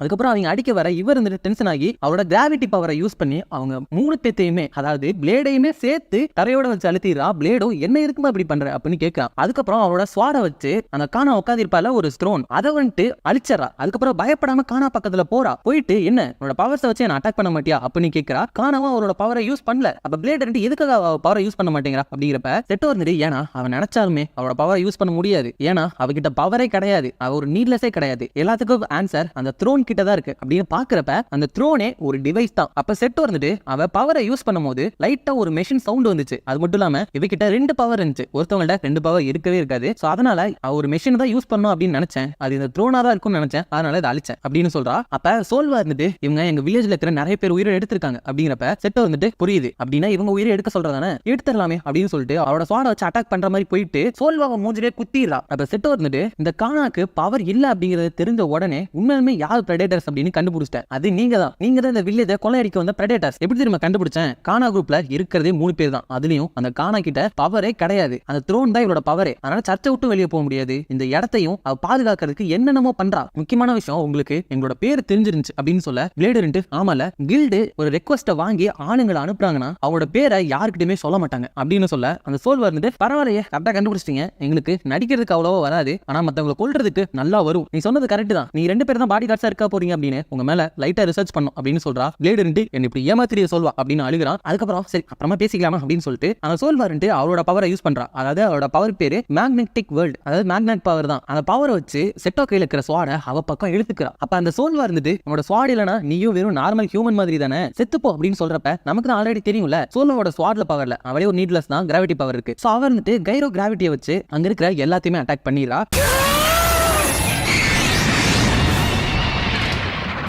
அதுக்கப்புறம் அவங்க அடிக்க வர இவர் இருந்துட்டு டென்ஷன் ஆகி அவரோட கிராவிட்டி பவரை யூஸ் பண்ணி அவங்க மூணு பேத்தையுமே அதாவது பிளேடையுமே சேர்த்து தரையோட வச்சு அழுத்திடுறா. பிளேடும் என்ன இருக்குமா இப்படி பண்ற அப்படின்னு கேட்கறான். அதுக்கப்புறம் அவரோட ஸ்வாட வச்சு அந்த கானா உட்காந்துருப்பால ஒரு ஸ்ட்ரோன் அதை வந்துட்டு அழிச்சிடறா. அதுக்கப்புறம் பயப்படாம கானா பக்கத்துல போறா. போயிட்டு என்ன உன்னோட பவர்ஸை வச்சு என்ன அட்டாக் பண்ண மாட்டியா அப்படின்னு கேட்கறா. கானாவும் அவரோட பவரை யூஸ் பண்ணல. அப்ப பிளேட் ரெண்டு எதுக்காக பவரை யூஸ் பண்ண மாட்டேங்கிறா அப்படிங்கிறப்ப செட்டோ இருந்துட்டு ஏன்னா அவன் நினைச்சாலுமே அவரோட பவரை யூஸ் பண்ண முடியாது ஏன்னா அவகிட்ட பவரே கிடையாது அவ ஒரு நீட்லெஸே கிடையாது. எல்லாத்துக்கும் ஆன்சர் அந்த த்ரோன் கிட்டதான் இருக்கு அப்படின்னு பாக்குறப்ப அந்த த்ரோனே ஒரு டிவைஸ் தான். அப்ப செட்டோ இருந்துட்டு அவ பவரை யூஸ் பண்ணும்போது லைட்டா ஒரு மெஷின் சவுண்ட் வந்துச்சு. அது மட்டும் இல்லாம இவகிட்ட ரெண்டு பவர் இருந்துச்சு ஒருத்தவங்கள்ட்ட ரெண்டு பவர் இருக்கவே இருக்காது. சோ அதனால ஒரு மெஷின் தான் யூஸ் பண்ணணும் அப்படின்னு நினைச்சேன் அது இந்த த்ரோனா தான் இருக்கும்னு நினைச்சேன் அதனால இதை அழிச்சேன் அப்படின்னு சொல்றா. அப்ப சோல்வா இருந்துட்டு இவங்க எங்க வில்லேஜ்ல இருக்கிற நிறைய பேர் உயிரை எடுத்திருக்காங்க அப்படிங்கிறப்ப செட்டோ வந்துட்டு புரியுது அப்படின்னா இவங்க உயிரை எடுக்க சொல்றதானே எடுத்துடலாமே அப்படின்னு சொல்லிட்டு அவரோட ஸ்வாட வச்சு அட்டாக் பண்ற மாதிரி போயிட்டு சோல்வாவை மூஞ்சிலே குத்திடுறா. அப்ப செட்டோ இருந்துட்டு இந்த கானாக்கு பவர் இல்ல அப்படிங்கறது தெரிஞ்ச உடனே உண்மையுமே யார் பிரெடேட்டர்ஸ் அப்படின்னு கண்டுபிடிச்சிட்டேன் அது நீங்க தான் இந்த வில்லேஜை கொள்ளையடிக்க வந்த பிரெடேட்டர்ஸ். எப்படி தெரியுமா கண்டுபிடிச்சேன் கானா குரூப்ல இருக்கிறதே 3 பேர் தான். அதுலயும் அந்த கானா கிட்ட பவரே கிடையாது அந்த த்ரோன் தான் இவரோட பவரே. அதனால சர்ச்சை விட்டு வெளியே போக முடியாது. இந்த இடத்தையும் அவ பாதுகாக்கிறதுக்கு என்னென்னமோ பண்றா. முக்கியமான விஷயம் உங்களுக்கு எங்களோட பேர் தெரிஞ்சிருந்துச்சு அப்படின்னு சொல்ல பிளேடு இருந்துட்டு ஆமால கில்டு ஒரு ரெக்வஸ்ட வாங்கி ஆளுங்களை அனுப்புறாங்கன்னா அவரோட பேரை யாருக்கிட்டயுமே சொல்ல மாட்டாங்க அப்படின்னு சொல்ல அந்த சோல்வா இருந்துட்டு பரவாயில்லையே கரெக்டா கண்டுபிடிச்சிட்டீங்க எங்களுக்கு நடிக்கிறதுக்கு அவ்வளவோ வராது ஆனா மத்தவங்களை கொல்றதுக்கு நல்லா வரும். நீ சொன்னது கரெக்ட் தான் நீ 2 பேர் தான் பாடி கார்ட்ஸா இருக்க போறீங்க அப்படின்னு உங்க மேல லைட்டா ரிசர்ச் பண்ணும் அப்படின்னு சொல்றா. பிளேடு இருந்து என்ன இப்படி ஏமாத்திரிய சொல்வா அப்படின்னு அழுகிறான். அதுக்கப்புறம் சரி அப்புறமா பேசிக்கலாமா அப்படின்னு சொல்லிட்டு அந்த சோல்வா இருந்து அவரோட பவரை யூஸ் பண்றா. அதாவது அவரோட பவர் பேரு மேக்னெட்டிக் வேர்ல்ட் அதாவது மேக்னெட் பவர் தான். அந்த பவரை வச்சு செட்டோ கையில இருக்கிற ஸ்வாட அவ பக்கம் இழுத்துக்கிறா. அப்ப அந்த சோல்வா இருந்துட்டு உன்னோட ஸ்வாட் இல்லனா நீயும் வெறும் நார்மல் ஹியூமன் மாதிரி தானே செத்துப்போ அப்படின்னு சொல்றப்ப நமக்கு தான் ஆல்ரெடி தெரியும்ல சோல்வாவோட ஸ்வாட்ல பவர்ல அவளே ஒரு நீட்லெஸ் தான் கிராவிட்டி பவர் இருக்கு. சோ அவர் இருந்துட்டு கைரோ கிராவிட்டியை வச்சு அங்க இருக்கிற எல்லாத்தையுமே அட்டாக் பண்ணிடுறா.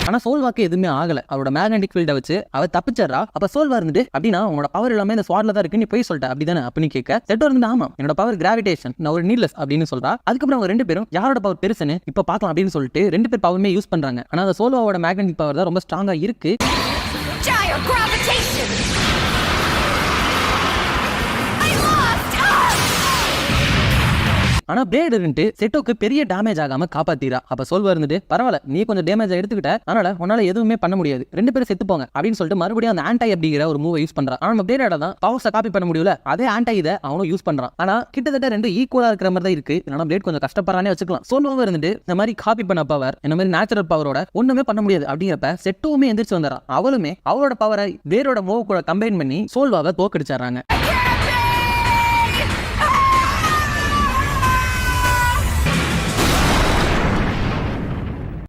ஆனா சோல்வாக்கு எதுவுமே ஆகல. அவரோட மேக்னெட்டிக் ஃபீல்ட வச்சு அவ தப்பிச்சறா. அப்ப சோல்வா இருந்துட்டு அப்படின்னா உங்களோட பவர் எல்லாமே இந்த ஸ்வாட்ல தான் இருக்கு, நீ போய் சொல்லிட்ட அப்படிதானே அப்படின்னு கேட்க, செட்டோ இருந்து ஆமா என்னோட பவர் கிராவிடேஷன், நான் ஒரு நீட்லெஸ் அப்படின்னு சொல்றா. அதுக்கப்புறம் அவங்க ரெண்டு பேரும் யாரோட பவர் பெருசுன்னு இப்ப பார்க்கலாம் அப்படின்னு சொல்லிட்டு ரெண்டு பேர் பவருமே யூஸ் பண்றாங்க. ஆனா அந்த சோல்வாவோட மேக்னெட்டிக் பவர் தான் ரொம்ப ஸ்ட்ராங்கா இருக்கு. ஆனா பிளேட் இருந்துட்டு செட்டோக்கு பெரிய டேமேஜ் ஆகாம காப்பாத்திரா. அப்ப சோல்வா இருந்துட்டு பரவாயில்ல நீ கொஞ்சம் டேமேஜ் எடுத்துக்கிட்ட, அதனால உன்னால எதுவுமே பண்ண முடியாது, ரெண்டு பேரும் செத்து போங்க அப்படின்னு சொல்லிட்டு மறுபடியும் அந்த ஆன்டை அப்படிங்கிற ஒரு மூவை யூஸ் பண்றான். ஆனா நம்ம பிளேடால தான் பவர்ஸை காப்பி பண்ண முடியல, அதே ஆன்டை இதை அவனும் யூஸ் பண்றான். ஆனா கிட்டத்தட்ட ரெண்டு ஈக்குவலா இருக்கிற மாதிரி தான் இருக்கு. இதனால பிளேட் கொஞ்சம் கஷ்டப்படுறானே வச்சுக்கலாம். சோல்வாவும் இருந்துட்டு இந்த மாதிரி காப்பி பண்ண பவர், இந்த மாதிரி நேச்சுரல் பவரோட ஒண்ணுமே பண்ண முடியாது அப்படிங்கிறப்ப செட்டோவுமே எந்திரிச்சு வந்துறான். அவளுமே அவளோட பவரை பிளேடோட மூவ் கூட கம்பைன் பண்ணி சோல்வாவை தோக்கடிச்சாராங்க.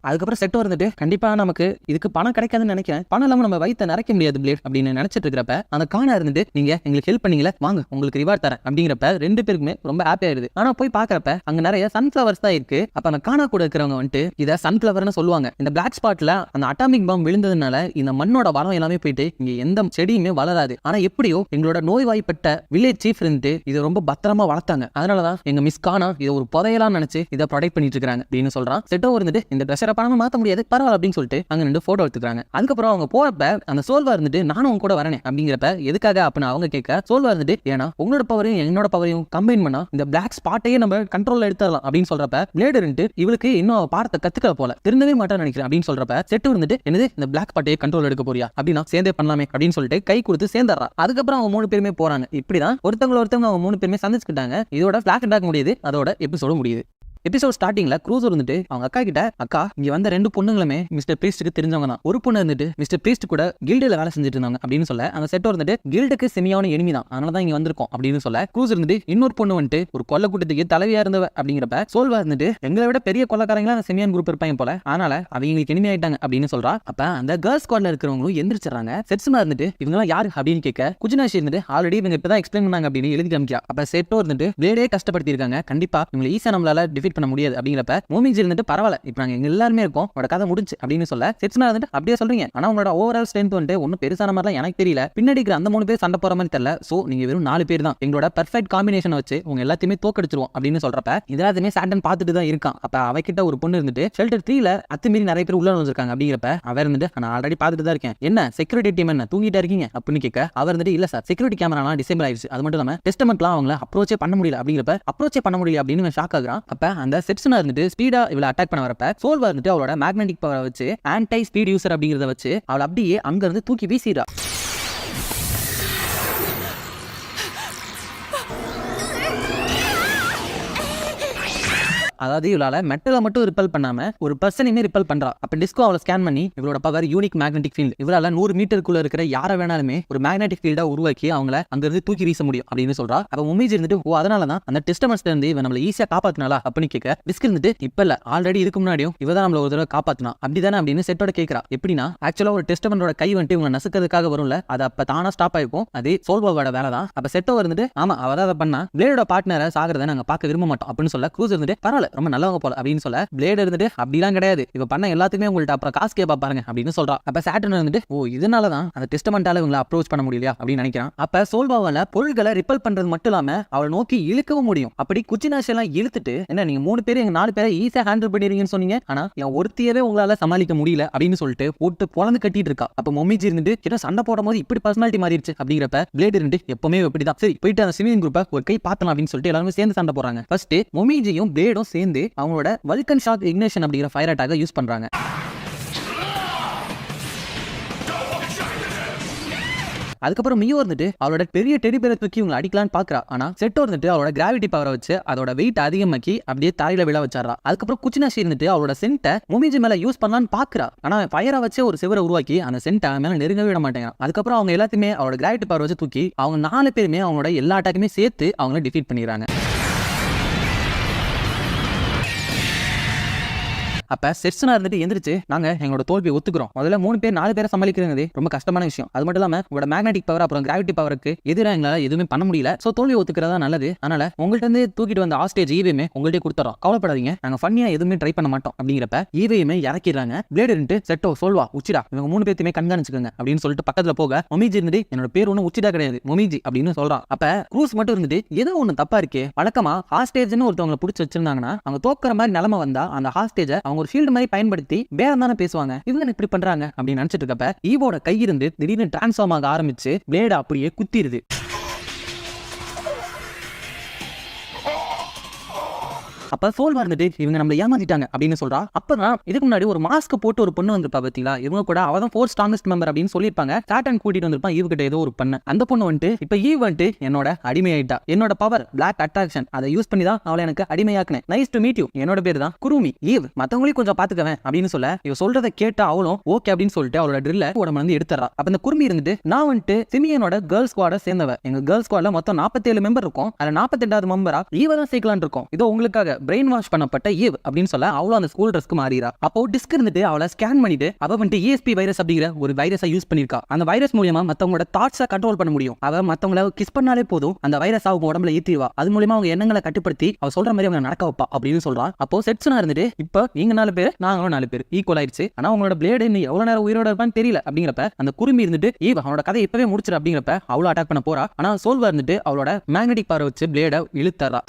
அதுக்கப்புறம் செட்டோ இருந்துட்டு கண்டிப்பா நமக்கு இதுக்கு பணம் கிடைக்காதுன்னு நினைக்கிறேன், பணம் இல்லாம நம்ம வயித்தை நிறைக்க முடியாது பிளேட் அப்படின்னு நினைச்சிட்டு இருக்கிறப்ப அந்த கானா இருந்துட்டு நீங்க எங்களுக்கு ஹெல்ப் பண்ணீங்களே, வாங்க உங்களுக்கு ரிவார்ட் தரேன் அப்படிங்கிறப்ப ரெண்டு பேருக்குமே ரொம்ப ஹாப்பி ஆயிடுது. ஆனா போய் பாக்குறப்ப அங்க நிறைய சன்ஃபிளவர்ஸ் தான் இருக்கு. அப்ப அந்த கானா கூட இருக்கிறவங்க வந்துட்டு இதை சன்ஃபிளவர்னு சொல்லுவாங்க. இந்த பிளாக் ஸ்பாட்ல அந்த அட்டாமிக் பாம் விழுந்ததுனால இந்த மண்ணோட வளம் எல்லாமே போயிட்டு இங்க எந்த செடியுமே வளராது. ஆனா எப்படியோ எங்களோட நோய்வாய்ப்பட்ட வில்லேஜ் சீஃப் இருந்துட்டு இதை ரொம்ப பத்திரமா வளர்த்தாங்க, அதனாலதான் எங்க மிஸ் கானா இதை ஒரு புதையலாம் நினைச்சு இதை ப்ரொடெக்ட் பண்ணிட்டு இருக்காங்க அப்படின்னு சொல்றான். செட்டோ இருந்துட்டு இந்த ட்ரெஸ்ஸரை பணமா மாத்த முடியாது பரவாயில்ல அப்படின்னு சொல்லிட்டு அங்க ரெண்டு போட்டோ எடுத்துக்கிறாங்க. அதுக்கப்புறம் அவங்க போறப்ப அந்த சோல்வா இருந்துட்டு நானும் உங்க கூட வரேன் அப்படிங்கிறப்ப எதுக்காக அப்படின்னு அவங்க கேட்க, சோல்வா இருந்துட்டு ஏன்னா உங்களோட பவரையும் என்னோட பவரையும் கம்பைன் பண்ணா இந்த பிளாக் ஸ்பாட்டையே நம்ம கண்ட்ரோல்ல எடுத்துடலாம் அப்படின்னு சொல்றப்ப பிளேட் இருந்துட்டு இவளுக்கு இன்னும் பாடத்தை கத்துக்கல போல, திருந்தவே மாட்டான்னு நினைக்கிறேன் அப்படின்னு சொல்றப்ப செட்டு இருந்துட்டு என்னது இந்த பிளாக் ஸ்பாட்டையே கண்ட்ரோல் எடுக்க போறியா அப்படின்னா சேர்ந்தே பண்ணலாமே அப்படின்னு சொல்லிட்டு கை கொடுத்து சேர்ந்துடுறா. அதுக்கப்புறம் அவங்க மூணு பேருமே போறாங்க. இப்படிதான் ஒருத்தவங்க அவங்க மூணு பேருமே சந்திச்சுக்கிட்டாங்க. இதோட பிளாக் டாக் முடியுது, அதோட எபிசோடு முடியுது. எபிசோட் ஸ்டார்டிங்ல க்ரூஸ் இருந்துட்டு அவங்க அக்கா கிட்ட, அக்கா இங்க வந்த ரெண்டு பொண்ணுங்களுமே மிஸ்டர் பிரீஸ்டுக்கு தெரிஞ்சவங்க தான், ஒரு பொண்ணு இருந்துட்டு மிஸ்டர் பிரீஸ்ட் கூட கில்டுல வேலை செஞ்சுட்டு இருந்தாங்க அப்படின்னு சொல்ல, அந்த செட்டோ இருந்துட்டு கில்டுக்கு செமியான எனிமி தான், அதனால தான் இங்க வந்திருக்கோம் அப்படின்னு சொல்ல, க்ரூஸ் இருந்துட்டு இன்னொரு பொண்ணு வந்துட்டு ஒரு கொல்ல கூட்டத்துக்கு தலைவியா இருந்தவ அப்படிங்கிறப்ப சோல்வா இருந்துட்டு எங்களை விட பெரிய கொள்ளக்காரங்களா அந்த செமியான் குரூப் இருப்பாங்க போல, அதனால அவங்களுக்கு எனிமி ஆயிட்டாங்க அப்படின்னு சொல்றா. அப்ப அந்த கேர்ள்ஸ் ஸ்குவாட்ல இருக்கிறவங்களும் எந்திரிச்சாங்க. செட்ஸ்மா இருந்துட்டு இவங்க யாரு அப்படின்னு கேட்க, குஜினாஷி இருந்துட்டு ஆல்ரெடி இவங்க இப்பதான் எக்ஸ்பிளைன் பண்ணாங்க அப்படின்னு எழுதி காமிக்கா. அப்ப செட்டோ இருந்துட்டு பிளேடே கஷ்டப்படுத்தி இருக்காங்க, கண்டிப்பா இவங்களை ஈஸியா நம்மளால டிஃபீட் பண்ண முடியாது அப்படிங்கிறப்ப மூமிஜி இருந்துட்டு பரவாயில்ல இப்போ நாங்க எங்க எல்லாருமே இருக்கோம், உங்களோட கதை முடிஞ்சு அப்படின்னு சொல்ல, செட்ஸ்மா இருந்துட்டு அப்படியே சொல்றீங்க, ஆனா உங்களோட ஓவரால் ஸ்ட்ரென்த் வந்துட்டு ஒன்னும் பெருசான மாதிரிலாம் எனக்கு தெரியல, பின்னாடி அந்த மூணு பேர் சண்டை போற மாதிரி தெரியல, சோ நீங்க வெறும் 4 பேர் தான், எங்களோட பெர்ஃபெக்ட் காம்பினேஷன் வச்சு உங்க எல்லாத்தையுமே தோக்கடிச்சிருவோம் அப்படின்னு சொல்றப்ப இதெல்லாத்தையுமே சாண்டன் பார்த்துட்டு தான் இருக்கான். அப்ப அவகிட்ட ஒரு பொண்ணு இருந்துட்டு ஷெல்டர் 3ல அத்துமீறி நிறைய பேர் உள்ள வந்திருக்காங்க அப்படிங்கிறப்ப அவர் இருந்துட்டு நான் ஆல்ரெடி பார்த்துட்டு தான் இருக்கேன், என்ன செக்யூரிட்டி டீம் என்ன தூங்கிட்டா இருக்கீங்க அப்படின்னு கேட்க, அவர் இருந்துட்டு இல்ல சார் செக்யூரிட்டி கேமராலாம் டிசேபிள் ஆயிடுச்சு, அது மட்டும் இல்லாம டெஸ்டமெண்ட்லாம் அவங்கள அப்ரோச்சே பண்ண முடியல அப்படிங்கிறப்ப அப்ரோச்சே பண்ண முடியல அப்படின்னு ஷாக் ஆகுறான். அப்ப அந்த செட்ஸ்னா இருந்துட்டு ஸ்பீடா இவளை அட்டாக் பண்ண வரப்ப சோல்வா இருந்துட்டு அவளோட மேக்னெட்டிக் பவரை வச்சு ஆன்டை ஸ்பீட் யூசர் அப்படிங்கறத வச்சு அவளை அப்படியே அங்க இருந்து தூக்கி வீசிடுறா. அதாவது இவளால மெட்டலை மட்டும் ரிப்பல் பண்ணாம ஒரு பர்சனையுமே ரிப்பல் பண்றா. அப்ப டிஸ்கோ அவளை ஸ்கேன் பண்ணி இவளோட பவர் யூனிக் மேக்னெட்டிக் ஃபீல்ட், இவளால 100 மீட்டருக்குள்ள இருக்கிற யாரை வேணாலுமே ஒரு மேக்னெட்டிக் ஃபீல்டா உருவாக்கி அவங்கள அங்க இருந்து தூக்கி வீச முடியும் அப்படின்னு சொல்றா. அப்ப உமேஜ் இருந்துட்டு ஓ அதனாலதான் அந்த டெஸ்டமெண்ட்ஸ்ல இருந்து இவன் நம்மள ஈஸியா காப்பாத்தினாலா அப்படின்னு கேட்க, டிஸ்க் இருந்துட்டு இப்ப இல்ல ஆல்ரெடி இதுக்கு முன்னாடியும் இவதான் நம்மள ஒரு தடவை காப்பாத்தினா அப்படிதானே அப்படின்னு செட்டோட கேட்கறா. எப்படின்னா ஆக்சுவலா ஒரு டெஸ்டமெண்டோட கை வந்துட்டு இவங்க நசுக்கிறதுக்காக வரும்ல, அது அப்ப தானா ஸ்டாப் ஆயிருக்கும், அது சோல்வாவோட வேலை தான். அப்ப செட்டோ இருந்துட்டு ஆமா அவதான் அதை பண்ணா, பிளேடோட பார்ட்னரை சாகிறத நாங்க பார்க்க விரும்ப மாட்டோம் அப்படின்னு சொல்ல, க்ரூஸ் இருந்துட்டு பரவாயில்ல ரொம்ப நல்லவங்க போல அப்படின்னு சொல்ல, பிளேட் இருந்துட்டு அப்படிலாம் கிடையாது, இவ பண்ண எல்லாத்துக்குமே உங்கள்ட்ட அப்புறம் காசு கேப்பா பாருங்க அப்படின்னு சொல்றா. அப்ப சாட்டர்ன் இருந்துட்டு ஓ இதனாலதான் அந்த டெஸ்டமெண்டால இவங்களை அப்ரோச் பண்ண முடியலையா அப்படின்னு நினைக்கிறான். அப்ப சோல்வாவால பொருள்களை ரிப்பல் பண்றது மட்டும் இல்லாம அவளை நோக்கி இழுக்கவும் முடியும். அப்படி குச்சினாஷ் எல்லாம் இழுத்துட்டு என்ன நீங்க 3 பேர் எங்க 4 பேரை ஈஸியா ஹேண்டில் பண்ணிடுறீங்கன்னு சொன்னீங்க, ஆனா என் ஒருத்தியவே உங்களால சமாளிக்க முடியல அப்படின்னு சொல்லிட்டு போட்டு பொழந்து கட்டிட்டு இருக்கா. அப்ப மொமிஜி இருந்துட்டு கிட்ட சண்டை போடும் போது இப்படி பர்சனாலிட்டி மாறிடுச்சு அப்படிங்கிறப்ப பிளேட் இருந்துட்டு எப்பவுமே இப்படிதான், சரி போயிட்டு அந்த சிவிலியன் குரூப்பை ஒரு கை பார்த்தலாம் அப்படின்னு சொல்லிட்டு எல்லாரும் சேர்ந்து சண்டை போறாங்க. ஃபர்ஸ்ட் மொமிஜியும் பிளேடும் சேர்ந்து அவங்களோட வல்கன் ஷாக் இக்னிஷன் அப்படிங்கிற ஃபயர் அட்டாக யூஸ் பண்றாங்க. அதுக்கப்புறம் மியோ இருந்துட்டு அவளோட பெரிய டெடி பேரை தூக்கி இவங்களை அடிக்கலான்னு பாக்குறா. ஆனா செட்டோ இருந்துட்டு அவளோட கிராவிட்டி பவரை வச்சு அதோட வெயிட் அதிகமாக்கி அப்படியே தாயில விழ வச்சாரா. அதுக்கப்புறம் குச்சினாஷி இருந்துட்டு அவளோட சென்ட்டை மொமிஜி மேல யூஸ் பண்ணலான்னு பாக்குறா. ஆனா ஃபயரை வச்சு ஒரு சிவரை உருவாக்கி அந்த சென்ட்டை மேல நெருங்கவே விட மாட்டேங்கிறான். அதுக்கப்புறம் அவங்க எல்லாத்தையுமே அவளோட கிராவிட்டி பவர் வச்சு தூக்கி அவங்க 4 பேருமே அவங்களோட எல்லா அட்டாக்குமே சேர்த்து அவங்கள டிஃபீட் பண்ணிடுறாங்க. அப்ப செட்ஸ்னா இருந்துட்டு எந்திரிச்சு நாங்க எங்களோட தோல்வியை ஒத்துக்கிறோம். முதல்ல 3 பேர் 4 பேரை சமாளிக்கிறது ரொம்ப கஷ்டமான விஷயம். அது மட்டும் இல்லாம உங்களோட மேக்னெட்டிக் பவர் அப்புறம் கிராவிட்டி பவருக்கு எதிராக எங்களால எதுவுமே பண்ண முடியல. சோ தோல்வியை ஒத்துக்கிறதா நல்லது. அதனால உங்கள்ட்ட இருந்து தூக்கிட்டு வந்த ஹாஸ்டேஜ் ஈவையுமே உங்கள்ட்டே கொடுத்துறோம், கவலைப்படாதீங்க, நாங்க ஃபன்னியா எதுவுமே ட்ரை பண்ண மாட்டோம் அப்படிங்கிறப்ப ஈவையுமே இறக்கிறாங்க. பிளேடு இருந்துட்டு செட்டோ சொல்வா உச்சிடா இவங்க 3 பேர்த்தையுமே கண்காணிச்சுக்கோங்க அப்படின்னு சொல்லிட்டு பக்கத்துல போக மொமிஜி இருந்துட்டு என்னோட பேர் ஒன்னும் உச்சிடா கிடையாது மொமிஜி அப்படின்னு சொல்றான். அப்ப க்ரூஸ் மட்டும் இருந்துட்டு ஏதோ ஒண்ணு தப்பா இருக்கே. வழக்கமா ஹாஸ்டேஜ்னு ஒருத்தவங்களை பிடிச்சி வச்சிருந்தாங்கன்னா அவங்க தோக்குற மாதிரி நிலைமை வந்தா அந்த ஹாஸ்டேஜ அவங்க ஒரு ஷீல்டு மாதிரி பயன்படுத்தி பேரம் தானே பேசுவாங்க, இவங்க இப்படி பண்றாங்க அப்படின்னு நினைச்சிட்டு இருக்கப்ப ஈவோட கை இருந்து திடீர்னு டிரான்ஸ்ஃபார்ம் ஆக ஆரம்பிச்சு பிளேடு அப்படியே குத்திடுது. அப்ப சோல் வந்துட்டு இவங்க நம்மள ஏமாத்திட்டாங்க அப்படின்னு சொல்றா. அப்பதான் இதுக்கு முன்னாடி ஒரு மாஸ்க் போட்டு ஒரு பொண்ணு வந்திருப்பா பாத்தீங்களா, இவங்க கூட அவதான் 4 ஸ்ட்ராங்கஸ்ட் மெம்பர் அப்படின்னு சொல்லியிருப்பாங்க. சாட்டன் கூட்டிட்டு வந்திருப்பான் ஈவ் கிட்ட ஏதோ ஒரு பண்ண. அந்த பொண்ணு வந்துட்டு இப்ப ஈவ் வந்துட்டு என்னோட அடிமையாயிட்டா. என்னோட பவர் பிளாக் அட்ராக்ஷன் அதை யூஸ் பண்ணி தான் அவளை எனக்கு அடிமையாக்குனேன். நைஸ் டு மீட் யூ, என்னோட பேர் தான் குருமி. ஈவ் மத்தவங்களையும் கொஞ்சம் பாத்துக்கவேன் அப்படின்னு சொல்ல இவ சொல்றதை கேட்டா அவளும் ஓகே அப்படின்னு சொல்லிட்டு அவளோட ட்ரில்ல உடம்பு வந்து எடுத்துறா. அப்ப இந்த குருமி இருந்துட்டு நான் வந்துட்டு சிமியனோட கேர்ள் ஸ்குவாட சேர்ந்தவ. எங்க கேர்ள் ஸ்குவாட்ல மொத்தம் 47 மெம்பர் இருக்கும். அதுல 48வது மெம்பரா ஈவ தான் சேர்க்கலான்னு இருக்கும். இதோ உங்களுக்காக பிரெயின் வாஷ் பண்ணப்பட்ட ஈவ் அப்படின்னு சொல்ல அவளும் அந்த ஸ்கூல் ட்ரெஸ்க்கு மாறிரா. அப்போ டிஸ்க் இருந்துட்டு அவளை ஸ்கேன் பண்ணிட்டு அவ வந்துட்டு ESP வைரஸ் அப்படிங்கிற ஒரு வைரஸை யூஸ் பண்ணிருக்கா. அந்த வைரஸ் மூலமா மத்தவங்களோட தாட்ஸை கண்ட்ரோல் பண்ண முடியும். அவ மத்தவங்கள கிஸ் பண்ணாலே போதும் அந்த வைரஸ் அவங்க உடம்புல ஏத்திடுவா. அது மூலமா அவங்க எண்ணங்களை கட்டுப்படுத்தி அவ சொல்ற மாதிரி அவங்க நடக்க வைப்பா அப்படின்னு சொல்றான். அப்போ செட்ஸ்னா இருந்துட்டு இப்ப நீங்க 4 பேர் நாங்களும் 4 பேர் ஈக்குவல் ஆயிடுச்சு. ஆனா உங்களோட பிளேடு இன்னும் எவ்வளவு நேரம் உயிரோட இருப்பான்னு தெரியல அப்படிங்கிறப்ப அந்த குருமி இருந்துட்டு ஈவ் அவனோட கதை இப்பவே முடிச்சிரு அப்படிங்கிறப்ப அவளும் அட்டாக் பண்ண போறா. ஆனா சோல்வா இருந்துட்டு அவளோட மேக்னெட்டிக் பவரை வச்சு பிளேட இழுத்தறா.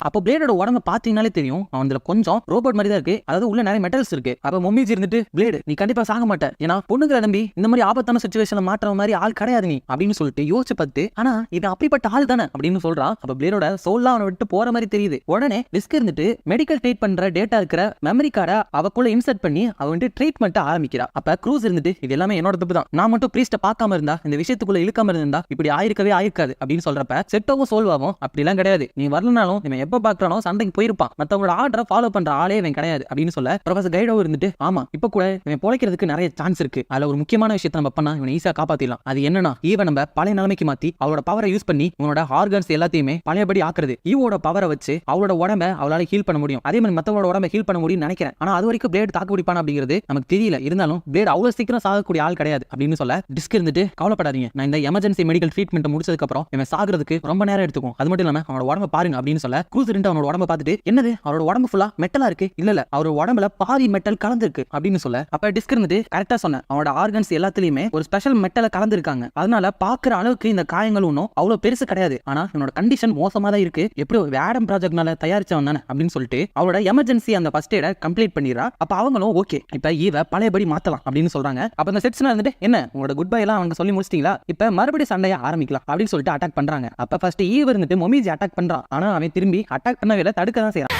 அப்போ பிளேடோட உடம்பு பாத்தீங்கன்னாலே தெரியும் அவன் கொஞ்சம் ரோபோட் மாதிரி தான் இருக்கு. அதாவது உள்ள நிறைய மெட்டல்ஸ் இருக்கு. அப்ப மொமிஜி இருந்துட்டு பிளேடு நீ கண்டிப்பா சாக மாட்ட, ஏன்னா பொண்ணுங்களை நம்பி இந்த மாதிரி ஆபத்தான சிச்சுவேஷன்ல மாற்ற மாதிரி ஆள் கிடையாது நீ அப்படின்னு சொல்லிட்டு யோசிச்சு பார்த்து ஆனா இது அப்படிப்பட்ட ஆள் தானே அப்படின்னு சொல்றான். அப்ப பிளேடோட சோல்லாம் அவனை விட்டு போற மாதிரி தெரியுது. உடனே டிஸ்க் இருந்துட்டு மெடிக்கல் ட்ரீட் பண்ற டேட்டா இருக்கிற மெமரி கார்டை அவக்குள்ள இன்சர்ட் பண்ணி அவ வந்து ட்ரீட்மெண்ட் ஆரம்பிக்கிறா. அப்ப க்ரூஸ் இருந்துட்டு இது எல்லாமே என்னோட தப்பு தான், நான் மட்டும் பிரீஸ்ட பார்க்காம இருந்தா இந்த விஷயத்துக்குள்ள இழுக்காம இருந்தா இப்படி ஆயிருக்கவே ஆயிருக்காது அப்படின்னு சொல்றப்ப செட்டோவும் சோல்வாவும் அப்படிலாம் கிடையாது, நீ வரலனாலும் இவன் எப்ப பாக்குறானோ சண்டைக்கு போயிருப்பான், மத்தவங்களோட ஆர்டரை ஃபாலோ பண்ற ஆளே இவன் கிடையாது அப்படின்னு சொல்ல ப்ரொஃபசர் கைடோ இருந்துட்டு ஆமா இப்ப கூட இவன் பொழைக்கிறதுக்கு நிறைய சான்ஸ் இருக்கு, அதுல ஒரு முக்கியமான விஷயத்தை நம்ம பண்ணா இவனை ஈஸியா காப்பாத்திடலாம். அது என்னன்னா ஈவன் நம்ம பழைய நிலைமைக்கு மாத்தி அவளோட பவரை யூஸ் பண்ணி இவனோட ஆர்கன்ஸ் எல்லாத்தையுமே பழையபடி ஆக்குறது. ஈவோட பவரை வச்சு அவளோட உடம்பை அவளால ஹீல் பண்ண முடியும். அதே மாதிரி மத்தவங்களோட உடம்பை ஹீல் பண்ண முடியும்னு நினைக்கிறேன். ஆனா அது வரைக்கும் பிளேட் தாக்கு பிடிப்பான அப்படிங்கிறது நமக்கு தெரியல. இருந்தாலும் பிளேட் அவ்வளவு சீக்கிரம் சாகக்கூடிய ஆள் கிடையாது அப்படின்னு சொல்ல டிஸ்க் இருந்துட்டு கவலைப்படாதீங்க, நான் இந்த எமர்ஜென்சி மெடிக்கல் ட்ரீட்மெண்ட் முடிச்சதுக்கு அப்புறம் இவன் சாகிறதுக்கு ரொம்ப நேரம் எடுத்துக்கும். அது மட்டும் இல்லாம அவனோட உடம்பை பாருங்க அப்படின்னு சொல்ல க்ரூஸ் அவனோட உடம்பை பார்த்துட்டு என்னது அவரோட உடம்பு ஃபுல்லா மெட்டலா இருக்கு, இல்ல அவரோட உடம்புல பாதி மெட்டல் கலந்துருக்கு அப்படின்னு சொல்ல அப்ப டிஸ்க் இருந்துட்டு கரெக்டா சொன்ன அவனோட ஆர்கன்ஸ் எல்லாத்துலயுமே ஒரு ஸ்பெஷல் மெட்டலை கலந்துருக்காங்க. அதனால பாக்குற அளவுக்கு இந்த காயங்கள் ஒன்றும் அவ்வளவு பெருசு கிடையாது. ஆனா இவனோட கண்டிஷன் மோசமா தான் இருக்கு, எப்படி ஒரு ஆடம் ப்ராஜெக்ட்னால தயாரிச்சவன் தானே அப்படின்னு சொல்லிட்டு அவரோட எமர்ஜென்சி அந்த ஃபர்ஸ்ட் எய்ட கம்ப்ளீட் பண்ணிடுறா. அப்ப அவங்களும் ஓகே இப்ப ஈவ பழையபடி மாத்தலாம் அப்படின்னு சொல்றாங்க. அப்ப அந்த செட்ஸ்னா இருந்துட்டு என்ன உங்களோட குட் பை எல்லாம் அவங்க சொல்லி முடிச்சிட்டீங்களா, இப்ப மறுபடியும் சண்டையை ஆரம்பிக்கலாம் அப்படின்னு சொல்லிட்டு அட்டாக் பண்றாங்க. அப்ப ஃபர்ஸ்ட் ஈவ இருந்துட்டு மொமிஜி அட்டாக் பண்றான். ஆனா அவன் திரும்பி அட்டாக் பண்ணவே தடுக்க தான் செய்யறான்.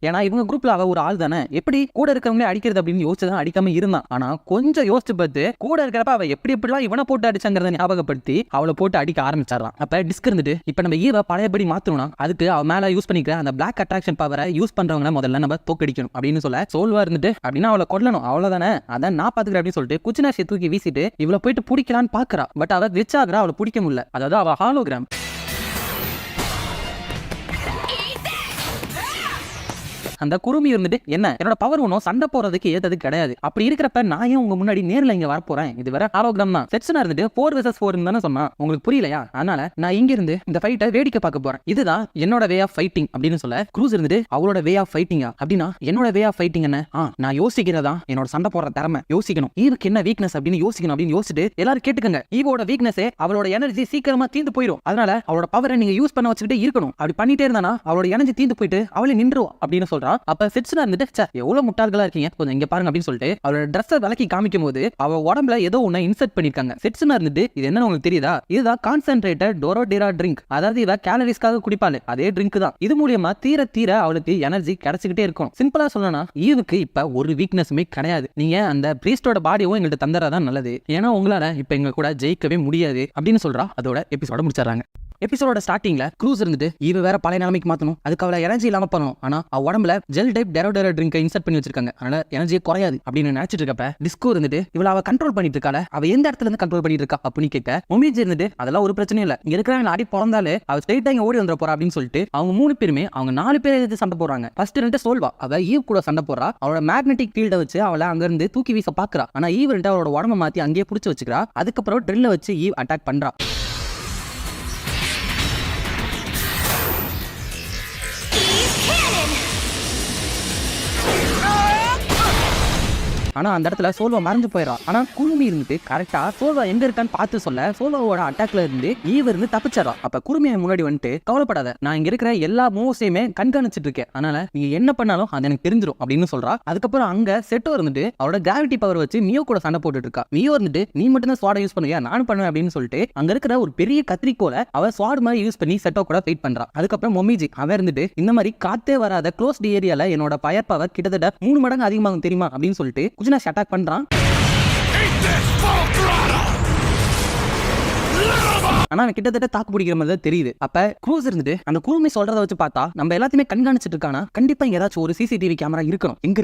ஏன்னா இவங்க குரூப்ல அவ ஒரு ஆள் தானே, எப்படி கூட இருக்கிறவங்களே அடிக்கிறது அப்படின்னு யோசிச்சுதான் அடிக்காம இருந்தான். ஆனா கொஞ்சம் யோசிச்சு பார்த்து கூட இருக்கிறப்ப அவ எப்படிலாம் இவனை போட்டு அடிச்சாங்கிறத ஞாபகப்படுத்தி அவளை போட்டு அடிக்க ஆரம்பிச்சாரான். அப்ப டிஸ்க் இருந்துட்டு இப்ப நம்ம ஈவ பழையபடி மாத்தணும்னா அதுக்கு அவ மேல யூஸ் பண்ணிக்கிற அந்த பிளாக் அட்ராக்ஷன் பவரை யூஸ் பண்றவங்க முதல்ல நம்ம தோக்கடிக்கணும் அப்படின்னு சொல்ல சோல்வா இருந்துட்டு அப்படின்னா அவளை கொல்லணும் அவ்வளவுதானே, அதான் நான் பாத்துக்கிறேன் அப்படின்னு சொல்லிட்டு குச்சினாஷியை தூக்கி வீசிட்டு இவளை போயிட்டு பிடிக்கலான்னு பாக்குறா. பட் அவ ரிச் ஆகுறா, அவளை பிடிக்க முடியல. அதாவது அவ ஹாலோகிராம். அந்த குருமி இருந்துட்டு என்ன என்னோட பவர் ஒன்றும் சண்டை போறதுக்கு ஏத்தது கிடையாது, அப்படி இருக்கிறப்ப நான் ஏன் உங்க முன்னாடி நேரில் இங்க வரப்போறேன், இது வேற ஆரோக்கியம் தான். செட்ஸ்னா இருந்துட்டு 4 vs 4 தானே சொன்னா, உங்களுக்கு புரியலையா, அதனால நான் இங்க இருந்து இந்த ஃபைட்டை வேடிக்கை பார்க்க போறேன், இதுதான் என்னோட வே ஆஃப் ஃபைட்டிங் அப்படின்னு சொல்ல க்ரூஸ் இருந்துட்டு அவளோட வே ஆஃப் ஃபைட்டிங்கா அப்படின்னா என்னோட வே ஆஃப் ஃபைட்டிங் என்ன, நான் யோசிக்கிறதா என்னோட சண்டை போடுற திறமை, யோசிக்கணும் ஈவுக்கு என்ன வீக்னஸ் அப்படின்னு யோசிக்கணும் அப்படின்னு யோசிச்சுட்டு எல்லாரும் கேட்டுக்கங்க, ஈவோட வீக்னஸே அவளோட எனர்ஜி சீக்கிரமா தீந்து போயிடும், அதனால அவளோட பவரை நீங்க யூஸ் பண்ண வச்சுக்கிட்டே இருக்கணும், அப்படி பண்ணிட்டே இருந்தானா அவளோட எனர்ஜி தீந்து போயிட்டு அவளை நின்றுவா அப்படின்னு சொல்றா. அப்ப செட்ஸ்னா இருந்துட்டு எவ்வளவு முட்டாள்களா இருக்கீங்க கொஞ்சம் இங்க பாருங்க அப்படின்னு சொல்லிட்டு அவளோட ட்ரெஸ்ஸை விலக்கி காமிக்கும் போது அவ உடம்புல ஏதோ ஒண்ணு இன்சர்ட் பண்ணிருக்காங்க. செட்ஸ்னா இருந்துட்டு இது என்னன்னு உங்களுக்கு தெரியுதா, இதுதான் கான்சென்ட்ரேட்டட் டோரோடேரா ட்ரிங்க், அதாவது இவ கேலரிஸ்க்காக குடிப்பாளு அதே ட்ரிங்க் தான். இது மூலியமா தீர தீர அவளுக்கு எனர்ஜி கிடைச்சிக்கிட்டே இருக்கும். சிம்பிளா சொல்லணும்னா ஈவுக்கு இப்ப ஒரு வீக்னஸுமே கிடையாது, நீங்க அந்த பிரீஸ்டோட பாடியும் எங்கள்கிட்ட தந்தராதான் நல்லது, ஏன்னா உங்களால இப்ப எங்க கூட ஜெயிக்கவே முடியாது அப்படின்னு சொல்றா. அதோட எபிசோட முடிச்சிடறாங்க. எபிசோட ஸ்டார்டிங்ல க்ரூஸ் இருந்துட்டு இவ வேற பழைய நிலைமைக்கு மாத்தணும், அதுக்கு அவளை எனர்ஜி இல்லாம பண்ணணும். ஆனா அவ உடம்புல ஜெல் டைப் டெரோடெரா ட்ரிங்கை இன்சர்ட் பண்ணி வச்சிருக்காங்க, அதனால எனர்ஜியே குறையாது அப்படின்னு நினைச்சிட்டு இருக்கப்ப டிஸ்கோ இருந்துட்டு இவள அவ கண்ட்ரோல் பண்ணிட்டு இருக்காள, அவ எந்த இடத்துல இருந்து கண்ட்ரோல் பண்ணிட்டு இருக்கா அப்படின்னு கேட்க மொமிஜி இருந்துட்டு அதெல்லாம் ஒரு பிரச்சனையும் இல்ல, இங்க இருக்கிறவங்க ஆடி பிறந்தாலே அவ ஸ்ட்ரைட்டா இங்க ஓடி வந்துட போறா அப்படின்னு சொல்லிட்டு அவங்க 3 பேருமே அவங்க 4 பேரை எதிர்த்து சண்டை போடுறாங்க. ஃபர்ஸ்ட் ரெண்டு சோல்வா அவ ஈவ் கூட சண்டை போடுறா, அவளோட மேக்னெட்டிக் ஃபீல்டை வச்சு அவளை அங்க இருந்து தூக்கி வீச பாக்குறா. ஆனா ஈவ் ரெண்டு அவளோட உடம்ப மாத்தி அங்கேயே புடிச்சு வச்சுக்கிறா. அதுக்கப்புறம் ட்ரில்ல வச்சு ஈவ் அட்டாக் பண்றா. ஆனா அந்த இடத்துல சோல்வா மறைஞ்சு போயிடா. ஆனா குருமி இருந்துட்டு கரெக்டா சோல்வா எங்க இருக்கான்னு பார்த்து சொல்ல சோல்வாவோட அட்டாக்ல இருந்து ஈவ் இருந்து தப்பிச்சிடா. அப்ப குருமியை முன்னாடி வந்துட்டு கவலைப்படாத, நான் இங்க இருக்கிற எல்லா மூவ்ஸையுமே கண்காணிச்சிட்டு இருக்கேன், அதனால நீங்க என்ன பண்ணாலும் அது எனக்கு தெரிஞ்சிடும் அப்படின்னு சொல்றா. அதுக்கப்புறம் அங்க செட்டோ இருந்துட்டு அவரோட கிராவிட்டி பவர் வச்சு மியோ கூட சண்டை போட்டுட்டு இருக்கா. மியோ இருந்துட்டு நீ மட்டும் தான் ஸ்வாட யூஸ் பண்ணுவியா, நானும் பண்ணுவேன் அப்படின்னு சொல்லிட்டு அங்க இருக்கிற ஒரு பெரிய கத்திரிக்கோலை அவ ஸ்வாட் மாதிரி யூஸ் பண்ணி செட்டோ கூட ஃபைட் பண்றா. அதுக்கப்புறம் மொமிஜி அவ இருந்துட்டு இந்த மாதிரி காத்தே வராத க்ளோஸ்ட் ஏரியால என்னோட பயர் பவர் கிட்டத்தட்ட 3 மடங்கு அதிகமாகும் தெரியுமா அப்படின்னு சொல்லிட்டு குஜினாஷி அட்டாக் பண்றான். ஆனா அவன் கிட்டத்தட்ட தாக்கு பிடிக்கிற மாதிரி தான் தெரியுது. அப்ப க்ரூஸ் இருந்துட்டு அந்த குருமி சொல்றதை வச்சு பார்த்தா நம்ம எல்லாத்தையுமே கண்காணிச்சிட்டு இருக்கானா, கண்டிப்பா இங்க ஏதாச்சும் ஒரு சிசிடிவி கேமரா இருக்கணும். எங்க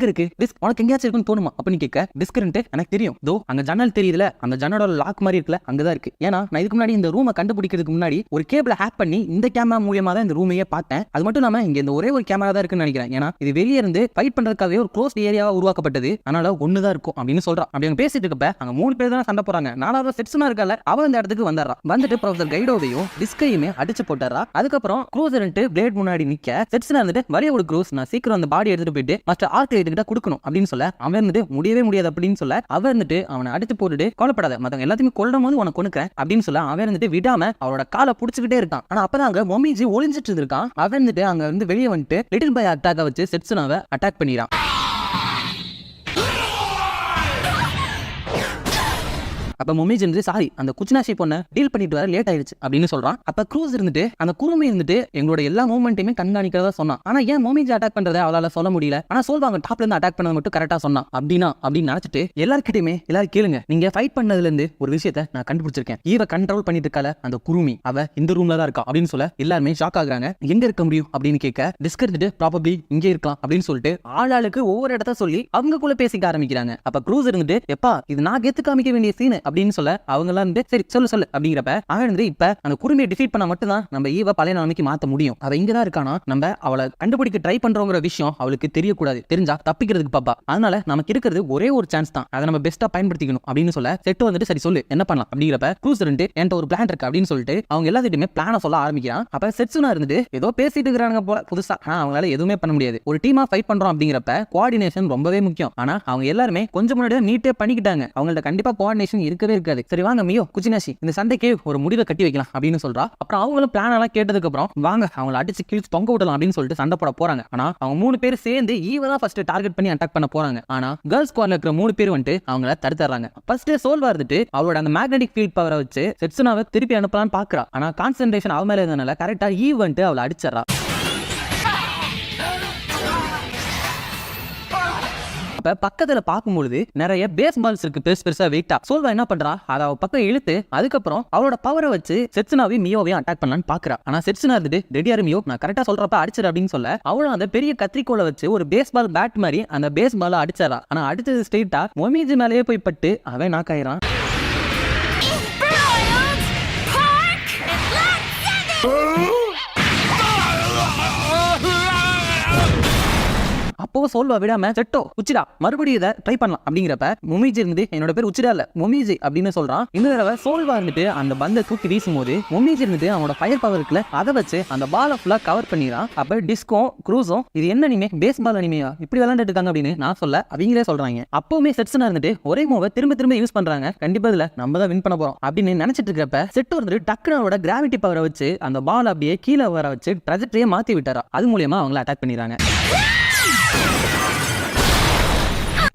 இருக்கு டிஸ்க் உனக்கு எங்கேயாச்சும் இருக்குன்னு தோணுமா அப்படின்னு கேட்க டிஸ்கரண்ட் எனக்கு தெரியும், தோ அங்க ஜன்னல் தெரியுதுல, அந்த ஜன்னலோட லாக் மாதிரி இருக்குல்ல அங்கதான் இருக்கு. ஏன்னா நான் இதுக்கு முன்னாடி இந்த ரூமை கண்டுபிடிக்கிறதுக்கு முன்னாடி ஒரு கேபிள ஹேக் பண்ணி இந்த கேமரா மூலியமா தான் இந்த ரூமையே பார்த்தேன். அது மட்டும் இல்லாம இங்க இந்த ஒரே ஒரு கேமரா தான் இருக்குன்னு நினைக்கிறேன், ஏன்னா இது வெளியே இருந்து ஃபைட் பண்றதுக்காகவே ஒரு க்ளோஸ்ட் ஏரியாவா உருவாக்கப்பட்டது, அதனால ஒண்ணுதான் இருக்கும் அப்படின்னு சொல்றா. அப்படி அவங்க பேசிட்டு இருக்கப்ப அங்க 3 பேர் தான் சண்டை போறாங்க. 4வது செட்ஸ்னா இருக்கல, அவ இந்த இடத்துக்கு வந்துட்டு ப்ரொஃபசர் கைடோவையும் டிஸ்கையுமே அடிச்சு போட்டாரா. அதுக்கப்புறம் க்ரூஸ் ரெண்டு பிளேட் முன்னாடி நிக்க செட்ஸ்னா இருந்துட்டு வழிய ஒரு க்ரூஸ் நான் சீக்கிரம் அந்த பாடி எடுத்துட்டு போயிட்டு மற்ற ஆர்க்லைட் கிட்ட கொடுக்கணும் அப்படின்னு சொல்ல அவன் இருந்துட்டு முடியவே முடியாது அப்படின்னு சொல்ல அவன் இருந்துட்டு அவனை அடிச்சு போட்டுட்டு கவலைப்படாத மத்தவங்க எல்லாத்தையுமே கொல்லும் போது உனக்கு கொண்டுக்கிறேன் அப்படின்னு சொல்ல அவன் இருந்துட்டு விடாம அவரோட காலை புடிச்சுக்கிட்டே இருக்கான். ஆனா அப்பதான் அங்க மொமிஜி ஒளிஞ்சிட்டு இருக்கான். அவன் இருந்துட்டு அங்க இருந்து வெளியே வந்துட்டு லிட்டில் பாய் அட்டாக்க வச்சு செட்ஸ்னாவை அட்டாக் பண்ணிடுறான். அப்ப மொமிஜி இருந்து சாரி அந்த குச்சினாஷி பொண்ணை டீல் பண்ணிட்டு வர லேட் ஆயிடுச்சு அப்படின்னு சொல்றான். அப்ப க்ரூஸ் இருந்துட்டு அந்த குருமி இருந்துட்டு எங்களோட எல்லா மூவ்மெண்ட்டையுமே கண்காணிக்கிறதா சொன்னான். ஆனா ஏன் மொமிஜி அட்டாக் பண்றதை அவளால சொல்ல முடியல, ஆனா சோல்வா அவங்க டாப்ல இருந்து அட்டாக் பண்ணது மட்டும் கரெக்டா சொன்னான் அப்படின்னு நினைச்சிட்டு எல்லாருக்கிட்டையுமே எல்லாரும் கேளுங்க, நீங்க ஃபைட் பண்ணதுல இருந்து ஒரு விஷயத்தை நான் கண்டுபிடிச்சிருக்கேன், ஈவ கண்ட்ரோல் பண்ணிட்டு இருக்கால அந்த குருமி அவ இந்த ரூம்ல தான் இருக்கா அப்படின்னு சொல்ல எல்லாருமே ஷாக் ஆகுறாங்க. எங்க இருக்க முடியும் அப்படின்னு கேட்க டிஸ்க் இருந்துட்டு ப்ராபப்லி இங்க இருக்கலாம் அப்படின்னு சொல்லிட்டு ஆளாளுக்கு ஒவ்வொரு இடத்த சொல்லி அவங்களுக்குள்ள பேசிக்க ஆரம்பிக்கிறாங்க. அப்ப க்ரூஸ் இருந்துட்டு எப்பா இது நான் கெத்து காமிக்க வேண்டிய சீன் அப்படின்னு சொல்ல அவங்க எல்லாம் சரி சொல்லு அப்படிங்கிறப்ப அவன் இப்ப அந்த குருமியை டிஃபீட் பண்ண மட்டும் தான் நம்ம ஈவ பழைய நிலைமைக்கு மாத்த முடியும். அவ இங்கதான் இருக்கானா, நம்ம அவளை கண்டுபிடிக்க ட்ரை பண்றோங்கிற விஷயம் அவளுக்கு தெரியக்கூடாது, தெரிஞ்சா தப்பிக்கிறதுக்கு பாப்பா, அதனால நமக்கு இருக்கிறது ஒரே ஒரு சான்ஸ் தான், அதை நம்ம பெஸ்டா பயன்படுத்திக்கணும் அப்படின்னு சொல்ல செட்டு வந்துட்டு சரி சொல்லு என்ன பண்ணலாம் அப்படிங்கிறப்ப க்ரூஸ் ரெண்டு என்கிட்ட ஒரு பிளான் இருக்கு அப்படின்னு சொல்லிட்டு அவங்க எல்லாத்தையுமே பிளான சொல்ல ஆரம்பிக்கிறான். அப்ப செட்ஸுனா இருந்துட்டு ஏதோ பேசிட்டு இருக்கிறாங்க போல புதுசா, அவங்களால எதுவுமே பண்ண முடியாது. ஒரு டீமா ஃபைட் பண்றோம் அப்படிங்கிறப்ப கோஆர்டினேஷன் ரொம்பவே முக்கியம். ஆனா அவங்க எல்லாருமே கொஞ்சம் முன்னாடி நீட்டே பண்ணிக்கிட்டாங்க, அவங்கள்ட்ட கண்டிப்பா கோஆர்டினேஷன் இருக்கவே இருக்காது. சரி வாங்க மியோ குச்சினாஷி இந்த சண்டைக்கு ஒரு முடிவை கட்டி வைக்கலாம் அப்படின்னு சொல்றா. அப்புறம் அவங்களும் பிளான் எல்லாம் கேட்டதுக்கு அப்புறம் வாங்க அவங்களை அடிச்சு கிழிச்சு தொங்க விடலாம் அப்படின்னு சொல்லிட்டு சண்டை போட போறாங்க. ஆனா அவங்க 3 பேர் சேர்ந்து ஈவ தான் ஃபர்ஸ்ட் டார்கெட் பண்ணி அட்டாக் பண்ண போறாங்க. ஆனா கேர்ள்ஸ் ஸ்குவாட்ல இருக்கிற 3 பேர் வந்துட்டு அவங்கள தடுத்துறாங்க. ஃபர்ஸ்ட் சோல்வா இருந்துட்டு அவளோட அந்த மேக்னெட்டிக் ஃபீல்ட் பவரை வச்சு செட்சுனாவை திருப்பி அனுப்பலாம்னு பாக்குறா. ஆனா கான்சென்ட்ரேஷன் அவ மேல இருந்தனால கரெக்டா ஈவ் வந்துட்டு அவளை அடிச்சிடறா. அப்ப பக்கத்துல பார்க்கும்போது நிறைய பேஸ் பால்ஸ் இருக்கு பெருசா வெயிட்டா. சோல்வா என்ன பண்றா, அதை அவ பக்கம் இழுத்து அதுக்கப்புறம் அவளோட பவரை வச்சு செட்சுனாவையும் மியோவையும் அட்டாக் பண்ணலான்னு பாக்குறா. ஆனா செட்சுனா இருந்துட்டு ரெடியாரு மியோ நான் கரெக்டா சொல்றப்ப அடிச்சிரு அப்படின்னு சொல்ல அவளும் அந்த பெரிய கத்திரிக்கோலை வச்சு ஒரு பேஸ் பால் பேட் மாதிரி அந்த பேஸ் பால அடிச்சிடறா. ஆனா அடிச்சது ஸ்ட்ரெயிட்டா மொமிஜி மேலேயே போய் பட்டு அவன் நாக் ஆயிரான். அப்போ சோல்வா விடாம செட்டோ உச்சிடா மறுபடியும் இதை ட்ரை பண்ணலாம் அப்படிங்கிறப்ப மொமிஜி இருந்து என்னோட பேர் உச்சிடா இல்ல மொமிஜி அப்படின்னு சொல்றான். இந்த தடவை சோல்வா இருந்துட்டு அந்த பந்தை தூக்கி வீசும் போது மொமிஜி இருந்துட்டு அவனோட ஃபயர் பவர் இருக்குல்ல அதை வச்சு அந்த பாலை ஃபுல்லா கவர் பண்ணிடுறான். அப்ப டிஸ்கும் க்ரூஸும் இது என்ன அனிமே பேஸ் பால் அனிமையா இப்படி விளையாண்டுட்டு இருக்காங்க அப்படின்னு நான் சொல்ல அவங்களே சொல்றாங்க. அப்பவுமே செட்ஸ்னா இருந்துட்டு ஒரே மூவை திரும்ப யூஸ் பண்றாங்க, கண்டிப்பா இதுல நம்ம தான் வின் பண்ண போறோம் அப்படின்னு நினைச்சிட்டு இருக்கப்ப செட்டோ இருந்துட்டு டக்குனு அவரோட கிராவிட்டி பவரை வச்சு அந்த பால் அப்படியே கீழே வர வச்சு ட்ராஜெக்டரியை மாத்தி விட்டாரா. அது மூலியமா அவங்கள அட்டாக் பண்ணிடுறாங்க.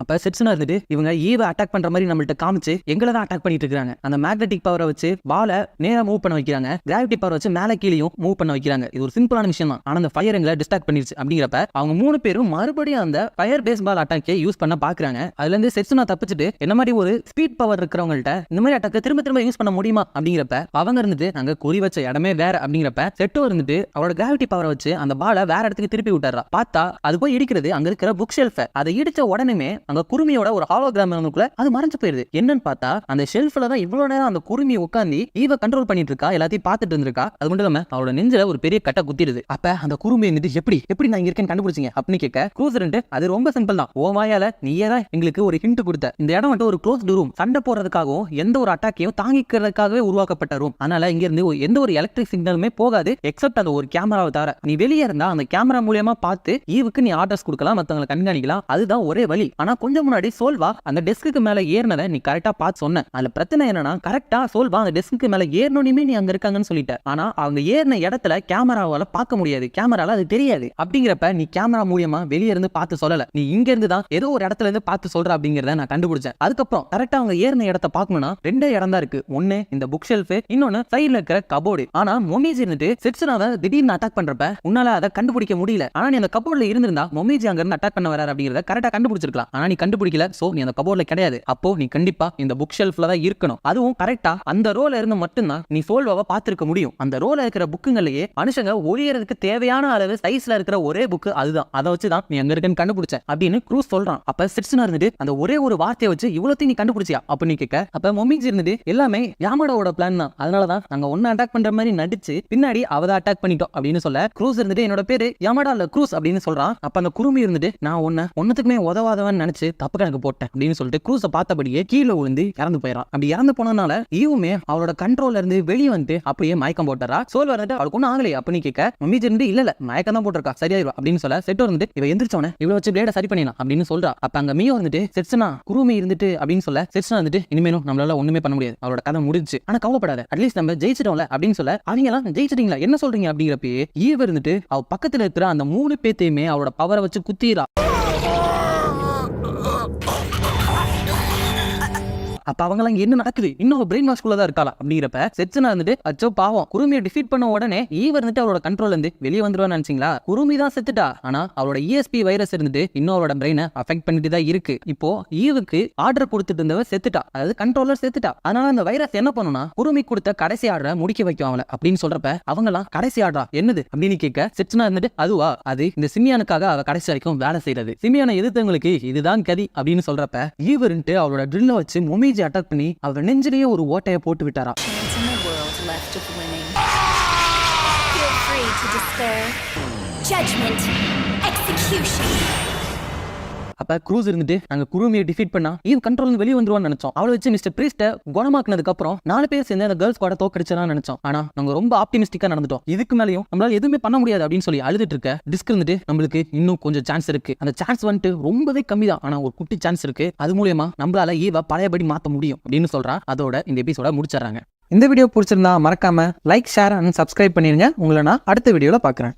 அப்ப செட்ஸ்னா இருந்துட்டு இவங்க ஈவை அட்டாக் பண்ற மாதிரி நம்மள்ட்ட காமிச்சு எங்களை தான் அட்டாக் பண்ணிட்டு இருக்காங்க. அந்த மேக்னெட்டிக் பவரை வச்சு பாலை நேரா மூவ் பண்ண வைக்கிறாங்க, கிராவிட்டி பவர் வச்சு மேலே கீழேயும் மூவ் பண்ண வைக்கிறாங்க. இது ஒரு சிம்பிளான விஷயம் தான், ஆனா அந்த ஃபயர் எங்களை டிஸ்ட்ராக்ட் பண்ணிருச்சு. அப்படிங்கிறப்ப அவங்க 3 பேரும் மறுபடியும் அந்த ஃபயர் பேஸ் பால் அட்டாக்கை யூஸ் பண்ண பாக்குறாங்க. அதுல இருந்து செட்ஸ்னா தப்பிச்சுட்டு என்ன மாதிரி ஒரு ஸ்பீட் பவர் இருக்கிறவங்கள்ட்ட இந்த மாதிரி அட்டாக்கை திரும்ப யூஸ் பண்ண முடியுமா அப்படிங்கிறப்ப அவங்க இருந்துட்டு நாங்க குறி வச்ச இடமே வேற அப்படிங்கிறப்ப செட்டோ இருந்துட்டு அவரோட கிராவிட்டி பவரை வச்சு அந்த பாலை வேற இடத்துக்கு திருப்பி விட்டுறா. பார்த்தா அது போய் இடிக்கிறது அங்க இருக்கிற புக் ஷெல்ஃப். அதை இடிச்ச உடனே அங்க குருமியோட ஒரு ஹாலோகிராம் அது மறைஞ்சு போயிருது. என்னன்னு பார்த்தா அந்த ஷெல்ஃப்ல தான் இவ்வளவு நேரம் அந்த குருமி உட்கார்ந்து ஈவ கண்ட்ரோல் பண்ணிட்டு இருக்கா, எல்லாத்தையும் பார்த்துட்டு இருந்திருக்கா. அது மட்டும் இல்லாம அவரோட நெஞ்சில ஒரு பெரிய கட்டை குத்திடுது. அப்ப அந்த குருமி வந்துட்டு எப்படி நான் இங்க இருக்கேன்னு கண்டுபிடிச்சீங்க அப்படின்னு கேட்க க்ரூஸ் அது ரொம்ப சிம்பிள் தான், ஓ வாயால நீயே தான் எங்களுக்கு ஒரு ஹிண்ட் கொடுத்த. இந்த இடம் மட்டும் ஒரு க்ளோஸ்ட் ரூம், சண்டை போடுறதுக்காகவும் எந்த ஒரு அட்டாக்கையும் தாங்கிக்கிறதுக்காகவே உருவாக்கப்பட்ட ரூம். அதனால இங்க இருந்து எந்த ஒரு எலக்ட்ரிக் சிக்னலுமே போகாது எக்ஸப்ட் அந்த ஒரு கேமராவை தவிர. நீ வெளியே இருந்தா அந்த கேமரா மூலியமா பார்த்து ஈவுக்கு நீ ஆர்டர்ஸ் கொடுக்கலாம், மத்தவங்களை கண்காணிக்கலாம். அதுதான் ஒரே வழி. ஆனா கொஞ்சம் முன்னாடி சோல்வா அந்த டெஸ்க்கு மேல ஏறினதை நீ கரெக்டா பார்த்து சொன்ன. அதுல பிரச்சனை என்னன்னா கரெக்டா சோல்வா அந்த டெஸ்க்கு மேல ஏறணுமே நீ அங்க இருக்காங்கன்னு சொல்லிட்ட. ஆனா அவங்க ஏறின இடத்துல கேமராவால பார்க்க முடியாது, கேமரால அது தெரியாது. அப்படிங்கிறப்ப நீ கேமரா மூலியமா வெளியே இருந்து பார்த்து சொல்லல, நீ இங்க இருந்து தான் ஏதோ ஒரு இடத்துல இருந்து பார்த்து சொல்ற அப்படிங்கறத நான் கண்டுபிடிச்சேன். அதுக்கப்புறம் கரெக்டா அவங்க ஏறின இடத்தை பார்க்கணும்னா 2 இடம் தான் இருக்கு. ஒன்னு இந்த புக் ஷெல்ஃப், இன்னொன்னு சைடுல இருக்கிற கபோர்டு. ஆனா மொமிஜி இருந்துட்டு செட்ஸ்னாவை திடீர்னு அட்டாக் பண்றப்ப உன்னால அதை கண்டுபிடிக்க முடியல. ஆனா நீ அந்த கபோர்ட்ல இருந்திருந்தா மொமிஜி அங்க இருந்து அட்டாக் பண்ண வராரு அப்படிங்கறத கரெக்டா கண்டுபிடிச்சிருக்கலாம். ஆனா நீ கண்டுபிடிக்கல, சோ நீ அந்த கபோர்ட்ல கிடையாது. அப்போ நீ கண்டிப்பா இந்த புக் ஷெல்ஃப்ல தான் இருக்கணும். அதுவும் கரெக்டா அந்த ரோல இருந்து மட்டும்தான் நீ சோல்வாவை பார்த்திருக்க முடியும். அந்த ரோல இருக்கிற புக்குங்களையே மனுஷங்க ஒளியறதுக்கு தேவையான அளவு சைஸ்ல இருக்கிற ஒரே புக்கு அதுதான். அதை வச்சுதான் நீ அங்க இருக்கன்னு கண்டுபிடிச்ச அப்படின்னு க்ரூஸ் சொல்றான். அப்ப செட்ஸ்னா இருந்துட்டு அந்த ஒரே ஒரு வார்த்தையை வச்சு இவ்வளத்தையும் நீ கண்டுபிடிச்சியா அப்படின்னு கேட்க, அப்ப மொமிஜி இருந்துட்டு எல்லாமே யாமடாவோட பிளான் தான், அதனாலதான் நாங்க ஒன்னு அட்டாக் பண்ற மாதிரி நடிச்சு பின்னாடி அவத அட்டாக் பண்ணிட்டோம் அப்படின்னு சொல்ல, க்ரூஸ் இருந்துட்டு என்னோட பேரு யாமடா இல்ல க்ரூஸ் அப்படின்னு சொல்றான். அப்ப அந்த குருமி இருந்துட்டு நான் ஒன்னத்துக்குமே உதவாதவன் நினைச்சு தப்பு கணக்கு போட்டேன் அப்படின்னு சொல்லிட்டு க்ரூஸை பார்த்தபடியே கீழே விழுந்து இறந்து போயிடான். அப்படி இறந்து போனதுனால ஈவுமே அவளோட கண்ட்ரோல்ல இருந்து வெளியே வந்து அப்படியே மயக்கம் போட்டுறா. சோல் வந்துட்டு அவளுக்கு ஒன்னும் ஆகலையே அப்படின்னு கேட்க, மம்மிஜி இருந்து இல்ல மயக்கம் தான் போட்டிருக்கா, சரியாயிருவா அப்படின்னு சொல்ல, செட்டோ இருந்துட்டு இவ எந்திரிச்சோன இவ்வளவு வச்சு பிளேட சரி பண்ணிடலாம் அப்படின்னு சொல்றா. அப்ப அங்க மீயோ வந்துட்டு செட்ஸ்னா குருமி இருந்துட்டு அப்படின்னு சொல்ல, செட்ஸ்னா வந்துட்டு இனிமேலும் நம்மளால ஒண்ணுமே பண்ண முடியாது, அவளோட கதை முடிஞ்சு, ஆனா கவலைப்படாத அட்லீஸ்ட் நம்ம ஜெயிச்சிட்டோம்ல அப்படின்னு சொல்ல, அவங்க எல்லாம் ஜெயிச்சிட்டீங்களா என்ன சொல்றீங்க அப்படிங்கிறப்ப ஈவ இருந்துட்டு அவ பக்கத்துல இருக்கிற அந்த 3 பேத்தையுமே அவளோட பவரை வச்சு குத்திரா. அப்ப அவங்கலாம் என்ன நடக்குது, இன்னும் பிரெயின் வாஷ்குள்ள தான் இருக்காளா அப்படிங்கிறப்ப செட்ஸ்னா வந்துட்டு அச்சோ பாவம் குருமியை டிஃபீட் பண்ண உடனே ஈவ இருந்துட்டு அவளோட கண்ட்ரோல் இருந்து வெளியே வந்துருவான்னு நினைச்சீங்களா? குருமி தான் செத்துட்டா, ஆனா அவளோட ESP வைரஸ் இருந்துட்டு இன்னும் அவளோட பிரெயினை அஃபெக்ட் பண்ணிட்டு தான் இருக்கு. இப்போ ஈவுக்கு ஆர்டர் கொடுத்துட்டு இருந்தவ செத்துட்டா, அதாவது கண்ட்ரோலர் செத்துட்டா. அதனால அந்த வைரஸ் என்ன பண்ணுனா குருமி கொடுத்த கடைசி ஆர்டரை முடிக்க வைக்கும் அவளை அப்படின்னு சொல்றப்ப அவங்கலாம் கடைசி ஆர்டரா என்னது அப்படின்னு கேட்க, செட்ஸ்னா இருந்துட்டு அதுவா அது இந்த சிமியானுக்காக அவ கடைசி வரைக்கும் வேலை செய்யறது, சிமியானை எதிர்த்தவங்களுக்கு இதுதான் கதி அப்படின்னு சொல்றப்ப ஈவருன்ட்டு அவளோட ட்ரில்ல வச்சு மொமி அட்டாக் பண்ணி அவர் நெஞ்சிலேயே ஒரு ஓட்டையை போட்டு விட்டாரா. அப்ப க்ரூஸ் இருந்துட்டு நாங்க குருமியை டிஃபீட் பண்ணா ஈவ் கண்ட்ரோல் வெளியே வந்துருவான்னு நினைச்சோம். அவளை வச்சு மிஸ்டர் பிரீஸ்ட குணமாக்குனதுக்கு அப்புறம் 4 பேர் சேர்ந்து அந்த கேர்ள்ஸ் கூட தோக்கடிச்சலாம் நினைச்சோம். ஆனா நாங்க ரொம்ப ஆப்டிமிஸ்டிக்கா நடந்துட்டோம். இதுக்கு மேலேயும் நம்மளால எதுவுமே பண்ண முடியாது அப்படின்னு சொல்லி அழுதுட்டு இருக்க டிஸ்க் இருந்துட்டு நம்மளுக்கு இன்னும் கொஞ்சம் சான்ஸ் இருக்கு. அந்த சான்ஸ் வந்துட்டு ரொம்பவே கம்மி தான், ஆனா ஒரு குட்டி சான்ஸ் இருக்கு. அது மூலியமா நம்மளால ஈவ பழையபடி மாத்த முடியும் அப்படின்னு சொல்றா. அதோட இந்த எபிசோட முடிச்சிடறாங்க. இந்த வீடியோ பிடிச்சிருந்தா மறக்காம லைக், ஷேர் அண்ட் சப்ஸ்கிரைப் பண்ணிருங்க. உங்களை நான் அடுத்த வீடியோல பாக்குறேன்.